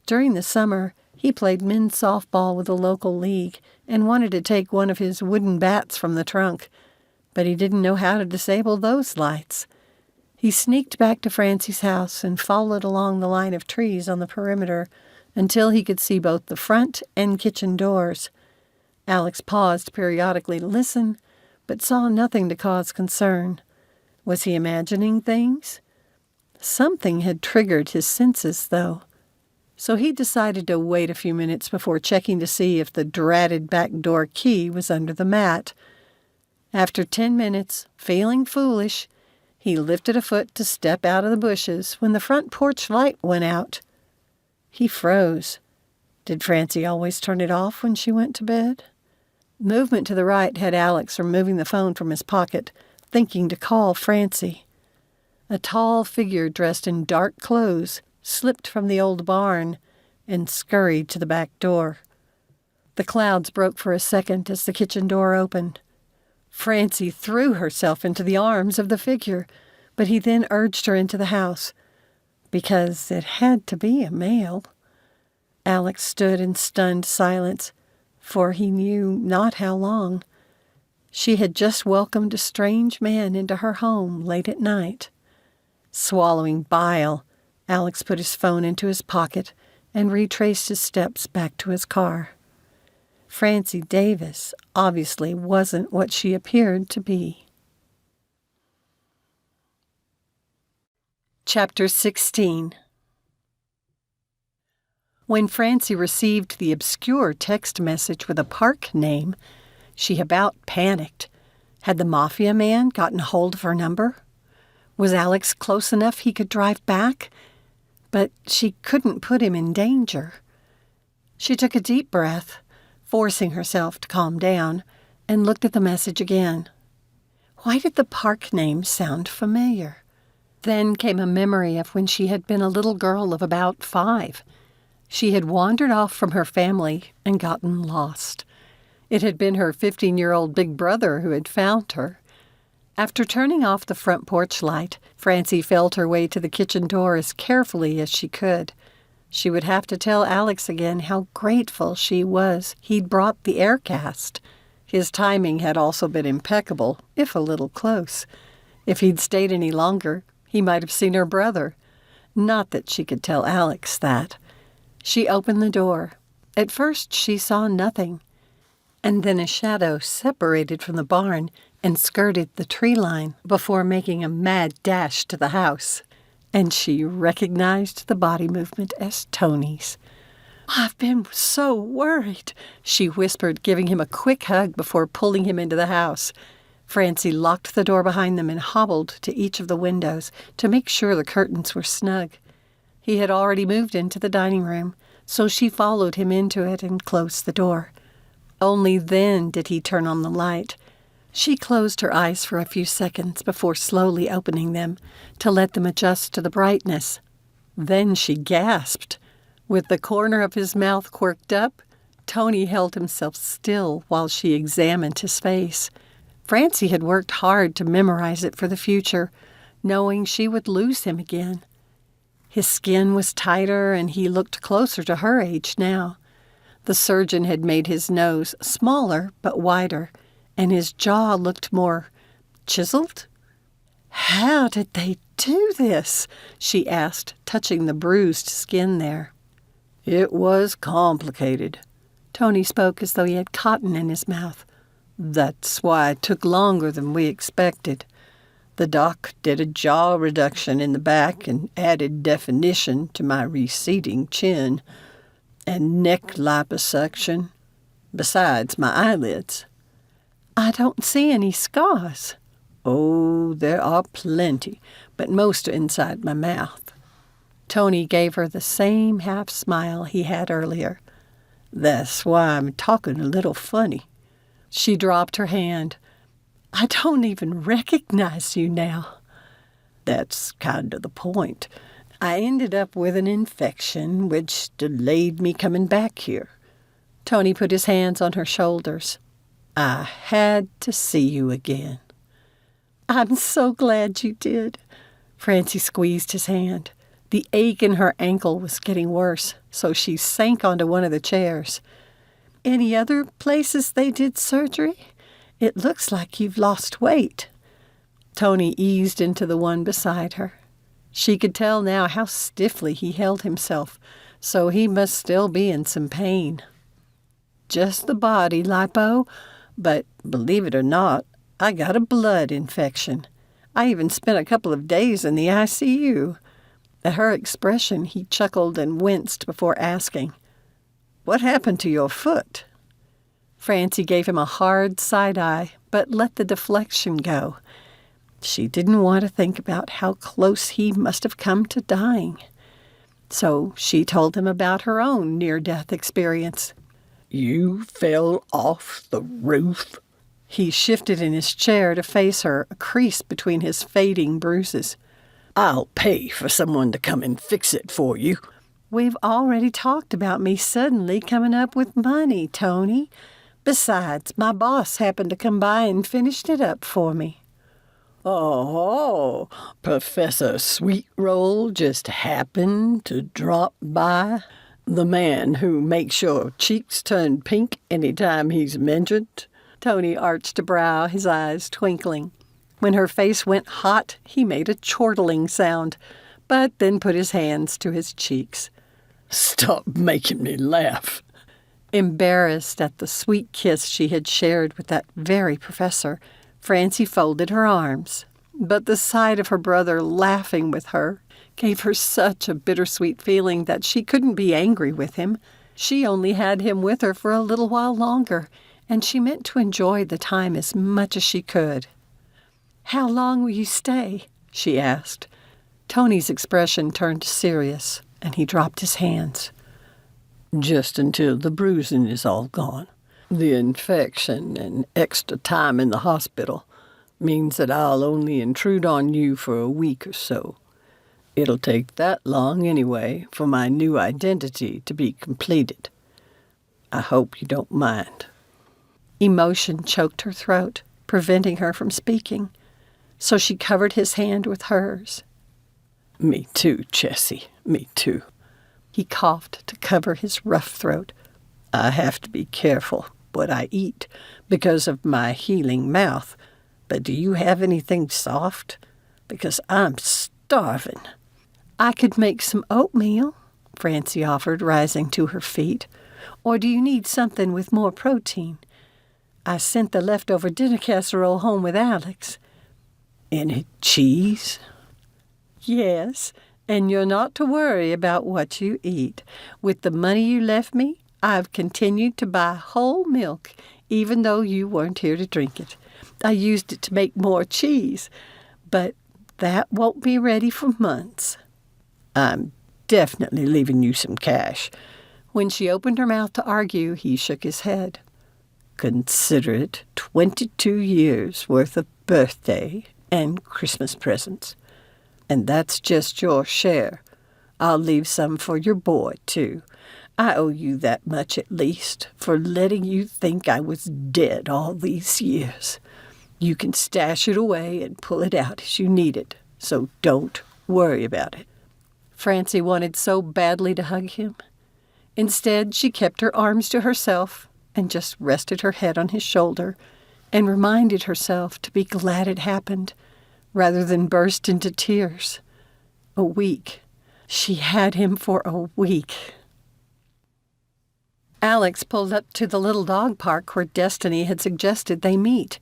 During the summer, he played men's softball with a local league and wanted to take one of his wooden bats from the trunk, but he didn't know how to disable those lights. He sneaked back to Francie's house and followed along the line of trees on the perimeter until he could see both the front and kitchen doors. Alex paused periodically to listen, but saw nothing to cause concern. Was he imagining things? Something had triggered his senses, though. So he decided to wait a few minutes before checking to see if the dratted back door key was under the mat. After 10 minutes, feeling foolish, he lifted a foot to step out of the bushes when the front porch light went out. He froze. Did Francie always turn it off when she went to bed? Movement to the right had Alex removing the phone from his pocket, thinking to call Francie. A tall figure dressed in dark clothes slipped from the old barn and scurried to the back door. The clouds broke for a second as the kitchen door opened. Francie threw herself into the arms of the figure, but he then urged her into the house, because it had to be a male. Alex stood in stunned silence, for he knew not how long. She had just welcomed a strange man into her home late at night. Swallowing bile, Alex put his phone into his pocket and retraced his steps back to his car. Francie Davis obviously wasn't what she appeared to be. Chapter 16. When Francie received the obscure text message with a park name, she about panicked. Had the mafia man gotten hold of her number? Was Alex close enough he could drive back? but she couldn't put him in danger. She took a deep breath, forcing herself to calm down, and looked at the message again. Why did the park name sound familiar? Then came a memory of when she had been a little girl of about 5. She had wandered off from her family and gotten lost. It had been her 15-year-old big brother who had found her. After turning off the front porch light, Francie felt her way to the kitchen door as carefully as she could. She would have to tell Alex again how grateful she was he'd brought the aircast. His timing had also been impeccable, if a little close. If he'd stayed any longer, he might have seen her brother. Not that she could tell Alex that. She opened the door. At first she saw nothing, and then a shadow separated from the barn and skirted the tree line before making a mad dash to the house. And she recognized the body movement as Tony's. "I've been so worried," she whispered, giving him a quick hug before pulling him into the house. Francie locked the door behind them and hobbled to each of the windows to make sure the curtains were snug. He had already moved into the dining room, so she followed him into it and closed the door. Only then did he turn on the light. She closed her eyes for a few seconds before slowly opening them to let them adjust to the brightness. Then she gasped. With the corner of his mouth quirked up, Tony held himself still while she examined his face. Francie had worked hard to memorize it for the future, knowing she would lose him again. His skin was tighter, and he looked closer to her age now. The surgeon had made his nose smaller but wider, and his jaw looked more chiseled. "How did they do this?" she asked, touching the bruised skin there. "It was complicated." Tony spoke as though he had cotton in his mouth. "That's why it took longer than we expected. The doc did a jaw reduction in the back and added definition to my receding chin, and neck liposuction, besides my eyelids." "I don't see any scars." "Oh, there are plenty, but most are inside my mouth." Tony gave her the same half-smile he had earlier. "That's why I'm talking a little funny." She dropped her hand. "I don't even recognize you now." "That's kind of the point. I ended up with an infection, which delayed me coming back here." Tony put his hands on her shoulders. "I had to see you again." "I'm so glad you did." Francie squeezed his hand. The ache in her ankle was getting worse, so she sank onto one of the chairs. "Any other places they did surgery? It looks like you've lost weight." Tony eased into the one beside her. She could tell now how stiffly he held himself, so he must still be in some pain. "Just the body lipo, but believe it or not, I got a blood infection. I even spent a couple of days in the ICU." At her expression, he chuckled and winced before asking, "What happened to your foot?" Francie gave him a hard side-eye, but let the deflection go. She didn't want to think about how close he must have come to dying. So she told him about her own near-death experience. "You fell off the roof?" He shifted in his chair to face her, a crease between his fading bruises. "I'll pay for someone to come and fix it for you." "We've already talked about me suddenly coming up with money, Tony. Besides, my boss happened to come by and finished it up for me." "Oh, Professor Sweetroll just happened to drop by? The man who makes your cheeks turn pink any time he's mentioned?" Tony arched a brow, his eyes twinkling. When her face went hot, he made a chortling sound, but then put his hands to his cheeks. "Stop making me laugh." Embarrassed at the sweet kiss she had shared with that very professor, Francie folded her arms. But the sight of her brother laughing with her gave her such a bittersweet feeling that she couldn't be angry with him. She only had him with her for a little while longer, and she meant to enjoy the time as much as she could. "How long will you stay?" she asked. Tony's expression turned serious, and he dropped his hands. Just until the bruising is all gone. The infection and extra time in the hospital means that I'll only intrude on you for a week or so. It'll take that long anyway for my new identity to be completed. I hope you don't mind. Emotion choked her throat, preventing her from speaking, so she covered his hand with hers. Me too, Jessie, me too. He coughed to cover his rough throat. I have to be careful what I eat because of my healing mouth. But do you have anything soft? Because I'm starving. I could make some oatmeal, Francie offered, rising to her feet. Or do you need something with more protein? I sent the leftover dinner casserole home with Alex. Any cheese? Yes, and you're not to worry about what you eat. With the money you left me, I've continued to buy whole milk, even though you weren't here to drink it. I used it to make more cheese, but that won't be ready for months. I'm definitely leaving you some cash. When she opened her mouth to argue, he shook his head. Consider it 22 years' worth of birthday and Christmas presents. And that's just your share. I'll leave some for your boy, too. I owe you that much at least for letting you think I was dead all these years. You can stash it away and pull it out as you need it, so don't worry about it. Francie wanted so badly to hug him. Instead, she kept her arms to herself and just rested her head on his shoulder and reminded herself to be glad it happened, rather than burst into tears. A week. She had him for a week. Alex pulled up to the little dog park where Destiny had suggested they meet.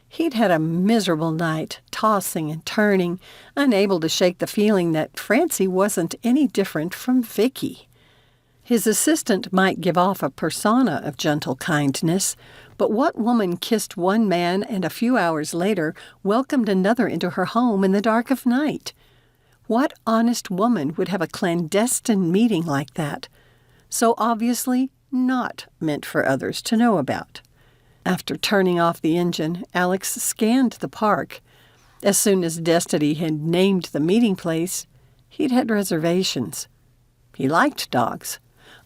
He'd had a miserable night, tossing and turning, unable to shake the feeling that Francie wasn't any different from Vicki. His assistant might give off a persona of gentle kindness, but what woman kissed one man and a few hours later welcomed another into her home in the dark of night? What honest woman would have a clandestine meeting like that, so obviously not meant for others to know about? After turning off the engine, Alex scanned the park. As soon as Destiny had named the meeting place, he'd had reservations. He liked dogs.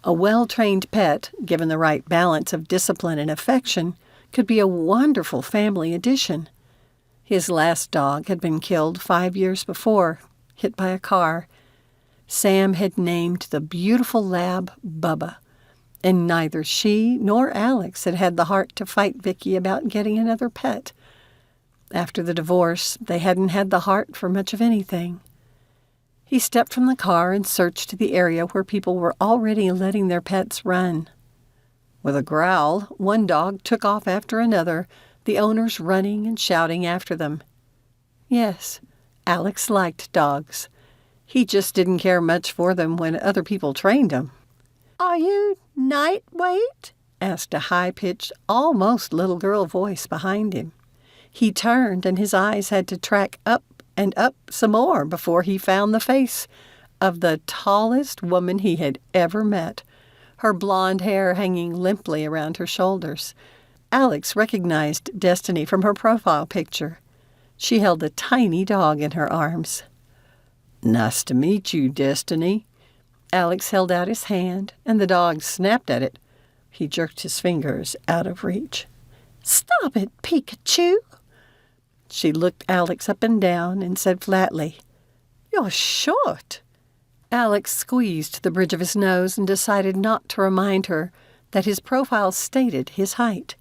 A well-trained pet, given the right balance of discipline and affection, could be a wonderful family addition. His last dog had been killed 5 years before, hit by a car. Sam had named the beautiful lab Bubba, and neither she nor Alex had had the heart to fight Vicki about getting another pet. After the divorce, they hadn't had the heart for much of anything. He stepped from the car and searched the area where people were already letting their pets run. With a growl, one dog took off after another, the owners running and shouting after them. Yes, Alex liked dogs. He just didn't care much for them when other people trained them. Are you Nightweight? Asked a high-pitched, almost little girl voice behind him. He turned, and his eyes had to track up and up some more before he found the face of the tallest woman he had ever met, her blonde hair hanging limply around her shoulders. Alex recognized Destiny from her profile picture. She held a tiny dog in her arms. Nice to meet you, Destiny. Alex held out his hand, and the dog snapped at it. He jerked his fingers out of reach. Stop it, Pikachu! She looked Alex up and down and said flatly, You're short. Alex squeezed the bridge of his nose and decided not to remind her that his profile stated his height.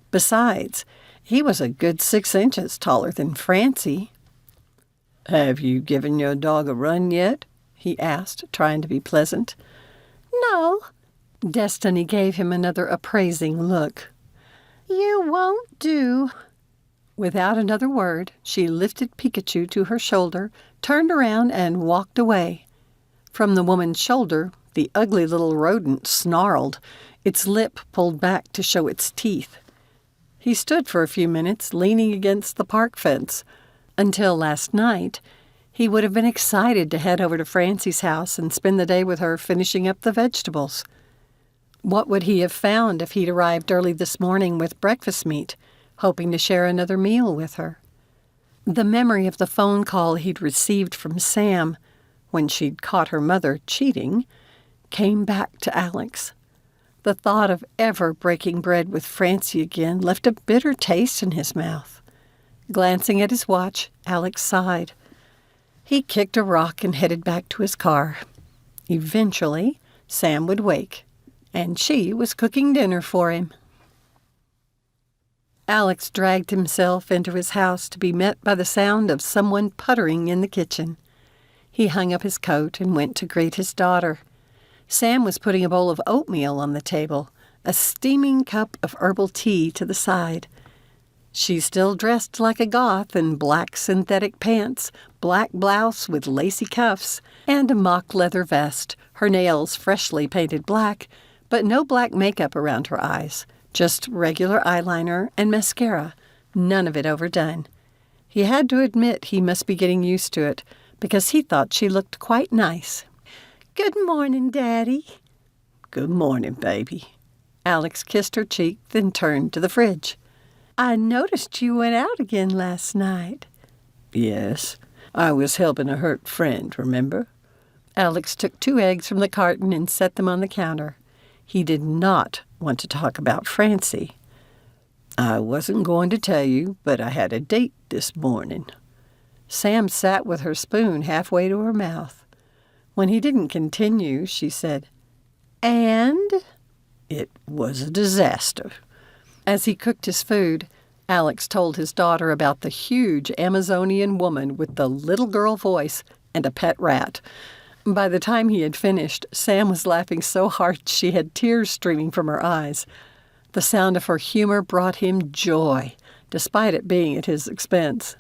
Besides, he was a good 6 inches taller than Francie. Have you given your dog a run yet? He asked, trying to be pleasant. No. Destiny gave him another appraising look. You won't do. Without another word, she lifted Pikachu to her shoulder, turned around, and walked away. From the woman's shoulder, the ugly little rodent snarled, its lip pulled back to show its teeth. He stood for a few minutes, leaning against the park fence. Until last night, He would have been excited to head over to Francie's house and spend the day with her finishing up the vegetables. What would he have found if he'd arrived early this morning with breakfast meat, hoping to share another meal with her? The memory of the phone call he'd received from Sam, when she'd caught her mother cheating, came back to Alex. The thought of ever breaking bread with Francie again left a bitter taste in his mouth. Glancing at his watch, Alex sighed. He kicked a rock and headed back to his car. Eventually, Sam would wake, and she was cooking dinner for him. Alex dragged himself into his house to be met by the sound of someone puttering in the kitchen. He hung up his coat and went to greet his daughter. Sam was putting a bowl of oatmeal on the table, a steaming cup of herbal tea to the side. She's still dressed like a goth in black synthetic pants, black blouse with lacy cuffs, and a mock leather vest, her nails freshly painted black, but no black makeup around her eyes. Just regular eyeliner and mascara, none of it overdone. He had to admit he must be getting used to it, because he thought she looked quite nice. "Good morning, Daddy." "Good morning, baby." Alex kissed her cheek, then turned to the fridge. "I noticed you went out again last night." "Yes, I was helping a hurt friend, remember?" Alex took 2 eggs from the carton and set them on the counter. He did not want to talk about Francie. "I wasn't going to tell you, but I had a date this morning." Sam sat with her spoon halfway to her mouth. When he didn't continue, she said, "And?" "It was a disaster." As he cooked his food, Alex told his daughter about the huge Amazonian woman with the little girl voice and a pet rat. By the time he had finished, Sam was laughing so hard she had tears streaming from her eyes. The sound of her humor brought him joy, despite it being at his expense.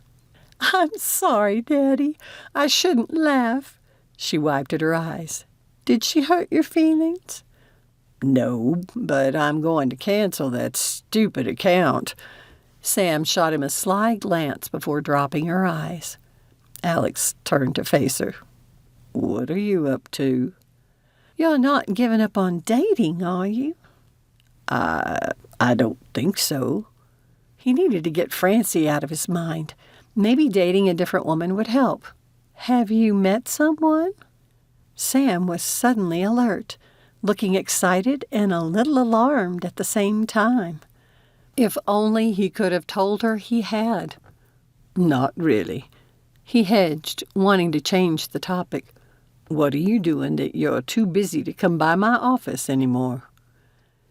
"I'm sorry, Daddy. I shouldn't laugh." She wiped at her eyes. "Did she hurt your feelings?" "No, but I'm going to cancel that stupid account." Sam shot him a sly glance before dropping her eyes. Alex turned to face her. "What are you up to?" "You're not giving up on dating, are you?" I don't think so." He needed to get Francie out of his mind. Maybe dating a different woman would help. "Have you met someone?" Sam was suddenly alert, looking excited and a little alarmed at the same time. If only he could have told her he had. "Not really." He hedged, wanting to change the topic. "What are you doing that you're too busy to come by my office anymore?"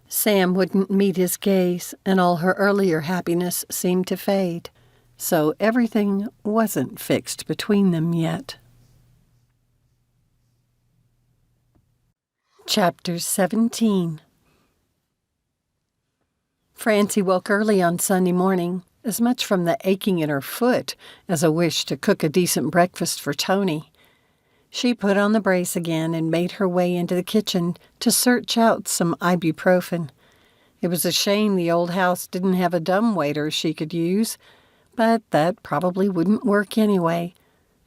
Sam wouldn't meet his gaze, and all her earlier happiness seemed to fade. So everything wasn't fixed between them yet. Chapter 17. Francie woke early on Sunday morning, as much from the aching in her foot as a wish to cook a decent breakfast for Tony. She put on the brace again and made her way into the kitchen to search out some ibuprofen. It was a shame the old house didn't have a dumbwaiter she could use, but that probably wouldn't work anyway,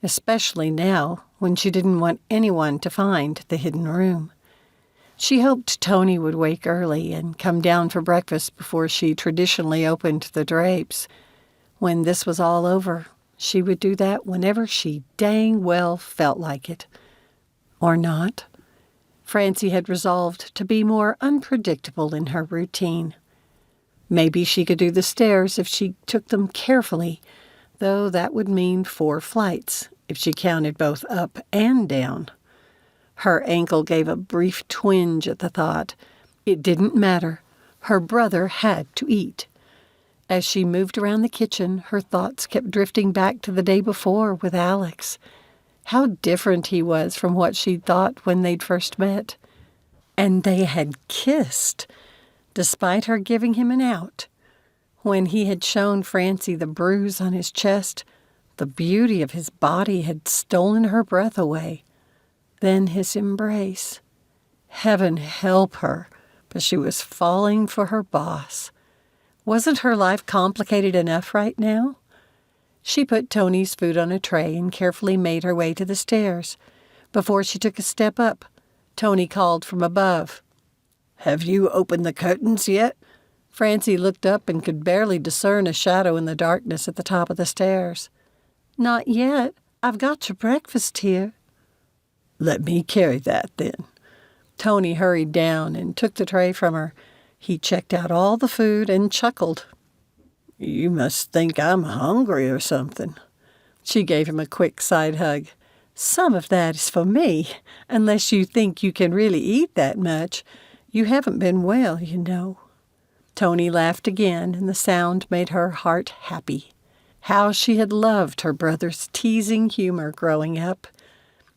especially now when she didn't want anyone to find the hidden room. She hoped Tony would wake early and come down for breakfast before she traditionally opened the drapes. When this was all over, she would do that whenever she dang well felt like it. Or not. Francie had resolved to be more unpredictable in her routine. Maybe she could do the stairs if she took them carefully, though that would mean 4 flights if she counted both up and down. Her ankle gave a brief twinge at the thought. It didn't matter. Her brother had to eat. As she moved around the kitchen, her thoughts kept drifting back to the day before with Alex. How different he was from what she'd thought when they'd first met. And they had kissed, despite her giving him an out. When he had shown Francie the bruise on his chest, the beauty of his body had stolen her breath away. Then his embrace. Heaven help her, but she was falling for her boss. Wasn't her life complicated enough right now? She put Tony's food on a tray and carefully made her way to the stairs. Before she took a step up, Tony called from above. "Have you opened the curtains yet?" Francie looked up and could barely discern a shadow in the darkness at the top of the stairs. "Not yet. I've got your breakfast here." "Let me carry that, then." Tony hurried down and took the tray from her. He checked out all the food and chuckled. "You must think I'm hungry or something." She gave him a quick side hug. "Some of that is for me, unless you think you can really eat that much. You haven't been well, you know." Tony laughed again, and the sound made her heart happy. How she had loved her brother's teasing humor growing up.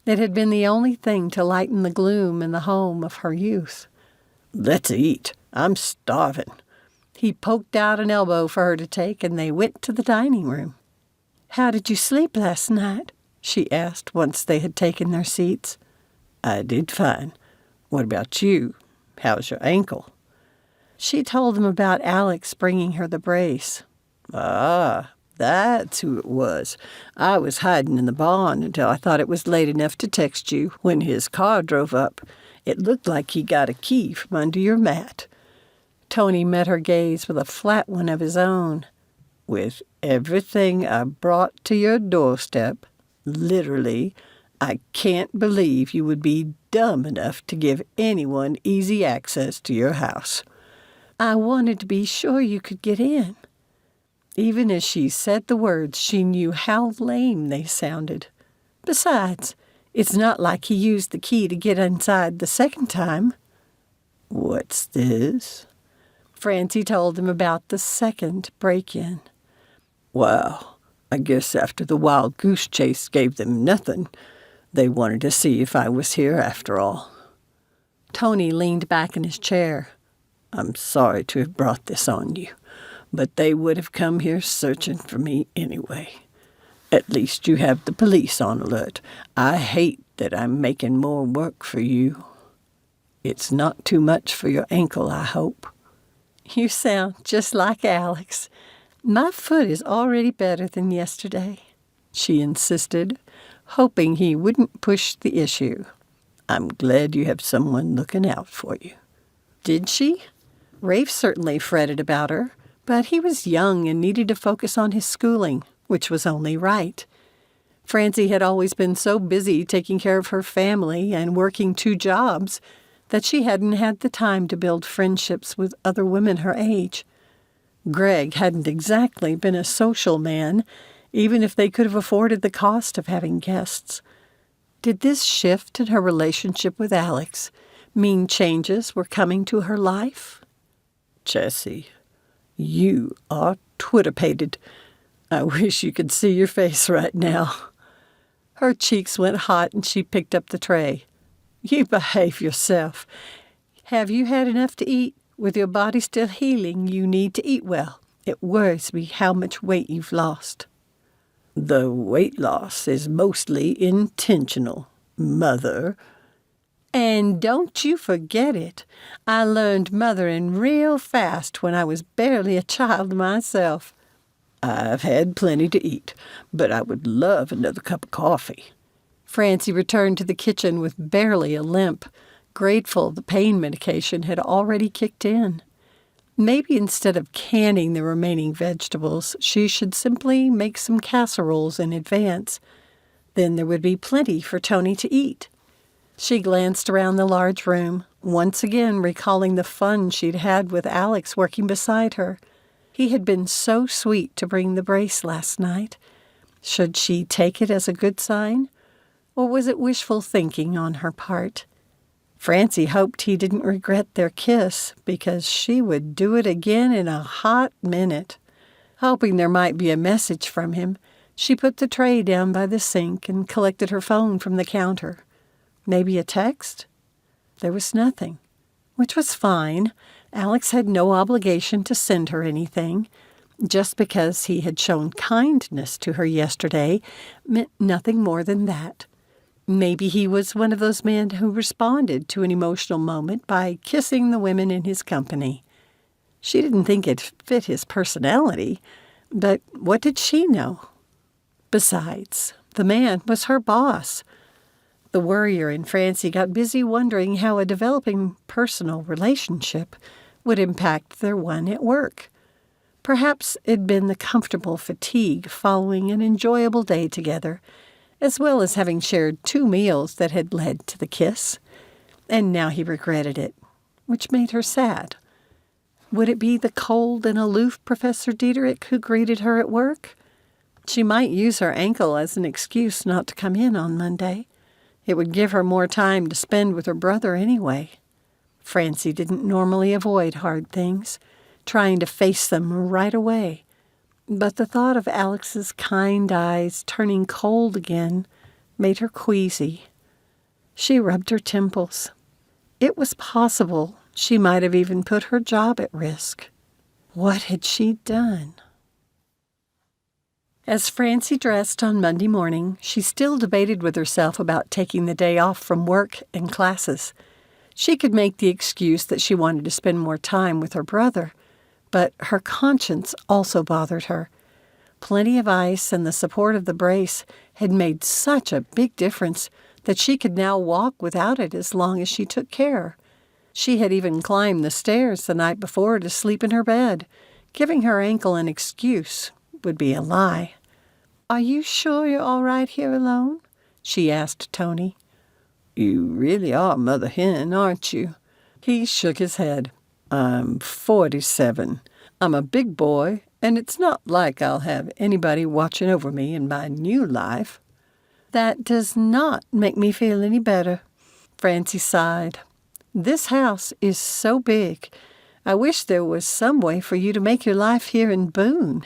It had been the only thing to lighten the gloom in the home of her youth. "Let's eat. I'm starving." He poked out an elbow for her to take, and they went to the dining room. "How did you sleep last night?" she asked once they had taken their seats. "I did fine. What about you? How's your ankle?" She told him about Alex bringing her the brace. "Ah, that's who it was. I was hiding in the barn until I thought it was late enough to text you when his car drove up. It looked like he got a key from under your mat." Tony met her gaze with a flat one of his own. "With everything I brought to your doorstep, literally, I can't believe you would be dumb enough to give anyone easy access to your house." "I wanted to be sure you could get in." Even as she said the words, she knew how lame they sounded. Besides, it's not like he used the key to get inside the second time. "What's this?" Francie told him about the second break-in. "Well, I guess after the wild goose chase gave them nothing, they wanted to see if I was here after all." Tony leaned back in his chair. "I'm sorry to have brought this on you, but they would have come here searching for me anyway. At least you have the police on alert. I hate that I'm making more work for you. It's not too much for your ankle, I hope." "You sound just like Alex. My foot is already better than yesterday," she insisted, hoping he wouldn't push the issue. "I'm glad you have someone looking out for you." Did she? Rafe certainly fretted about her, but he was young and needed to focus on his schooling, which was only right. Francie had always been so busy taking care of her family and working 2 jobs that she hadn't had the time to build friendships with other women her age. Greg hadn't exactly been a social man, even if they could have afforded the cost of having guests. Did this shift in her relationship with Alex mean changes were coming to her life? "Jessie, you are Twitter-pated. I wish you could see your face right now." Her cheeks went hot and she picked up the tray. "You behave yourself. Have you had enough to eat? With your body still healing, you need to eat well. It worries me how much weight you've lost." "The weight loss is mostly intentional, Mother." "And don't you forget it. I learned mothering real fast when I was barely a child myself." "I've had plenty to eat, but I would love another cup of coffee." Francie returned to the kitchen with barely a limp, grateful the pain medication had already kicked in. Maybe instead of canning the remaining vegetables, she should simply make some casseroles in advance. Then there would be plenty for Tony to eat. She glanced around the large room, once again recalling the fun she'd had with Alex working beside her. He had been so sweet to bring the brace last night. Should she take it as a good sign? Or was it wishful thinking on her part? Francie hoped he didn't regret their kiss, because she would do it again in a hot minute. Hoping there might be a message from him, she put the tray down by the sink and collected her phone from the counter. Maybe a text? There was nothing, which was fine. Alex had no obligation to send her anything. Just because he had shown kindness to her yesterday meant nothing more than that. Maybe he was one of those men who responded to an emotional moment by kissing the women in his company. She didn't think it fit his personality, but what did she know? Besides, the man was her boss. The worrier in Francie got busy wondering how a developing personal relationship would impact their one at work. Perhaps it'd been the comfortable fatigue following an enjoyable day together, as well as having shared 2 meals that had led to the kiss. And now he regretted it, which made her sad. Would it be the cold and aloof Professor Diederik who greeted her at work? She might use her ankle as an excuse not to come in on Monday. It would give her more time to spend with her brother anyway. Francie didn't normally avoid hard things, trying to face them right away. But the thought of Alex's kind eyes turning cold again made her queasy. She rubbed her temples. It was possible she might have even put her job at risk. What had she done? As Francie dressed on Monday morning, she still debated with herself about taking the day off from work and classes. She could make the excuse that she wanted to spend more time with her brother, but her conscience also bothered her. Plenty of ice and the support of the brace had made such a big difference that she could now walk without it as long as she took care. She had even climbed the stairs the night before to sleep in her bed. Giving her ankle an excuse would be a lie. "Are you sure you're all right here alone?" she asked Tony. You really are Mother Hen, aren't you? He shook his head. I'm 47. I'm a big boy, and it's not like I'll have anybody watching over me in my new life. That does not make me feel any better, Francie sighed. This house is so big. I wish there was some way for you to make your life here in Boone.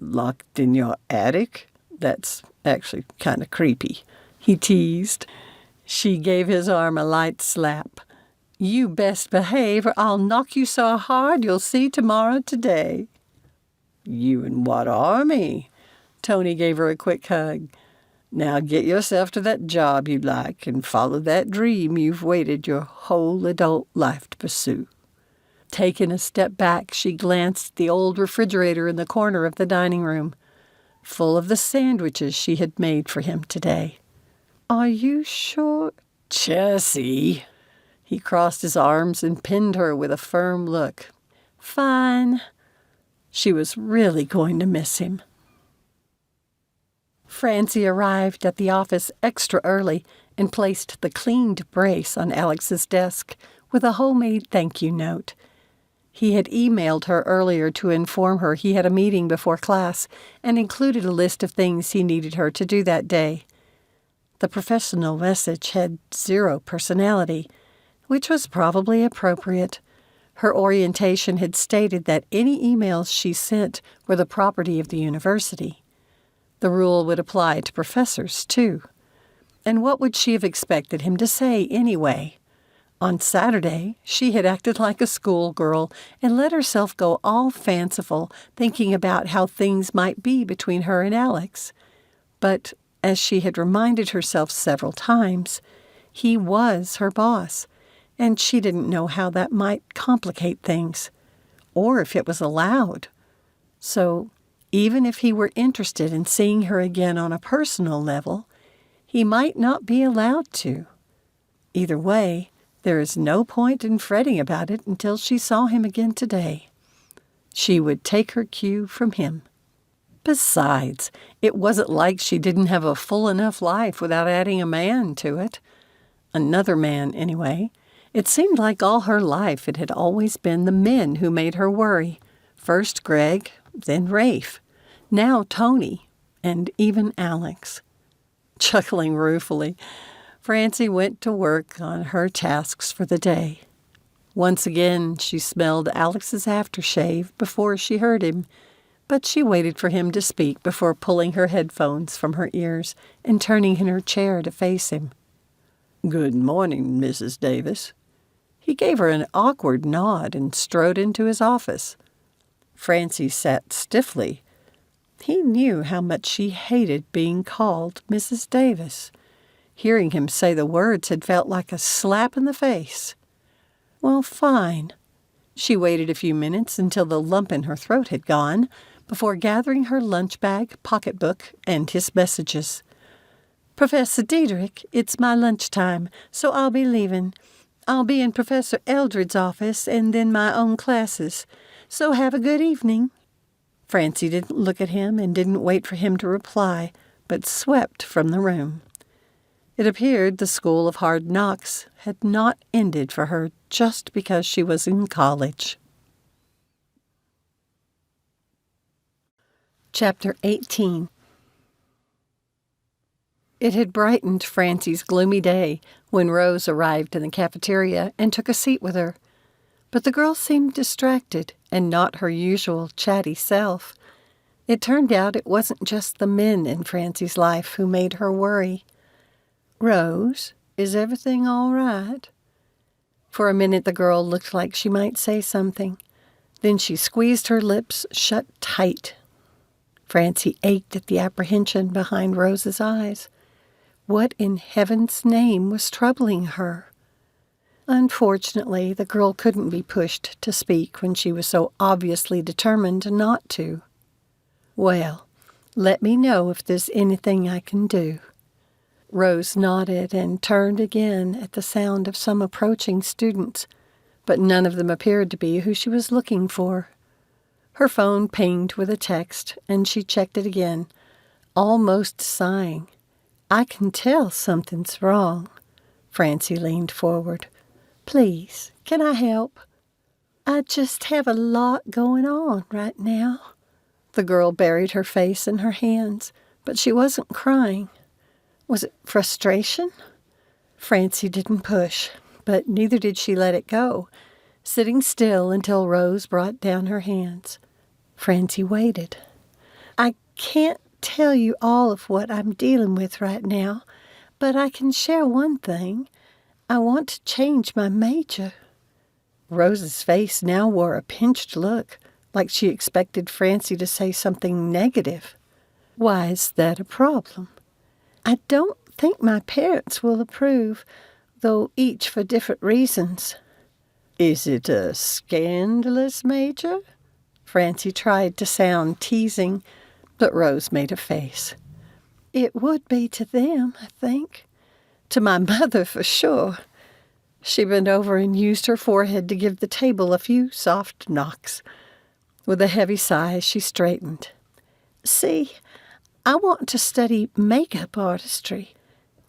Locked in your attic? That's actually kind of creepy, he teased. She gave his arm a light slap. You best behave or I'll knock you so hard you'll see tomorrow today. You in what army? Tony gave her a quick hug. Now get yourself to that job you like and follow that dream you've waited your whole adult life to pursue. Taking a step back, she glanced at the old refrigerator in the corner of the dining room, full of the sandwiches she had made for him today. Are you sure? Jessie. He crossed his arms and pinned her with a firm look. Fine. She was really going to miss him. Francie arrived at the office extra early and placed the cleaned brace on Alex's desk with a homemade thank you note. He had emailed her earlier to inform her he had a meeting before class and included a list of things he needed her to do that day. The professional message had 0 personality, which was probably appropriate. Her orientation had stated that any emails she sent were the property of the university. The rule would apply to professors, too. And what would she have expected him to say anyway? On Saturday, she had acted like a schoolgirl and let herself go all fanciful, thinking about how things might be between her and Alex. But, as she had reminded herself several times, he was her boss, and she didn't know how that might complicate things, or if it was allowed. So, even if he were interested in seeing her again on a personal level, he might not be allowed to. Either way, there is no point in fretting about it until she saw him again today. She would take her cue from him. Besides, it wasn't like she didn't have a full enough life without adding a man to it. Another man, anyway. It seemed like all her life it had always been the men who made her worry. First Greg, then Rafe, now Tony, and even Alex. Chuckling ruefully, Francie went to work on her tasks for the day. Once again, she smelled Alex's aftershave before she heard him, but she waited for him to speak before pulling her headphones from her ears and turning in her chair to face him. Good morning, Mrs. Davis. He gave her an awkward nod and strode into his office. Francie sat stiffly. He knew how much she hated being called Mrs. Davis. Hearing him say the words had felt like a slap in the face. Well, fine. She waited a few minutes until the lump in her throat had gone, before gathering her lunch bag, pocketbook, and his messages. "Professor Diederik, it's my lunchtime, so I'll be leaving. I'll be in Professor Eldred's office and then my own classes. So have a good evening." Francie didn't look at him and didn't wait for him to reply, but swept from the room. It appeared the School of Hard Knocks had not ended for her just because she was in college. Chapter 18. It had brightened Francie's gloomy day when Rose arrived in the cafeteria and took a seat with her. But the girl seemed distracted and not her usual chatty self. It turned out it wasn't just the men in Francie's life who made her worry. "Rose, is everything all right?" For a minute the girl looked like she might say something. Then she squeezed her lips shut tight. Francie ached at the apprehension behind Rose's eyes. What in heaven's name was troubling her? Unfortunately, the girl couldn't be pushed to speak when she was so obviously determined not to. "Well, let me know if there's anything I can do." Rose nodded and turned again at the sound of some approaching students, but none of them appeared to be who she was looking for. Her phone pinged with a text, and she checked it again, almost sighing. "I can tell something's wrong." Francie leaned forward. "Please, can I help?" "I just have a lot going on right now." The girl buried her face in her hands, but she wasn't crying. Was it frustration? Francie didn't push, but neither did she let it go, sitting still until Rose brought down her hands. Francie waited. "I can't tell you all of what I'm dealing with right now, but I can share one thing. I want to change my major." Rose's face now wore a pinched look, like she expected Francie to say something negative. "Why is that a problem?" "I don't think my parents will approve, though each for different reasons." "Is it a scandalous major?" Francie tried to sound teasing, but Rose made a face. "It would be to them, I think. To my mother, for sure." She bent over and used her forehead to give the table a few soft knocks. With a heavy sigh, she straightened. "See, I want to study makeup artistry.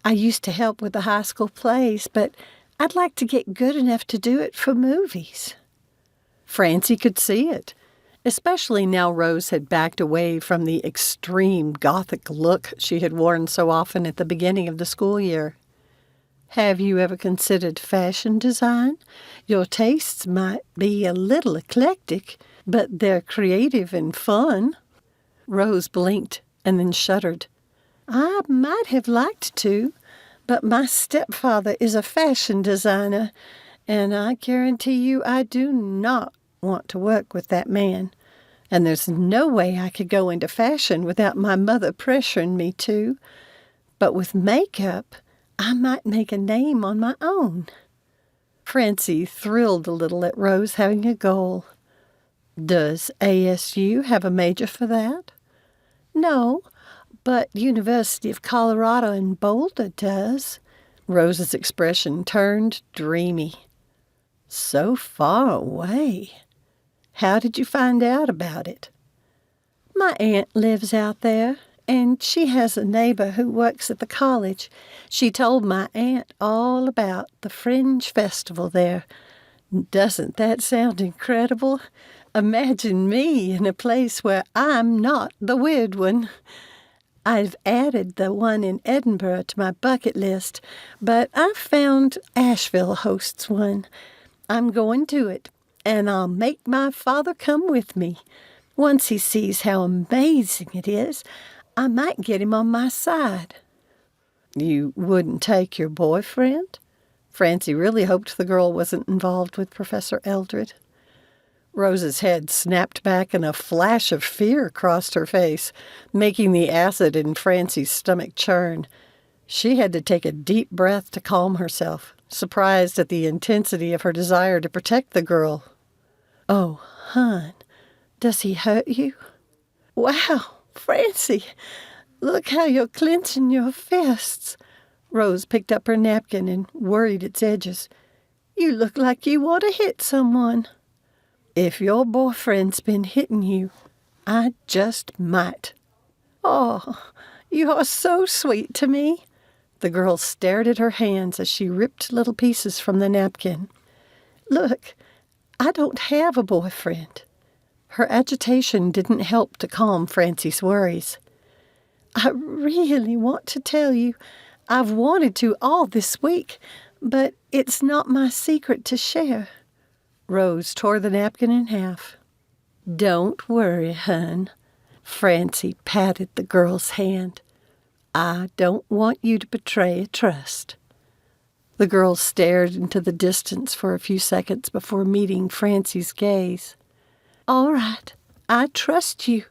I used to help with the high school plays, but I'd like to get good enough to do it for movies." Francie could see it, especially now Rose had backed away from the extreme Gothic look she had worn so often at the beginning of the school year. "Have you ever considered fashion design? Your tastes might be a little eclectic, but they're creative and fun." Rose blinked and then shuddered. "I might have liked to, but my stepfather is a fashion designer, and I guarantee you I do not want to work with that man. And there's no way I could go into fashion without my mother pressuring me to. But with makeup, I might make a name on my own." Francie thrilled a little at Rose having a goal. "Does ASU have a major for that?" "No, but University of Colorado in Boulder does." Rose's expression turned dreamy. "So far away. How did you find out about it?" "My aunt lives out there, and she has a neighbor who works at the college. She told my aunt all about the Fringe Festival there. Doesn't that sound incredible? Imagine me in a place where I'm not the weird one. I've added the one in Edinburgh to my bucket list, but I found Asheville hosts one. I'm going to it, and I'll make my father come with me. Once he sees how amazing it is, I might get him on my side." "You wouldn't take your boyfriend?" Francie really hoped the girl wasn't involved with Professor Eldred. Rose's head snapped back and a flash of fear crossed her face, making the acid in Francie's stomach churn. She had to take a deep breath to calm herself, surprised at the intensity of her desire to protect the girl. "Oh, hon, does he hurt you?" Wow, Francie, look how you're clenching your fists. Rose picked up her napkin and worried its edges. You look like you want to hit someone. If your boyfriend's been hitting you, I just might. Oh, you are so sweet to me. The girl stared at her hands as she ripped little pieces from the napkin. Look, I don't have a boyfriend. Her agitation didn't help to calm Francie's worries. I really want to tell you, I've wanted to all this week, but it's not my secret to share. Rose tore the napkin in half. Don't worry, hun. Francie patted the girl's hand. I don't want you to betray a trust. The girl stared into the distance for a few seconds before meeting Francie's gaze. All right, I trust you,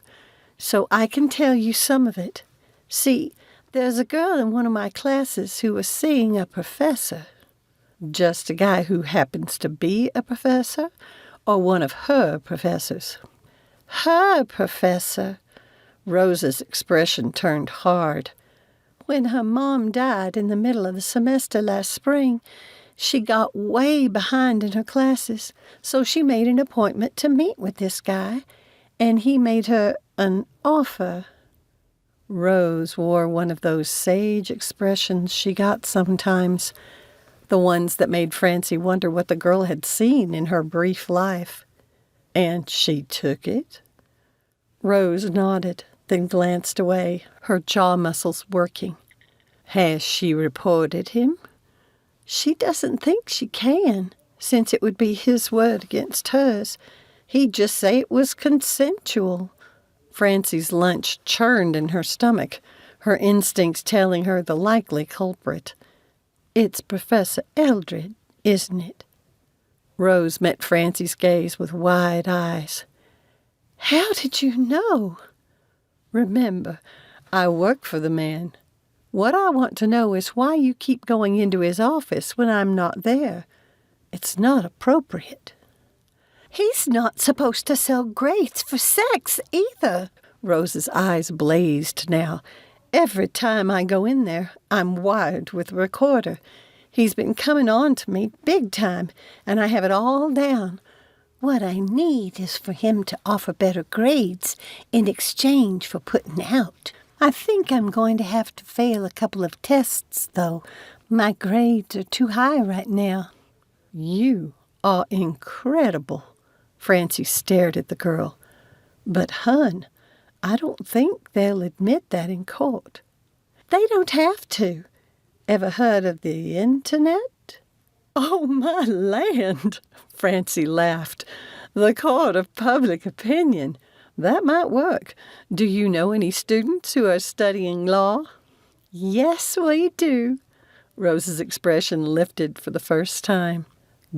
so I can tell you some of it. See, there's a girl in one of my classes who was seeing a professor. Just a guy who happens to be a professor, or one of her professors? Her professor. Rose's expression turned hard. When her mom died in the middle of the semester last spring, she got way behind in her classes, so she made an appointment to meet with this guy, and he made her an offer. Rose wore one of those sage expressions she got sometimes, the ones that made Francie wonder what the girl had seen in her brief life. And she took it? Rose nodded, then glanced away, her jaw muscles working. Has she reported him? She doesn't think she can, since it would be his word against hers. He'd just say it was consensual. Francie's lunch churned in her stomach, her instincts telling her the likely culprit. It's Professor Eldred, isn't it? Rose met Francie's gaze with wide eyes. How did you know? Remember, I work for the man. What I want to know is why you keep going into his office when I'm not there. It's not appropriate. He's not supposed to sell grades for sex either. Rose's eyes blazed now. Every time I go in there, I'm wired with a recorder. He's been coming on to me big time, and I have it all down. What I need is for him to offer better grades in exchange for putting out. I think I'm going to have to fail a couple of tests, though. My grades are too high right now. You are incredible. Francie stared at the girl. But, hun, I don't think they'll admit that in court. They don't have to. Ever heard of the internet? Oh, my land! Francie laughed. The court of public opinion. That might work. Do you know any students who are studying law? Yes, we do. Rose's expression lifted for the first time.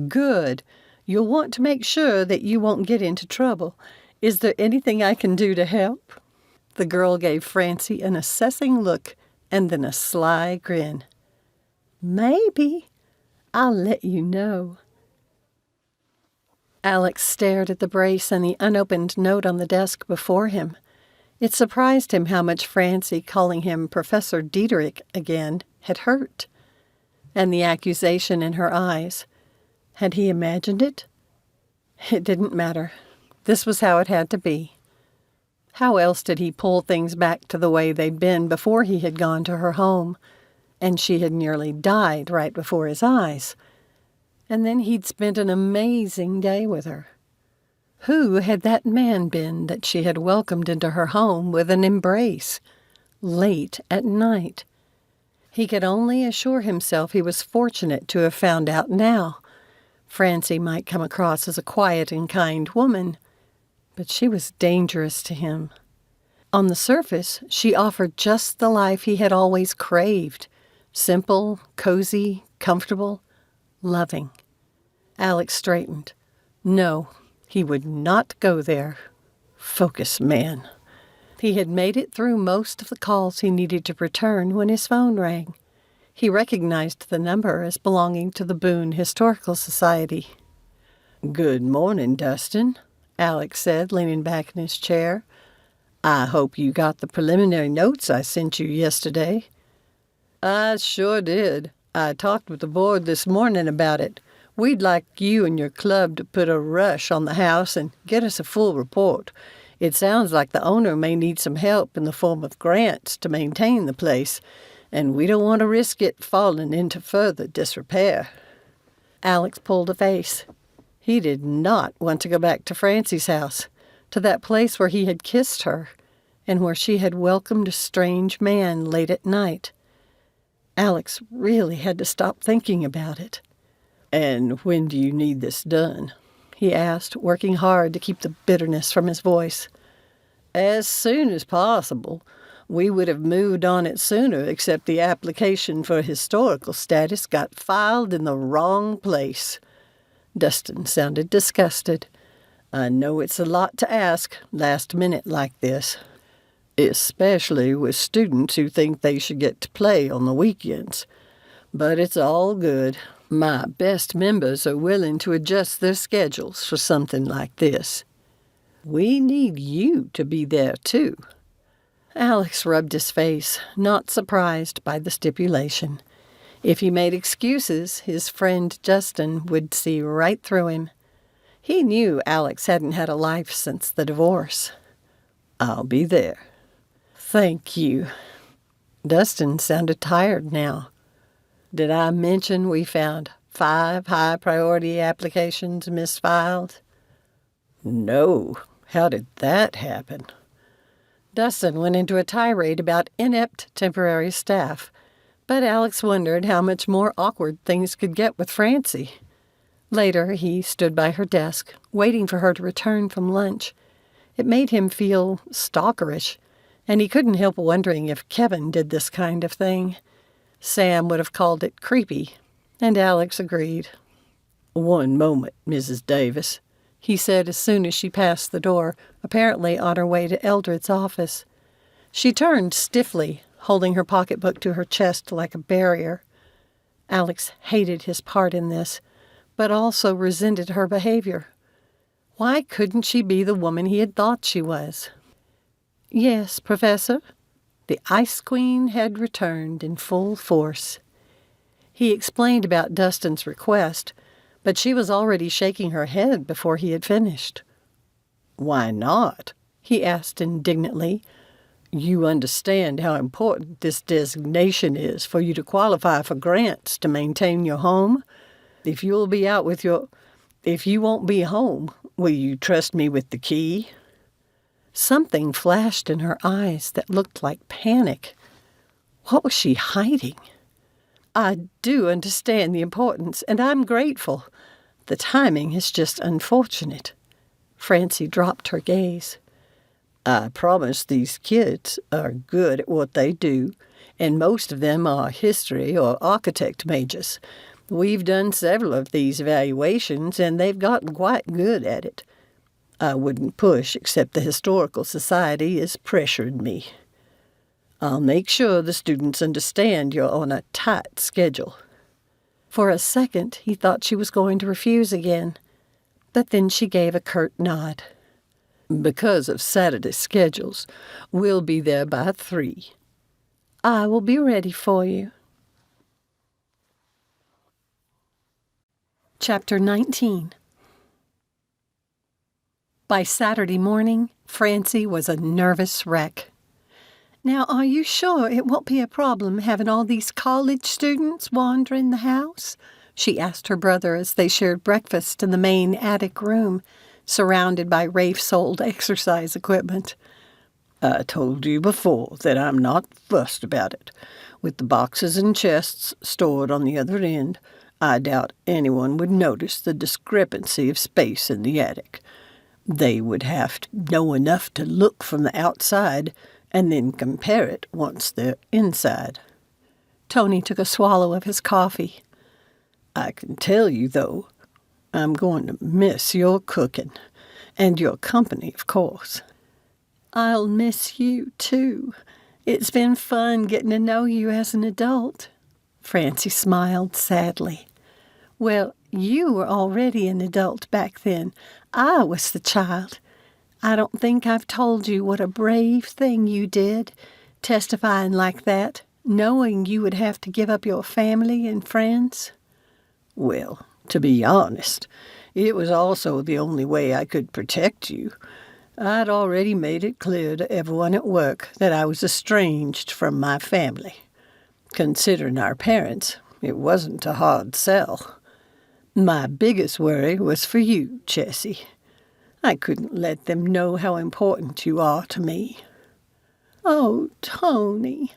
Good. You'll want to make sure that you won't get into trouble. Is there anything I can do to help? The girl gave Francie an assessing look and then a sly grin. Maybe. I'll let you know. Alex stared at the brace and the unopened note on the desk before him. It surprised him how much Francie calling him Professor Diederik again had hurt. And the accusation in her eyes. Had he imagined it? It didn't matter. This was how it had to be. How else did he pull things back to the way they'd been before he had gone to her home, and she had nearly died right before his eyes? And then he'd spent an amazing day with her. Who had that man been that she had welcomed into her home with an embrace, late at night? He could only assure himself he was fortunate to have found out now. Francie might come across as a quiet and kind woman, but she was dangerous to him. On the surface, she offered just the life he had always craved. Simple, cozy, comfortable, loving. Alex straightened. No, he would not go there. Focus, man. He had made it through most of the calls he needed to return when his phone rang. He recognized the number as belonging to the Boone Historical Society. Good morning, Dustin, Alex said, leaning back in his chair. I hope you got the preliminary notes I sent you yesterday. I sure did. I talked with the board this morning about it. We'd like you and your club to put a rush on the house and get us a full report. It sounds like the owner may need some help in the form of grants to maintain the place, and we don't want to risk it falling into further disrepair. Alex pulled a face. He did not want to go back to Francie's house, to that place where he had kissed her, and where she had welcomed a strange man late at night. Alex really had to stop thinking about it. And when do you need this done? He asked, working hard to keep the bitterness from his voice. As soon as possible. We would have moved on it sooner, except the application for historical status got filed in the wrong place. Dustin sounded disgusted. I know it's a lot to ask last minute like this, especially with students who think they should get to play on the weekends. But it's all good. My best members are willing to adjust their schedules for something like this. We need you to be there, too. Alex rubbed his face, not surprised by the stipulation. If he made excuses, his friend Justin would see right through him. He knew Alex hadn't had a life since the divorce. I'll be there. Thank you. Dustin sounded tired now. Did I mention we found 5 high-priority applications misfiled? No. How did that happen? Dustin went into a tirade about inept temporary staff, but Alex wondered how much more awkward things could get with Francie. Later, he stood by her desk, waiting for her to return from lunch. It made him feel stalkerish, and he couldn't help wondering if Kevin did this kind of thing. Sam would have called it creepy, and Alex agreed. One moment, Mrs. Davis, he said as soon as she passed the door, apparently on her way to Eldred's office. She turned stiffly, holding her pocketbook to her chest like a barrier. Alex hated his part in this, but also resented her behavior. Why couldn't she be the woman he had thought she was? Yes, Professor. The Ice Queen had returned in full force. He explained about Dustin's request, but she was already shaking her head before he had finished. Why not? He asked indignantly. You understand how important this designation is for you to qualify for grants to maintain your home? If you won't be home, will you trust me with the key? Something flashed in her eyes that looked like panic. What was she hiding? I do understand the importance, and I'm grateful. The timing is just unfortunate. Francie dropped her gaze. I promise these kids are good at what they do, and most of them are history or architect majors. We've done several of these evaluations, and they've gotten quite good at it. I wouldn't push except the Historical Society has pressured me. I'll make sure the students understand you're on a tight schedule. For a second, he thought she was going to refuse again, but then she gave a curt nod. Because of Saturday schedules, we'll be there by 3. I will be ready for you. Chapter 19. By Saturday morning, Francie was a nervous wreck. Now, are you sure it won't be a problem having all these college students wandering the house? She asked her brother as they shared breakfast in the main attic room, surrounded by Rafe's old exercise equipment. I told you before that I'm not fussed about it. With the boxes and chests stored on the other end, I doubt anyone would notice the discrepancy of space in the attic. They would have to know enough to look from the outside and then compare it once they're inside. Tony took a swallow of his coffee. I can tell you, though, I'm going to miss your cooking, and your company, of course. I'll miss you, too. It's been fun getting to know you as an adult. Francie smiled sadly. Well, you were already an adult back then. I was the child. I don't think I've told you what a brave thing you did, testifying like that, knowing you would have to give up your family and friends. Well, to be honest, it was also the only way I could protect you. I'd already made it clear to everyone at work that I was estranged from my family. Considering our parents, it wasn't a hard sell. My biggest worry was for you, Jessie. I couldn't let them know how important you are to me. Oh, Tony.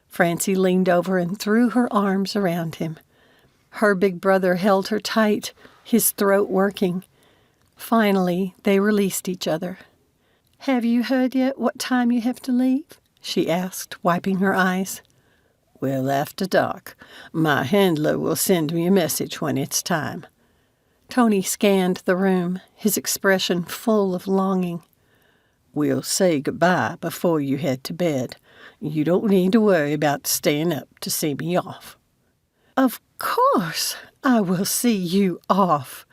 Francie leaned over and threw her arms around him. Her big brother held her tight, his throat working. Finally, they released each other. Have you heard yet what time you have to leave? She asked, wiping her eyes. Well, after dark, my handler will send me a message when it's time. Tony scanned the room, his expression full of longing. We'll say goodbye before you head to bed. You don't need to worry about staying up to see me off. Of course I will see you off.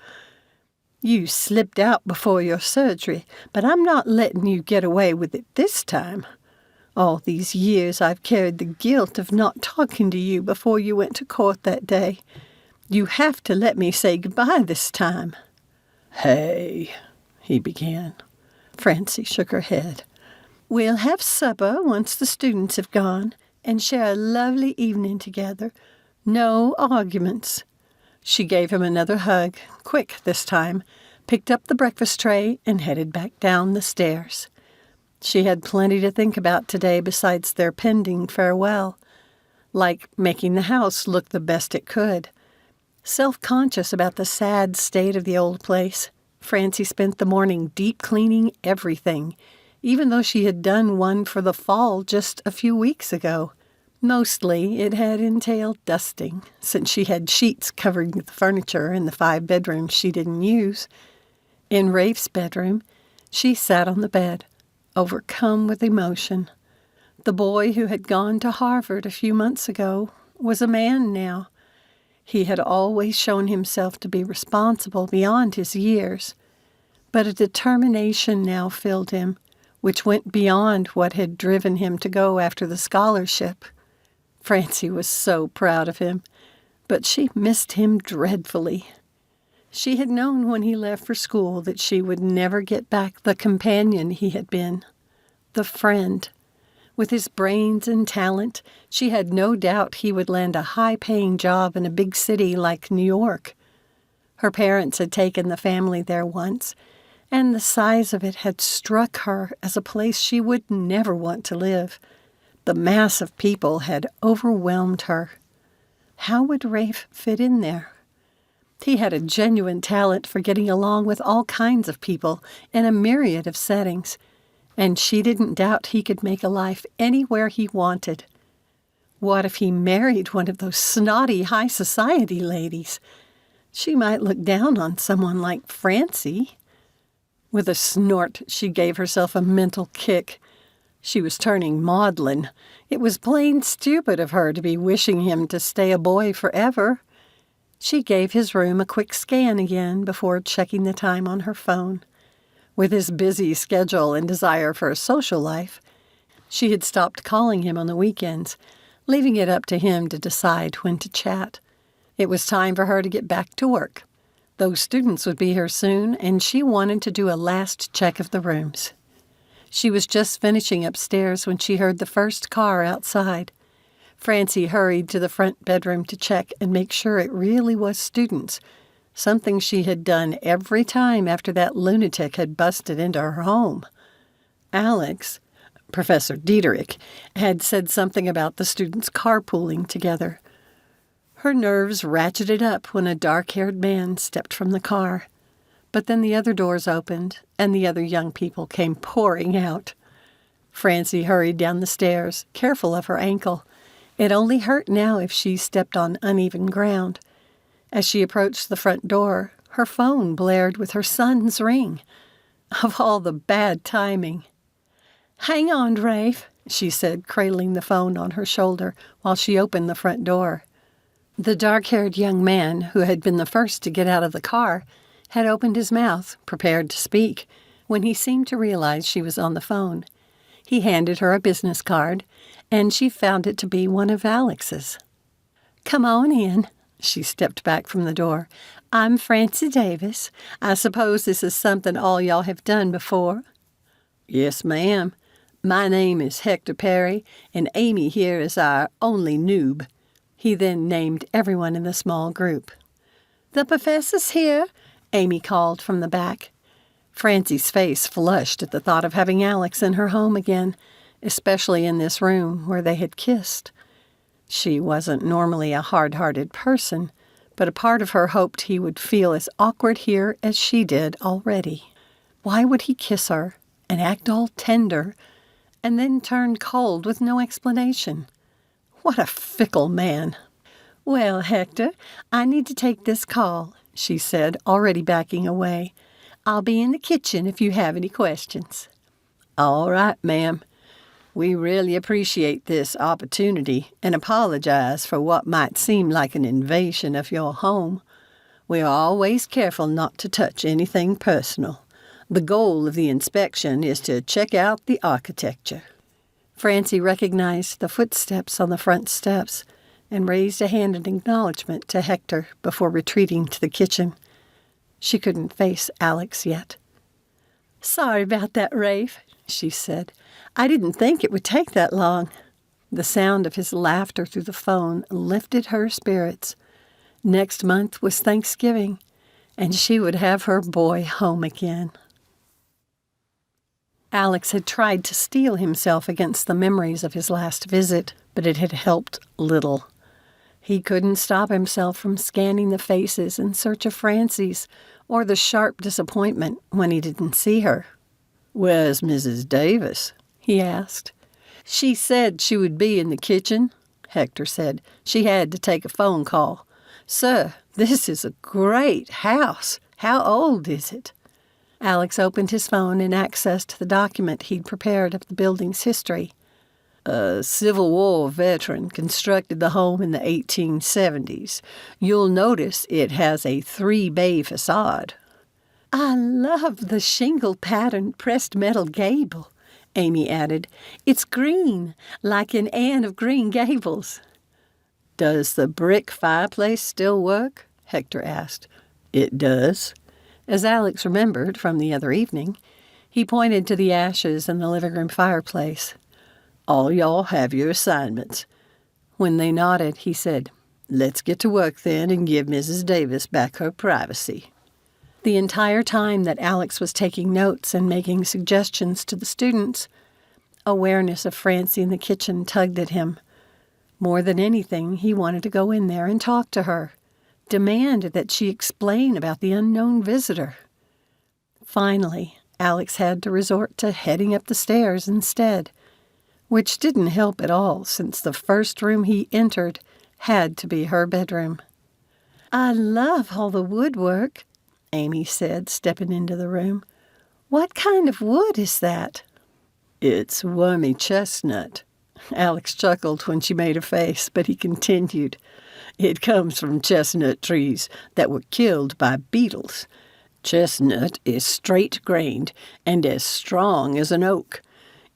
You slipped out before your surgery, but I'm not letting you get away with it this time. All these years I've carried the guilt of not talking to you before you went to court that day. You have to let me say goodbye this time. Hey, he began. Francie shook her head. We'll have supper once the students have gone and share a lovely evening together. No arguments. She gave him another hug, quick this time, picked up the breakfast tray and headed back down the stairs. She had plenty to think about today besides their pending farewell, like making the house look the best it could. Self-conscious about the sad state of the old place, Francie spent the morning deep cleaning everything, even though she had done one for the fall just a few weeks ago. Mostly it had entailed dusting, since she had sheets covering the furniture in the 5 bedrooms she didn't use. In Rafe's bedroom, she sat on the bed, overcome with emotion. The boy who had gone to Harvard a few months ago was a man now. He had always shown himself to be responsible beyond his years, but a determination now filled him, which went beyond what had driven him to go after the scholarship. Francie was so proud of him, but she missed him dreadfully. She had known when he left for school that she would never get back the companion he had been, the friend. With his brains and talent, she had no doubt he would land a high-paying job in a big city like New York. Her parents had taken the family there once, and the size of it had struck her as a place she would never want to live. The mass of people had overwhelmed her. How would Rafe fit in there? He had a genuine talent for getting along with all kinds of people in a myriad of settings, and she didn't doubt he could make a life anywhere he wanted. What if he married one of those snotty high society ladies? She might look down on someone like Francie. With a snort, she gave herself a mental kick. She was turning maudlin. It was plain stupid of her to be wishing him to stay a boy forever. She gave his room a quick scan again before checking the time on her phone. With his busy schedule and desire for a social life, she had stopped calling him on the weekends, leaving it up to him to decide when to chat. It was time for her to get back to work. Those students would be here soon, and she wanted to do a last check of the rooms. She was just finishing upstairs when she heard the first car outside. Francie hurried to the front bedroom to check and make sure it really was students, something she had done every time after that lunatic had busted into her home. Alex, Professor Diederik, had said something about the students carpooling together. Her nerves ratcheted up when a dark-haired man stepped from the car. But then the other doors opened, and the other young people came pouring out. Francie hurried down the stairs, careful of her ankle. It only hurt now if she stepped on uneven ground. As she approached the front door, her phone blared with her son's ring. Of all the bad timing. "Hang on, Rafe," she said, cradling the phone on her shoulder while she opened the front door. The dark-haired young man, who had been the first to get out of the car, had opened his mouth, prepared to speak, when he seemed to realize she was on the phone. He handed her a business card, and she found it to be one of Alex's. "Come on in." She stepped back from the door. "I'm Francie Davis. I suppose this is something all y'all have done before?" "Yes, ma'am. My name is Hector Perry, and Amy here is our only noob." He then named everyone in the small group. "The professor's here," Amy called from the back. Francie's face flushed at the thought of having Alex in her home again, especially in this room where they had kissed. She wasn't normally a hard-hearted person, but a part of her hoped he would feel as awkward here as she did already. Why would he kiss her and act all tender and then turn cold with no explanation? What a fickle man. "Well, Hector, I need to take this call," she said, already backing away. "I'll be in the kitchen if you have any questions." "All right, ma'am. We really appreciate this opportunity and apologize for what might seem like an invasion of your home. We are always careful not to touch anything personal. The goal of the inspection is to check out the architecture." Francie recognized the footsteps on the front steps and raised a hand in acknowledgement to Hector before retreating to the kitchen. She couldn't face Alex yet. "Sorry about that, Rafe," she said. "I didn't think it would take that long." The sound of his laughter through the phone lifted her spirits. Next month was Thanksgiving, and she would have her boy home again. Alex had tried to steel himself against the memories of his last visit, but it had helped little. He couldn't stop himself from scanning the faces in search of Francie's, or the sharp disappointment when he didn't see her. "Where's Mrs. Davis?" he asked. "She said she would be in the kitchen," Hector said. "She had to take a phone call. Sir, this is a great house. How old is it?" Alex opened his phone and accessed the document he'd prepared of the building's history. "A Civil War veteran constructed the home in the 1870s. You'll notice it has a 3-bay facade." "I love the shingle-patterned pressed metal gable," Amy added. "It's green, like in Anne of Green Gables." "Does the brick fireplace still work?" Hector asked. "It does." As Alex remembered from the other evening, he pointed to the ashes in the living room fireplace. "All y'all have your assignments." When they nodded, he said, "Let's get to work then and give Mrs. Davis back her privacy." The entire time that Alex was taking notes and making suggestions to the students, awareness of Francie in the kitchen tugged at him. More than anything, he wanted to go in there and talk to her, demand that she explain about the unknown visitor. Finally, Alex had to resort to heading up the stairs instead, which didn't help at all since the first room he entered had to be her bedroom. "I love all the woodwork," Amy said, stepping into the room. "What kind of wood is that?" "It's wormy chestnut." Alex chuckled when she made a face, but he continued. "It comes from chestnut trees that were killed by beetles. Chestnut is straight-grained and as strong as an oak.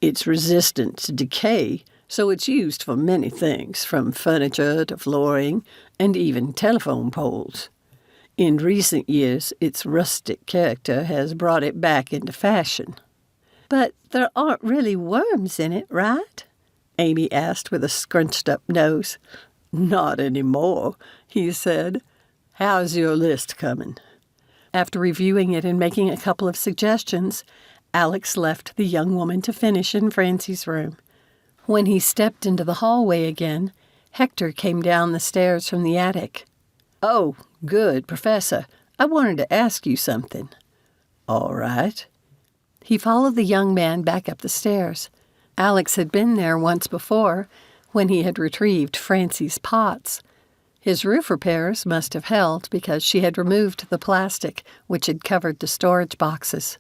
It's resistant to decay, so it's used for many things, from furniture to flooring and even telephone poles. In recent years, its rustic character has brought it back into fashion." "But there aren't really worms in it, right?" Amy asked with a scrunched-up nose. "Not anymore," he said. "How's your list coming?" After reviewing it and making a couple of suggestions, Alex left the young woman to finish in Francie's room. When he stepped into the hallway again, Hector came down the stairs from the attic. "Oh, good, Professor. I wanted to ask you something." "All right." He followed the young man back up the stairs. Alex had been there once before, when he had retrieved Francie's pots. His roof repairs must have held because she had removed the plastic which had covered the storage boxes.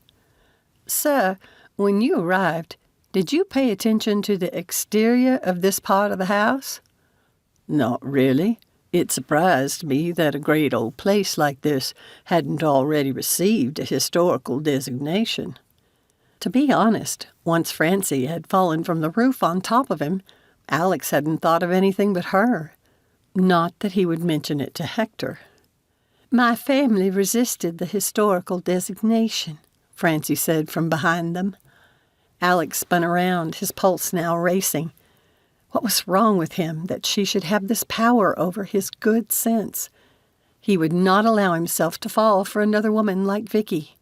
"Sir, when you arrived, did you pay attention to the exterior of this part of the house?" "Not really. It surprised me that a great old place like this hadn't already received a historical designation." To be honest, once Francie had fallen from the roof on top of him, Alex hadn't thought of anything but her. Not that he would mention it to Hector. "My family resisted the historical designation," Francie said from behind them. Alex spun around, his pulse now racing. What was wrong with him that she should have this power over his good sense? He would not allow himself to fall for another woman like Vicki.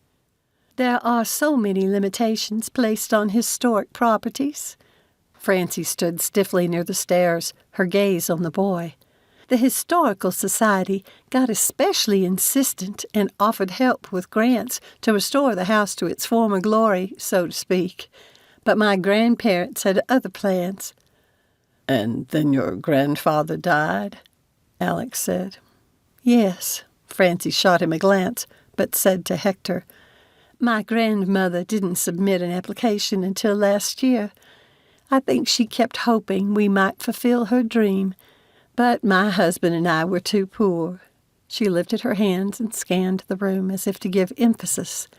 "There are so many limitations placed on historic properties." Francie stood stiffly near the stairs, her gaze on the boy. "The Historical Society got especially insistent and offered help with grants to restore the house to its former glory, so to speak. But my grandparents had other plans." "And then your grandfather died?" Alex said. "Yes." Francie shot him a glance, but said to Hector, "My grandmother didn't submit an application until last year. I think she kept hoping we might fulfill her dream, but my husband and I were too poor." She lifted her hands and scanned the room as if to give emphasis.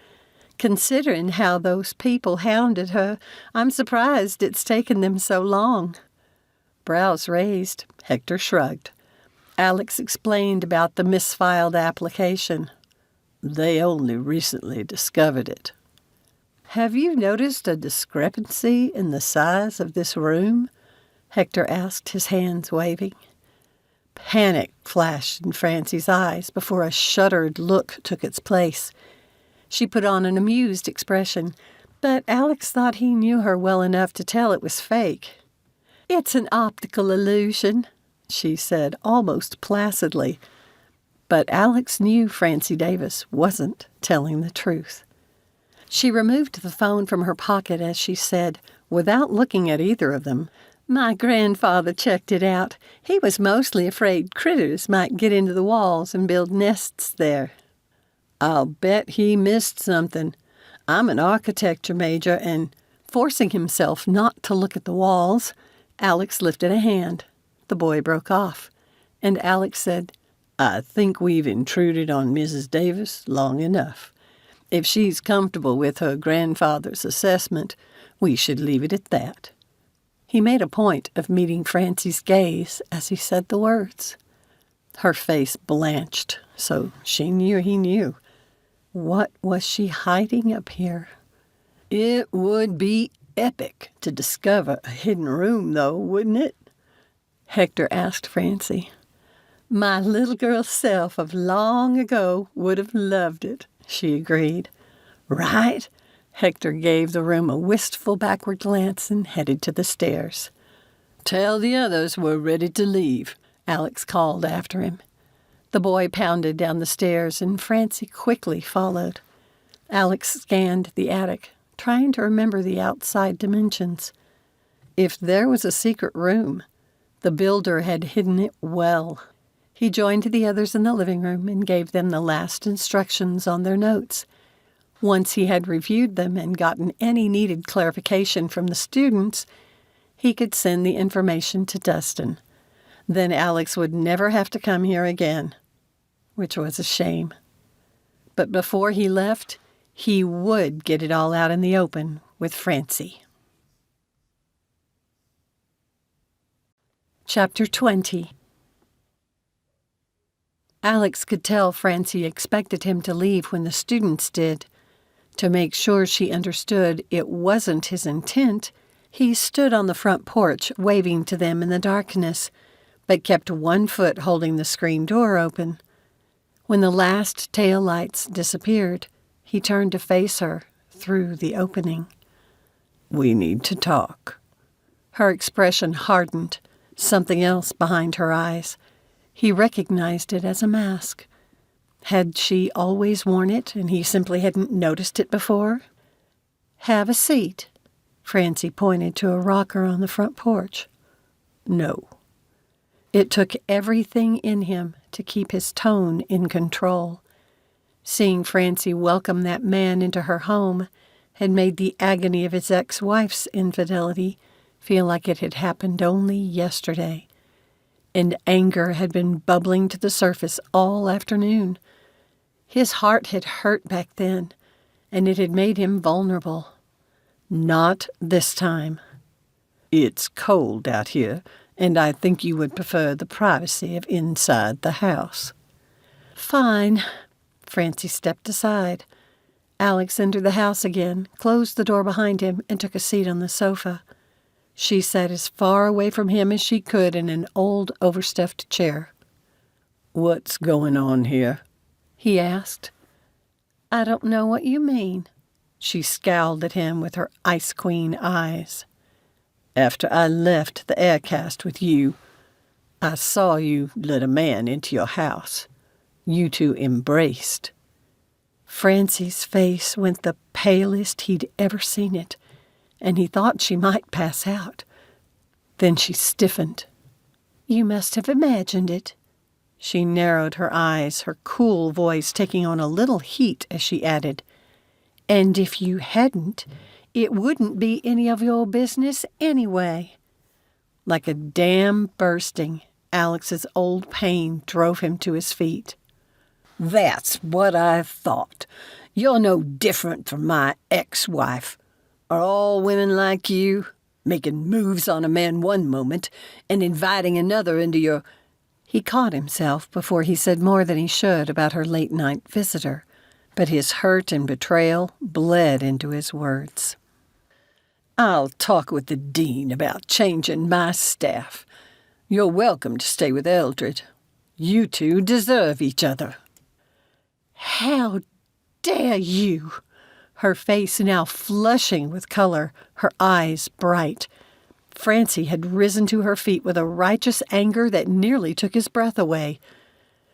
"Considering how those people hounded her, I'm surprised it's taken them so long." Brows raised, Hector shrugged. Alex explained about the misfiled application. "They only recently discovered it." "Have you noticed a discrepancy in the size of this room?" Hector asked, his hands waving. Panic flashed in Francie's eyes before a shuddered look took its place. She put on an amused expression, but Alex thought he knew her well enough to tell it was fake. "It's an optical illusion," she said, almost placidly. But Alex knew Francie Davis wasn't telling the truth. She removed the phone from her pocket as she said, without looking at either of them, "My grandfather checked it out. He was mostly afraid critters might get into the walls and build nests there." "I'll bet he missed something. I'm an architecture major and—" Forcing himself not to look at the walls, Alex lifted a hand. The boy broke off, and Alex said, "I think we've intruded on Mrs. Davis long enough. If she's comfortable with her grandfather's assessment, we should leave it at that." He made a point of meeting Francie's gaze as he said the words. Her face blanched, so she knew he knew. What was she hiding up here? "It would be epic to discover a hidden room, though, wouldn't it?" Hector asked Francie. "My little girl self of long ago would have loved it," she agreed. "Right?" Hector gave the room a wistful backward glance and headed to the stairs. "Tell the others we're ready to leave," Alex called after him. The boy pounded down the stairs, and Francie quickly followed. Alex scanned the attic, trying to remember the outside dimensions. If there was a secret room, the builder had hidden it well. He joined the others in the living room and gave them the last instructions on their notes. Once he had reviewed them and gotten any needed clarification from the students, he could send the information to Dustin. Then Alex would never have to come here again, which was a shame. But before he left, he would get it all out in the open with Francie. Chapter 20. Alex could tell Francie expected him to leave when the students did. To make sure she understood it wasn't his intent, he stood on the front porch waving to them in the darkness, but kept one foot holding the screen door open. When the last tail lights disappeared, he turned to face her through the opening. "We need to talk." Her expression hardened, something else behind her eyes. He recognized it as a mask. Had she always worn it and he simply hadn't noticed it before? "Have a seat." Francie pointed to a rocker on the front porch. "No." It took everything in him to keep his tone in control. Seeing Francie welcome that man into her home had made the agony of his ex-wife's infidelity feel like it had happened only yesterday. And anger had been bubbling to the surface all afternoon. His heart had hurt back then, and it had made him vulnerable. Not this time. It's cold out here, and I think you would prefer the privacy of inside the house. Fine. Francie stepped aside. Alex entered the house again, closed the door behind him, and took a seat on the sofa. She sat as far away from him as she could in an old, overstuffed chair. What's going on here? He asked. I don't know what you mean. She scowled at him with her ice queen eyes. After I left the aircast with you, I saw you let a man into your house. You two embraced. Francie's face went the palest he'd ever seen it, and he thought she might pass out. Then she stiffened. You must have imagined it. She narrowed her eyes, her cool voice taking on a little heat as she added, and if you hadn't, it wouldn't be any of your business anyway. Like a dam bursting, Alex's old pain drove him to his feet. That's what I thought. You're no different from my ex-wife. Are all women like you, making moves on a man one moment and inviting another into your... He caught himself before he said more than he should about her late-night visitor, but his hurt and betrayal bled into his words. I'll talk with the dean about changing my staff. You're welcome to stay with Eldred. You two deserve each other. How dare you? Her face now flushing with color, her eyes bright. Francie had risen to her feet with a righteous anger that nearly took his breath away.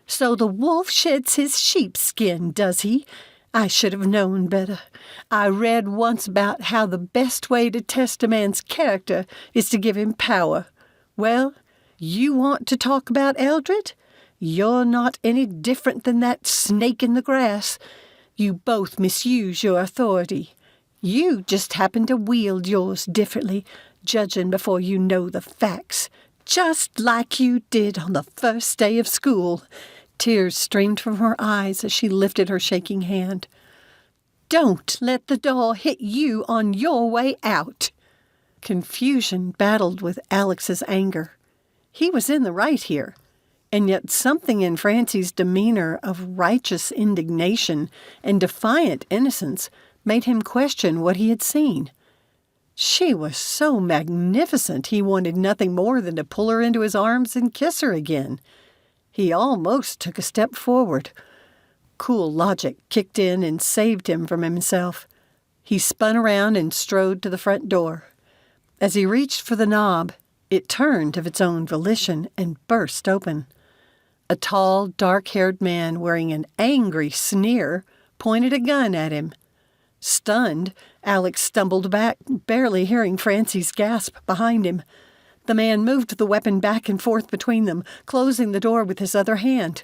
So the wolf sheds his sheepskin, does he? I should have known better. I read once about how the best way to test a man's character is to give him power. Well, you want to talk about Eldred? You're not any different than that snake in the grass. You both misuse your authority. You just happen to wield yours differently, judging before you know the facts, just like you did on the first day of school. Tears streamed from her eyes as she lifted her shaking hand. Don't let the door hit you on your way out. Confusion battled with Alex's anger. He was in the right here, and yet something in Francie's demeanor of righteous indignation and defiant innocence made him question what he had seen. She was so magnificent he wanted nothing more than to pull her into his arms and kiss her again. He almost took a step forward. Cool logic kicked in and saved him from himself. He spun around and strode to the front door. As he reached for the knob, it turned of its own volition and burst open. A tall, dark-haired man wearing an angry sneer pointed a gun at him. Stunned, Alex stumbled back, barely hearing Francie's gasp behind him. The man moved the weapon back and forth between them, closing the door with his other hand.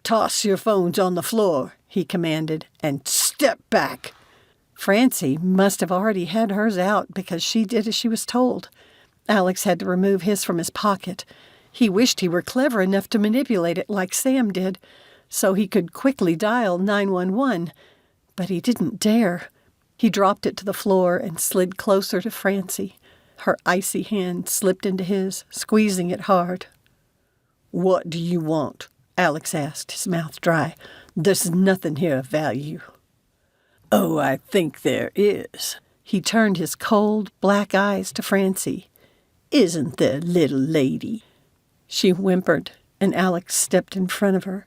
Toss your phones on the floor, he commanded, and step back. Francie must have already had hers out because she did as she was told. Alex had to remove his from his pocket. He wished he were clever enough to manipulate it like Sam did, so he could quickly dial 911, but he didn't dare. He dropped it to the floor and slid closer to Francie. Her icy hand slipped into his, squeezing it hard. What do you want? Alex asked, his mouth dry. There's nothing here of value. Oh, I think there is. He turned his cold, black eyes to Francie. Isn't there, little lady? She whimpered, and Alex stepped in front of her.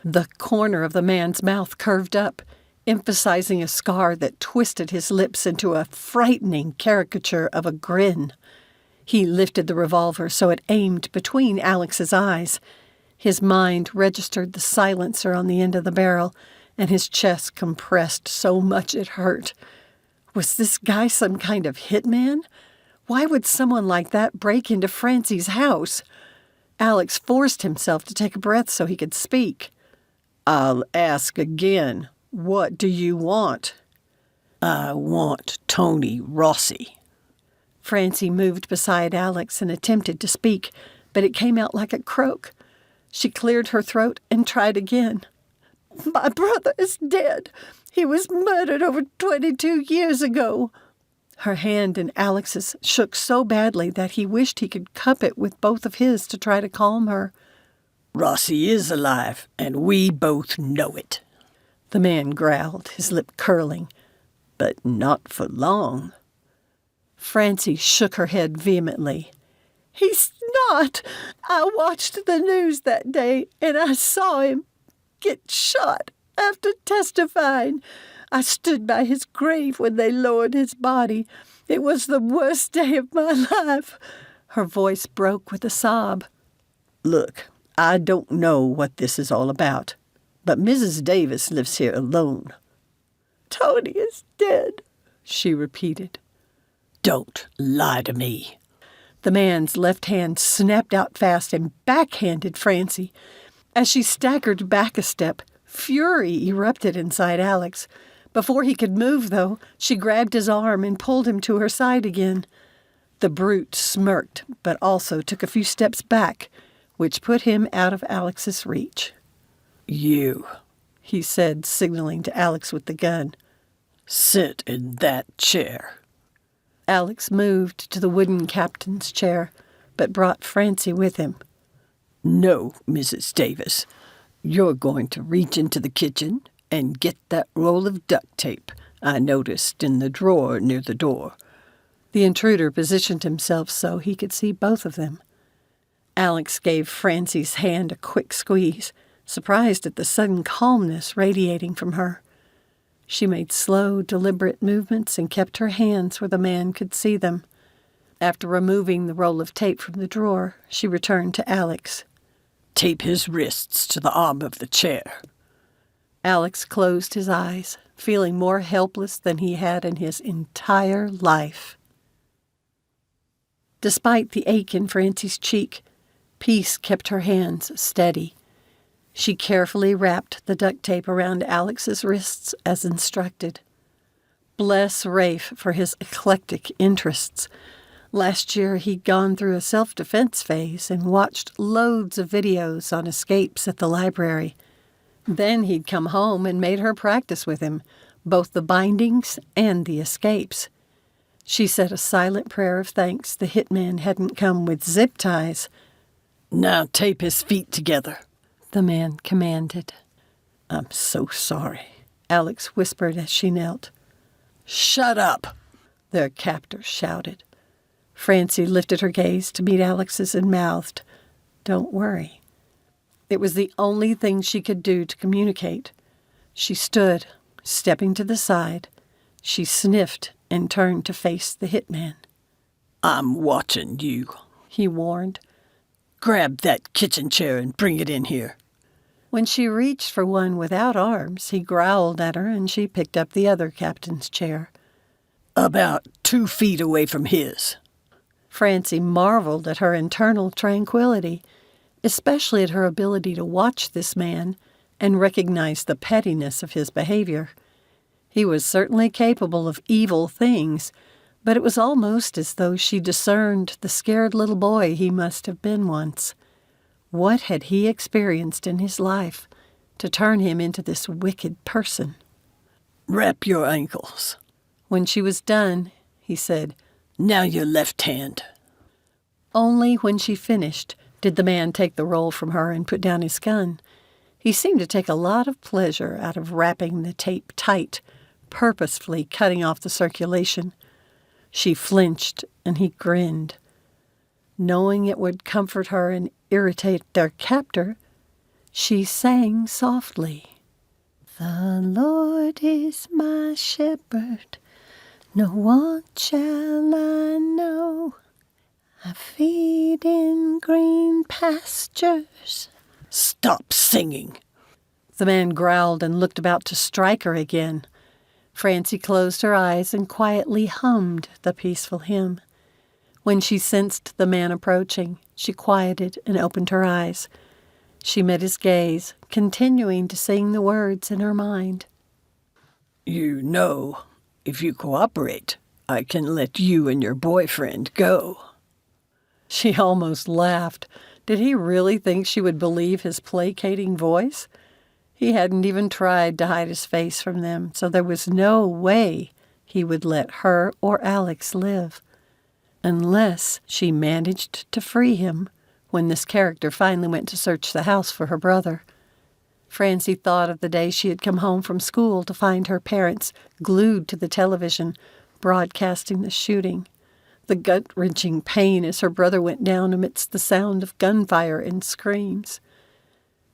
The corner of the man's mouth curved up, emphasizing a scar that twisted his lips into a frightening caricature of a grin. He lifted the revolver so it aimed between Alex's eyes. His mind registered the silencer on the end of the barrel, and his chest compressed so much it hurt. Was this guy some kind of hitman? Why would someone like that break into Francie's house? Alex forced himself to take a breath so he could speak. I'll ask again. What do you want? I want Tony Rossi. Francie moved beside Alex and attempted to speak, but it came out like a croak. She cleared her throat and tried again. My brother is dead. He was murdered over 22 years ago. Her hand in Alex's shook so badly that he wished he could cup it with both of his to try to calm her. Rossi is alive, and we both know it. The man growled, his lip curling. But not for long. Francie shook her head vehemently. He's not. I watched the news that day, and I saw him get shot after testifying. I stood by his grave when they lowered his body. It was the worst day of my life. Her voice broke with a sob. Look, I don't know what this is all about, but Mrs. Davis lives here alone. Tony is dead, she repeated. Don't lie to me. The man's left hand snapped out fast and backhanded Francie. As she staggered back a step, fury erupted inside Alex. Before he could move, though, she grabbed his arm and pulled him to her side again. The brute smirked, but also took a few steps back, which put him out of Alex's reach. You, he said, signaling to Alex with the gun. Sit in that chair. Alex moved to the wooden captain's chair, but brought Francie with him. No, Mrs. Davis. You're going to reach into the kitchen and get that roll of duct tape I noticed in the drawer near the door. The intruder positioned himself so he could see both of them. Alex gave Francie's hand a quick squeeze, surprised at the sudden calmness radiating from her. She made slow, deliberate movements and kept her hands where the man could see them. After removing the roll of tape from the drawer, she returned to Alex. Tape his wrists to the arm of the chair. Alex closed his eyes, feeling more helpless than he had in his entire life. Despite the ache in Francie's cheek, peace kept her hands steady. She carefully wrapped the duct tape around Alex's wrists as instructed. Bless Rafe for his eclectic interests. Last year he'd gone through a self-defense phase and watched loads of videos on escapes at the library. Then he'd come home and made her practice with him, both the bindings and the escapes. She said a silent prayer of thanks the hitman hadn't come with zip ties. Now tape his feet together, the man commanded. I'm so sorry, Alex whispered as she knelt. Shut up, their captor shouted. Francie lifted her gaze to meet Alex's and mouthed, Don't worry. It was the only thing she could do to communicate. She stood, stepping to the side. She sniffed and turned to face the hitman. I'm watching you, he warned. Grab that kitchen chair and bring it in here. When she reached for one without arms, he growled at her and she picked up the other captain's chair. About 2 feet away from his. Francie marveled at her internal tranquility, especially at her ability to watch this man and recognize the pettiness of his behavior. He was certainly capable of evil things, but it was almost as though she discerned the scared little boy he must have been once. What had he experienced in his life to turn him into this wicked person? Wrap your ankles. When she was done, he said, Now your left hand. Only when she finished did the man take the roll from her and put down his gun. He seemed to take a lot of pleasure out of wrapping the tape tight, purposefully cutting off the circulation. She flinched, and he grinned. Knowing it would comfort her and irritate their captor, she sang softly. The Lord is my shepherd, no want shall I know. I feed in green pastures. Stop singing. The man growled and looked about to strike her again. Francie closed her eyes and quietly hummed the peaceful hymn. When she sensed the man approaching, she quieted and opened her eyes. She met his gaze, continuing to sing the words in her mind. You know, if you cooperate, I can let you and your boyfriend go. She almost laughed. Did he really think she would believe his placating voice? He hadn't even tried to hide his face from them, so there was no way he would let her or Alex live, unless she managed to free him when this character finally went to search the house for her brother. Francie thought of the day she had come home from school to find her parents glued to the television, broadcasting the shooting. The gut-wrenching pain as her brother went down amidst the sound of gunfire and screams.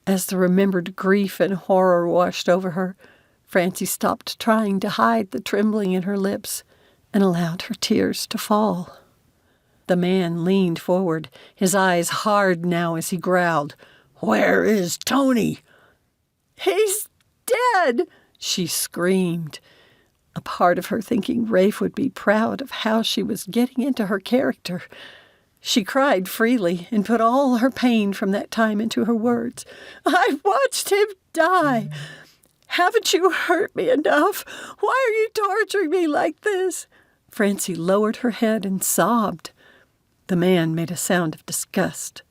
As the remembered grief and horror washed over her, Francie stopped trying to hide the trembling in her lips and allowed her tears to fall. The man leaned forward, his eyes hard now as he growled, "Where is Tony?" "He's dead!" she screamed, a part of her thinking Rafe would be proud of how she was getting into her character. She cried freely and put all her pain from that time into her words. "I watched him die. Haven't you hurt me enough? Why are you torturing me like this?" Francie lowered her head and sobbed. The man made a sound of disgust.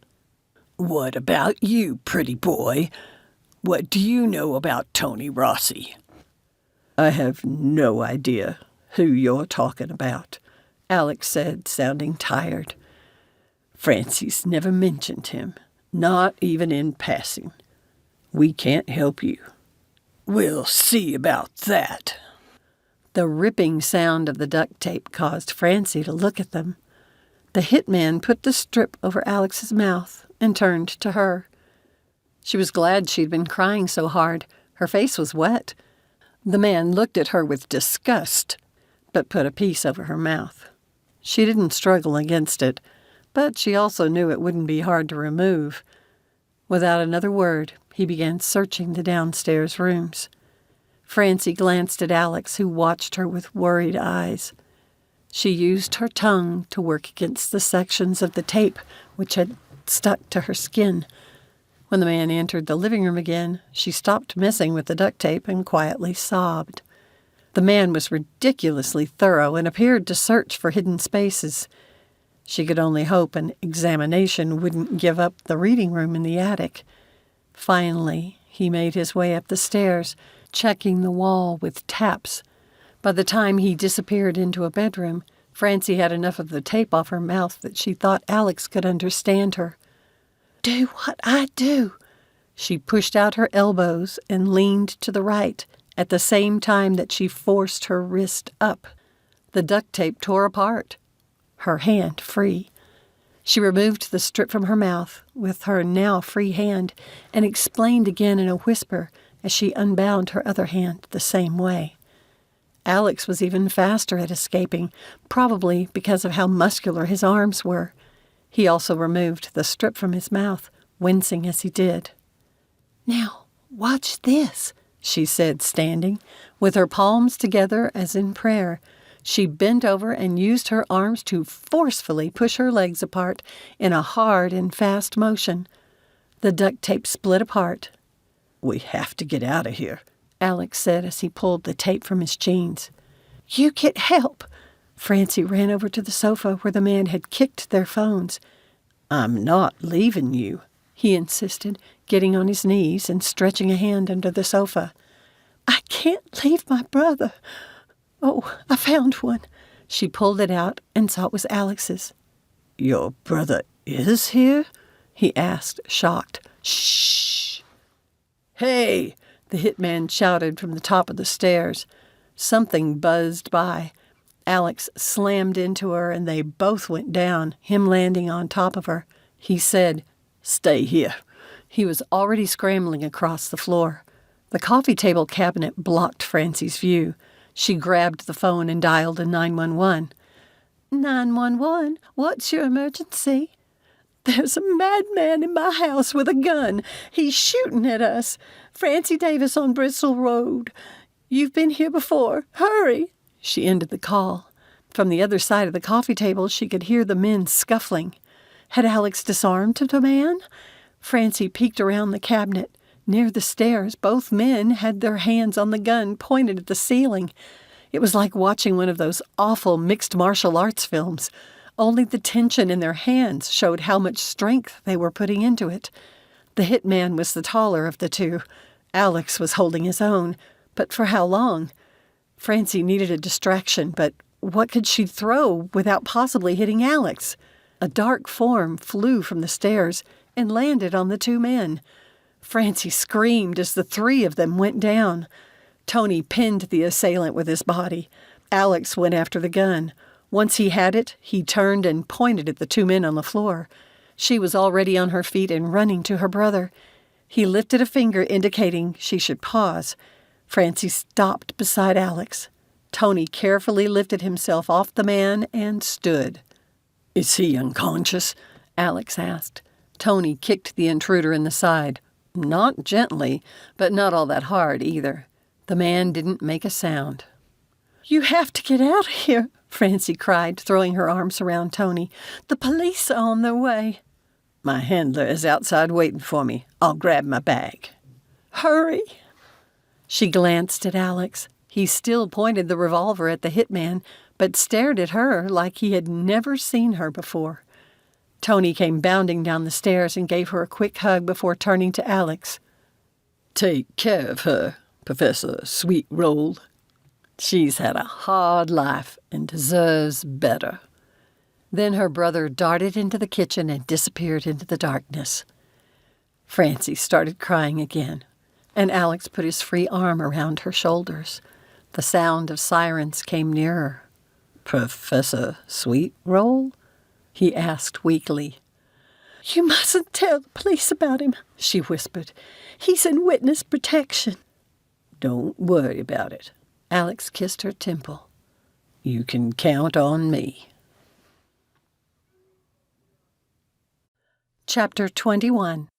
"What about you, pretty boy? What do you know about Tony Rossi?" "I have no idea who you're talking about," Alex said, sounding tired. "Francie's never mentioned him, not even in passing. We can't help you." "We'll see about that." The ripping sound of the duct tape caused Francie to look at them. The hitman put the strip over Alex's mouth and turned to her. She was glad she'd been crying so hard. Her face was wet. The man looked at her with disgust, but put a piece over her mouth. She didn't struggle against it, but she also knew it wouldn't be hard to remove. Without another word, he began searching the downstairs rooms. Francie glanced at Alex, who watched her with worried eyes. She used her tongue to work against the sections of the tape which had stuck to her skin. When the man entered the living room again, she stopped messing with the duct tape and quietly sobbed. The man was ridiculously thorough and appeared to search for hidden spaces. She could only hope an examination wouldn't give up the reading room in the attic. Finally, he made his way up the stairs, checking the wall with taps. By the time he disappeared into a bedroom, Francie had enough of the tape off her mouth that she thought Alex could understand her. "Do what I do." She pushed out her elbows and leaned to the right, at the same time that she forced her wrist up. The duct tape tore apart, her hand free. She removed the strip from her mouth with her now free hand and explained again in a whisper as she unbound her other hand the same way. Alex was even faster at escaping, probably because of how muscular his arms were. He also removed the strip from his mouth, wincing as he did. "Now, watch this," she said, standing. With her palms together as in prayer, she bent over and used her arms to forcefully push her legs apart in a hard and fast motion. The duct tape split apart. "We have to get out of here," Alex said as he pulled the tape from his jeans. "You get help." Francie ran over to the sofa where the man had kicked their phones. "I'm not leaving you," he insisted, getting on his knees and stretching a hand under the sofa. "I can't leave my brother. Oh, I found one." She pulled it out and saw it was Alex's. "Your brother is here?" he asked, shocked. "Shh!" "Hey!" the hitman shouted from the top of the stairs. Something buzzed by. Alex slammed into her, and they both went down, him landing on top of her. He said, "Stay here." He was already scrambling across the floor. The coffee table cabinet blocked Francie's view. She grabbed the phone and dialed a 911. 911, what's your emergency? "There's a madman in my house with a gun. He's shooting at us. Francie Davis on Bristol Road. You've been here before. Hurry." She ended the call. From the other side of the coffee table, she could hear the men scuffling. Had Alex disarmed the man? Francie peeked around the cabinet. Near the stairs, both men had their hands on the gun pointed at the ceiling. It was like watching one of those awful mixed martial arts films. Only the tension in their hands showed how much strength they were putting into it. The hitman was the taller of the two. Alex was holding his own. But for how long? Francie needed a distraction, but what could she throw without possibly hitting Alex? A dark form flew from the stairs and landed on the two men. Francie screamed as the three of them went down. Tony pinned the assailant with his body. Alex went after the gun. Once he had it, he turned and pointed at the two men on the floor. She was already on her feet and running to her brother. He lifted a finger indicating she should pause. Francie stopped beside Alex. Tony carefully lifted himself off the man and stood. Is he unconscious? Alex asked. Tony kicked the intruder in the side. Not gently, but not all that hard either. The man didn't make a sound. "You have to get out of here," Francie cried, throwing her arms around Tony. "The police are on their way." My handler is outside waiting for me. I'll grab my bag. "Hurry." She glanced at Alex. He still pointed the revolver at the hitman, but stared at her like he had never seen her before. Tony came bounding down the stairs and gave her a quick hug before turning to Alex. Take care of her, Professor Sweetroll. She's had a hard life and deserves better. Then her brother darted into the kitchen and disappeared into the darkness. Francie started crying again, and Alex put his free arm around her shoulders. The sound of sirens came nearer. Professor Sweetroll? He asked weakly. "You mustn't tell the police about him," she whispered. "He's in witness protection." Don't worry about it. Alex kissed her temple. You can count on me. Chapter 21.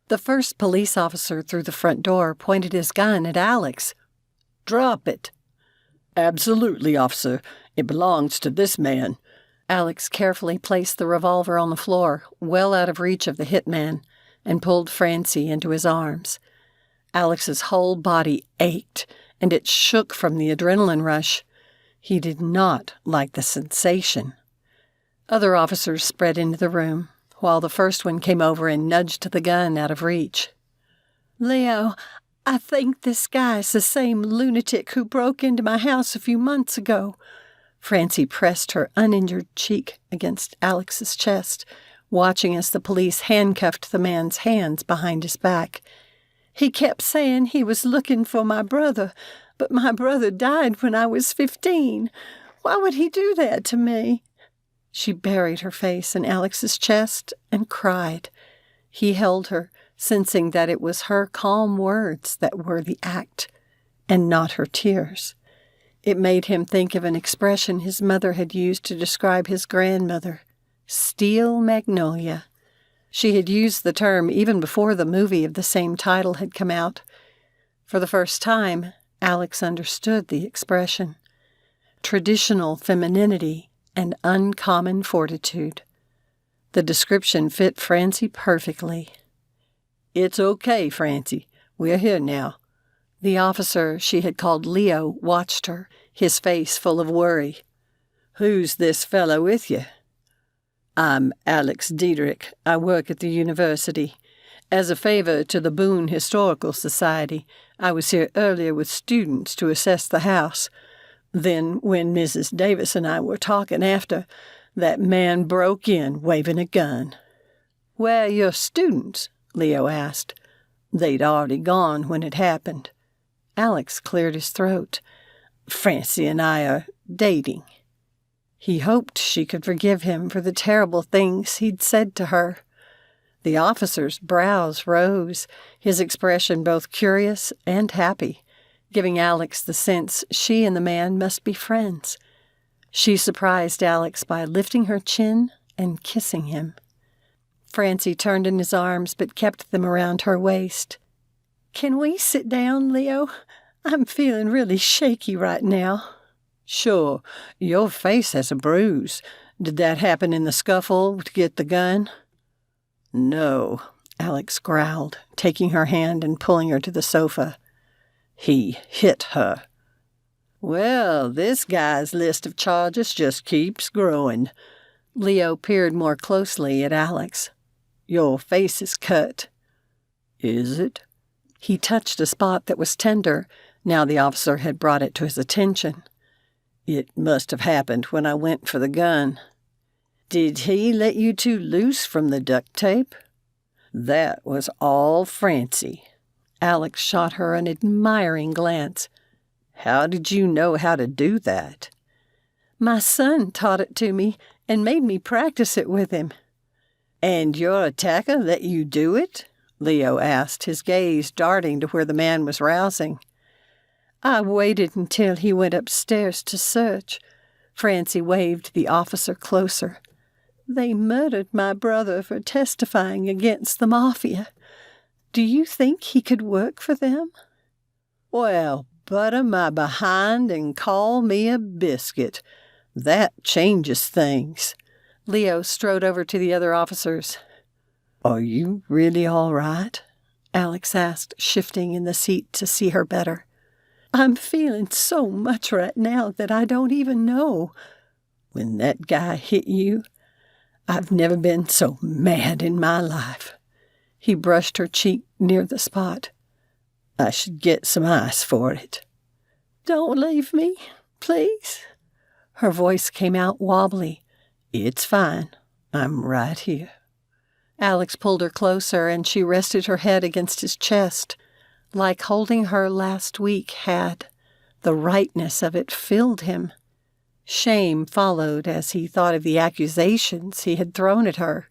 The first police officer through the front door pointed his gun at Alex. Drop it. Absolutely, officer. It belongs to this man. Alex carefully placed the revolver on the floor, well out of reach of the hitman, and pulled Francie into his arms. Alex's whole body ached, and it shook from the adrenaline rush. He did not like the sensation. Other officers spread into the room, while the first one came over and nudged the gun out of reach. "Leo, I think this guy's the same lunatic who broke into my house a few months ago." Francie pressed her uninjured cheek against Alex's chest, watching as the police handcuffed the man's hands behind his back. "He kept saying he was looking for my brother, but my brother died when I was 15. Why would he do that to me?" She buried her face in Alex's chest and cried. He held her, sensing that it was her calm words that were the act, and not her tears. It made him think of an expression his mother had used to describe his grandmother, steel magnolia. She had used the term even before the movie of the same title had come out. For the first time, Alex understood the expression. Traditional femininity and uncommon fortitude. The description fit Francie perfectly. It's okay, Francie. We're here now. The officer she had called Leo watched her, his face full of worry. Who's this fellow with you? I'm Alex Diederik. I work at the university. As a favor to the Boone Historical Society, I was here earlier with students to assess the house. Then, when Mrs. Davis and I were talking after, that man broke in waving a gun. "Where are your students?" Leo asked. They'd already gone when it happened. Alex cleared his throat. Francie and I are dating. He hoped she could forgive him for the terrible things he'd said to her. The officer's brows rose, his expression both curious and happy, giving Alex the sense she and the man must be friends. She surprised Alex by lifting her chin and kissing him. Francie turned in his arms but kept them around her waist. "Can we sit down, Leo? I'm feeling really shaky right now." Sure. Your face has a bruise. Did that happen in the scuffle to get the gun? "No," Alex growled, taking her hand and pulling her to the sofa. He hit her. Well, this guy's list of charges just keeps growing. Leo peered more closely at Alex. Your face is cut. Is it? He touched a spot that was tender, Now the officer had brought it to his attention. It must have happened when I went for the gun. Did he let you two loose from the duct tape? That was all Francie. Alex shot her an admiring glance. How did you know how to do that? My son taught it to me and made me practice it with him. And your attacker let you do it? Leo asked, his gaze darting to where the man was rousing. I waited until he went upstairs to search. Francie waved the officer closer. They murdered my brother for testifying against the mafia. Do you think he could work for them? Well, butter my behind and call me a biscuit. That changes things. Leo strode over to the other officers. Are you really all right? Alex asked, shifting in the seat to see her better. I'm feeling so much right now that I don't even know. When that guy hit you, I've never been so mad in my life. He brushed her cheek near the spot. I should get some ice for it. Don't leave me, please. Her voice came out wobbly. It's fine. I'm right here. Alex pulled her closer, and she rested her head against his chest, like holding her last week had. The rightness of it filled him. Shame followed as he thought of the accusations he had thrown at her.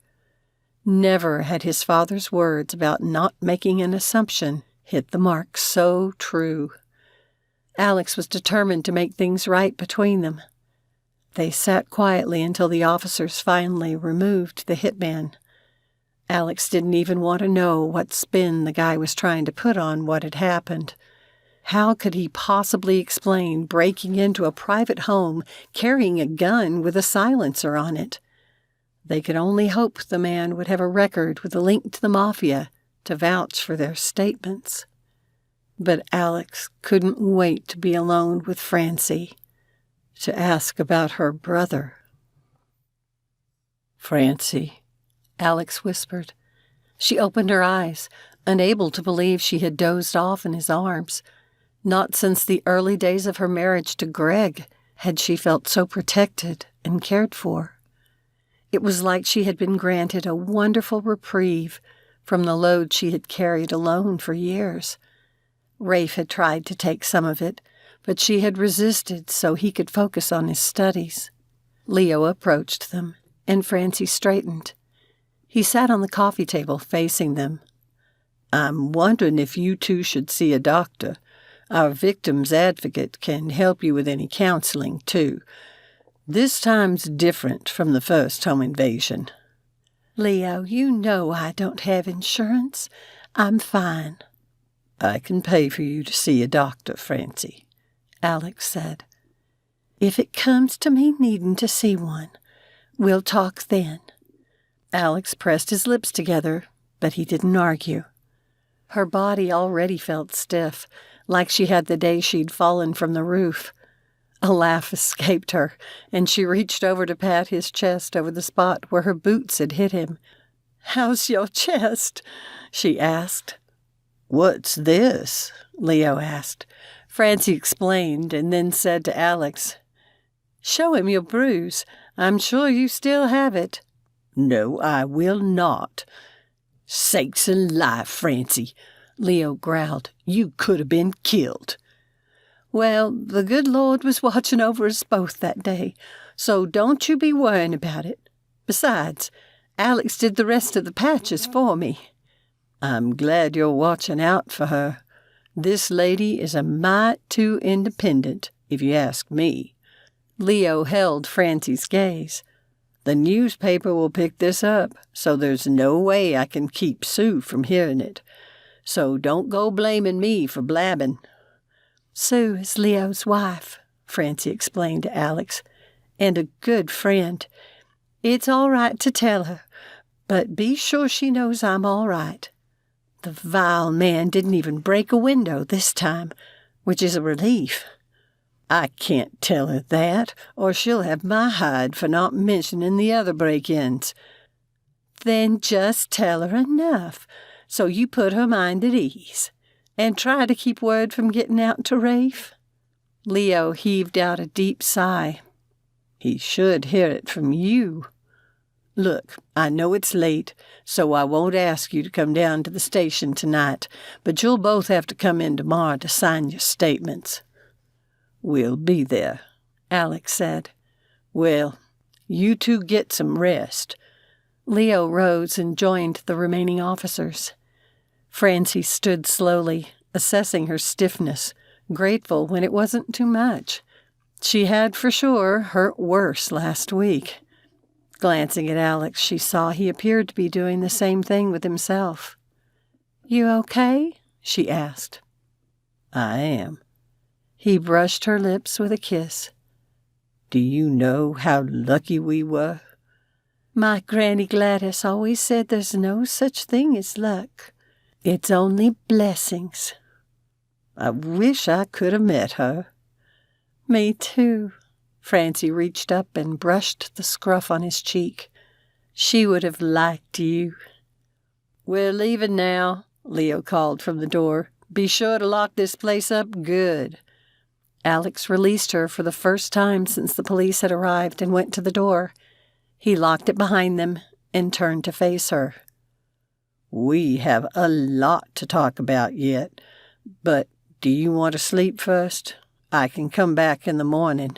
Never had his father's words about not making an assumption hit the mark so true. Alex was determined to make things right between them. They sat quietly until the officers finally removed the hitman. Alex didn't even want to know what spin the guy was trying to put on what had happened. How could he possibly explain breaking into a private home, carrying a gun with a silencer on it? They could only hope the man would have a record with a link to the mafia to vouch for their statements. But Alex couldn't wait to be alone with Francie, to ask about her brother. Francie, Alex whispered. She opened her eyes, unable to believe she had dozed off in his arms. Not since the early days of her marriage to Greg had she felt so protected and cared for. It was like she had been granted a wonderful reprieve from the load she had carried alone for years. Rafe had tried to take some of it, but she had resisted so he could focus on his studies. Leo approached them, and Francie straightened. He sat on the coffee table facing them. I'm wondering if you two should see a doctor. Our victim's advocate can help you with any counseling, too. This time's different from the first home invasion. Leo, you know I don't have insurance. I'm fine. I can pay for you to see a doctor, Francie, Alex said. If it comes to me needing to see one, we'll talk then. Alex pressed his lips together, but he didn't argue. Her body already felt stiff, like she had the day she'd fallen from the roof. A laugh escaped her, and she reached over to pat his chest over the spot where her boots had hit him. "How's your chest?" she asked. "What's this?" Leo asked. Francie explained and then said to Alex, "Show him your bruise. I'm sure you still have it." "No, I will not." "Sakes alive, Francie," Leo growled. "You could have been killed." "Well, the good Lord was watching over us both that day, so don't you be worrying about it. Besides, Alex did the rest of the patches for me." "I'm glad you're watching out for her. This lady is a mite too independent, if you ask me." Leo held Francie's gaze. "The newspaper will pick this up, so there's no way I can keep Sue from hearing it. So don't go blaming me for blabbing." "Sue is Leo's wife," Francie explained to Alex, "and a good friend. It's all right to tell her, but be sure she knows I'm all right. The vile man didn't even break a window this time, which is a relief." "I can't tell her that, or she'll have my hide for not mentioning the other break-ins." "Then just tell her enough, so you put her mind at ease. And try to keep word from getting out to Rafe? Leo heaved out a deep sigh. He should hear it from you. Look, I know it's late, so I won't ask you to come down to the station tonight, but you'll both have to come in tomorrow to sign your statements. We'll be there, Alex said. Well, you two get some rest. Leo rose and joined the remaining officers. Francie stood slowly, assessing her stiffness, grateful when it wasn't too much. She had, for sure, hurt worse last week. Glancing at Alex, she saw he appeared to be doing the same thing with himself. "You okay?" she asked. I am. He brushed her lips with a kiss. Do you know how lucky we were? My Granny Gladys always said there's no such thing as luck. It's only blessings. I wish I could have met her. Me too. Francie reached up and brushed the scruff on his cheek. She would have liked you. We're leaving now, Leo called from the door. Be sure to lock this place up good. Alex released her for the first time since the police had arrived and went to the door. He locked it behind them and turned to face her. We have a lot to talk about yet, but do you want to sleep first? I can come back in the morning.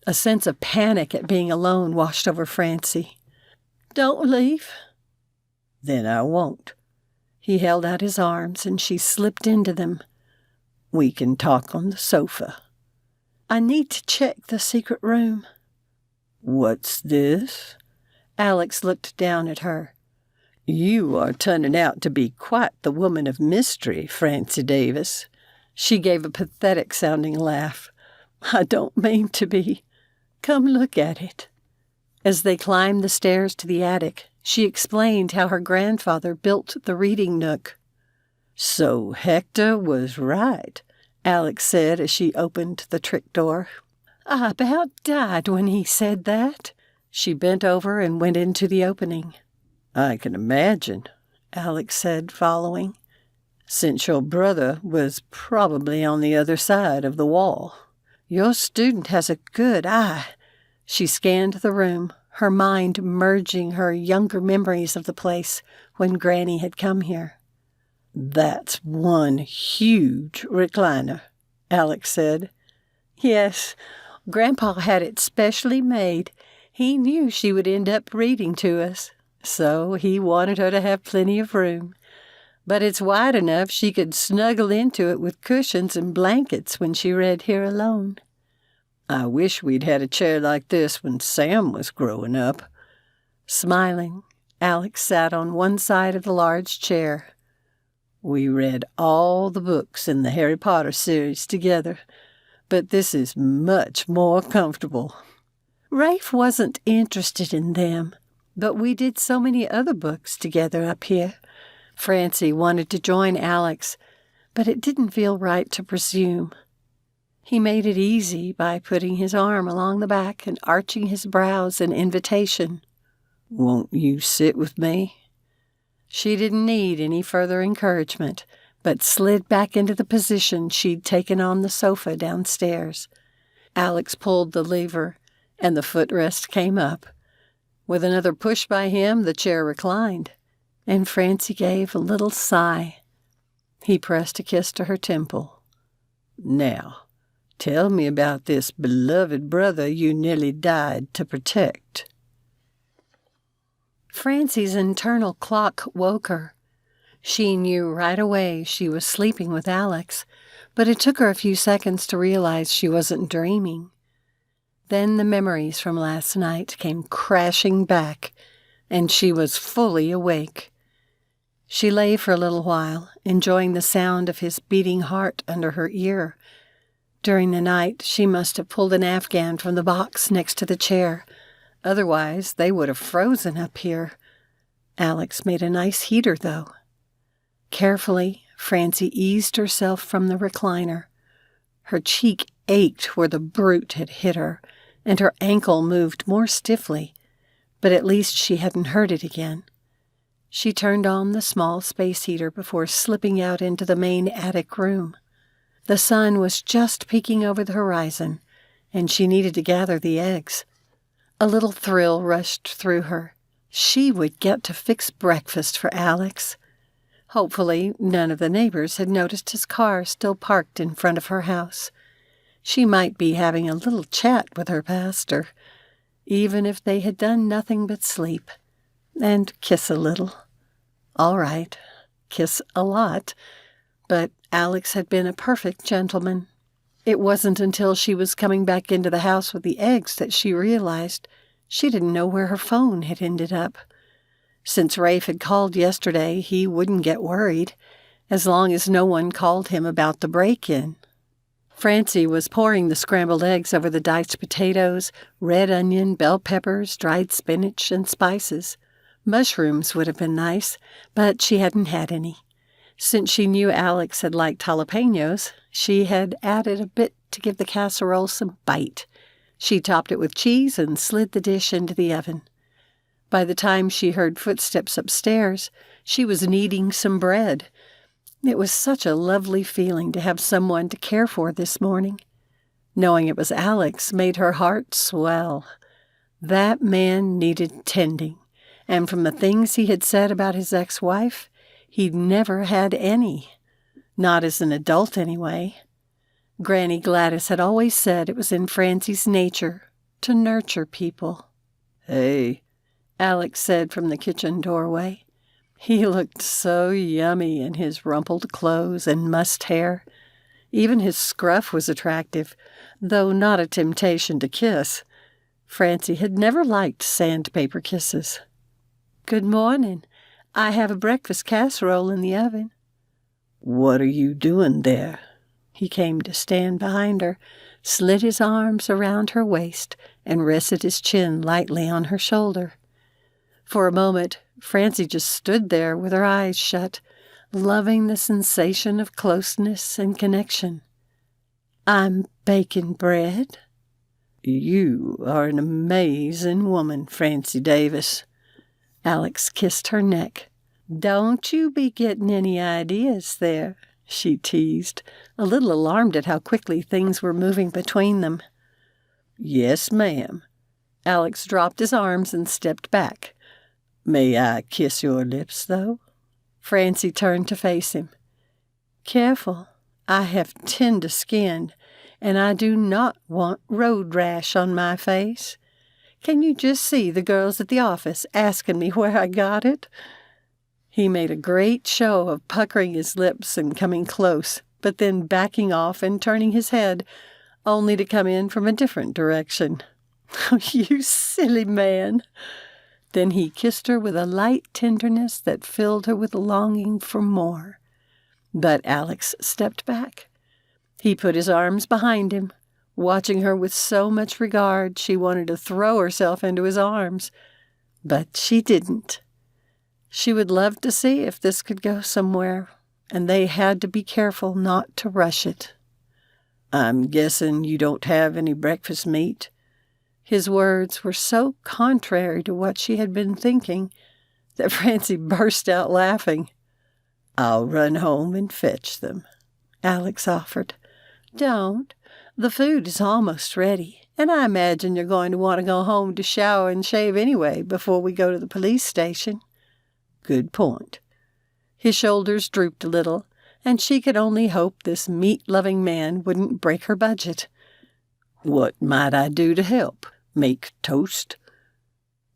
A sense of panic at being alone washed over Francie. Don't leave. Then I won't. He held out his arms and she slipped into them. We can talk on the sofa. I need to check the secret room. What's this? Alex looked down at her. You are turning out to be quite the woman of mystery, Francie Davis. She gave a pathetic-sounding laugh. I don't mean to be. Come look at it. As they climbed the stairs to the attic, she explained how her grandfather built the reading nook. So Hector was right, Alex said as she opened the trick door. I about died when he said that. She bent over and went into the opening. I can imagine, Alex said, following, since your brother was probably on the other side of the wall. Your student has a good eye. She scanned the room, her mind merging her younger memories of the place when Granny had come here. That's one huge recliner, Alex said. Yes, Grandpa had it specially made. He knew she would end up reading to us, so he wanted her to have plenty of room. But it's wide enough she could snuggle into it with cushions and blankets when she read here alone. I wish we'd had a chair like this when Sam was growing up. Smiling, Alex sat on one side of the large chair. We read all the books in the Harry Potter series together, but this is much more comfortable. Rafe wasn't interested in them, but we did so many other books together up here. Francie wanted to join Alex, but it didn't feel right to presume. He made it easy by putting his arm along the back and arching his brows in invitation. Won't you sit with me? She didn't need any further encouragement, but slid back into the position she'd taken on the sofa downstairs. Alex pulled the lever, and the footrest came up. With another push by him, the chair reclined, and Francie gave a little sigh. He pressed a kiss to her temple. Now, tell me about this beloved brother you nearly died to protect. Francie's internal clock woke her. She knew right away she was sleeping with Alex, but it took her a few seconds to realize she wasn't dreaming. Then the memories from last night came crashing back, and she was fully awake. She lay for a little while, enjoying the sound of his beating heart under her ear. During the night, she must have pulled an Afghan from the box next to the chair. Otherwise, they would have frozen up here. Alex made a nice heater, though. Carefully, Francie eased herself from the recliner. Her cheek ached where the brute had hit her, and her ankle moved more stiffly, but at least she hadn't hurt it again. She turned on the small space heater before slipping out into the main attic room. The sun was just peeking over the horizon, and she needed to gather the eggs. A little thrill rushed through her. She would get to fix breakfast for Alex. Hopefully, none of the neighbors had noticed his car still parked in front of her house. She might be having a little chat with her pastor, even if they had done nothing but sleep, and kiss a little. All right, kiss a lot, but Alex had been a perfect gentleman. It wasn't until she was coming back into the house with the eggs that she realized she didn't know where her phone had ended up. Since Rafe had called yesterday, he wouldn't get worried, as long as no one called him about the break-in. Francie was pouring the scrambled eggs over the diced potatoes, red onion, bell peppers, dried spinach, and spices. Mushrooms would have been nice, but she hadn't had any. Since she knew Alex had liked jalapenos, she had added a bit to give the casserole some bite. She topped it with cheese and slid the dish into the oven. By the time she heard footsteps upstairs, she was kneading some bread. It was such a lovely feeling to have someone to care for this morning. Knowing it was Alex made her heart swell. That man needed tending, and from the things he had said about his ex-wife, he'd never had any. Not as an adult, anyway. Granny Gladys had always said it was in Francie's nature to nurture people. Hey, Alex said from the kitchen doorway. He looked so yummy in his rumpled clothes and mussed hair. Even his scruff was attractive, though not a temptation to kiss. Francie had never liked sandpaper kisses. "Good morning. I have a breakfast casserole in the oven." what are you doing there? He came to stand behind her, slid his arms around her waist, and rested his chin lightly on her shoulder. For a moment, Francie just stood there with her eyes shut, loving the sensation of closeness and connection. "I'm baking bread." You are an amazing woman, Francie Davis. Alex kissed her neck. "Don't you be getting any ideas there," she teased, a little alarmed at how quickly things were moving between them. Yes, ma'am. Alex dropped his arms and stepped back. May I kiss your lips, though? Francie turned to face him. "Careful. I have tender skin, and I do not want road rash on my face. Can you just see the girls at the office asking me where I got it?" He made a great show of puckering his lips and coming close, but then backing off and turning his head, only to come in from a different direction. "You silly man." Then he kissed her with a light tenderness that filled her with longing for more. But Alex stepped back. He put his arms behind him, watching her with so much regard she wanted to throw herself into his arms. But she didn't. She would love to see if this could go somewhere, and they had to be careful not to rush it. I'm guessing you don't have any breakfast meat? His words were so contrary to what she had been thinking that Francie burst out laughing. I'll run home and fetch them, Alex offered. "Don't. The food is almost ready, and I imagine you're going to want to go home to shower and shave anyway before we go to the police station." Good point. His shoulders drooped a little, and she could only hope this meat-loving man wouldn't break her budget. What might I do to help? Make toast?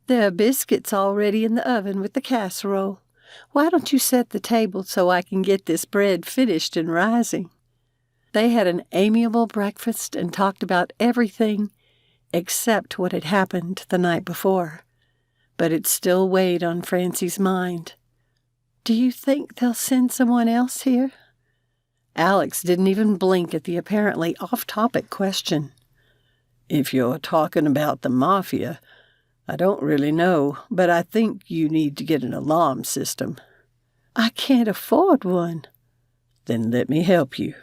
"There are biscuits already in the oven with the casserole. Why don't you set the table so I can get this bread finished and rising?" They had an amiable breakfast and talked about everything except what had happened the night before. But it still weighed on Francie's mind. "Do you think they'll send someone else here?" Alex didn't even blink at the apparently off-topic question. If you're talking about the mafia, I don't really know, but I think you need to get an alarm system. "I can't afford one." Then let me help you.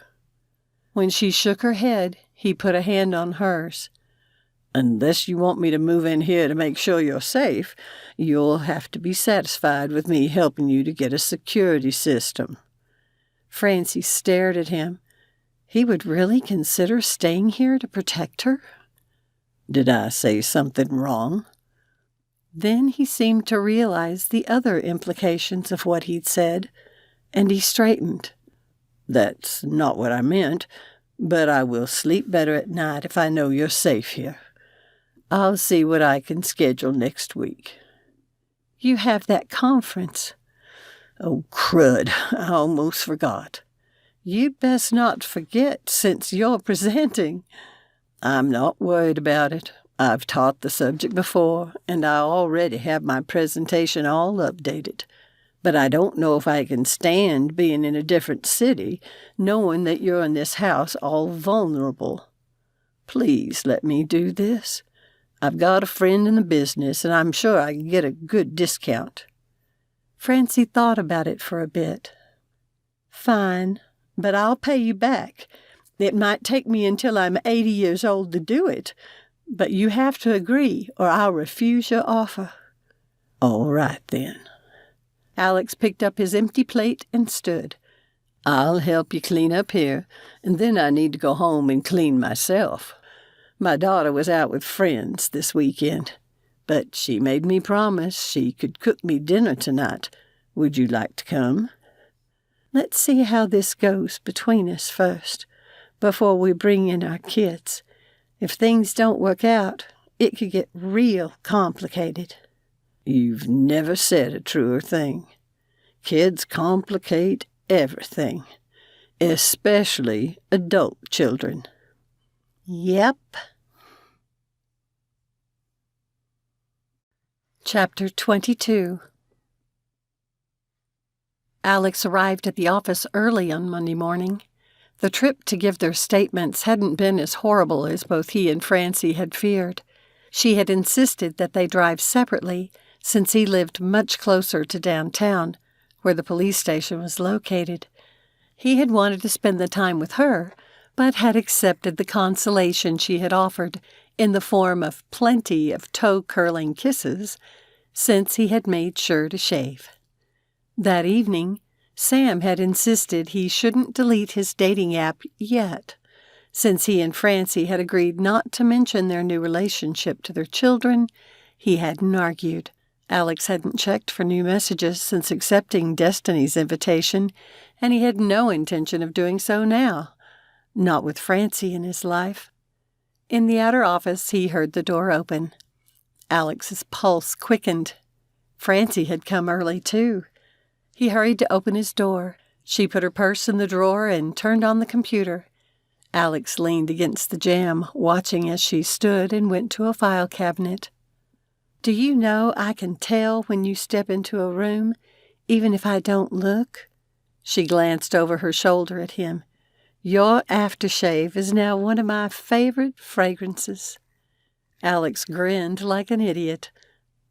When she shook her head, he put a hand on hers. Unless you want me to move in here to make sure you're safe, you'll have to be satisfied with me helping you to get a security system." Francie stared at him. He would really consider staying here to protect her? "Did I say something wrong?" Then he seemed to realize the other implications of what he'd said, and he straightened. "That's not what I meant, but I will sleep better at night if I know you're safe here. I'll see what I can schedule next week." "You have that conference." "Oh, crud, I almost forgot." "You'd best not forget, since you're presenting." "I'm not worried about it. I've taught the subject before, and I already have my presentation all updated. But I don't know if I can stand being in a different city, knowing that you're in this house all vulnerable. Please let me do this. I've got a friend in the business, and I'm sure I can get a good discount." Francie thought about it for a bit. "Fine, but I'll pay you back. It might take me until I'm 80 years old to do it, but you have to agree or I'll refuse your offer." "All right, then." Alex picked up his empty plate and stood. "I'll help you clean up here, and then I need to go home and clean myself. My daughter was out with friends this weekend, but she made me promise she could cook me dinner tonight. Would you like to come?" "Let's see how this goes between us first, before we bring in our kids. If things don't work out, it could get real complicated." "You've never said a truer thing. Kids complicate everything, especially adult children." "Yep." Chapter 22. Alex arrived at the office early on Monday morning. The trip to give their statements hadn't been as horrible as both he and Francie had feared. She had insisted that they drive separately, since he lived much closer to downtown, where the police station was located. He had wanted to spend the time with her, but had accepted the consolation she had offered in the form of plenty of toe-curling kisses, since he had made sure to shave. That evening, Sam had insisted he shouldn't delete his dating app yet, since he and Francie had agreed not to mention their new relationship to their children. He hadn't argued. Alex hadn't checked for new messages since accepting Destiny's invitation, and he had no intention of doing so now. Not with Francie in his life. In the outer office, he heard the door open. Alex's pulse quickened. Francie had come early, too. He hurried to open his door. She put her purse in the drawer and turned on the computer. Alex leaned against the jamb, watching as she stood and went to a file cabinet. "Do you know I can tell when you step into a room, even if I don't look?" She glanced over her shoulder at him. "Your aftershave is now one of my favorite fragrances." Alex grinned like an idiot.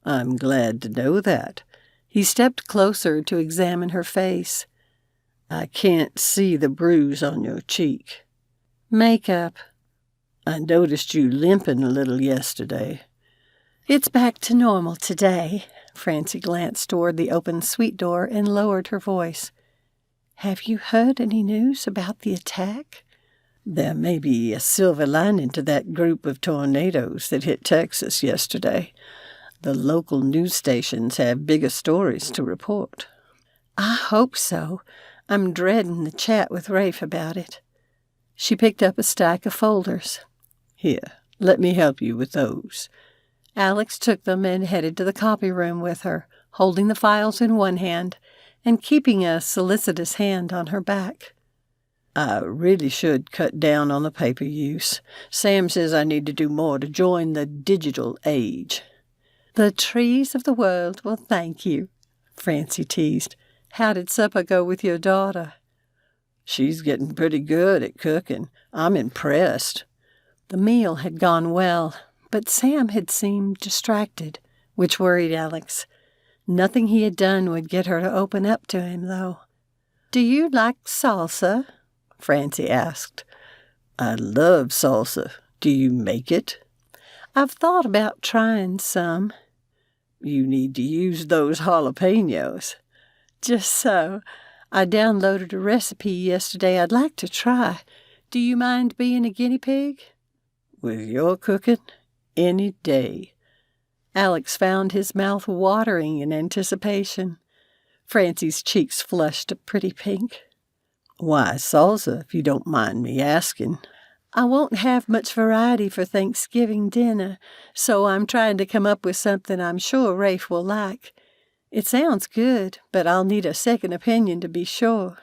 "I'm glad to know that." He stepped closer to examine her face. "I can't see the bruise on your cheek." "Makeup." "I noticed you limping a little yesterday." "It's back to normal today." Francie glanced toward the open suite door and lowered her voice. "Have you heard any news about the attack?" "There may be a silver lining to that group of tornadoes that hit Texas yesterday. The local news stations have bigger stories to report." "I hope so. I'm dreading the chat with Rafe about it." She picked up a stack of folders. "Here, let me help you with those." Alex took them and headed to the copy room with her, holding the files in one hand and keeping a solicitous hand on her back. "I really should cut down on the paper use. Sam says I need to do more to join the digital age." "The trees of the world will thank you," Francie teased. "How did supper go with your daughter?" "She's getting pretty good at cooking. I'm impressed." The meal had gone well, but Sam had seemed distracted, which worried Alex. Nothing he had done would get her to open up to him, though. "Do you like salsa?" Francie asked. "I love salsa. Do you make it?" I've thought about trying some. You need to use those jalapenos. Just so. I downloaded a recipe yesterday I'd like to try. Do you mind being a guinea pig? With your cooking, any day. Alex found his mouth watering in anticipation. Francie's cheeks flushed a pretty pink. Why salsa, if you don't mind me asking? I won't have much variety for Thanksgiving dinner, so I'm trying to come up with something I'm sure Rafe will like. It sounds good, but I'll need a second opinion to be sure.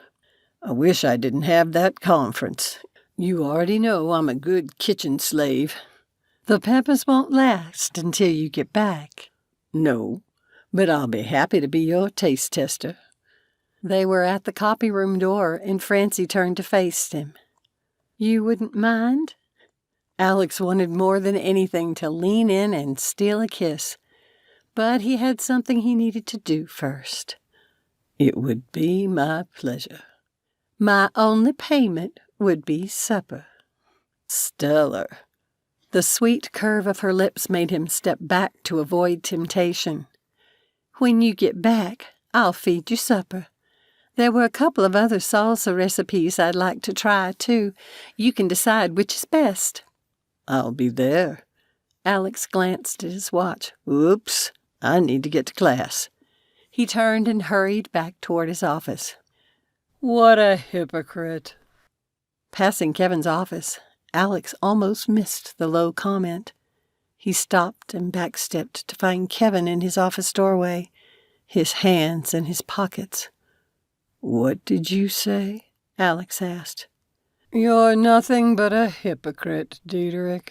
I wish I didn't have that conference. You already know I'm a good kitchen slave. The peppers won't last until you get back. No, but I'll be happy to be your taste tester. They were at the copy room door, and Francie turned to face him. You wouldn't mind? Alex wanted more than anything to lean in and steal a kiss, but he had something he needed to do first. It would be my pleasure. My only payment would be supper. Stellar. The sweet curve of her lips made him step back to avoid temptation. When you get back, I'll feed you supper. There were a couple of other salsa recipes I'd like to try, too. You can decide which is best. I'll be there. Alex glanced at his watch. Oops, I need to get to class. He turned and hurried back toward his office. What a hypocrite. Passing Kevin's office, Alex almost missed the low comment. He stopped and backstepped to find Kevin in his office doorway, his hands in his pockets. What did you say? Alex asked. You're nothing but a hypocrite, Diederik.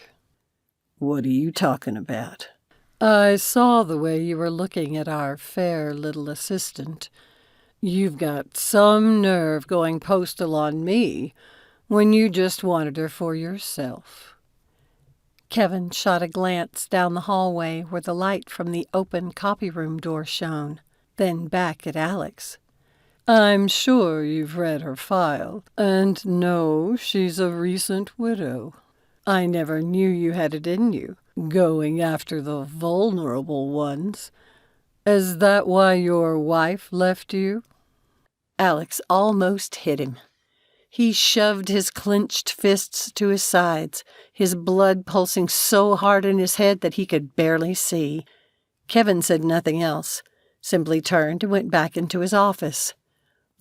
What are you talking about? I saw the way you were looking at our fair little assistant. You've got some nerve going postal on me when you just wanted her for yourself. Kevin shot a glance down the hallway where the light from the open copy room door shone, then back at Alex. I'm sure you've read her file, and know she's a recent widow. I never knew you had it in you, going after the vulnerable ones. Is that why your wife left you? Alex almost hit him. He shoved his clenched fists to his sides, his blood pulsing so hard in his head that he could barely see. Kevin said nothing else, simply turned and went back into his office.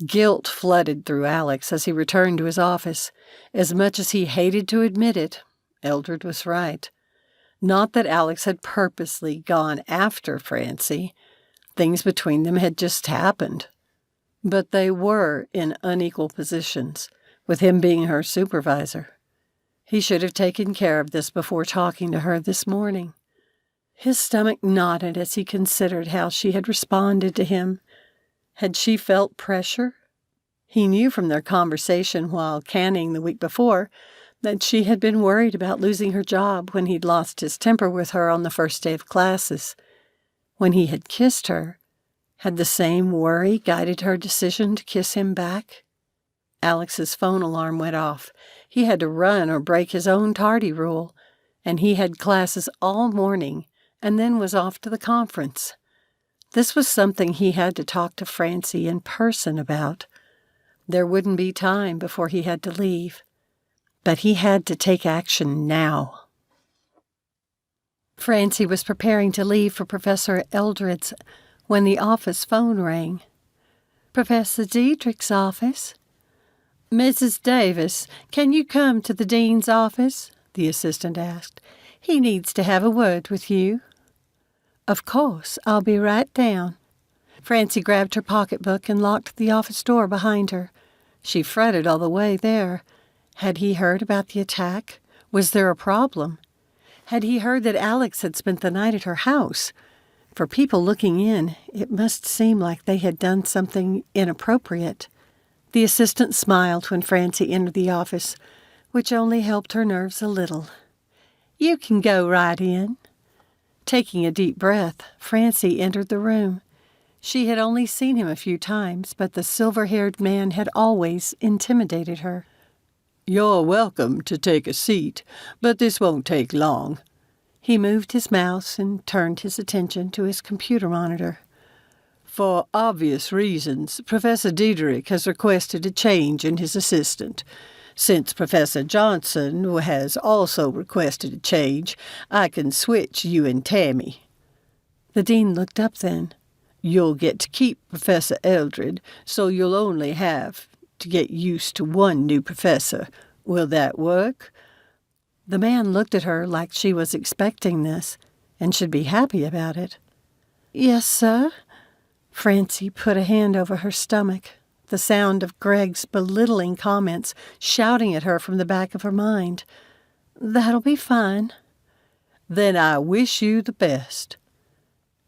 Guilt flooded through Alex as he returned to his office. As much as he hated to admit it, Eldred was right. Not that Alex had purposely gone after Francie. Things between them had just happened. But they were in unequal positions, with him being her supervisor. He should have taken care of this before talking to her this morning. His stomach knotted as he considered how she had responded to him. Had she felt pressure? He knew from their conversation while canning the week before that she had been worried about losing her job when he'd lost his temper with her on the first day of classes. When he had kissed her, had the same worry guided her decision to kiss him back? Alex's phone alarm went off. He had to run or break his own tardy rule, and he had classes all morning and then was off to the conference. This was something he had to talk to Francie in person about. There wouldn't be time before he had to leave, but he had to take action now. Francie was preparing to leave for Professor Eldred's when the office phone rang. Professor Diederik's office? Mrs. Davis, can you come to the dean's office? The assistant asked. He needs to have a word with you. Of course, I'll be right down. Francie grabbed her pocketbook and locked the office door behind her. She fretted all the way there. Had he heard about the attack? Was there a problem? Had he heard that Alex had spent the night at her house? For people looking in, it must seem like they had done something inappropriate. The assistant smiled when Francie entered the office, which only helped her nerves a little. You can go right in. Taking a deep breath, Francie entered the room. She had only seen him a few times, but the silver-haired man had always intimidated her. You're welcome to take a seat, but this won't take long. He moved his mouse and turned his attention to his computer monitor. For obvious reasons, Professor Diederik has requested a change in his assistant. Since Professor Johnson has also requested a change, I can switch you and Tammy. The dean looked up then. You'll get to keep Professor Eldred, so you'll only have to get used to one new professor. Will that work? The man looked at her like she was expecting this and should be happy about it. Yes, sir. Francie put a hand over her stomach, the sound of Greg's belittling comments shouting at her from the back of her mind. That'll be fine. Then I wish you the best.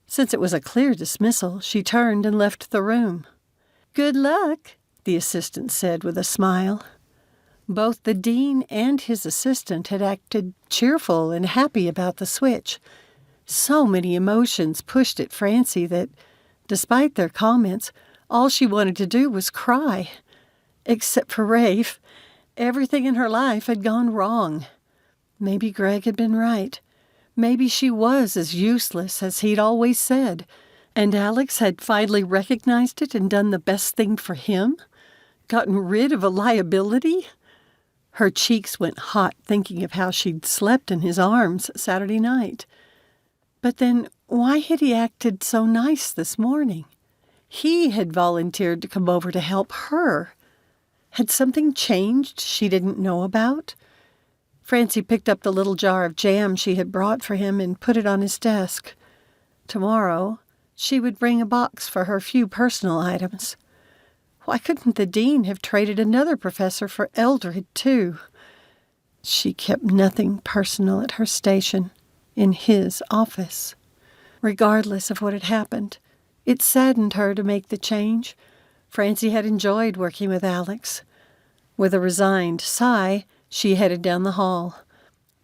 Since it was a clear dismissal, she turned and left the room. Good luck, the assistant said with a smile. Both the dean and his assistant had acted cheerful and happy about the switch. So many emotions pushed at Francie that, despite their comments, all she wanted to do was cry. Except for Rafe, everything in her life had gone wrong. Maybe Greg had been right. Maybe she was as useless as he'd always said, and Alex had finally recognized it and done the best thing for him? Gotten rid of a liability? Her cheeks went hot thinking of how she'd slept in his arms Saturday night. But then, why had he acted so nice this morning? He had volunteered to come over to help her. Had something changed she didn't know about? Francie picked up the little jar of jam she had brought for him and put it on his desk. Tomorrow, she would bring a box for her few personal items. Why couldn't the dean have traded another professor for Eldred, too? She kept nothing personal at her station, in his office. Regardless of what had happened, it saddened her to make the change. Francie had enjoyed working with Alex. With a resigned sigh, she headed down the hall.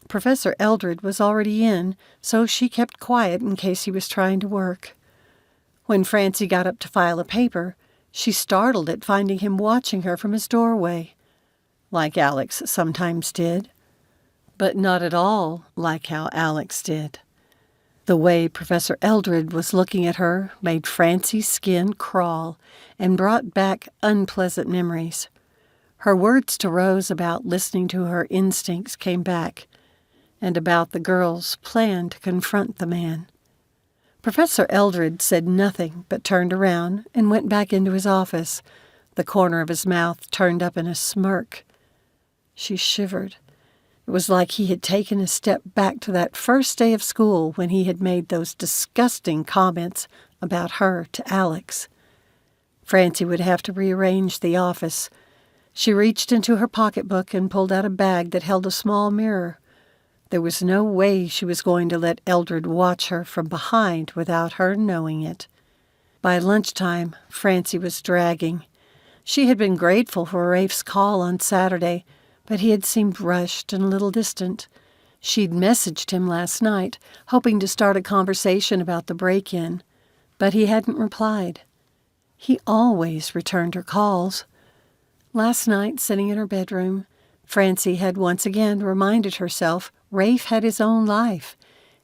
Professor Eldred was already in, so she kept quiet in case he was trying to work. When Francie got up to file a paper, she startled at finding him watching her from his doorway, like Alex sometimes did, but not at all like how Alex did. The way Professor Eldred was looking at her made Francie's skin crawl and brought back unpleasant memories. Her words to Rose about listening to her instincts came back, and about the girl's plan to confront the man. Professor Eldred said nothing but turned around and went back into his office, the corner of his mouth turned up in a smirk. She shivered. It was like he had taken a step back to that first day of school when he had made those disgusting comments about her to Alex. Francie would have to rearrange the office. She reached into her pocketbook and pulled out a bag that held a small mirror. There was no way she was going to let Eldred watch her from behind without her knowing it. By lunchtime, Francie was dragging. She had been grateful for Rafe's call on Saturday, but he had seemed rushed and a little distant. She'd messaged him last night, hoping to start a conversation about the break-in, but he hadn't replied. He always returned her calls. Last night, sitting in her bedroom, Francie had once again reminded herself Rafe had his own life,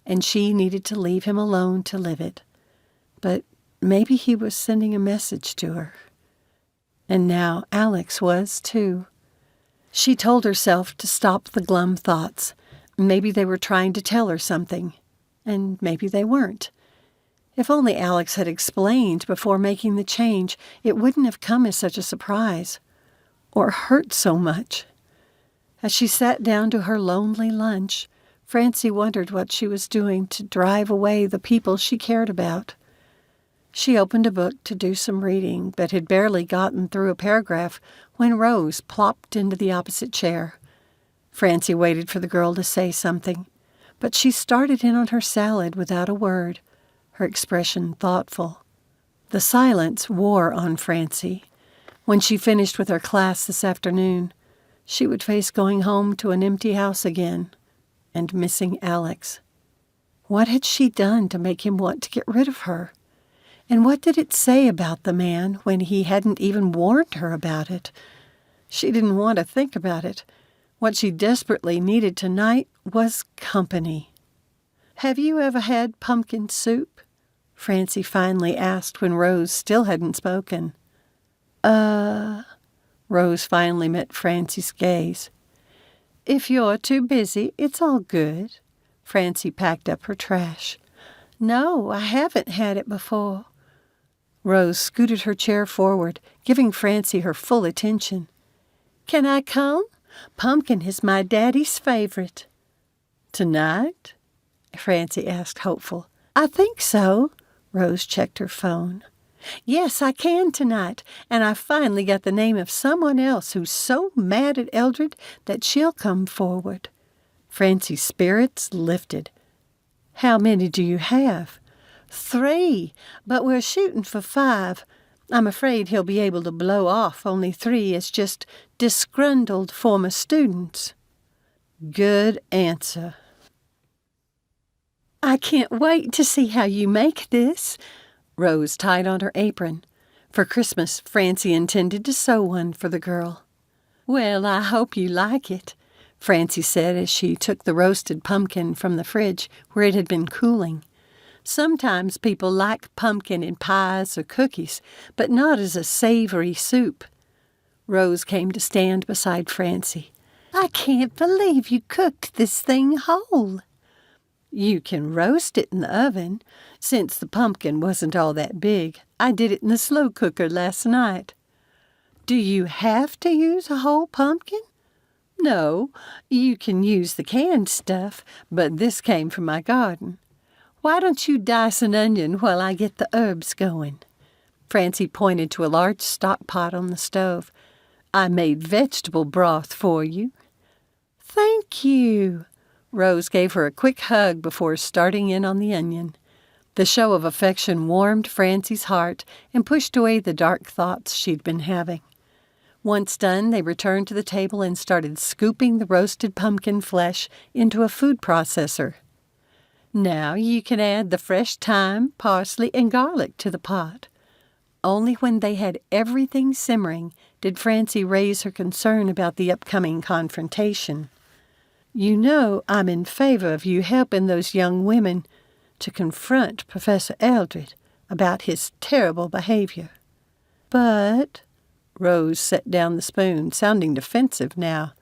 and she needed to leave him alone to live it. But maybe he was sending a message to her. And now Alex was, too. She told herself to stop the glum thoughts. Maybe they were trying to tell her something, and maybe they weren't. If only Alex had explained before making the change, it wouldn't have come as such a surprise, or hurt so much. As she sat down to her lonely lunch, Francie wondered what she was doing to drive away the people she cared about. She opened a book to do some reading, but had barely gotten through a paragraph when Rose plopped into the opposite chair. Francie waited for the girl to say something, but she started in on her salad without a word, her expression thoughtful. The silence wore on Francie. When she finished with her class this afternoon, she would face going home to an empty house again and missing Alex. What had she done to make him want to get rid of her? And what did it say about the man when he hadn't even warned her about it? She didn't want to think about it. What she desperately needed tonight was company. Have you ever had pumpkin soup? Francie finally asked when Rose still hadn't spoken. Rose finally met Francie's gaze. If you're too busy, it's all good. Francie packed up her trash. No, I haven't had it before. Rose scooted her chair forward, giving Francie her full attention. Can I come? Pumpkin is my daddy's favorite. Tonight? Francie asked, hopeful. I think so. Rose checked her phone. Yes, I can tonight, and I finally got the name of someone else who's so mad at Eldred that she'll come forward. Francie's spirits lifted. How many do you have? 3, but we're shooting for 5. I'm afraid he'll be able to blow off only 3 as just disgruntled former students. Good answer. I can't wait to see how you make this. Rose tied on her apron. For Christmas, Francie intended to sew one for the girl. Well, I hope you like it, Francie said as she took the roasted pumpkin from the fridge where it had been cooling. Sometimes people like pumpkin in pies or cookies, but not as a savory soup. Rose came to stand beside Francie. I can't believe you cooked this thing whole. You can roast it in the oven. Since the pumpkin wasn't all that big, I did it in the slow cooker last night. Do you have to use a whole pumpkin? No, you can use the canned stuff, but this came from my garden. Why don't you dice an onion while I get the herbs going? Francie pointed to a large stock pot on the stove. I made vegetable broth for you. Thank you. Rose gave her a quick hug before starting in on the onion. The show of affection warmed Francie's heart and pushed away the dark thoughts she'd been having. Once done, they returned to the table and started scooping the roasted pumpkin flesh into a food processor. Now you can add the fresh thyme, parsley, and garlic to the pot. Only when they had everything simmering did Francie raise her concern about the upcoming confrontation. You know I'm in favor of you helping those young women to confront Professor Eldred about his terrible behavior. But, Rose set down the spoon, sounding defensive now,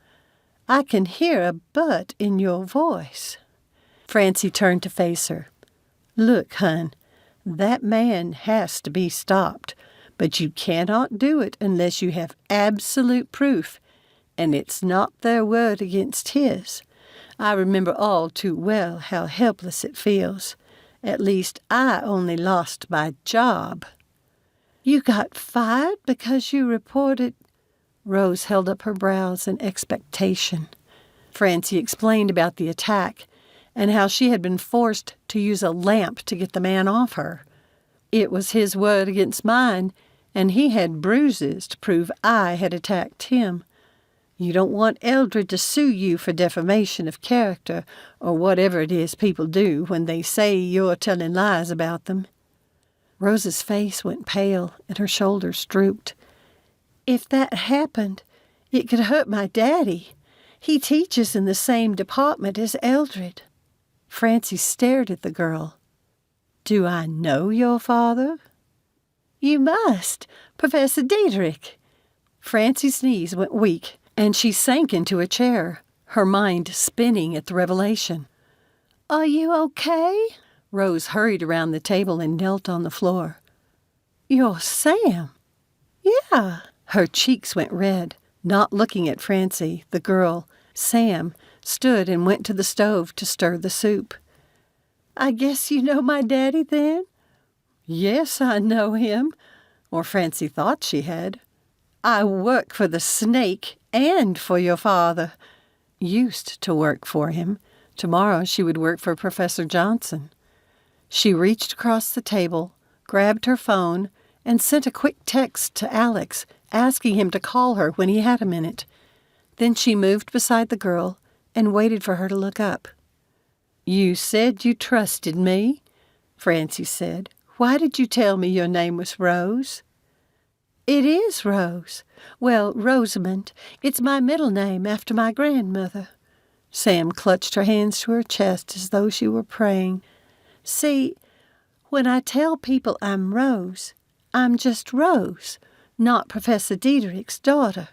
I can hear a but in your voice. Francie turned to face her. Look, hun, that man has to be stopped, but you cannot do it unless you have absolute proof, and it's not their word against his. I remember all too well how helpless it feels. At least I only lost my job. You got fired because you reported... Rose held up her brows in expectation. Francie explained about the attack and how she had been forced to use a lamp to get the man off her. It was his word against mine, and he had bruises to prove I had attacked him. You don't want Eldred to sue you for defamation of character or whatever it is people do when they say you're telling lies about them. Rose's face went pale and her shoulders drooped. If that happened, it could hurt my daddy. He teaches in the same department as Eldred. Francie stared at the girl. Do I know your father? You must, Professor Diederik. Francie's knees went weak, and she sank into a chair, her mind spinning at the revelation. Are you okay? Rose hurried around the table and knelt on the floor. You're Sam. Yeah. Her cheeks went red. Not looking at Francie, the girl, Sam, stood and went to the stove to stir the soup. I guess you know my daddy then? Yes, I know him. Or Francie thought she had. I work for the snake and for your father. Used to work for him. Tomorrow she would work for Professor Johnson. She reached across the table, grabbed her phone, and sent a quick text to Alex, asking him to call her when he had a minute. Then she moved beside the girl and waited for her to look up. You said you trusted me, Francie said. Why did you tell me your name was Rose? It is Rose. Well, Rosamond. It's my middle name after my grandmother. Sam clutched her hands to her chest as though she were praying. See, when I tell people I'm Rose, I'm just Rose, not Professor Diederik's daughter.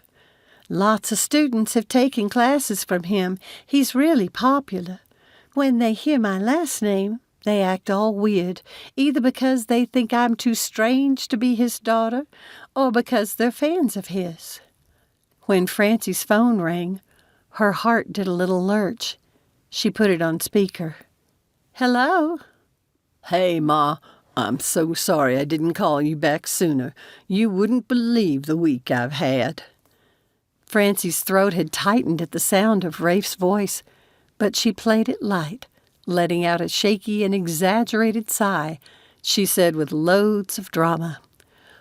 Lots of students have taken classes from him. He's really popular. When they hear my last name, they act all weird, either because they think I'm too strange to be his daughter, or because they're fans of his. When Francie's phone rang, her heart did a little lurch. She put it on speaker. Hello? Hey, Ma. I'm so sorry I didn't call you back sooner. You wouldn't believe the week I've had. Francie's throat had tightened at the sound of Rafe's voice, but she played it light, letting out a shaky and exaggerated sigh. She said with loads of drama,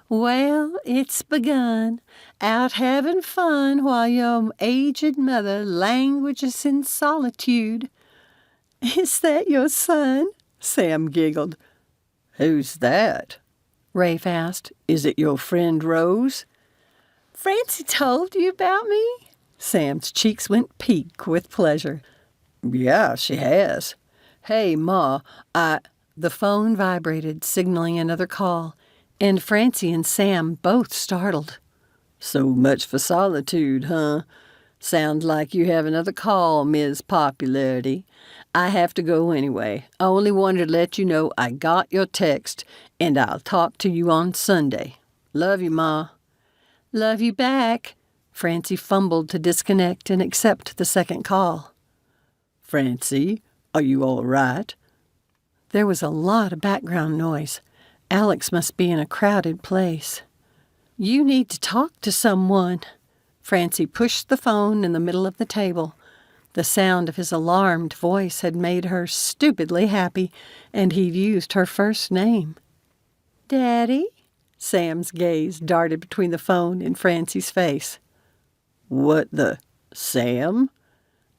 Well, it's begun. Out having fun while your aged mother languishes in solitude. Is that your son? Sam giggled. Who's that? Rafe asked. Is it your friend Rose? Francie told you about me? Sam's cheeks went pink with pleasure. Yeah, she has. Hey, Ma, The phone vibrated, signaling another call, and Francie and Sam both startled. So much for solitude, huh? Sounds like you have another call, Ms. Popularity. I have to go anyway. I only wanted to let you know I got your text, and I'll talk to you on Sunday. Love you, Ma. Love you back. Francie fumbled to disconnect and accept the second call. Francie, are you all right? There was a lot of background noise. Alex must be in a crowded place. You need to talk to someone. Francie pushed the phone in the middle of the table. The sound of his alarmed voice had made her stupidly happy, and he'd used her first name. Daddy? Sam's gaze darted between the phone and Francie's face. What the... Sam?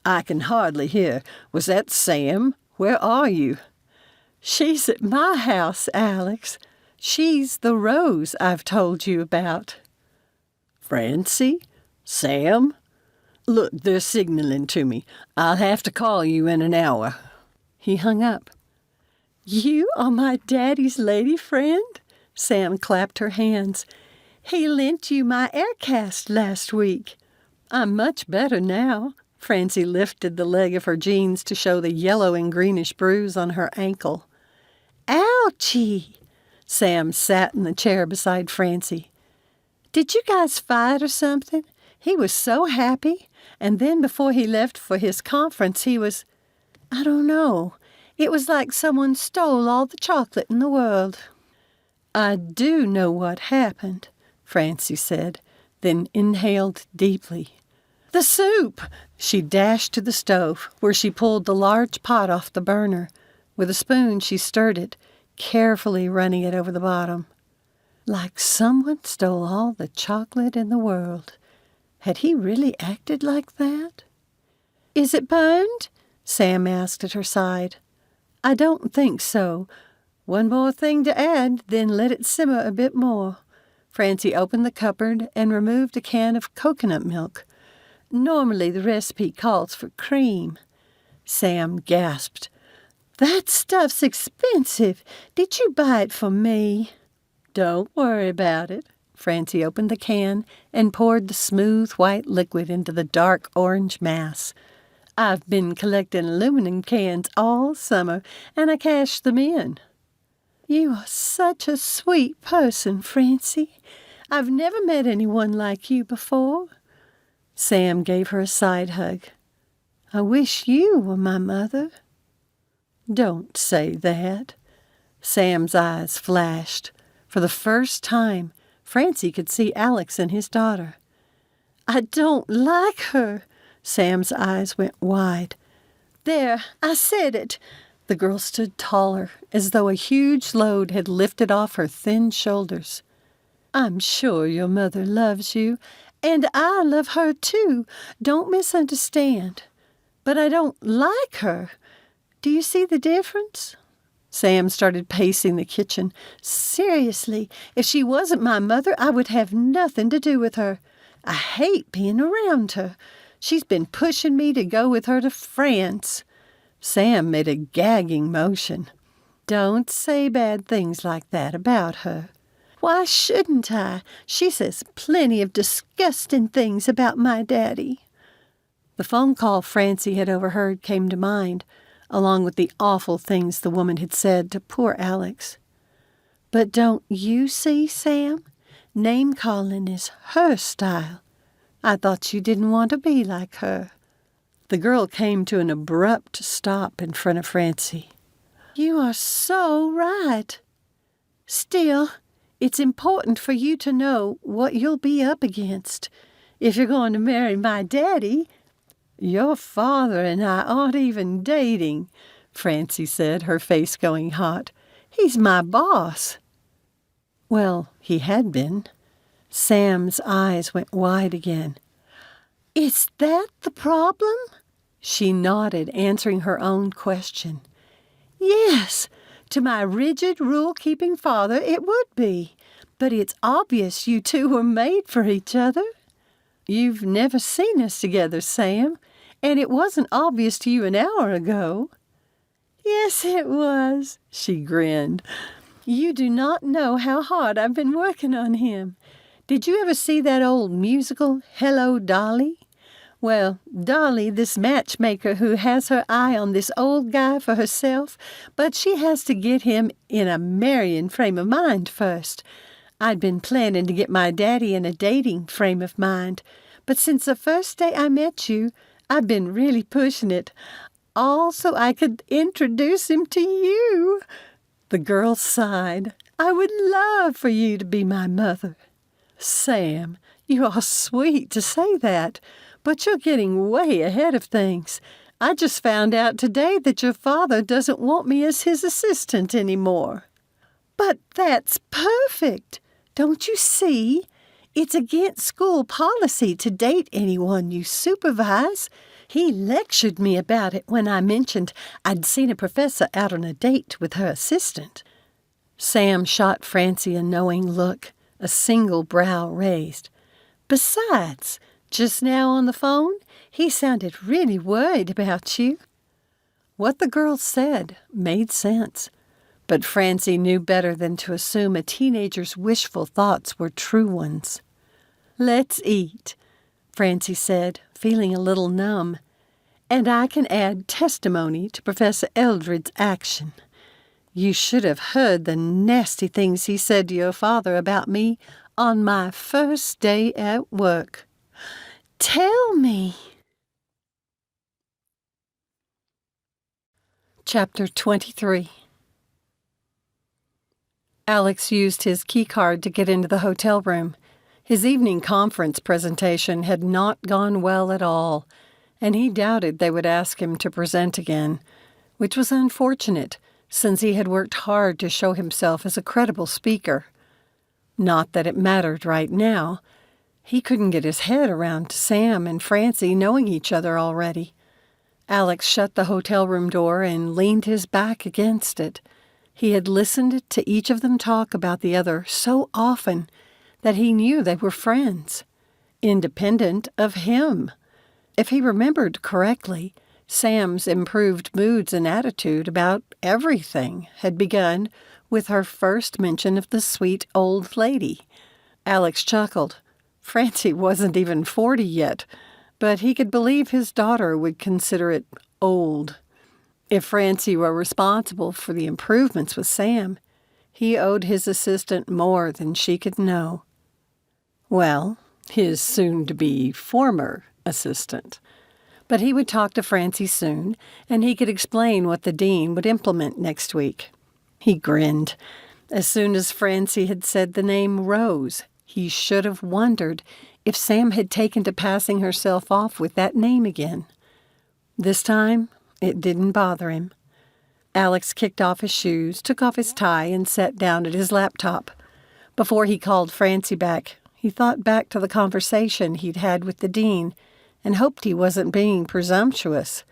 I can hardly hear. Was that Sam? Where are you? She's at my house, Alex. She's the Rose I've told you about. Francie? Sam? Look, they're signaling to me. I'll have to call you in an hour. He hung up. You are my daddy's lady friend? Sam clapped her hands. He lent you my aircast last week. I'm much better now. Francie lifted the leg of her jeans to show the yellow and greenish bruise on her ankle. Ouchie! Sam sat in the chair beside Francie. Did you guys fight or something? He was so happy, and then before he left for his conference, he was... I don't know. It was like someone stole all the chocolate in the world. I do know what happened, Francie said, then inhaled deeply. The soup! She dashed to the stove, where she pulled the large pot off the burner. With a spoon, she stirred it, carefully running it over the bottom. Like someone stole all the chocolate in the world. Had he really acted like that? Is it burned? Sam asked at her side. I don't think so. One more thing to add, then let it simmer a bit more. Francie opened the cupboard and removed a can of coconut milk. Normally the recipe calls for cream. Sam gasped. That stuff's expensive. Did you buy it for me? Don't worry about it. Francie opened the can and poured the smooth white liquid into the dark orange mass. I've been collecting aluminum cans all summer, and I cashed them in. You are such a sweet person, Francie. I've never met anyone like you before. Sam gave her a side hug. I wish you were my mother. Don't say that. Sam's eyes flashed. For the first time, Francie could see Alex and his daughter. I don't like her. Sam's eyes went wide. There, I said it. The girl stood taller, as though a huge load had lifted off her thin shoulders. I'm sure your mother loves you, and I love her too. Don't misunderstand. But I don't like her. Do you see the difference? Sam started pacing the kitchen. Seriously, if she wasn't my mother, I would have nothing to do with her. I hate being around her. She's been pushing me to go with her to France." Sam made a gagging motion. "Don't say bad things like that about her." "Why shouldn't I? She says plenty of disgusting things about my daddy." The phone call Francie had overheard came to mind, along with the awful things the woman had said to poor Alex. "But don't you see, Sam? Name-calling is her style. I thought you didn't want to be like her." The girl came to an abrupt stop in front of Francie. "You are so right. Still, it's important for you to know what you'll be up against. If you're going to marry my daddy—" "Your father and I aren't even dating," Francie said, her face going hot. "He's my boss." Well, he had been. Sam's eyes went wide again. "Is that the problem?" She nodded, answering her own question. "Yes, to my rigid, rule-keeping father it would be. But it's obvious you two were made for each other." "You've never seen us together, Sam, and it wasn't obvious to you an hour ago." "Yes, it was," she grinned. "You do not know how hard I've been working on him. Did you ever see that old musical, Hello, Dolly? Well, Dolly, this matchmaker who has her eye on this old guy for herself, but she has to get him in a marrying frame of mind first. I'd been planning to get my daddy in a dating frame of mind, but since the first day I met you, I've been really pushing it, all so I could introduce him to you." The girl sighed. "I would love for you to be my mother." "Sam, you are sweet to say that, but you're getting way ahead of things. I just found out today that your father doesn't want me as his assistant anymore." "But that's perfect. Don't you see? It's against school policy to date anyone you supervise. He lectured me about it when I mentioned I'd seen a professor out on a date with her assistant." Sam shot Francie a knowing look, a single brow raised. "Besides, just now on the phone, he sounded really worried about you." What the girl said made sense, but Francie knew better than to assume a teenager's wishful thoughts were true ones. "Let's eat," Francie said, feeling a little numb. "And I can add testimony to Professor Eldred's action. You should have heard the nasty things he said to your father about me on my first day at work." "Tell me." Chapter 23. Alex used his key card to get into the hotel room. His evening conference presentation had not gone well at all, and he doubted they would ask him to present again, which was unfortunate, since he had worked hard to show himself as a credible speaker. Not that it mattered right now. He couldn't get his head around Sam and Francie knowing each other already. Alex shut the hotel room door and leaned his back against it. He had listened to each of them talk about the other so often that he knew they were friends, independent of him. If he remembered correctly, Sam's improved moods and attitude about everything had begun with her first mention of the sweet old lady. Alex chuckled. Francie wasn't even 40 yet, but he could believe his daughter would consider it old. If Francie were responsible for the improvements with Sam, he owed his assistant more than she could know. Well, his soon-to-be former assistant. But he would talk to Francie soon, and he could explain what the dean would implement next week. He grinned. As soon as Francie had said the name Rose, he should have wondered if Sam had taken to passing herself off with that name again. This time, it didn't bother him. Alex kicked off his shoes, took off his tie, and sat down at his laptop. Before he called Francie back, he thought back to the conversation he'd had with the dean and hoped he wasn't being presumptuous.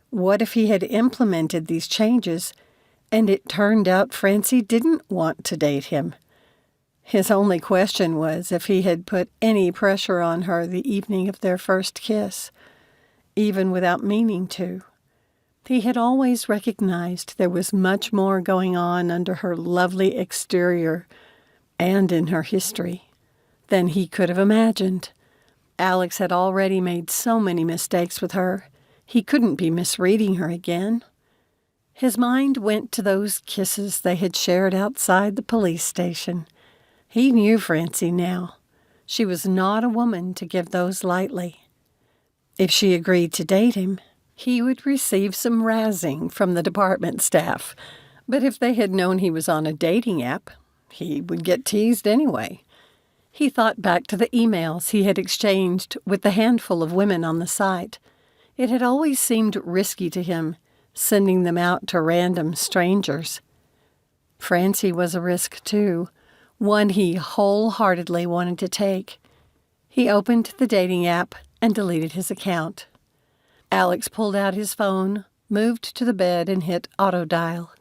What if he had implemented these changes and it turned out Francie didn't want to date him? His only question was if he had put any pressure on her the evening of their first kiss, even without meaning to. He had always recognized there was much more going on under her lovely exterior and in her history than he could have imagined. Alex had already made so many mistakes with her, he couldn't be misreading her again. His mind went to those kisses they had shared outside the police station. He knew Francie now. She was not a woman to give those lightly. If she agreed to date him, he would receive some razzing from the department staff. But if they had known he was on a dating app, he would get teased anyway. He thought back to the emails he had exchanged with the handful of women on the site. It had always seemed risky to him, sending them out to random strangers. Francie was a risk, too, one he wholeheartedly wanted to take. He opened the dating app and deleted his account. Alex pulled out his phone, moved to the bed, and hit auto dial.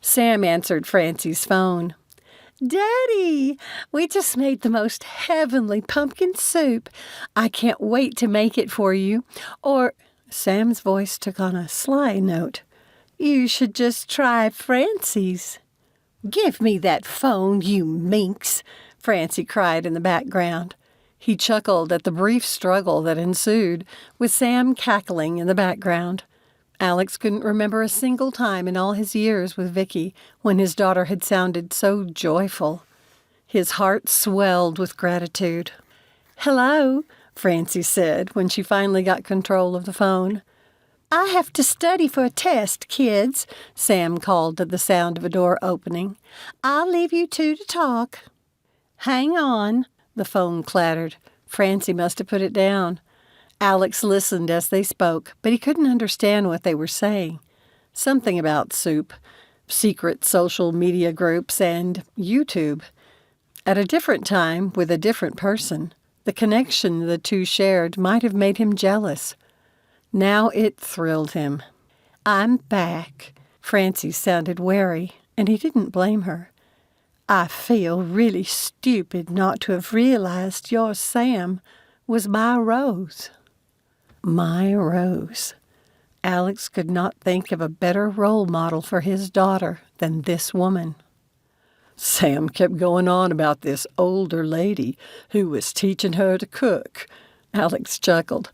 Sam answered Francie's phone. "Daddy, we just made the most heavenly pumpkin soup. I can't wait to make it for you. Or," Sam's voice took on a sly note, "you should just try Francie's." "Give me that phone, you minx," Francie cried in the background. He chuckled at the brief struggle that ensued, with Sam cackling in the background. Alex couldn't remember a single time in all his years with Vicki when his daughter had sounded so joyful. His heart swelled with gratitude. "Hello," Francie said when she finally got control of the phone. "I have to study for a test, kids," Sam called to the sound of a door opening. "I'll leave you two to talk." "Hang on," the phone clattered. Francie must have put it down. Alex listened as they spoke, but he couldn't understand what they were saying. Something about soup, secret social media groups, and YouTube. At a different time, with a different person, the connection the two shared might have made him jealous. Now it thrilled him. "I'm back." Francie sounded wary, and he didn't blame her. "I feel really stupid not to have realized your Sam was my Rose." My Rose. Alex could not think of a better role model for his daughter than this woman. "Sam kept going on about this older lady who was teaching her to cook," Alex chuckled.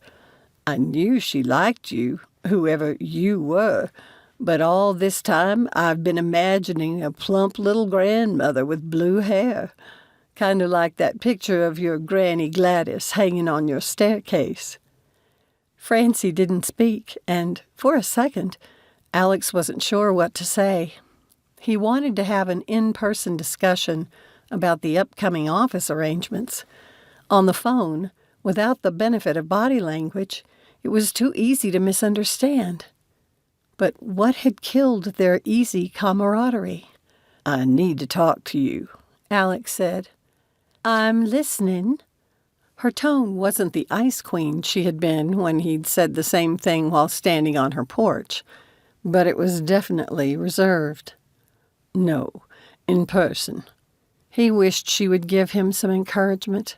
"I knew she liked you, whoever you were, but all this time I've been imagining a plump little grandmother with blue hair, kind of like that picture of your Granny Gladys hanging on your staircase." Francie didn't speak, and for a second, Alex wasn't sure what to say. He wanted to have an in-person discussion about the upcoming office arrangements. On the phone, without the benefit of body language, it was too easy to misunderstand. But what had killed their easy camaraderie? "I need to talk to you," Alex said. "I'm listening." Her tone wasn't the ice queen she had been when he'd said the same thing while standing on her porch, but it was definitely reserved. "No, in person." He wished she would give him some encouragement.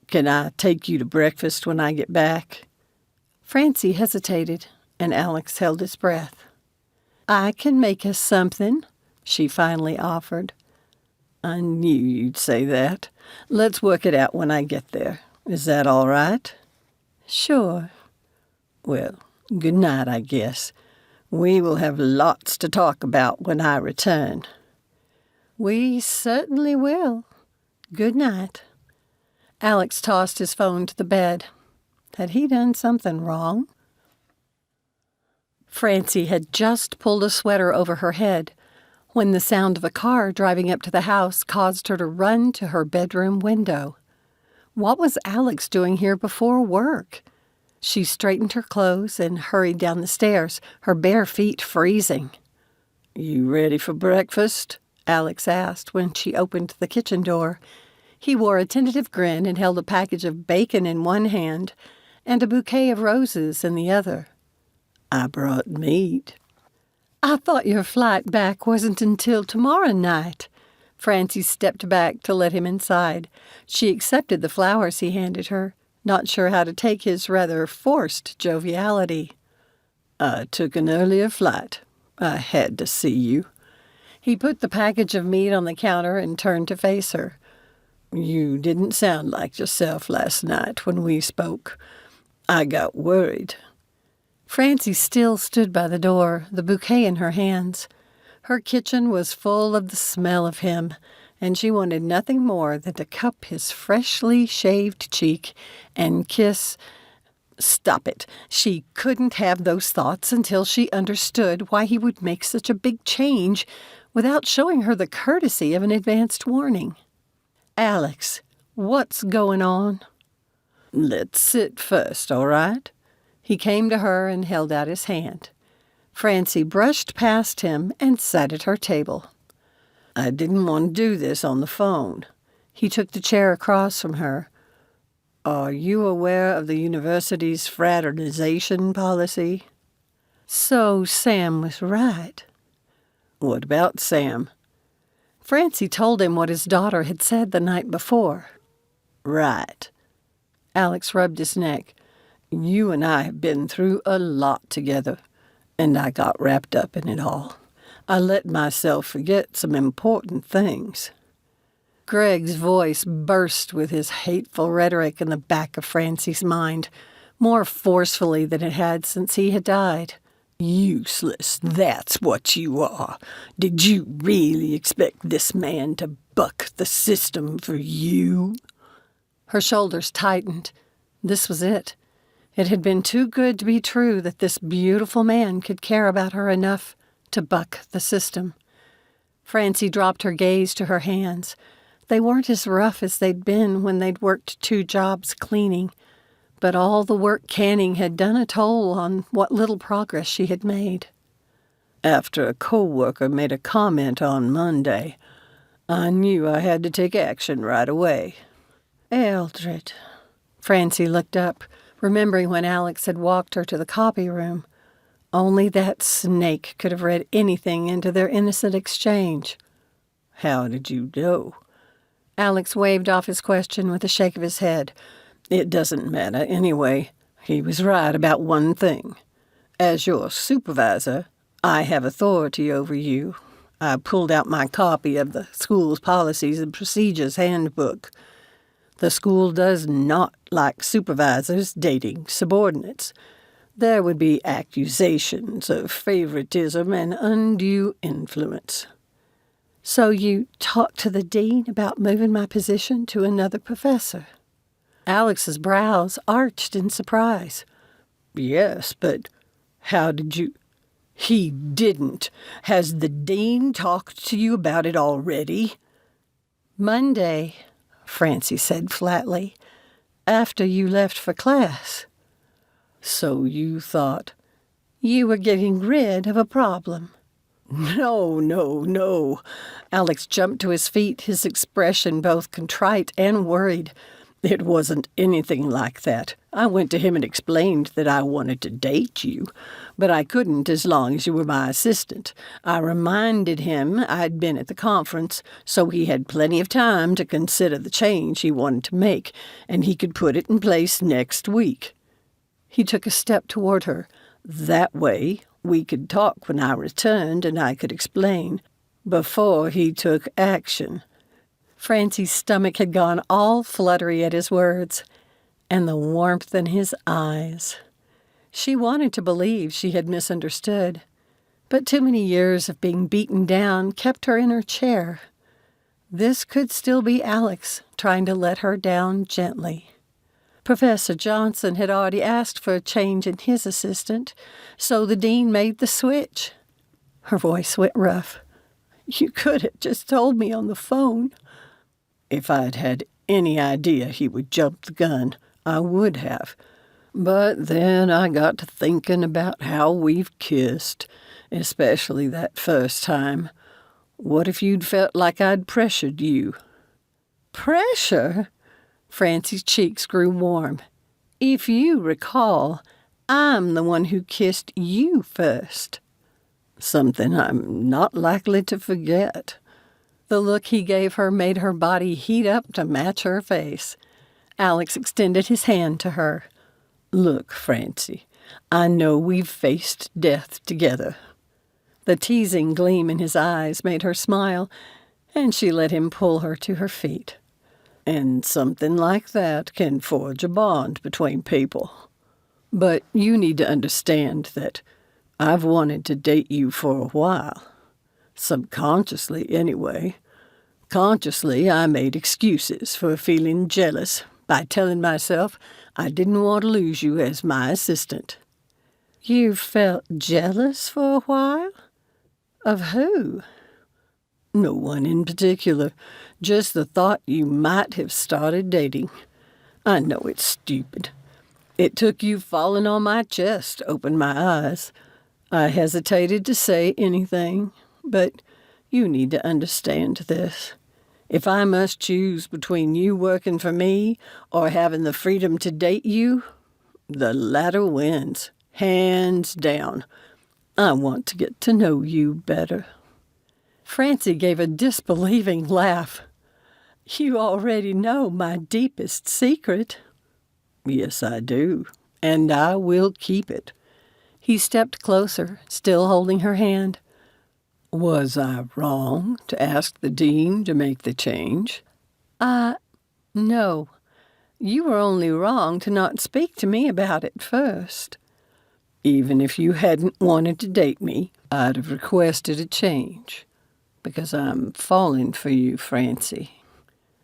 "Can I take you to breakfast when I get back?" Francie hesitated, and Alex held his breath. "I can make us something," she finally offered. "I knew you'd say that. Let's work it out when I get there. Is that all right?" "Sure." "Well, good night, I guess. We will have lots to talk about when I return." "We certainly will. Good night." Alex tossed his phone to the bed. Had he done something wrong? Francie had just pulled a sweater over her head when the sound of a car driving up to the house caused her to run to her bedroom window. What was Alex doing here before work? She straightened her clothes and hurried down the stairs, her bare feet freezing. "You ready for breakfast?" Alex asked when she opened the kitchen door. He wore a tentative grin and held a package of bacon in one hand and a bouquet of roses in the other. "I brought meat." "I thought your flight back wasn't until tomorrow night." Francie stepped back to let him inside. She accepted the flowers he handed her, not sure how to take his rather forced joviality. I took an earlier flight. I had to see you. He put the package of meat on the counter and turned to face her. You didn't sound like yourself last night when we spoke. I got worried. Francie still stood by the door, the bouquet in her hands. Her kitchen was full of the smell of him, and she wanted nothing more than to cup his freshly shaved cheek and kiss. Stop it. She couldn't have those thoughts until she understood why he would make such a big change without showing her the courtesy of an advanced warning. Alex, what's going on? Let's sit first, all right? He came to her and held out his hand. Francie brushed past him and sat at her table. I didn't want to do this on the phone. He took the chair across from her. Are you aware of the university's fraternization policy? So Sam was right. What about Sam? Francie told him what his daughter had said the night before. Right. Alex rubbed his neck. You and I have been through a lot together, and I got wrapped up in it all. I let myself forget some important things. Greg's voice burst with his hateful rhetoric in the back of Francie's mind, more forcefully than it had since he had died. Useless, that's what you are. Did you really expect this man to buck the system for you? Her shoulders tightened. This was it. It had been too good to be true that this beautiful man could care about her enough to buck the system. Francie dropped her gaze to her hands. They weren't as rough as they'd been when they'd worked 2 jobs cleaning, but all the work canning had done a toll on what little progress she had made. After a co-worker made a comment on Monday, I knew I had to take action right away. Eldred. Francie looked up, remembering when Alex had walked her to the copy room. Only that snake could have read anything into their innocent exchange. How did you know? Alex waved off his question with a shake of his head. It doesn't matter anyway. He was right about one thing. As your supervisor, I have authority over you. I pulled out my copy of the school's policies and procedures handbook. The school does not like supervisors dating subordinates. There would be accusations of favoritism and undue influence. So you talked to the dean about moving my position to another professor? Alex's brows arched in surprise. Yes, but how did you... He didn't. Has the dean talked to you about it already? Monday, Francie said flatly, after you left for class. So you thought... You were getting rid of a problem. No. Alex jumped to his feet, his expression both contrite and worried. It wasn't anything like that. I went to him and explained that I wanted to date you, but I couldn't as long as you were my assistant. I reminded him I'd been at the conference, so he had plenty of time to consider the change he wanted to make, and he could put it in place next week. He took a step toward her. That way, we could talk when I returned and I could explain before he took action. Francie's stomach had gone all fluttery at his words, and the warmth in his eyes. She wanted to believe she had misunderstood, but too many years of being beaten down kept her in her chair. This could still be Alex trying to let her down gently. Professor Johnson had already asked for a change in his assistant, so the dean made the switch. Her voice went rough. You could have just told me on the phone. If I'd had any idea he would jump the gun, I would have. But then I got to thinking about how we've kissed, especially that first time. What if you'd felt like I'd pressured you? Pressure? Francie's cheeks grew warm. If you recall, I'm the one who kissed you first. Something I'm not likely to forget. The look he gave her made her body heat up to match her face. Alex extended his hand to her. Look, Francie, I know we've faced death together. The teasing gleam in his eyes made her smile, and she let him pull her to her feet. And something like that can forge a bond between people. But you need to understand that I've wanted to date you for a while. Subconsciously, anyway. Consciously, I made excuses for feeling jealous by telling myself I didn't want to lose you as my assistant. You felt jealous for a while? Of who? No one in particular. Just the thought you might have started dating. I know it's stupid. It took you falling on my chest to open my eyes. I hesitated to say anything, but you need to understand this. If I must choose between you working for me or having the freedom to date you, the latter wins, hands down. I want to get to know you better. Francie gave a disbelieving laugh. You already know my deepest secret. Yes, I do, and I will keep it. He stepped closer, still holding her hand. Was I wrong to ask the dean to make the change? No. You were only wrong to not speak to me about it first. Even if you hadn't wanted to date me, I'd have requested a change. Because I'm falling for you, Francie.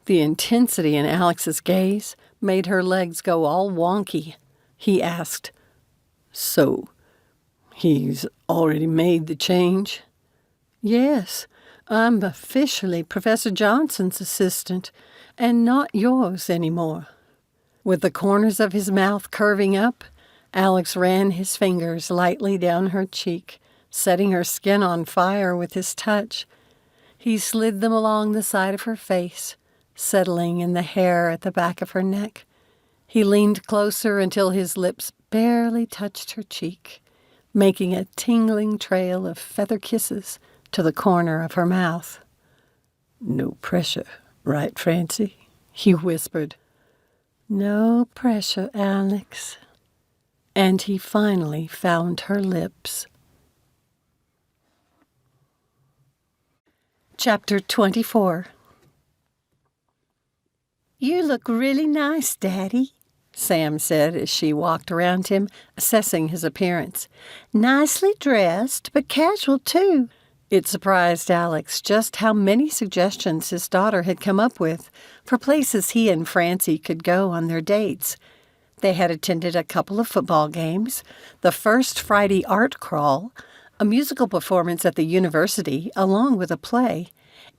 The intensity in Alex's gaze made her legs go all wonky. He asked, So, he's already made the change? Yes, I'm officially Professor Johnson's assistant, and not yours anymore. With the corners of his mouth curving up, Alex ran his fingers lightly down her cheek, setting her skin on fire with his touch. He slid them along the side of her face, settling in the hair at the back of her neck. He leaned closer until his lips barely touched her cheek, making a tingling trail of feather kisses to the corner of her mouth. No pressure, right, Francie? He whispered. No pressure, Alex. And he finally found her lips. Chapter 24. You look really nice, Daddy, Sam said as she walked around him, assessing his appearance. Nicely dressed, but casual too. It surprised Alex just how many suggestions his daughter had come up with for places he and Francie could go on their dates. They had attended a couple of football games, the first Friday art crawl, a musical performance at the university along with a play,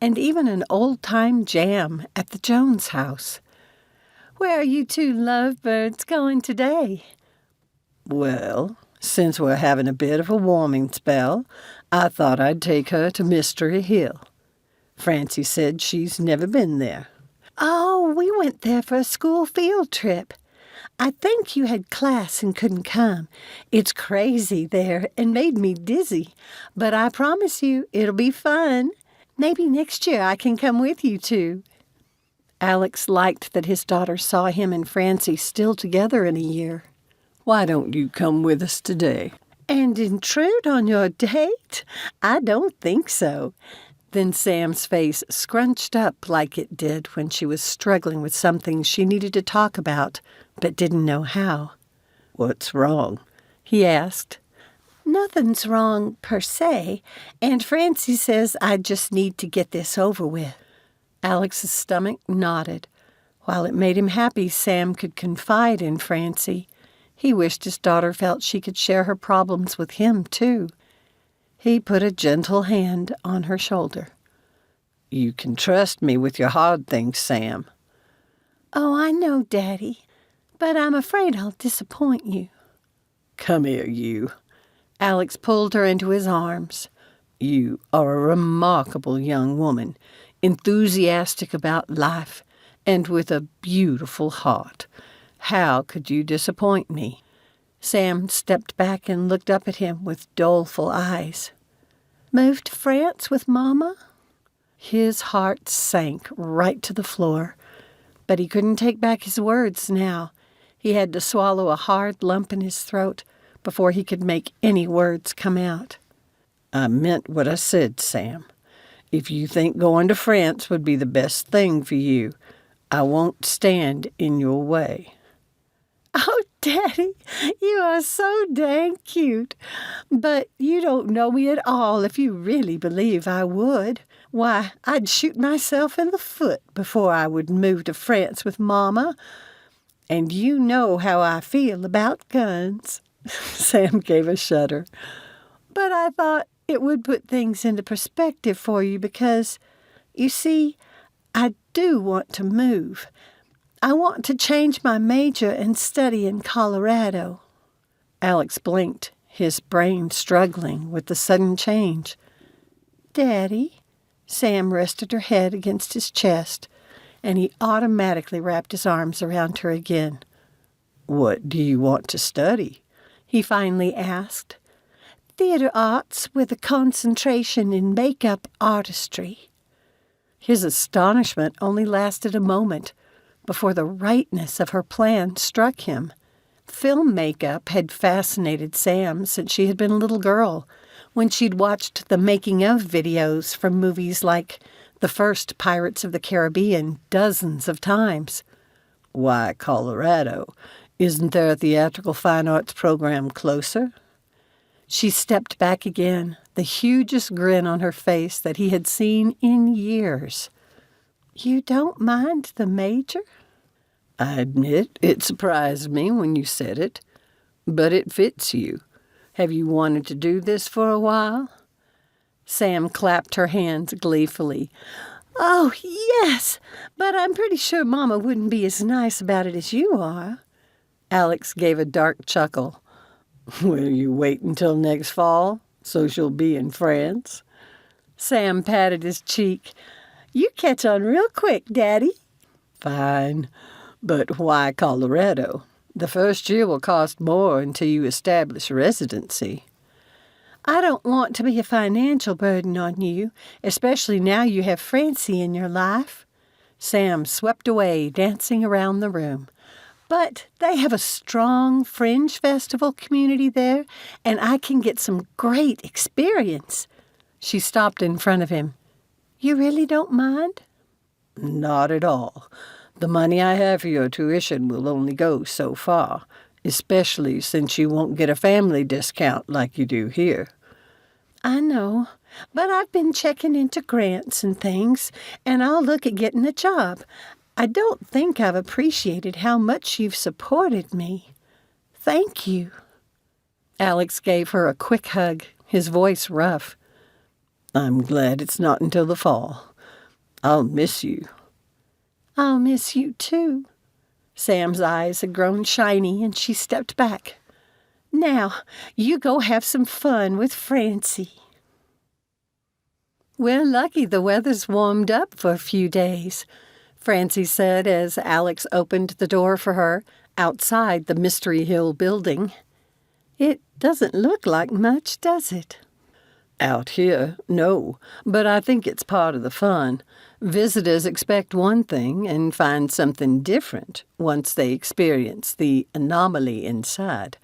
and even an old-time jam at the Jones house. Where are you two lovebirds going today? Well, since we're having a bit of a warming spell, I thought I'd take her to Mystery Hill. Francie said she's never been there. Oh, we went there for a school field trip. I think you had class and couldn't come. It's crazy there and made me dizzy, but I promise you it'll be fun. Maybe next year I can come with you two. Alex liked that his daughter saw him and Francie still together in a year. Why don't you come with us today? And intrude on your date? I don't think so. Then Sam's face scrunched up like it did when she was struggling with something she needed to talk about, but didn't know how. What's wrong? He asked. Nothing's wrong, per se, and Francie says I just need to get this over with. Alex's stomach nodded. While it made him happy Sam could confide in Francie, he wished his daughter felt she could share her problems with him, too. He put a gentle hand on her shoulder. You can trust me with your hard things, Sam. Oh, I know, Daddy, but I'm afraid I'll disappoint you. Come here, you. Alex pulled her into his arms. You are a remarkable young woman, enthusiastic about life, and with a beautiful heart. How could you disappoint me? Sam stepped back and looked up at him with doleful eyes. Moved to France with Mama? His heart sank right to the floor, but he couldn't take back his words now. He had to swallow a hard lump in his throat before he could make any words come out. I meant what I said, Sam. If you think going to France would be the best thing for you, I won't stand in your way. Oh, Daddy, you are so dang cute. But you don't know me at all if you really believe I would. Why, I'd shoot myself in the foot before I would move to France with Mama. And you know how I feel about guns. Sam gave a shudder. But I thought it would put things into perspective for you because, you see, I do want to move. I want to change my major and study in Colorado. Alex blinked, his brain struggling with the sudden change. Daddy, Sam rested her head against his chest, and he automatically wrapped his arms around her again. What do you want to study? He finally asked. Theater arts with a concentration in makeup artistry. His astonishment only lasted a moment before the rightness of her plan struck him. Film makeup had fascinated Sam since she had been a little girl, when she'd watched the making-of videos from movies like the first Pirates of the Caribbean dozens of times. Why Colorado? Isn't there a theatrical fine arts program closer? She stepped back again, the hugest grin on her face that he had seen in years. You don't mind the major? I admit it surprised me when you said it, but it fits you. Have you wanted to do this for a while? Sam clapped her hands gleefully. Oh, yes, but I'm pretty sure Mama wouldn't be as nice about it as you are. Alex gave a dark chuckle. Will you wait until next fall, so she'll be in France? Sam patted his cheek. You catch on real quick, Daddy. Fine, but why Colorado? The first year will cost more until you establish residency. I don't want to be a financial burden on you, especially now you have Francie in your life. Sam swept away, dancing around the room. But they have a strong fringe festival community there, and I can get some great experience. She stopped in front of him. You really don't mind? Not at all. The money I have for your tuition will only go so far, especially since you won't get a family discount like you do here. I know, but I've been checking into grants and things, and I'll look at getting a job. I don't think I've appreciated how much you've supported me. Thank you. Alex gave her a quick hug, his voice rough. I'm glad it's not until the fall. I'll miss you. I'll miss you, too. Sam's eyes had grown shiny, and she stepped back. Now, you go have some fun with Francie. We're lucky the weather's warmed up for a few days, Francie said as Alex opened the door for her outside the Mystery Hill building. It doesn't look like much, does it? Out here, no, but I think it's part of the fun. Visitors expect one thing and find something different once they experience the anomaly inside.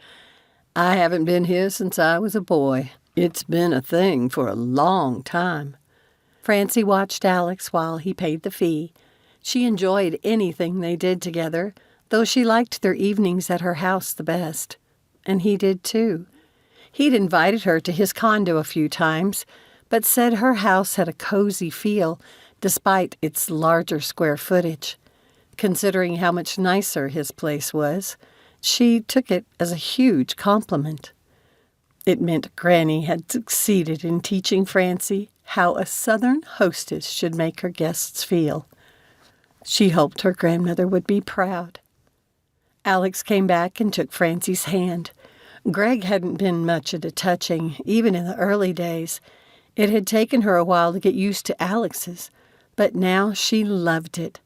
I haven't been here since I was a boy. It's been a thing for a long time. Francie watched Alex while he paid the fee. She enjoyed anything they did together, though she liked their evenings at her house the best. And he did too. He'd invited her to his condo a few times, but said her house had a cozy feel despite its larger square footage. Considering how much nicer his place was, she took it as a huge compliment. It meant Granny had succeeded in teaching Francie how a Southern hostess should make her guests feel. She hoped her grandmother would be proud. Alex came back and took Francie's hand. Greg hadn't been much at a touching, even in the early days. It had taken her a while to get used to Alex's, but now she loved it.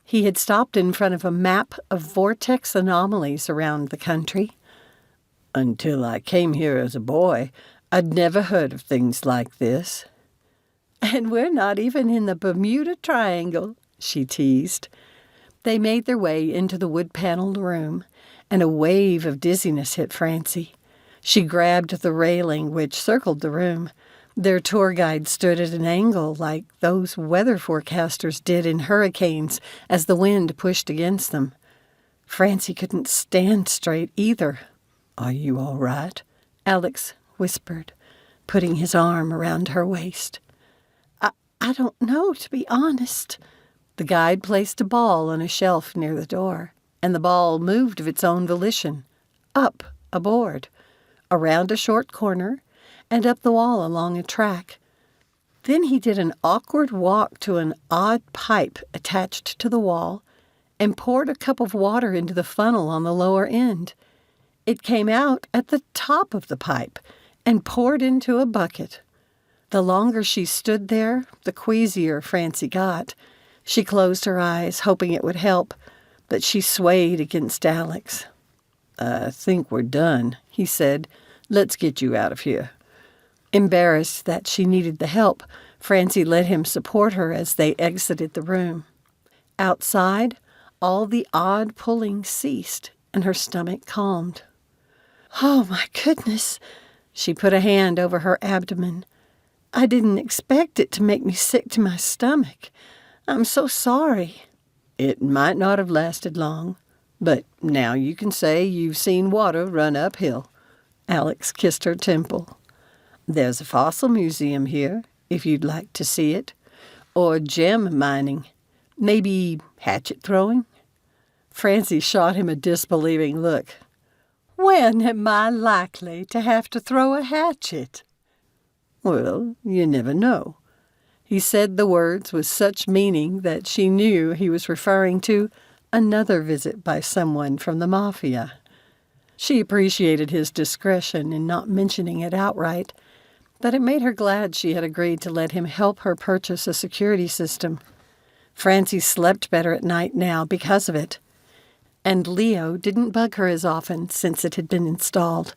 He had stopped in front of a map of vortex anomalies around the country. Until I came here as a boy, I'd never heard of things like this. And we're not even in the Bermuda Triangle, she teased. They made their way into the wood-paneled room, and a wave of dizziness hit Francie. She grabbed the railing which circled the room. Their tour guide stood at an angle like those weather forecasters did in hurricanes as the wind pushed against them. Francie couldn't stand straight either. "Are you all right?" Alex whispered, putting his arm around her waist. I don't know, to be honest." The guide placed a ball on a shelf near the door, and the ball moved of its own volition, up a board, around a short corner, and up the wall along a track. Then he did an awkward walk to an odd pipe attached to the wall and poured a cup of water into the funnel on the lower end. It came out at the top of the pipe and poured into a bucket. The longer she stood there, the queasier Francie got. She closed her eyes, hoping it would help, but she swayed against Alex. "I think we're done," he said. "Let's get you out of here." Embarrassed that she needed the help, Francie let him support her as they exited the room. Outside, all the odd pulling ceased, and her stomach calmed. "Oh, my goodness!" She put a hand over her abdomen. "I didn't expect it to make me sick to my stomach. I'm so sorry." "It might not have lasted long, but now you can say you've seen water run uphill." Alex kissed her temple. "There's a fossil museum here, if you'd like to see it. Or gem mining. Maybe hatchet throwing." Francie shot him a disbelieving look. "When am I likely to have to throw a hatchet?" "Well, you never know." He said the words with such meaning that she knew he was referring to another visit by someone from the mafia. She appreciated his discretion in not mentioning it outright, but it made her glad she had agreed to let him help her purchase a security system. Francie slept better at night now because of it. And Leo didn't bug her as often since it had been installed.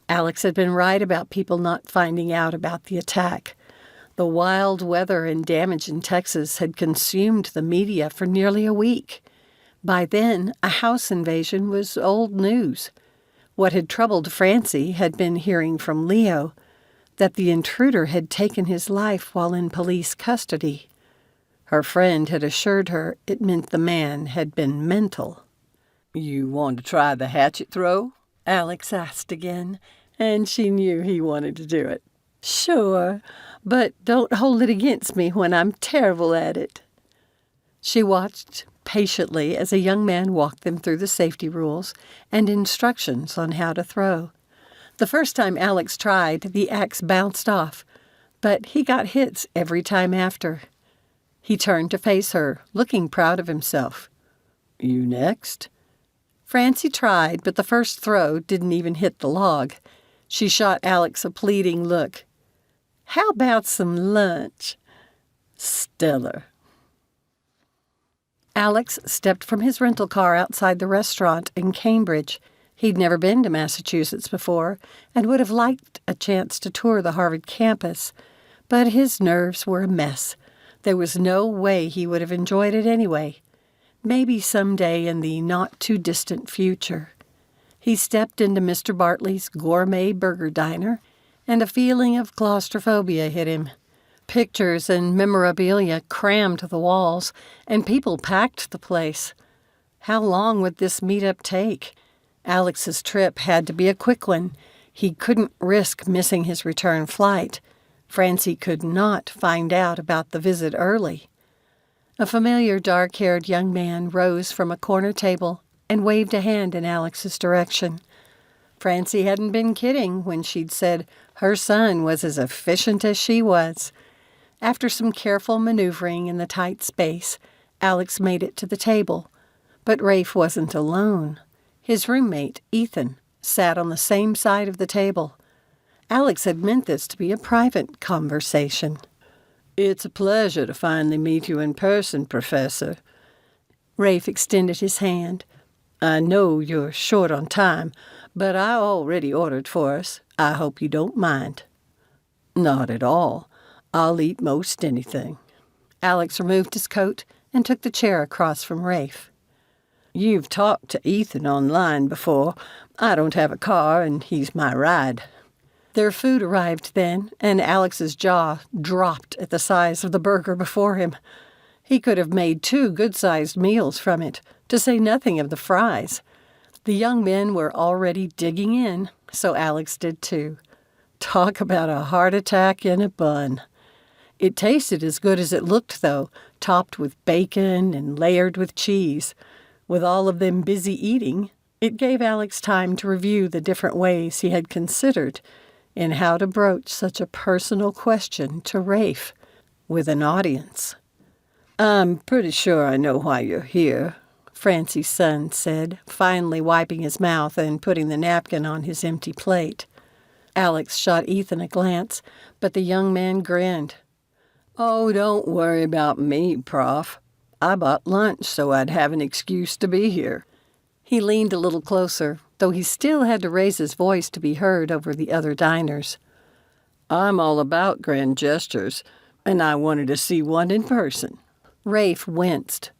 Alex had been right about people not finding out about the attack. The wild weather and damage in Texas had consumed the media for nearly a week. By then, a house invasion was old news. What had troubled Francie had been hearing from Leo that the intruder had taken his life while in police custody. Her friend had assured her it meant the man had been mental. "You want to try the hatchet throw?" Alex asked again, and she knew he wanted to do it. "Sure, but don't hold it against me when I'm terrible at it." She watched patiently as a young man walked them through the safety rules and instructions on how to throw. The first time Alex tried, the axe bounced off, but he got hits every time after. He turned to face her, looking proud of himself. "You next?" Francie tried, but the first throw didn't even hit the log. She shot Alex a pleading look. "How about some lunch?" "Stellar." Alex stepped from his rental car outside the restaurant in Cambridge. He'd never been to Massachusetts before and would have liked a chance to tour the Harvard campus, but his nerves were a mess. There was no way he would have enjoyed it anyway. Maybe someday in the not-too-distant future. He stepped into Mr. Bartley's gourmet burger diner, and a feeling of claustrophobia hit him. Pictures and memorabilia crammed the walls, and people packed the place. How long would this meetup take? Alex's trip had to be a quick one. He couldn't risk missing his return flight. Francie could not find out about the visit early. A familiar dark-haired young man rose from a corner table and waved a hand in Alex's direction. Francie hadn't been kidding when she'd said her son was as efficient as she was. After some careful maneuvering in the tight space, Alex made it to the table. But Rafe wasn't alone. His roommate, Ethan, sat on the same side of the table. Alex had meant this to be a private conversation. "It's a pleasure to finally meet you in person, Professor." Rafe extended his hand. "I know you're short on time, but I already ordered for us. I hope you don't mind." "Not at all. I'll eat most anything. Alex removed his coat and took the chair across from Rafe. You've talked to Ethan online before. I don't have a car, and he's my ride. Their food arrived then, and Alex's jaw dropped at the size of the burger before him. He could have made 2 good-sized meals from it, to say nothing of the fries. The young men were already digging in, so Alex did too. Talk about a heart attack in a bun. It tasted as good as it looked, though, topped with bacon and layered with cheese. With all of them busy eating, it gave Alex time to review the different ways he had considered in how to broach such a personal question to Rafe with an audience. I'm pretty sure I know why you're here, Francie's son said, finally wiping his mouth and putting the napkin on his empty plate. Alex shot Ethan a glance, but the young man grinned. Oh, don't worry about me, Prof. I bought lunch so I'd have an excuse to be here. He leaned a little closer, though he still had to raise his voice to be heard over the other diners. I'm all about grand gestures, and I wanted to see one in person. Rafe winced.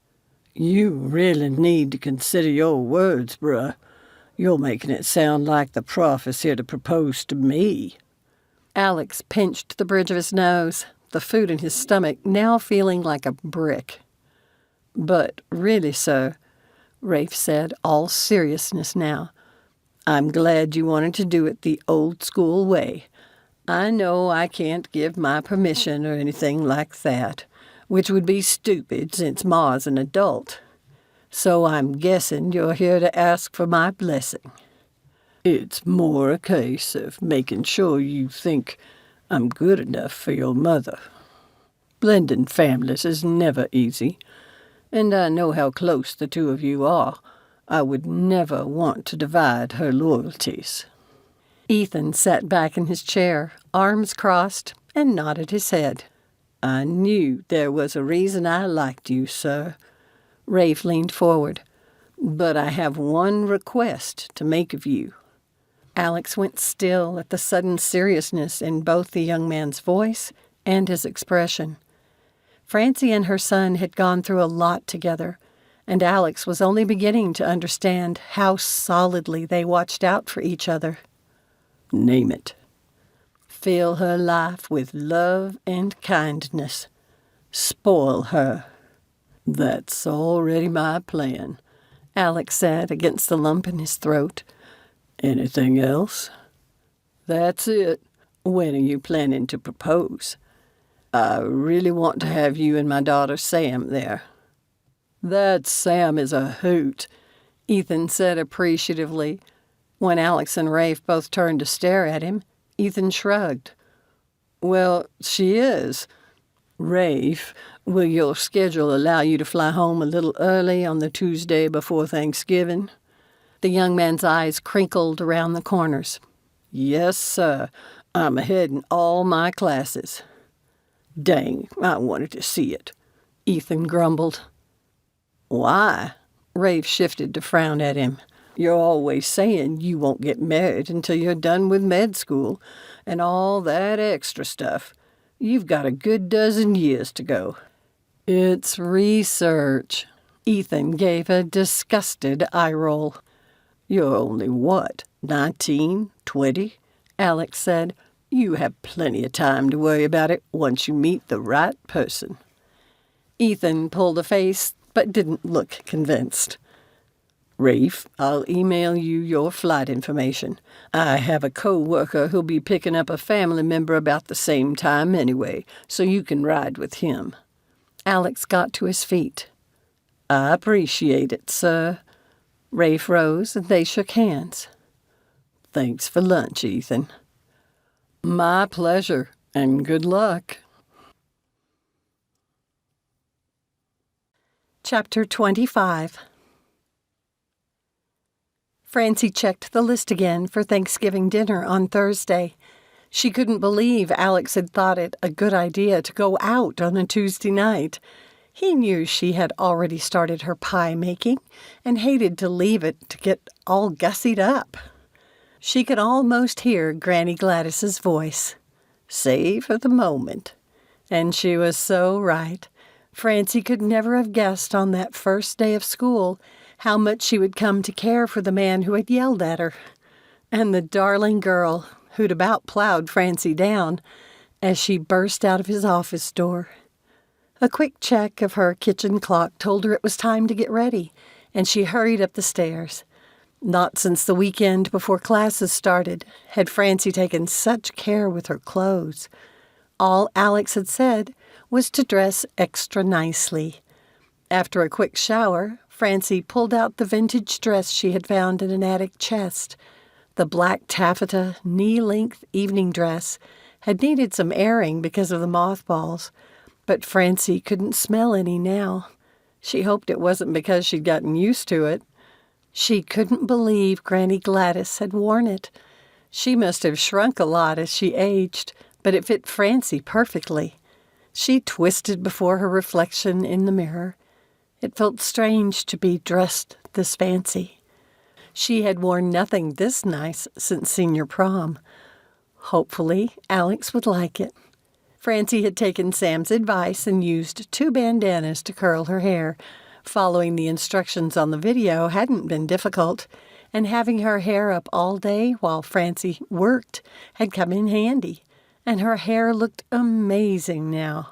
You really need to consider your words, bruh. You're making it sound like the prof is here to propose to me. Alex pinched the bridge of his nose, the food in his stomach now feeling like a brick. But really, sir, Rafe said, all seriousness now, I'm glad you wanted to do it the old-school way. I know I can't give my permission or anything like that, which would be stupid since Ma's an adult. So I'm guessing you're here to ask for my blessing. It's more a case of making sure you think I'm good enough for your mother. Blending families is never easy, and I know how close the two of you are. I would never want to divide her loyalties. Ethan sat back in his chair, arms crossed, and nodded his head. I knew there was a reason I liked you, sir. Rafe leaned forward. But I have one request to make of you. Alex went still at the sudden seriousness in both the young man's voice and his expression. Francie and her son had gone through a lot together, and Alex was only beginning to understand how solidly they watched out for each other. Name it. Fill her life with love and kindness. Spoil her. That's already my plan, Alex said against the lump in his throat. Anything else? That's it. When are you planning to propose? I really want to have you and my daughter Sam there. That Sam is a hoot, Ethan said appreciatively. When Alex and Rafe both turned to stare at him, Ethan shrugged. Well, she is. Rafe, will your schedule allow you to fly home a little early on the Tuesday before Thanksgiving? The young man's eyes crinkled around the corners. Yes, sir. I'm ahead in all my classes. Dang, I wanted to see it, Ethan grumbled. Why? Rafe shifted to frown at him. You're always saying you won't get married until you're done with med school and all that extra stuff. You've got a good dozen years to go. It's research. Ethan gave a disgusted eye roll. You're only what, 19, 20? Alex said. You have plenty of time to worry about it once you meet the right person. Ethan pulled a face but didn't look convinced. Rafe, I'll email you your flight information. I have a co-worker who'll be picking up a family member about the same time anyway, so you can ride with him. Alex got to his feet. I appreciate it, sir. Rafe rose and they shook hands. Thanks for lunch, Ethan. My pleasure, and good luck. Chapter 25. Francie checked the list again for Thanksgiving dinner on Thursday. She couldn't believe Alex had thought it a good idea to go out on a Tuesday night. He knew she had already started her pie making and hated to leave it to get all gussied up. She could almost hear Granny Gladys's voice. Savor the moment. And she was so right. Francie could never have guessed on that first day of school how much she would come to care for the man who had yelled at her, and the darling girl who'd about plowed Francie down as she burst out of his office door. A quick check of her kitchen clock told her it was time to get ready, and she hurried up the stairs. Not since the weekend before classes started had Francie taken such care with her clothes. All Alex had said was to dress extra nicely. After a quick shower, Francie pulled out the vintage dress she had found in an attic chest. The black taffeta, knee-length evening dress had needed some airing because of the mothballs, but Francie couldn't smell any now. She hoped it wasn't because she'd gotten used to it. She couldn't believe Granny Gladys had worn it. She must have shrunk a lot as she aged, but it fit Francie perfectly. She twisted before her reflection in the mirror. It felt strange to be dressed this fancy. She had worn nothing this nice since senior prom. Hopefully, Alex would like it. Francie had taken Sam's advice and used 2 bandanas to curl her hair. Following the instructions on the video hadn't been difficult, and having her hair up all day while Francie worked had come in handy, and her hair looked amazing now.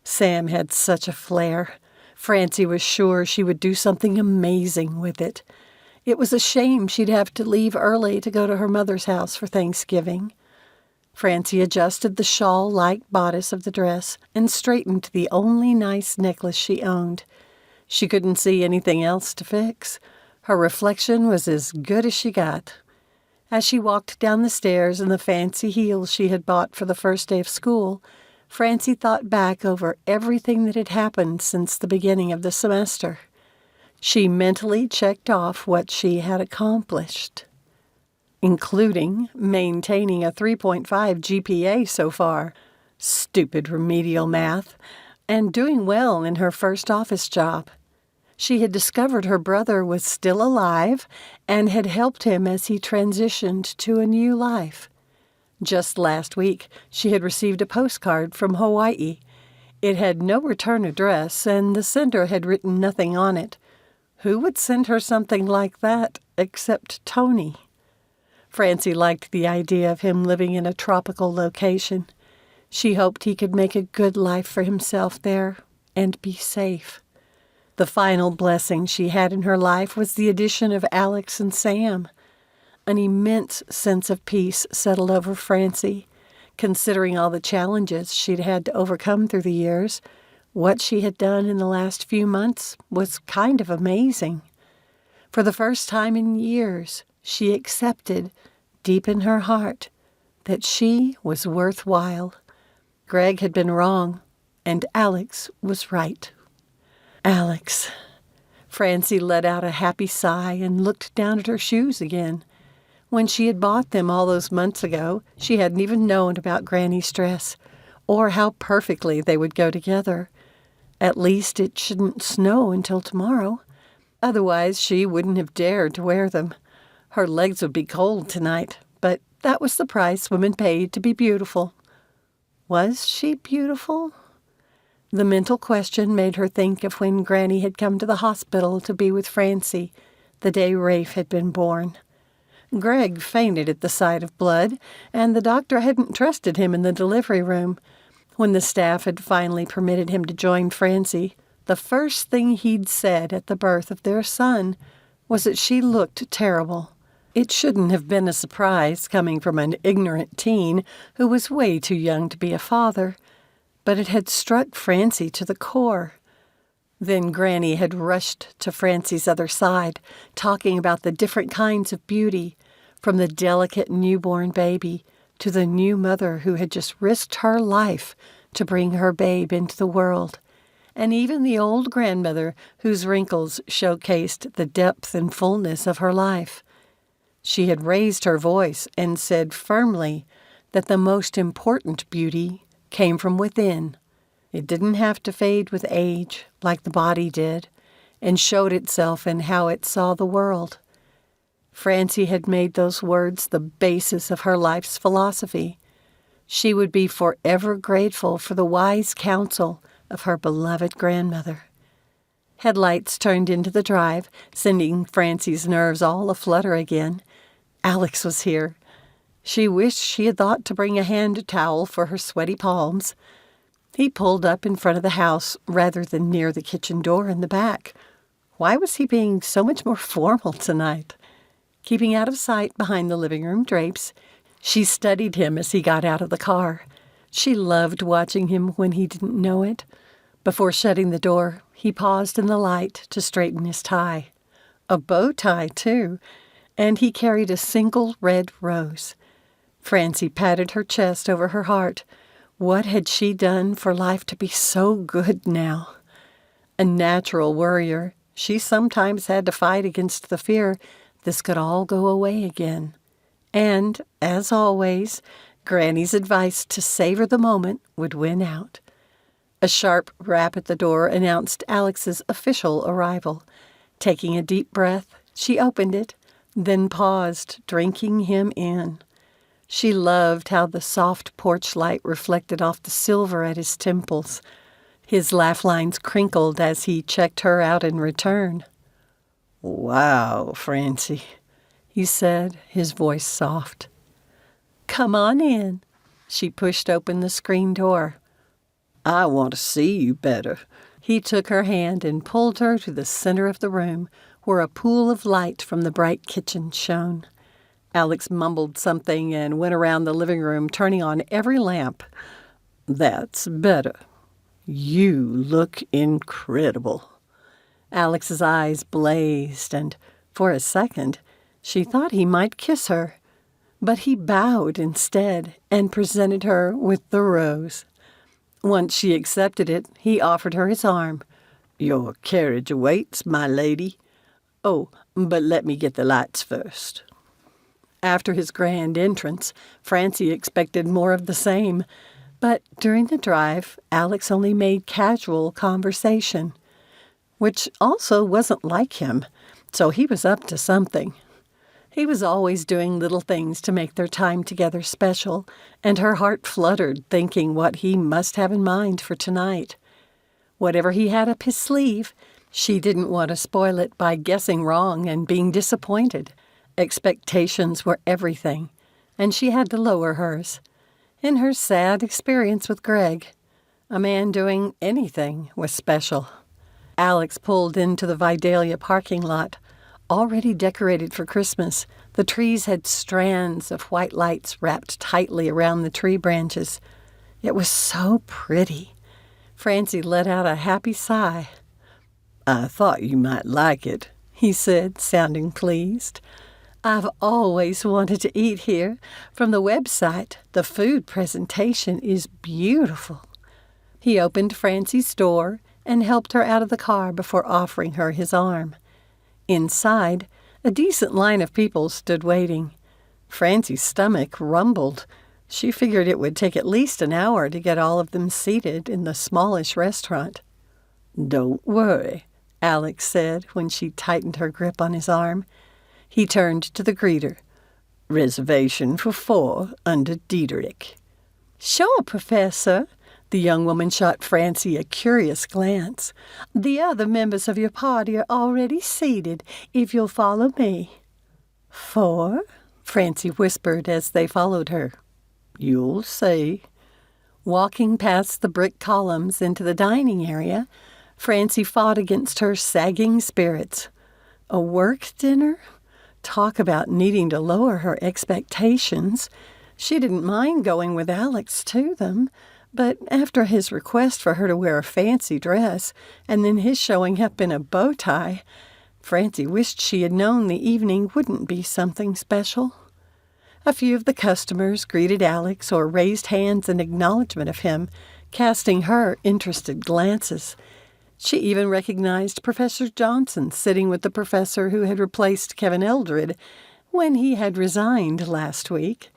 Sam had such a flair. Francie was sure she would do something amazing with it. It was a shame she'd have to leave early to go to her mother's house for Thanksgiving. Francie adjusted the shawl-like bodice of the dress and straightened the only nice necklace she owned. She couldn't see anything else to fix. Her reflection was as good as she got. As she walked down the stairs in the fancy heels she had bought for the first day of school, Francie thought back over everything that had happened since the beginning of the semester. She mentally checked off what she had accomplished, including maintaining a 3.5 GPA so far, stupid remedial math, and doing well in her first office job. She had discovered her brother was still alive and had helped him as he transitioned to a new life. Just last week, she had received a postcard from Hawaii. It had no return address, and the sender had written nothing on it. Who would send her something like that except Tony? Francie liked the idea of him living in a tropical location. She hoped he could make a good life for himself there and be safe. The final blessing she had in her life was the addition of Alex and Sam. An immense sense of peace settled over Francie. Considering all the challenges she'd had to overcome through the years, what she had done in the last few months was kind of amazing. For the first time in years, she accepted, deep in her heart, that she was worthwhile. Greg had been wrong, and Alex was right. Alex. Francie let out a happy sigh and looked down at her shoes again. When she had bought them all those months ago, she hadn't even known about Granny's dress, or how perfectly they would go together. At least it shouldn't snow until tomorrow. Otherwise, she wouldn't have dared to wear them. Her legs would be cold tonight, but that was the price women paid to be beautiful. Was she beautiful? The mental question made her think of when Granny had come to the hospital to be with Francie, the day Rafe had been born. Greg fainted at the sight of blood, and the doctor hadn't trusted him in the delivery room. When the staff had finally permitted him to join Francie, the first thing he'd said at the birth of their son was that she looked terrible. It shouldn't have been a surprise coming from an ignorant teen who was way too young to be a father, but it had struck Francie to the core. Then Granny had rushed to Francie's other side, talking about the different kinds of beauty, from the delicate newborn baby to the new mother who had just risked her life to bring her babe into the world, and even the old grandmother whose wrinkles showcased the depth and fullness of her life. She had raised her voice and said firmly that the most important beauty came from within. It didn't have to fade with age like the body did, and showed itself in how it saw the world. Francie had made those words the basis of her life's philosophy. She would be forever grateful for the wise counsel of her beloved grandmother. Headlights turned into the drive, sending Francie's nerves all aflutter again. Alex was here. She wished she had thought to bring a hand towel for her sweaty palms. He pulled up in front of the house rather than near the kitchen door in the back. Why was he being so much more formal tonight? Keeping out of sight behind the living room drapes, she studied him as he got out of the car. She loved watching him when he didn't know it. Before shutting the door, he paused in the light to straighten his tie. A bow tie, too, and he carried a single red rose. Francie patted her chest over her heart. What had she done for life to be so good now? A natural worrier, she sometimes had to fight against the fear this could all go away again. And, as always, Granny's advice to savor the moment would win out. A sharp rap at the door announced Alex's official arrival. Taking a deep breath, she opened it, then paused, drinking him in. She loved how the soft porch light reflected off the silver at his temples. His laugh lines crinkled as he checked her out in return. "Wow, Francie," he said, his voice soft. "Come on in." She pushed open the screen door. "I want to see you better." He took her hand and pulled her to the center of the room, where a pool of light from the bright kitchen shone. Alex mumbled something and went around the living room, turning on every lamp. "That's better. You look incredible." Alex's eyes blazed, and for a second, she thought he might kiss her. But he bowed instead and presented her with the rose. Once she accepted it, he offered her his arm. "Your carriage awaits, my lady. Oh, but let me get the lights first." After his grand entrance, Francie expected more of the same. But during the drive, Alex only made casual conversation, which also wasn't like him, so he was up to something. He was always doing little things to make their time together special, and her heart fluttered thinking what he must have in mind for tonight. Whatever he had up his sleeve, she didn't want to spoil it by guessing wrong and being disappointed. Expectations were everything, and she had to lower hers. In her sad experience with Greg, a man doing anything was special. Alex pulled into the Vidalia parking lot. Already decorated for Christmas, the trees had strands of white lights wrapped tightly around the tree branches. It was so pretty. Francie let out a happy sigh. "I thought you might like it," he said, sounding pleased. "I've always wanted to eat here. From the website, the food presentation is beautiful." He opened Francie's door and helped her out of the car before offering her his arm. Inside, a decent line of people stood waiting. Francie's stomach rumbled. She figured it would take at least an hour to get all of them seated in the smallish restaurant. "Don't worry," Alex said when she tightened her grip on his arm. He turned to the greeter. "Reservation for 4 under Diederik." "Sure, Professor." The young woman shot Francie a curious glance. "The other members of your party are already seated, if you'll follow me." "4?" Francie whispered as they followed her. "You'll see." Walking past the brick columns into the dining area, Francie fought against her sagging spirits. A work dinner? Talk about needing to lower her expectations. She didn't mind going with Alex to them, but after his request for her to wear a fancy dress, and then his showing up in a bow tie, Francie wished she had known the evening wouldn't be something special. A few of the customers greeted Alex or raised hands in acknowledgement of him, casting her interested glances. She even recognized Professor Johnson sitting with the professor who had replaced Kevin Eldred when he had resigned last week.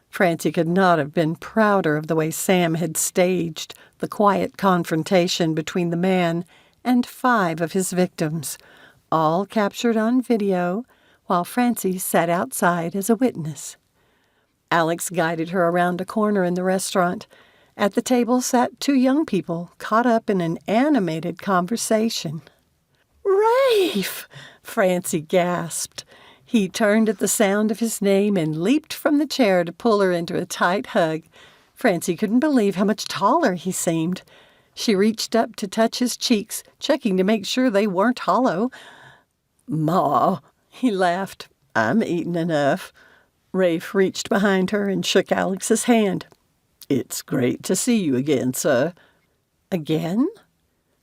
Francie could not have been prouder of the way Sam had staged the quiet confrontation between the man and 5 of his victims, all captured on video while Francie sat outside as a witness. Alex guided her around a corner in the restaurant. At the table sat two young people, caught up in an animated conversation. "Rafe!" Francie gasped. He turned at the sound of his name and leaped from the chair to pull her into a tight hug. Francie couldn't believe how much taller he seemed. She reached up to touch his cheeks, checking to make sure they weren't hollow. "Ma," he laughed, "I'm eating enough." Rafe reached behind her and shook Alex's hand. "It's great to see you again, sir." "Again?"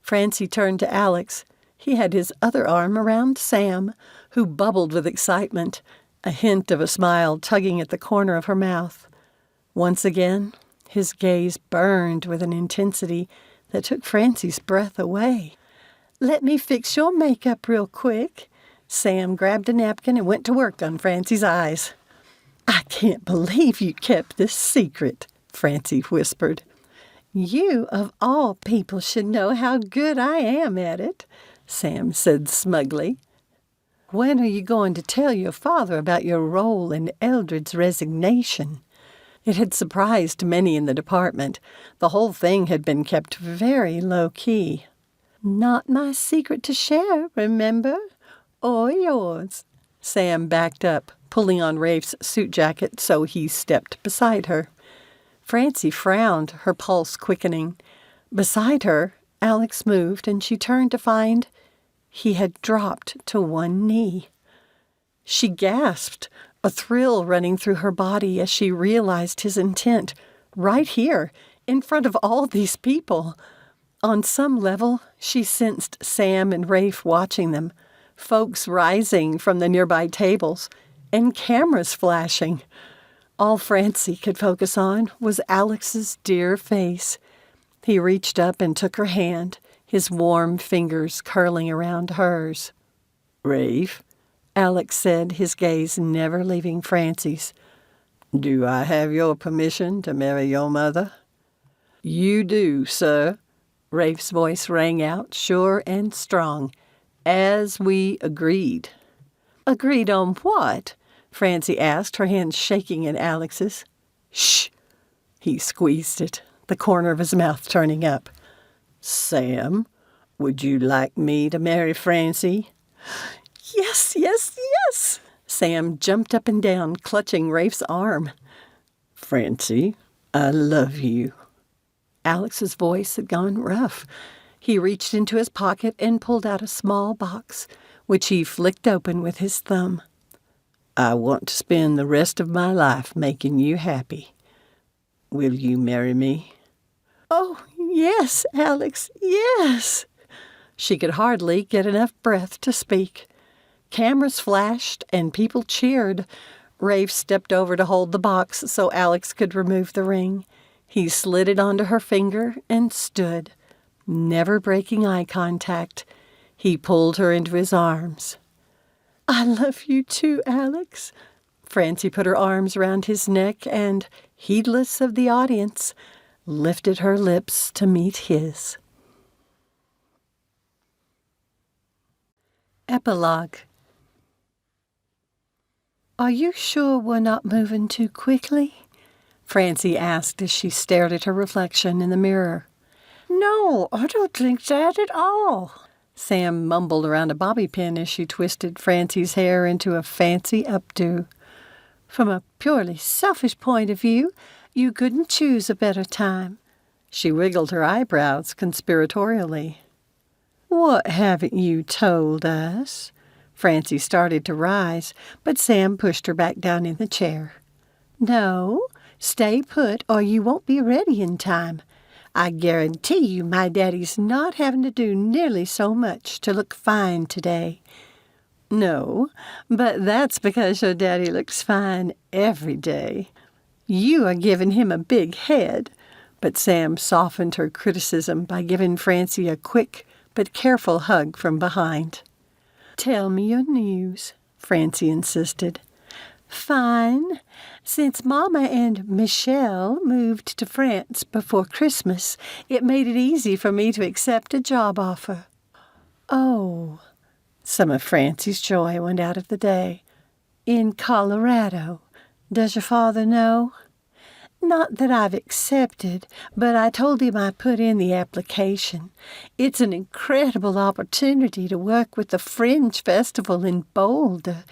Francie turned to Alex. He had his other arm around Sam, who bubbled with excitement, a hint of a smile tugging at the corner of her mouth. Once again, his gaze burned with an intensity that took Francie's breath away. "Let me fix your makeup real quick." Sam grabbed a napkin and went to work on Francie's eyes. "I can't believe you kept this secret," Francie whispered. "You, of all people, should know how good I am at it," Sam said smugly. "When are you going to tell your father about your role in Eldred's resignation?" It had surprised many in the department. The whole thing had been kept very low-key. "Not my secret to share, remember? Or yours." Sam backed up, pulling on Rafe's suit jacket, so he stepped beside her. Francie frowned, her pulse quickening. Beside her, Alex moved, and she turned to find he had dropped to one knee. She gasped, a thrill running through her body as she realized his intent, right here, in front of all these people. On some level, she sensed Sam and Rafe watching them, folks rising from the nearby tables, and cameras flashing. All Francie could focus on was Alex's dear face. He reached up and took her hand, his warm fingers curling around hers. "Rafe," Alex said, his gaze never leaving Francie's, "do I have your permission to marry your mother?" "You do, sir," Rafe's voice rang out, sure and strong, "as we agreed." "Agreed on what?" Francie asked, her hands shaking in Alex's. "Shh!" He squeezed it, the corner of his mouth turning up. "Sam, would you like me to marry Francie?" "Yes, yes, yes!" Sam jumped up and down, clutching Rafe's arm. "Francie, I love you." Alex's voice had gone rough. He reached into his pocket and pulled out a small box, which he flicked open with his thumb. "I want to spend the rest of my life making you happy. Will you marry me?" "Oh, yes, Alex, yes." She could hardly get enough breath to speak. Cameras flashed and people cheered. Rafe stepped over to hold the box so Alex could remove the ring. He slid it onto her finger and stood, never breaking eye contact. He pulled her into his arms. "I love you too, Alex." Francie put her arms around his neck and, heedless of the audience, lifted her lips to meet his. Epilogue. "Are you sure we're not moving too quickly?" Francie asked as she stared at her reflection in the mirror. "No, I don't think that at all." Sam mumbled around a bobby pin as she twisted Francie's hair into a fancy updo. "From a purely selfish point of view, you couldn't choose a better time." She wiggled her eyebrows conspiratorially. "What haven't you told us?" Francie started to rise, but Sam pushed her back down in the chair. "No, stay put or you won't be ready in time. I guarantee you my daddy's not having to do nearly so much to look fine today." "No, but that's because your daddy looks fine every day." "You are giving him a big head." But Sam softened her criticism by giving Francie a quick but careful hug from behind. "Tell me your news," Francie insisted. "Fine. Since Mama and Michelle moved to France before Christmas, it made it easy for me to accept a job offer." "Oh." Some of Francie's joy went out of the day. "In Colorado. Does your father know? Not that I've accepted, but I told him I put in the application. It's an incredible opportunity to work with the Fringe Festival in Boulder.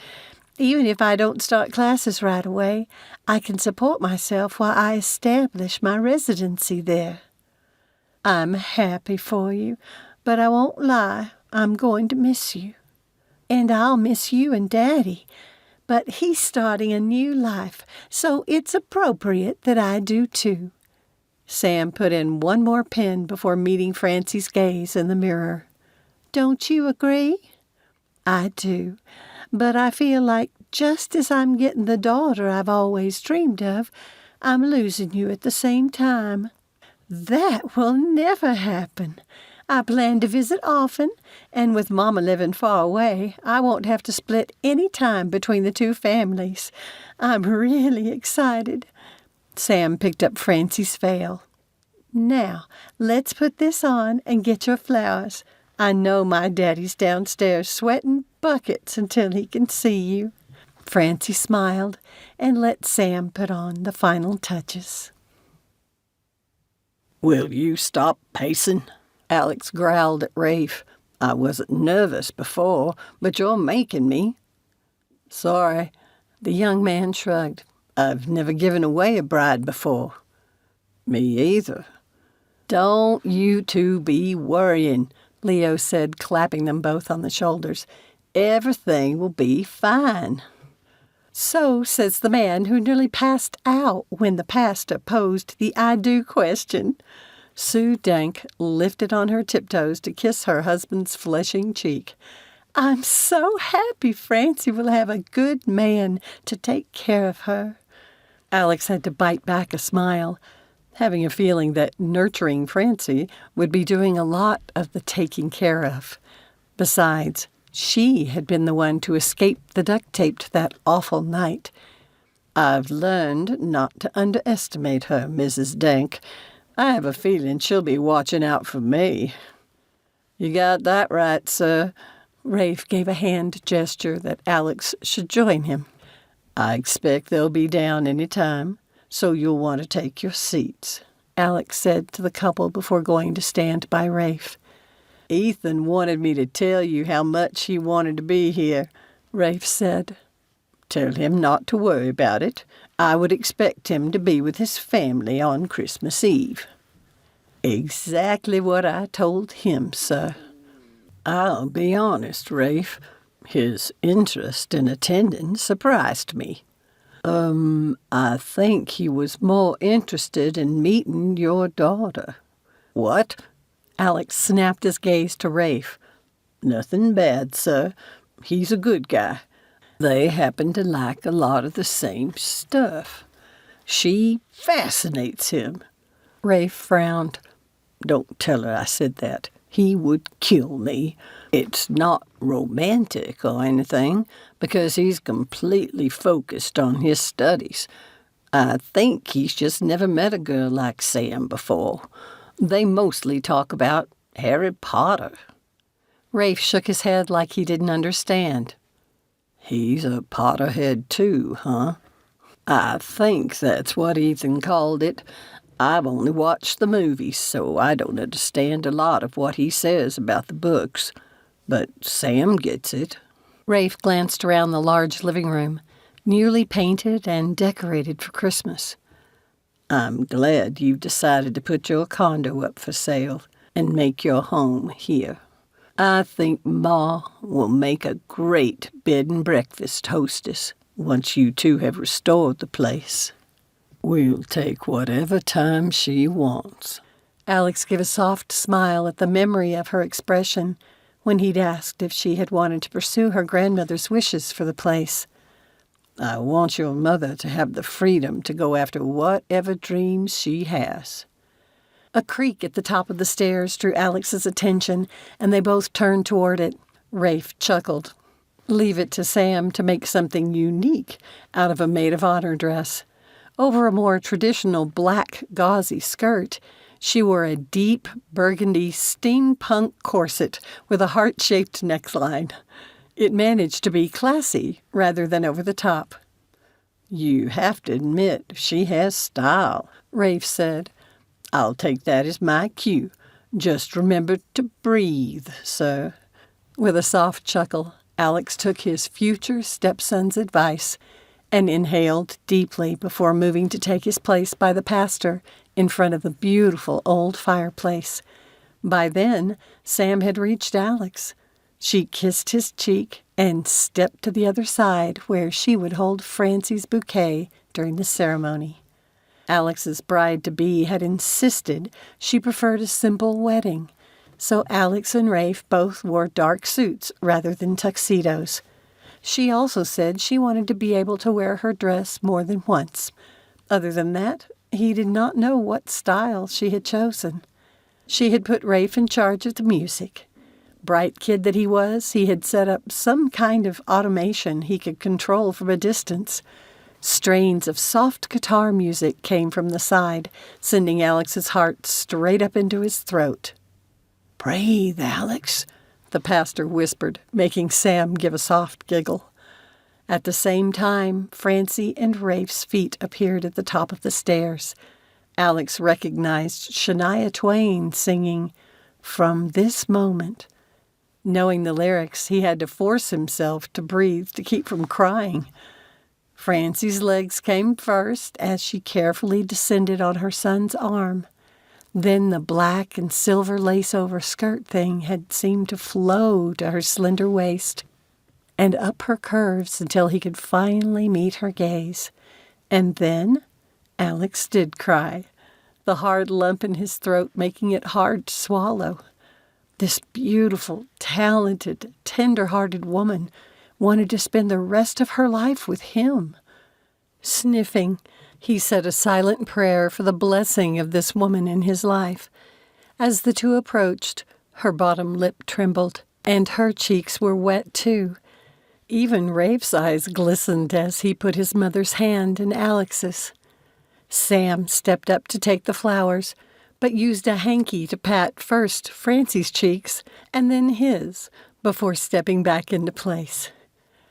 Even if I don't start classes right away, I can support myself while I establish my residency there. I'm happy for you, but I won't lie, I'm going to miss you. And I'll miss you and Daddy. But he's starting a new life, so it's appropriate that I do too. Sam put in one more pen before meeting Francie's gaze in the mirror. Don't you agree? I do, but I feel like just as I'm getting the daughter I've always dreamed of, I'm losing you at the same time. That will never happen. I plan to visit often, and with Mama living far away, I won't have to split any time between the two families. I'm really excited. Sam picked up Francie's veil. Now, let's put this on and get your flowers. I know my Daddy's downstairs sweating buckets until he can see you. Francie smiled and let Sam put on the final touches. Will you stop pacing? Alex growled at Rafe. I wasn't nervous before, but you're making me. Sorry. The young man shrugged. I've never given away a bride before. Me either. Don't you two be worrying, Leo said, clapping them both on the shoulders. Everything will be fine. So says the man who nearly passed out when the pastor posed the I do question. Sue Dank lifted on her tiptoes to kiss her husband's flushing cheek. I'm so happy Francie will have a good man to take care of her. Alex had to bite back a smile, having a feeling that nurturing Francie would be doing a lot of the taking care of. Besides, she had been the one to escape the duct taped that awful night. I've learned not to underestimate her, Mrs. Dank. I have a feeling she'll be watching out for me. You got that right, sir. Rafe gave a hand gesture that Alex should join him. I expect they'll be down any time, so you'll want to take your seats, Alex said to the couple before going to stand by Rafe. Ethan wanted me to tell you how much he wanted to be here, Rafe said. Tell him not to worry about it. I would expect him to be with his family on Christmas Eve. Exactly what I told him, sir. I'll be honest, Rafe. His interest in attending surprised me. I think he was more interested in meeting your daughter. What? Alex snapped his gaze to Rafe. Nothing bad, sir. He's a good guy. They happen to like a lot of the same stuff. She fascinates him. Rafe frowned. Don't tell her I said that. He would kill me. It's not romantic or anything, because he's completely focused on his studies. I think he's just never met a girl like Sam before. They mostly talk about Harry Potter. Rafe shook his head like he didn't understand. He's a Potterhead too, huh? I think that's what Ethan called it. I've only watched the movies, so I don't understand a lot of what he says about the books. But Sam gets it. Rafe glanced around the large living room, newly painted and decorated for Christmas. I'm glad you've decided to put your condo up for sale and make your home here. I think Ma will make a great bed and breakfast hostess once you two have restored the place. We'll take whatever time she wants. Alex gave a soft smile at the memory of her expression when he'd asked if she had wanted to pursue her grandmother's wishes for the place. I want your mother to have the freedom to go after whatever dreams she has. A creak at the top of the stairs drew Alex's attention, and they both turned toward it. Rafe chuckled. Leave it to Sam to make something unique out of a maid-of-honor dress. Over a more traditional black gauzy skirt, she wore a deep burgundy steampunk corset with a heart-shaped neckline. It managed to be classy rather than over the top. You have to admit she has style, Rafe said. I'll take that as my cue. Just remember to breathe, sir. With a soft chuckle, Alex took his future stepson's advice and inhaled deeply before moving to take his place by the pastor in front of the beautiful old fireplace. By then, Sam had reached Alex. She kissed his cheek and stepped to the other side where she would hold Francie's bouquet during the ceremony. Alex's bride-to-be had insisted she preferred a simple wedding, so Alex and Rafe both wore dark suits rather than tuxedos. She also said she wanted to be able to wear her dress more than once. Other than that, he did not know what style she had chosen. She had put Rafe in charge of the music. Bright kid that he was, he had set up some kind of automation he could control from a distance. Strains of soft guitar music came from the side, sending Alex's heart straight up into his throat. Breathe, Alex, the pastor whispered, making Sam give a soft giggle. At the same time, Francie and Rafe's feet appeared at the top of the stairs. Alex recognized Shania Twain singing, "From This Moment." Knowing the lyrics, he had to force himself to breathe to keep from crying. Francie's legs came first as she carefully descended on her son's arm. Then the black and silver lace-over skirt thing had seemed to flow to her slender waist and up her curves until he could finally meet her gaze. And then Alex did cry, the hard lump in his throat making it hard to swallow. This beautiful, talented, tender-hearted woman wanted to spend the rest of her life with him. Sniffing, he said a silent prayer for the blessing of this woman in his life. As the two approached, her bottom lip trembled, and her cheeks were wet too. Even Rafe's eyes glistened as he put his mother's hand in Alex's. Sam stepped up to take the flowers, but used a hanky to pat first Francie's cheeks and then his, before stepping back into place.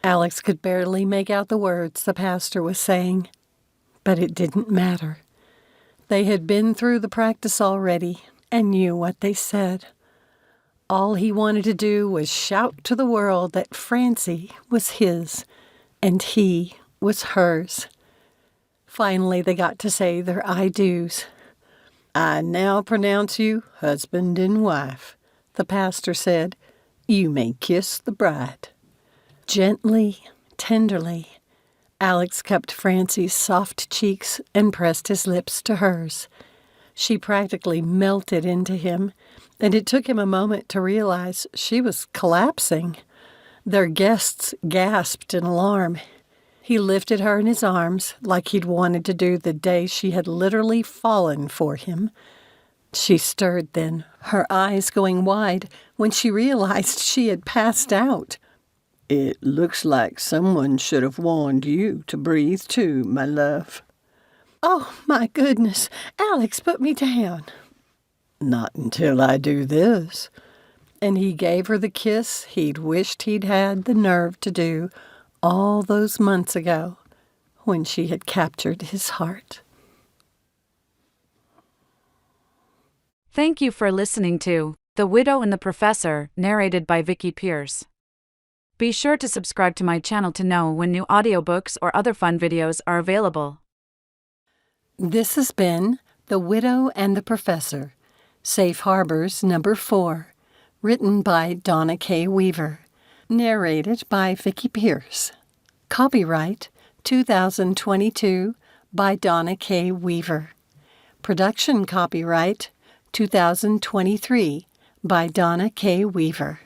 Alex could barely make out the words the pastor was saying. But it didn't matter. They had been through the practice already and knew what they said. All he wanted to do was shout to the world that Francie was his and he was hers. Finally, they got to say their I do's. I now pronounce you husband and wife, the pastor said. You may kiss the bride. Gently, tenderly, Alex cupped Francie's soft cheeks and pressed his lips to hers. She practically melted into him, and it took him a moment to realize she was collapsing. Their guests gasped in alarm. He lifted her in his arms like he'd wanted to do the day she had literally fallen for him. She stirred then, her eyes going wide, when she realized she had passed out. It looks like someone should have warned you to breathe too, my love. Oh, my goodness. Alex, put me down. Not until I do this. And he gave her the kiss he'd wished he'd had the nerve to do all those months ago when she had captured his heart. Thank you for listening to The Widow and the Professor, narrated by Vicki Pierce. Be sure to subscribe to my channel to know when new audiobooks or other fun videos are available. This has been The Widow and the Professor, Safe Harbors number 4, written by Donna K. Weaver, narrated by Vicki Pierce. Copyright 2022 by Donna K. Weaver. Production copyright 2023 by Donna K. Weaver.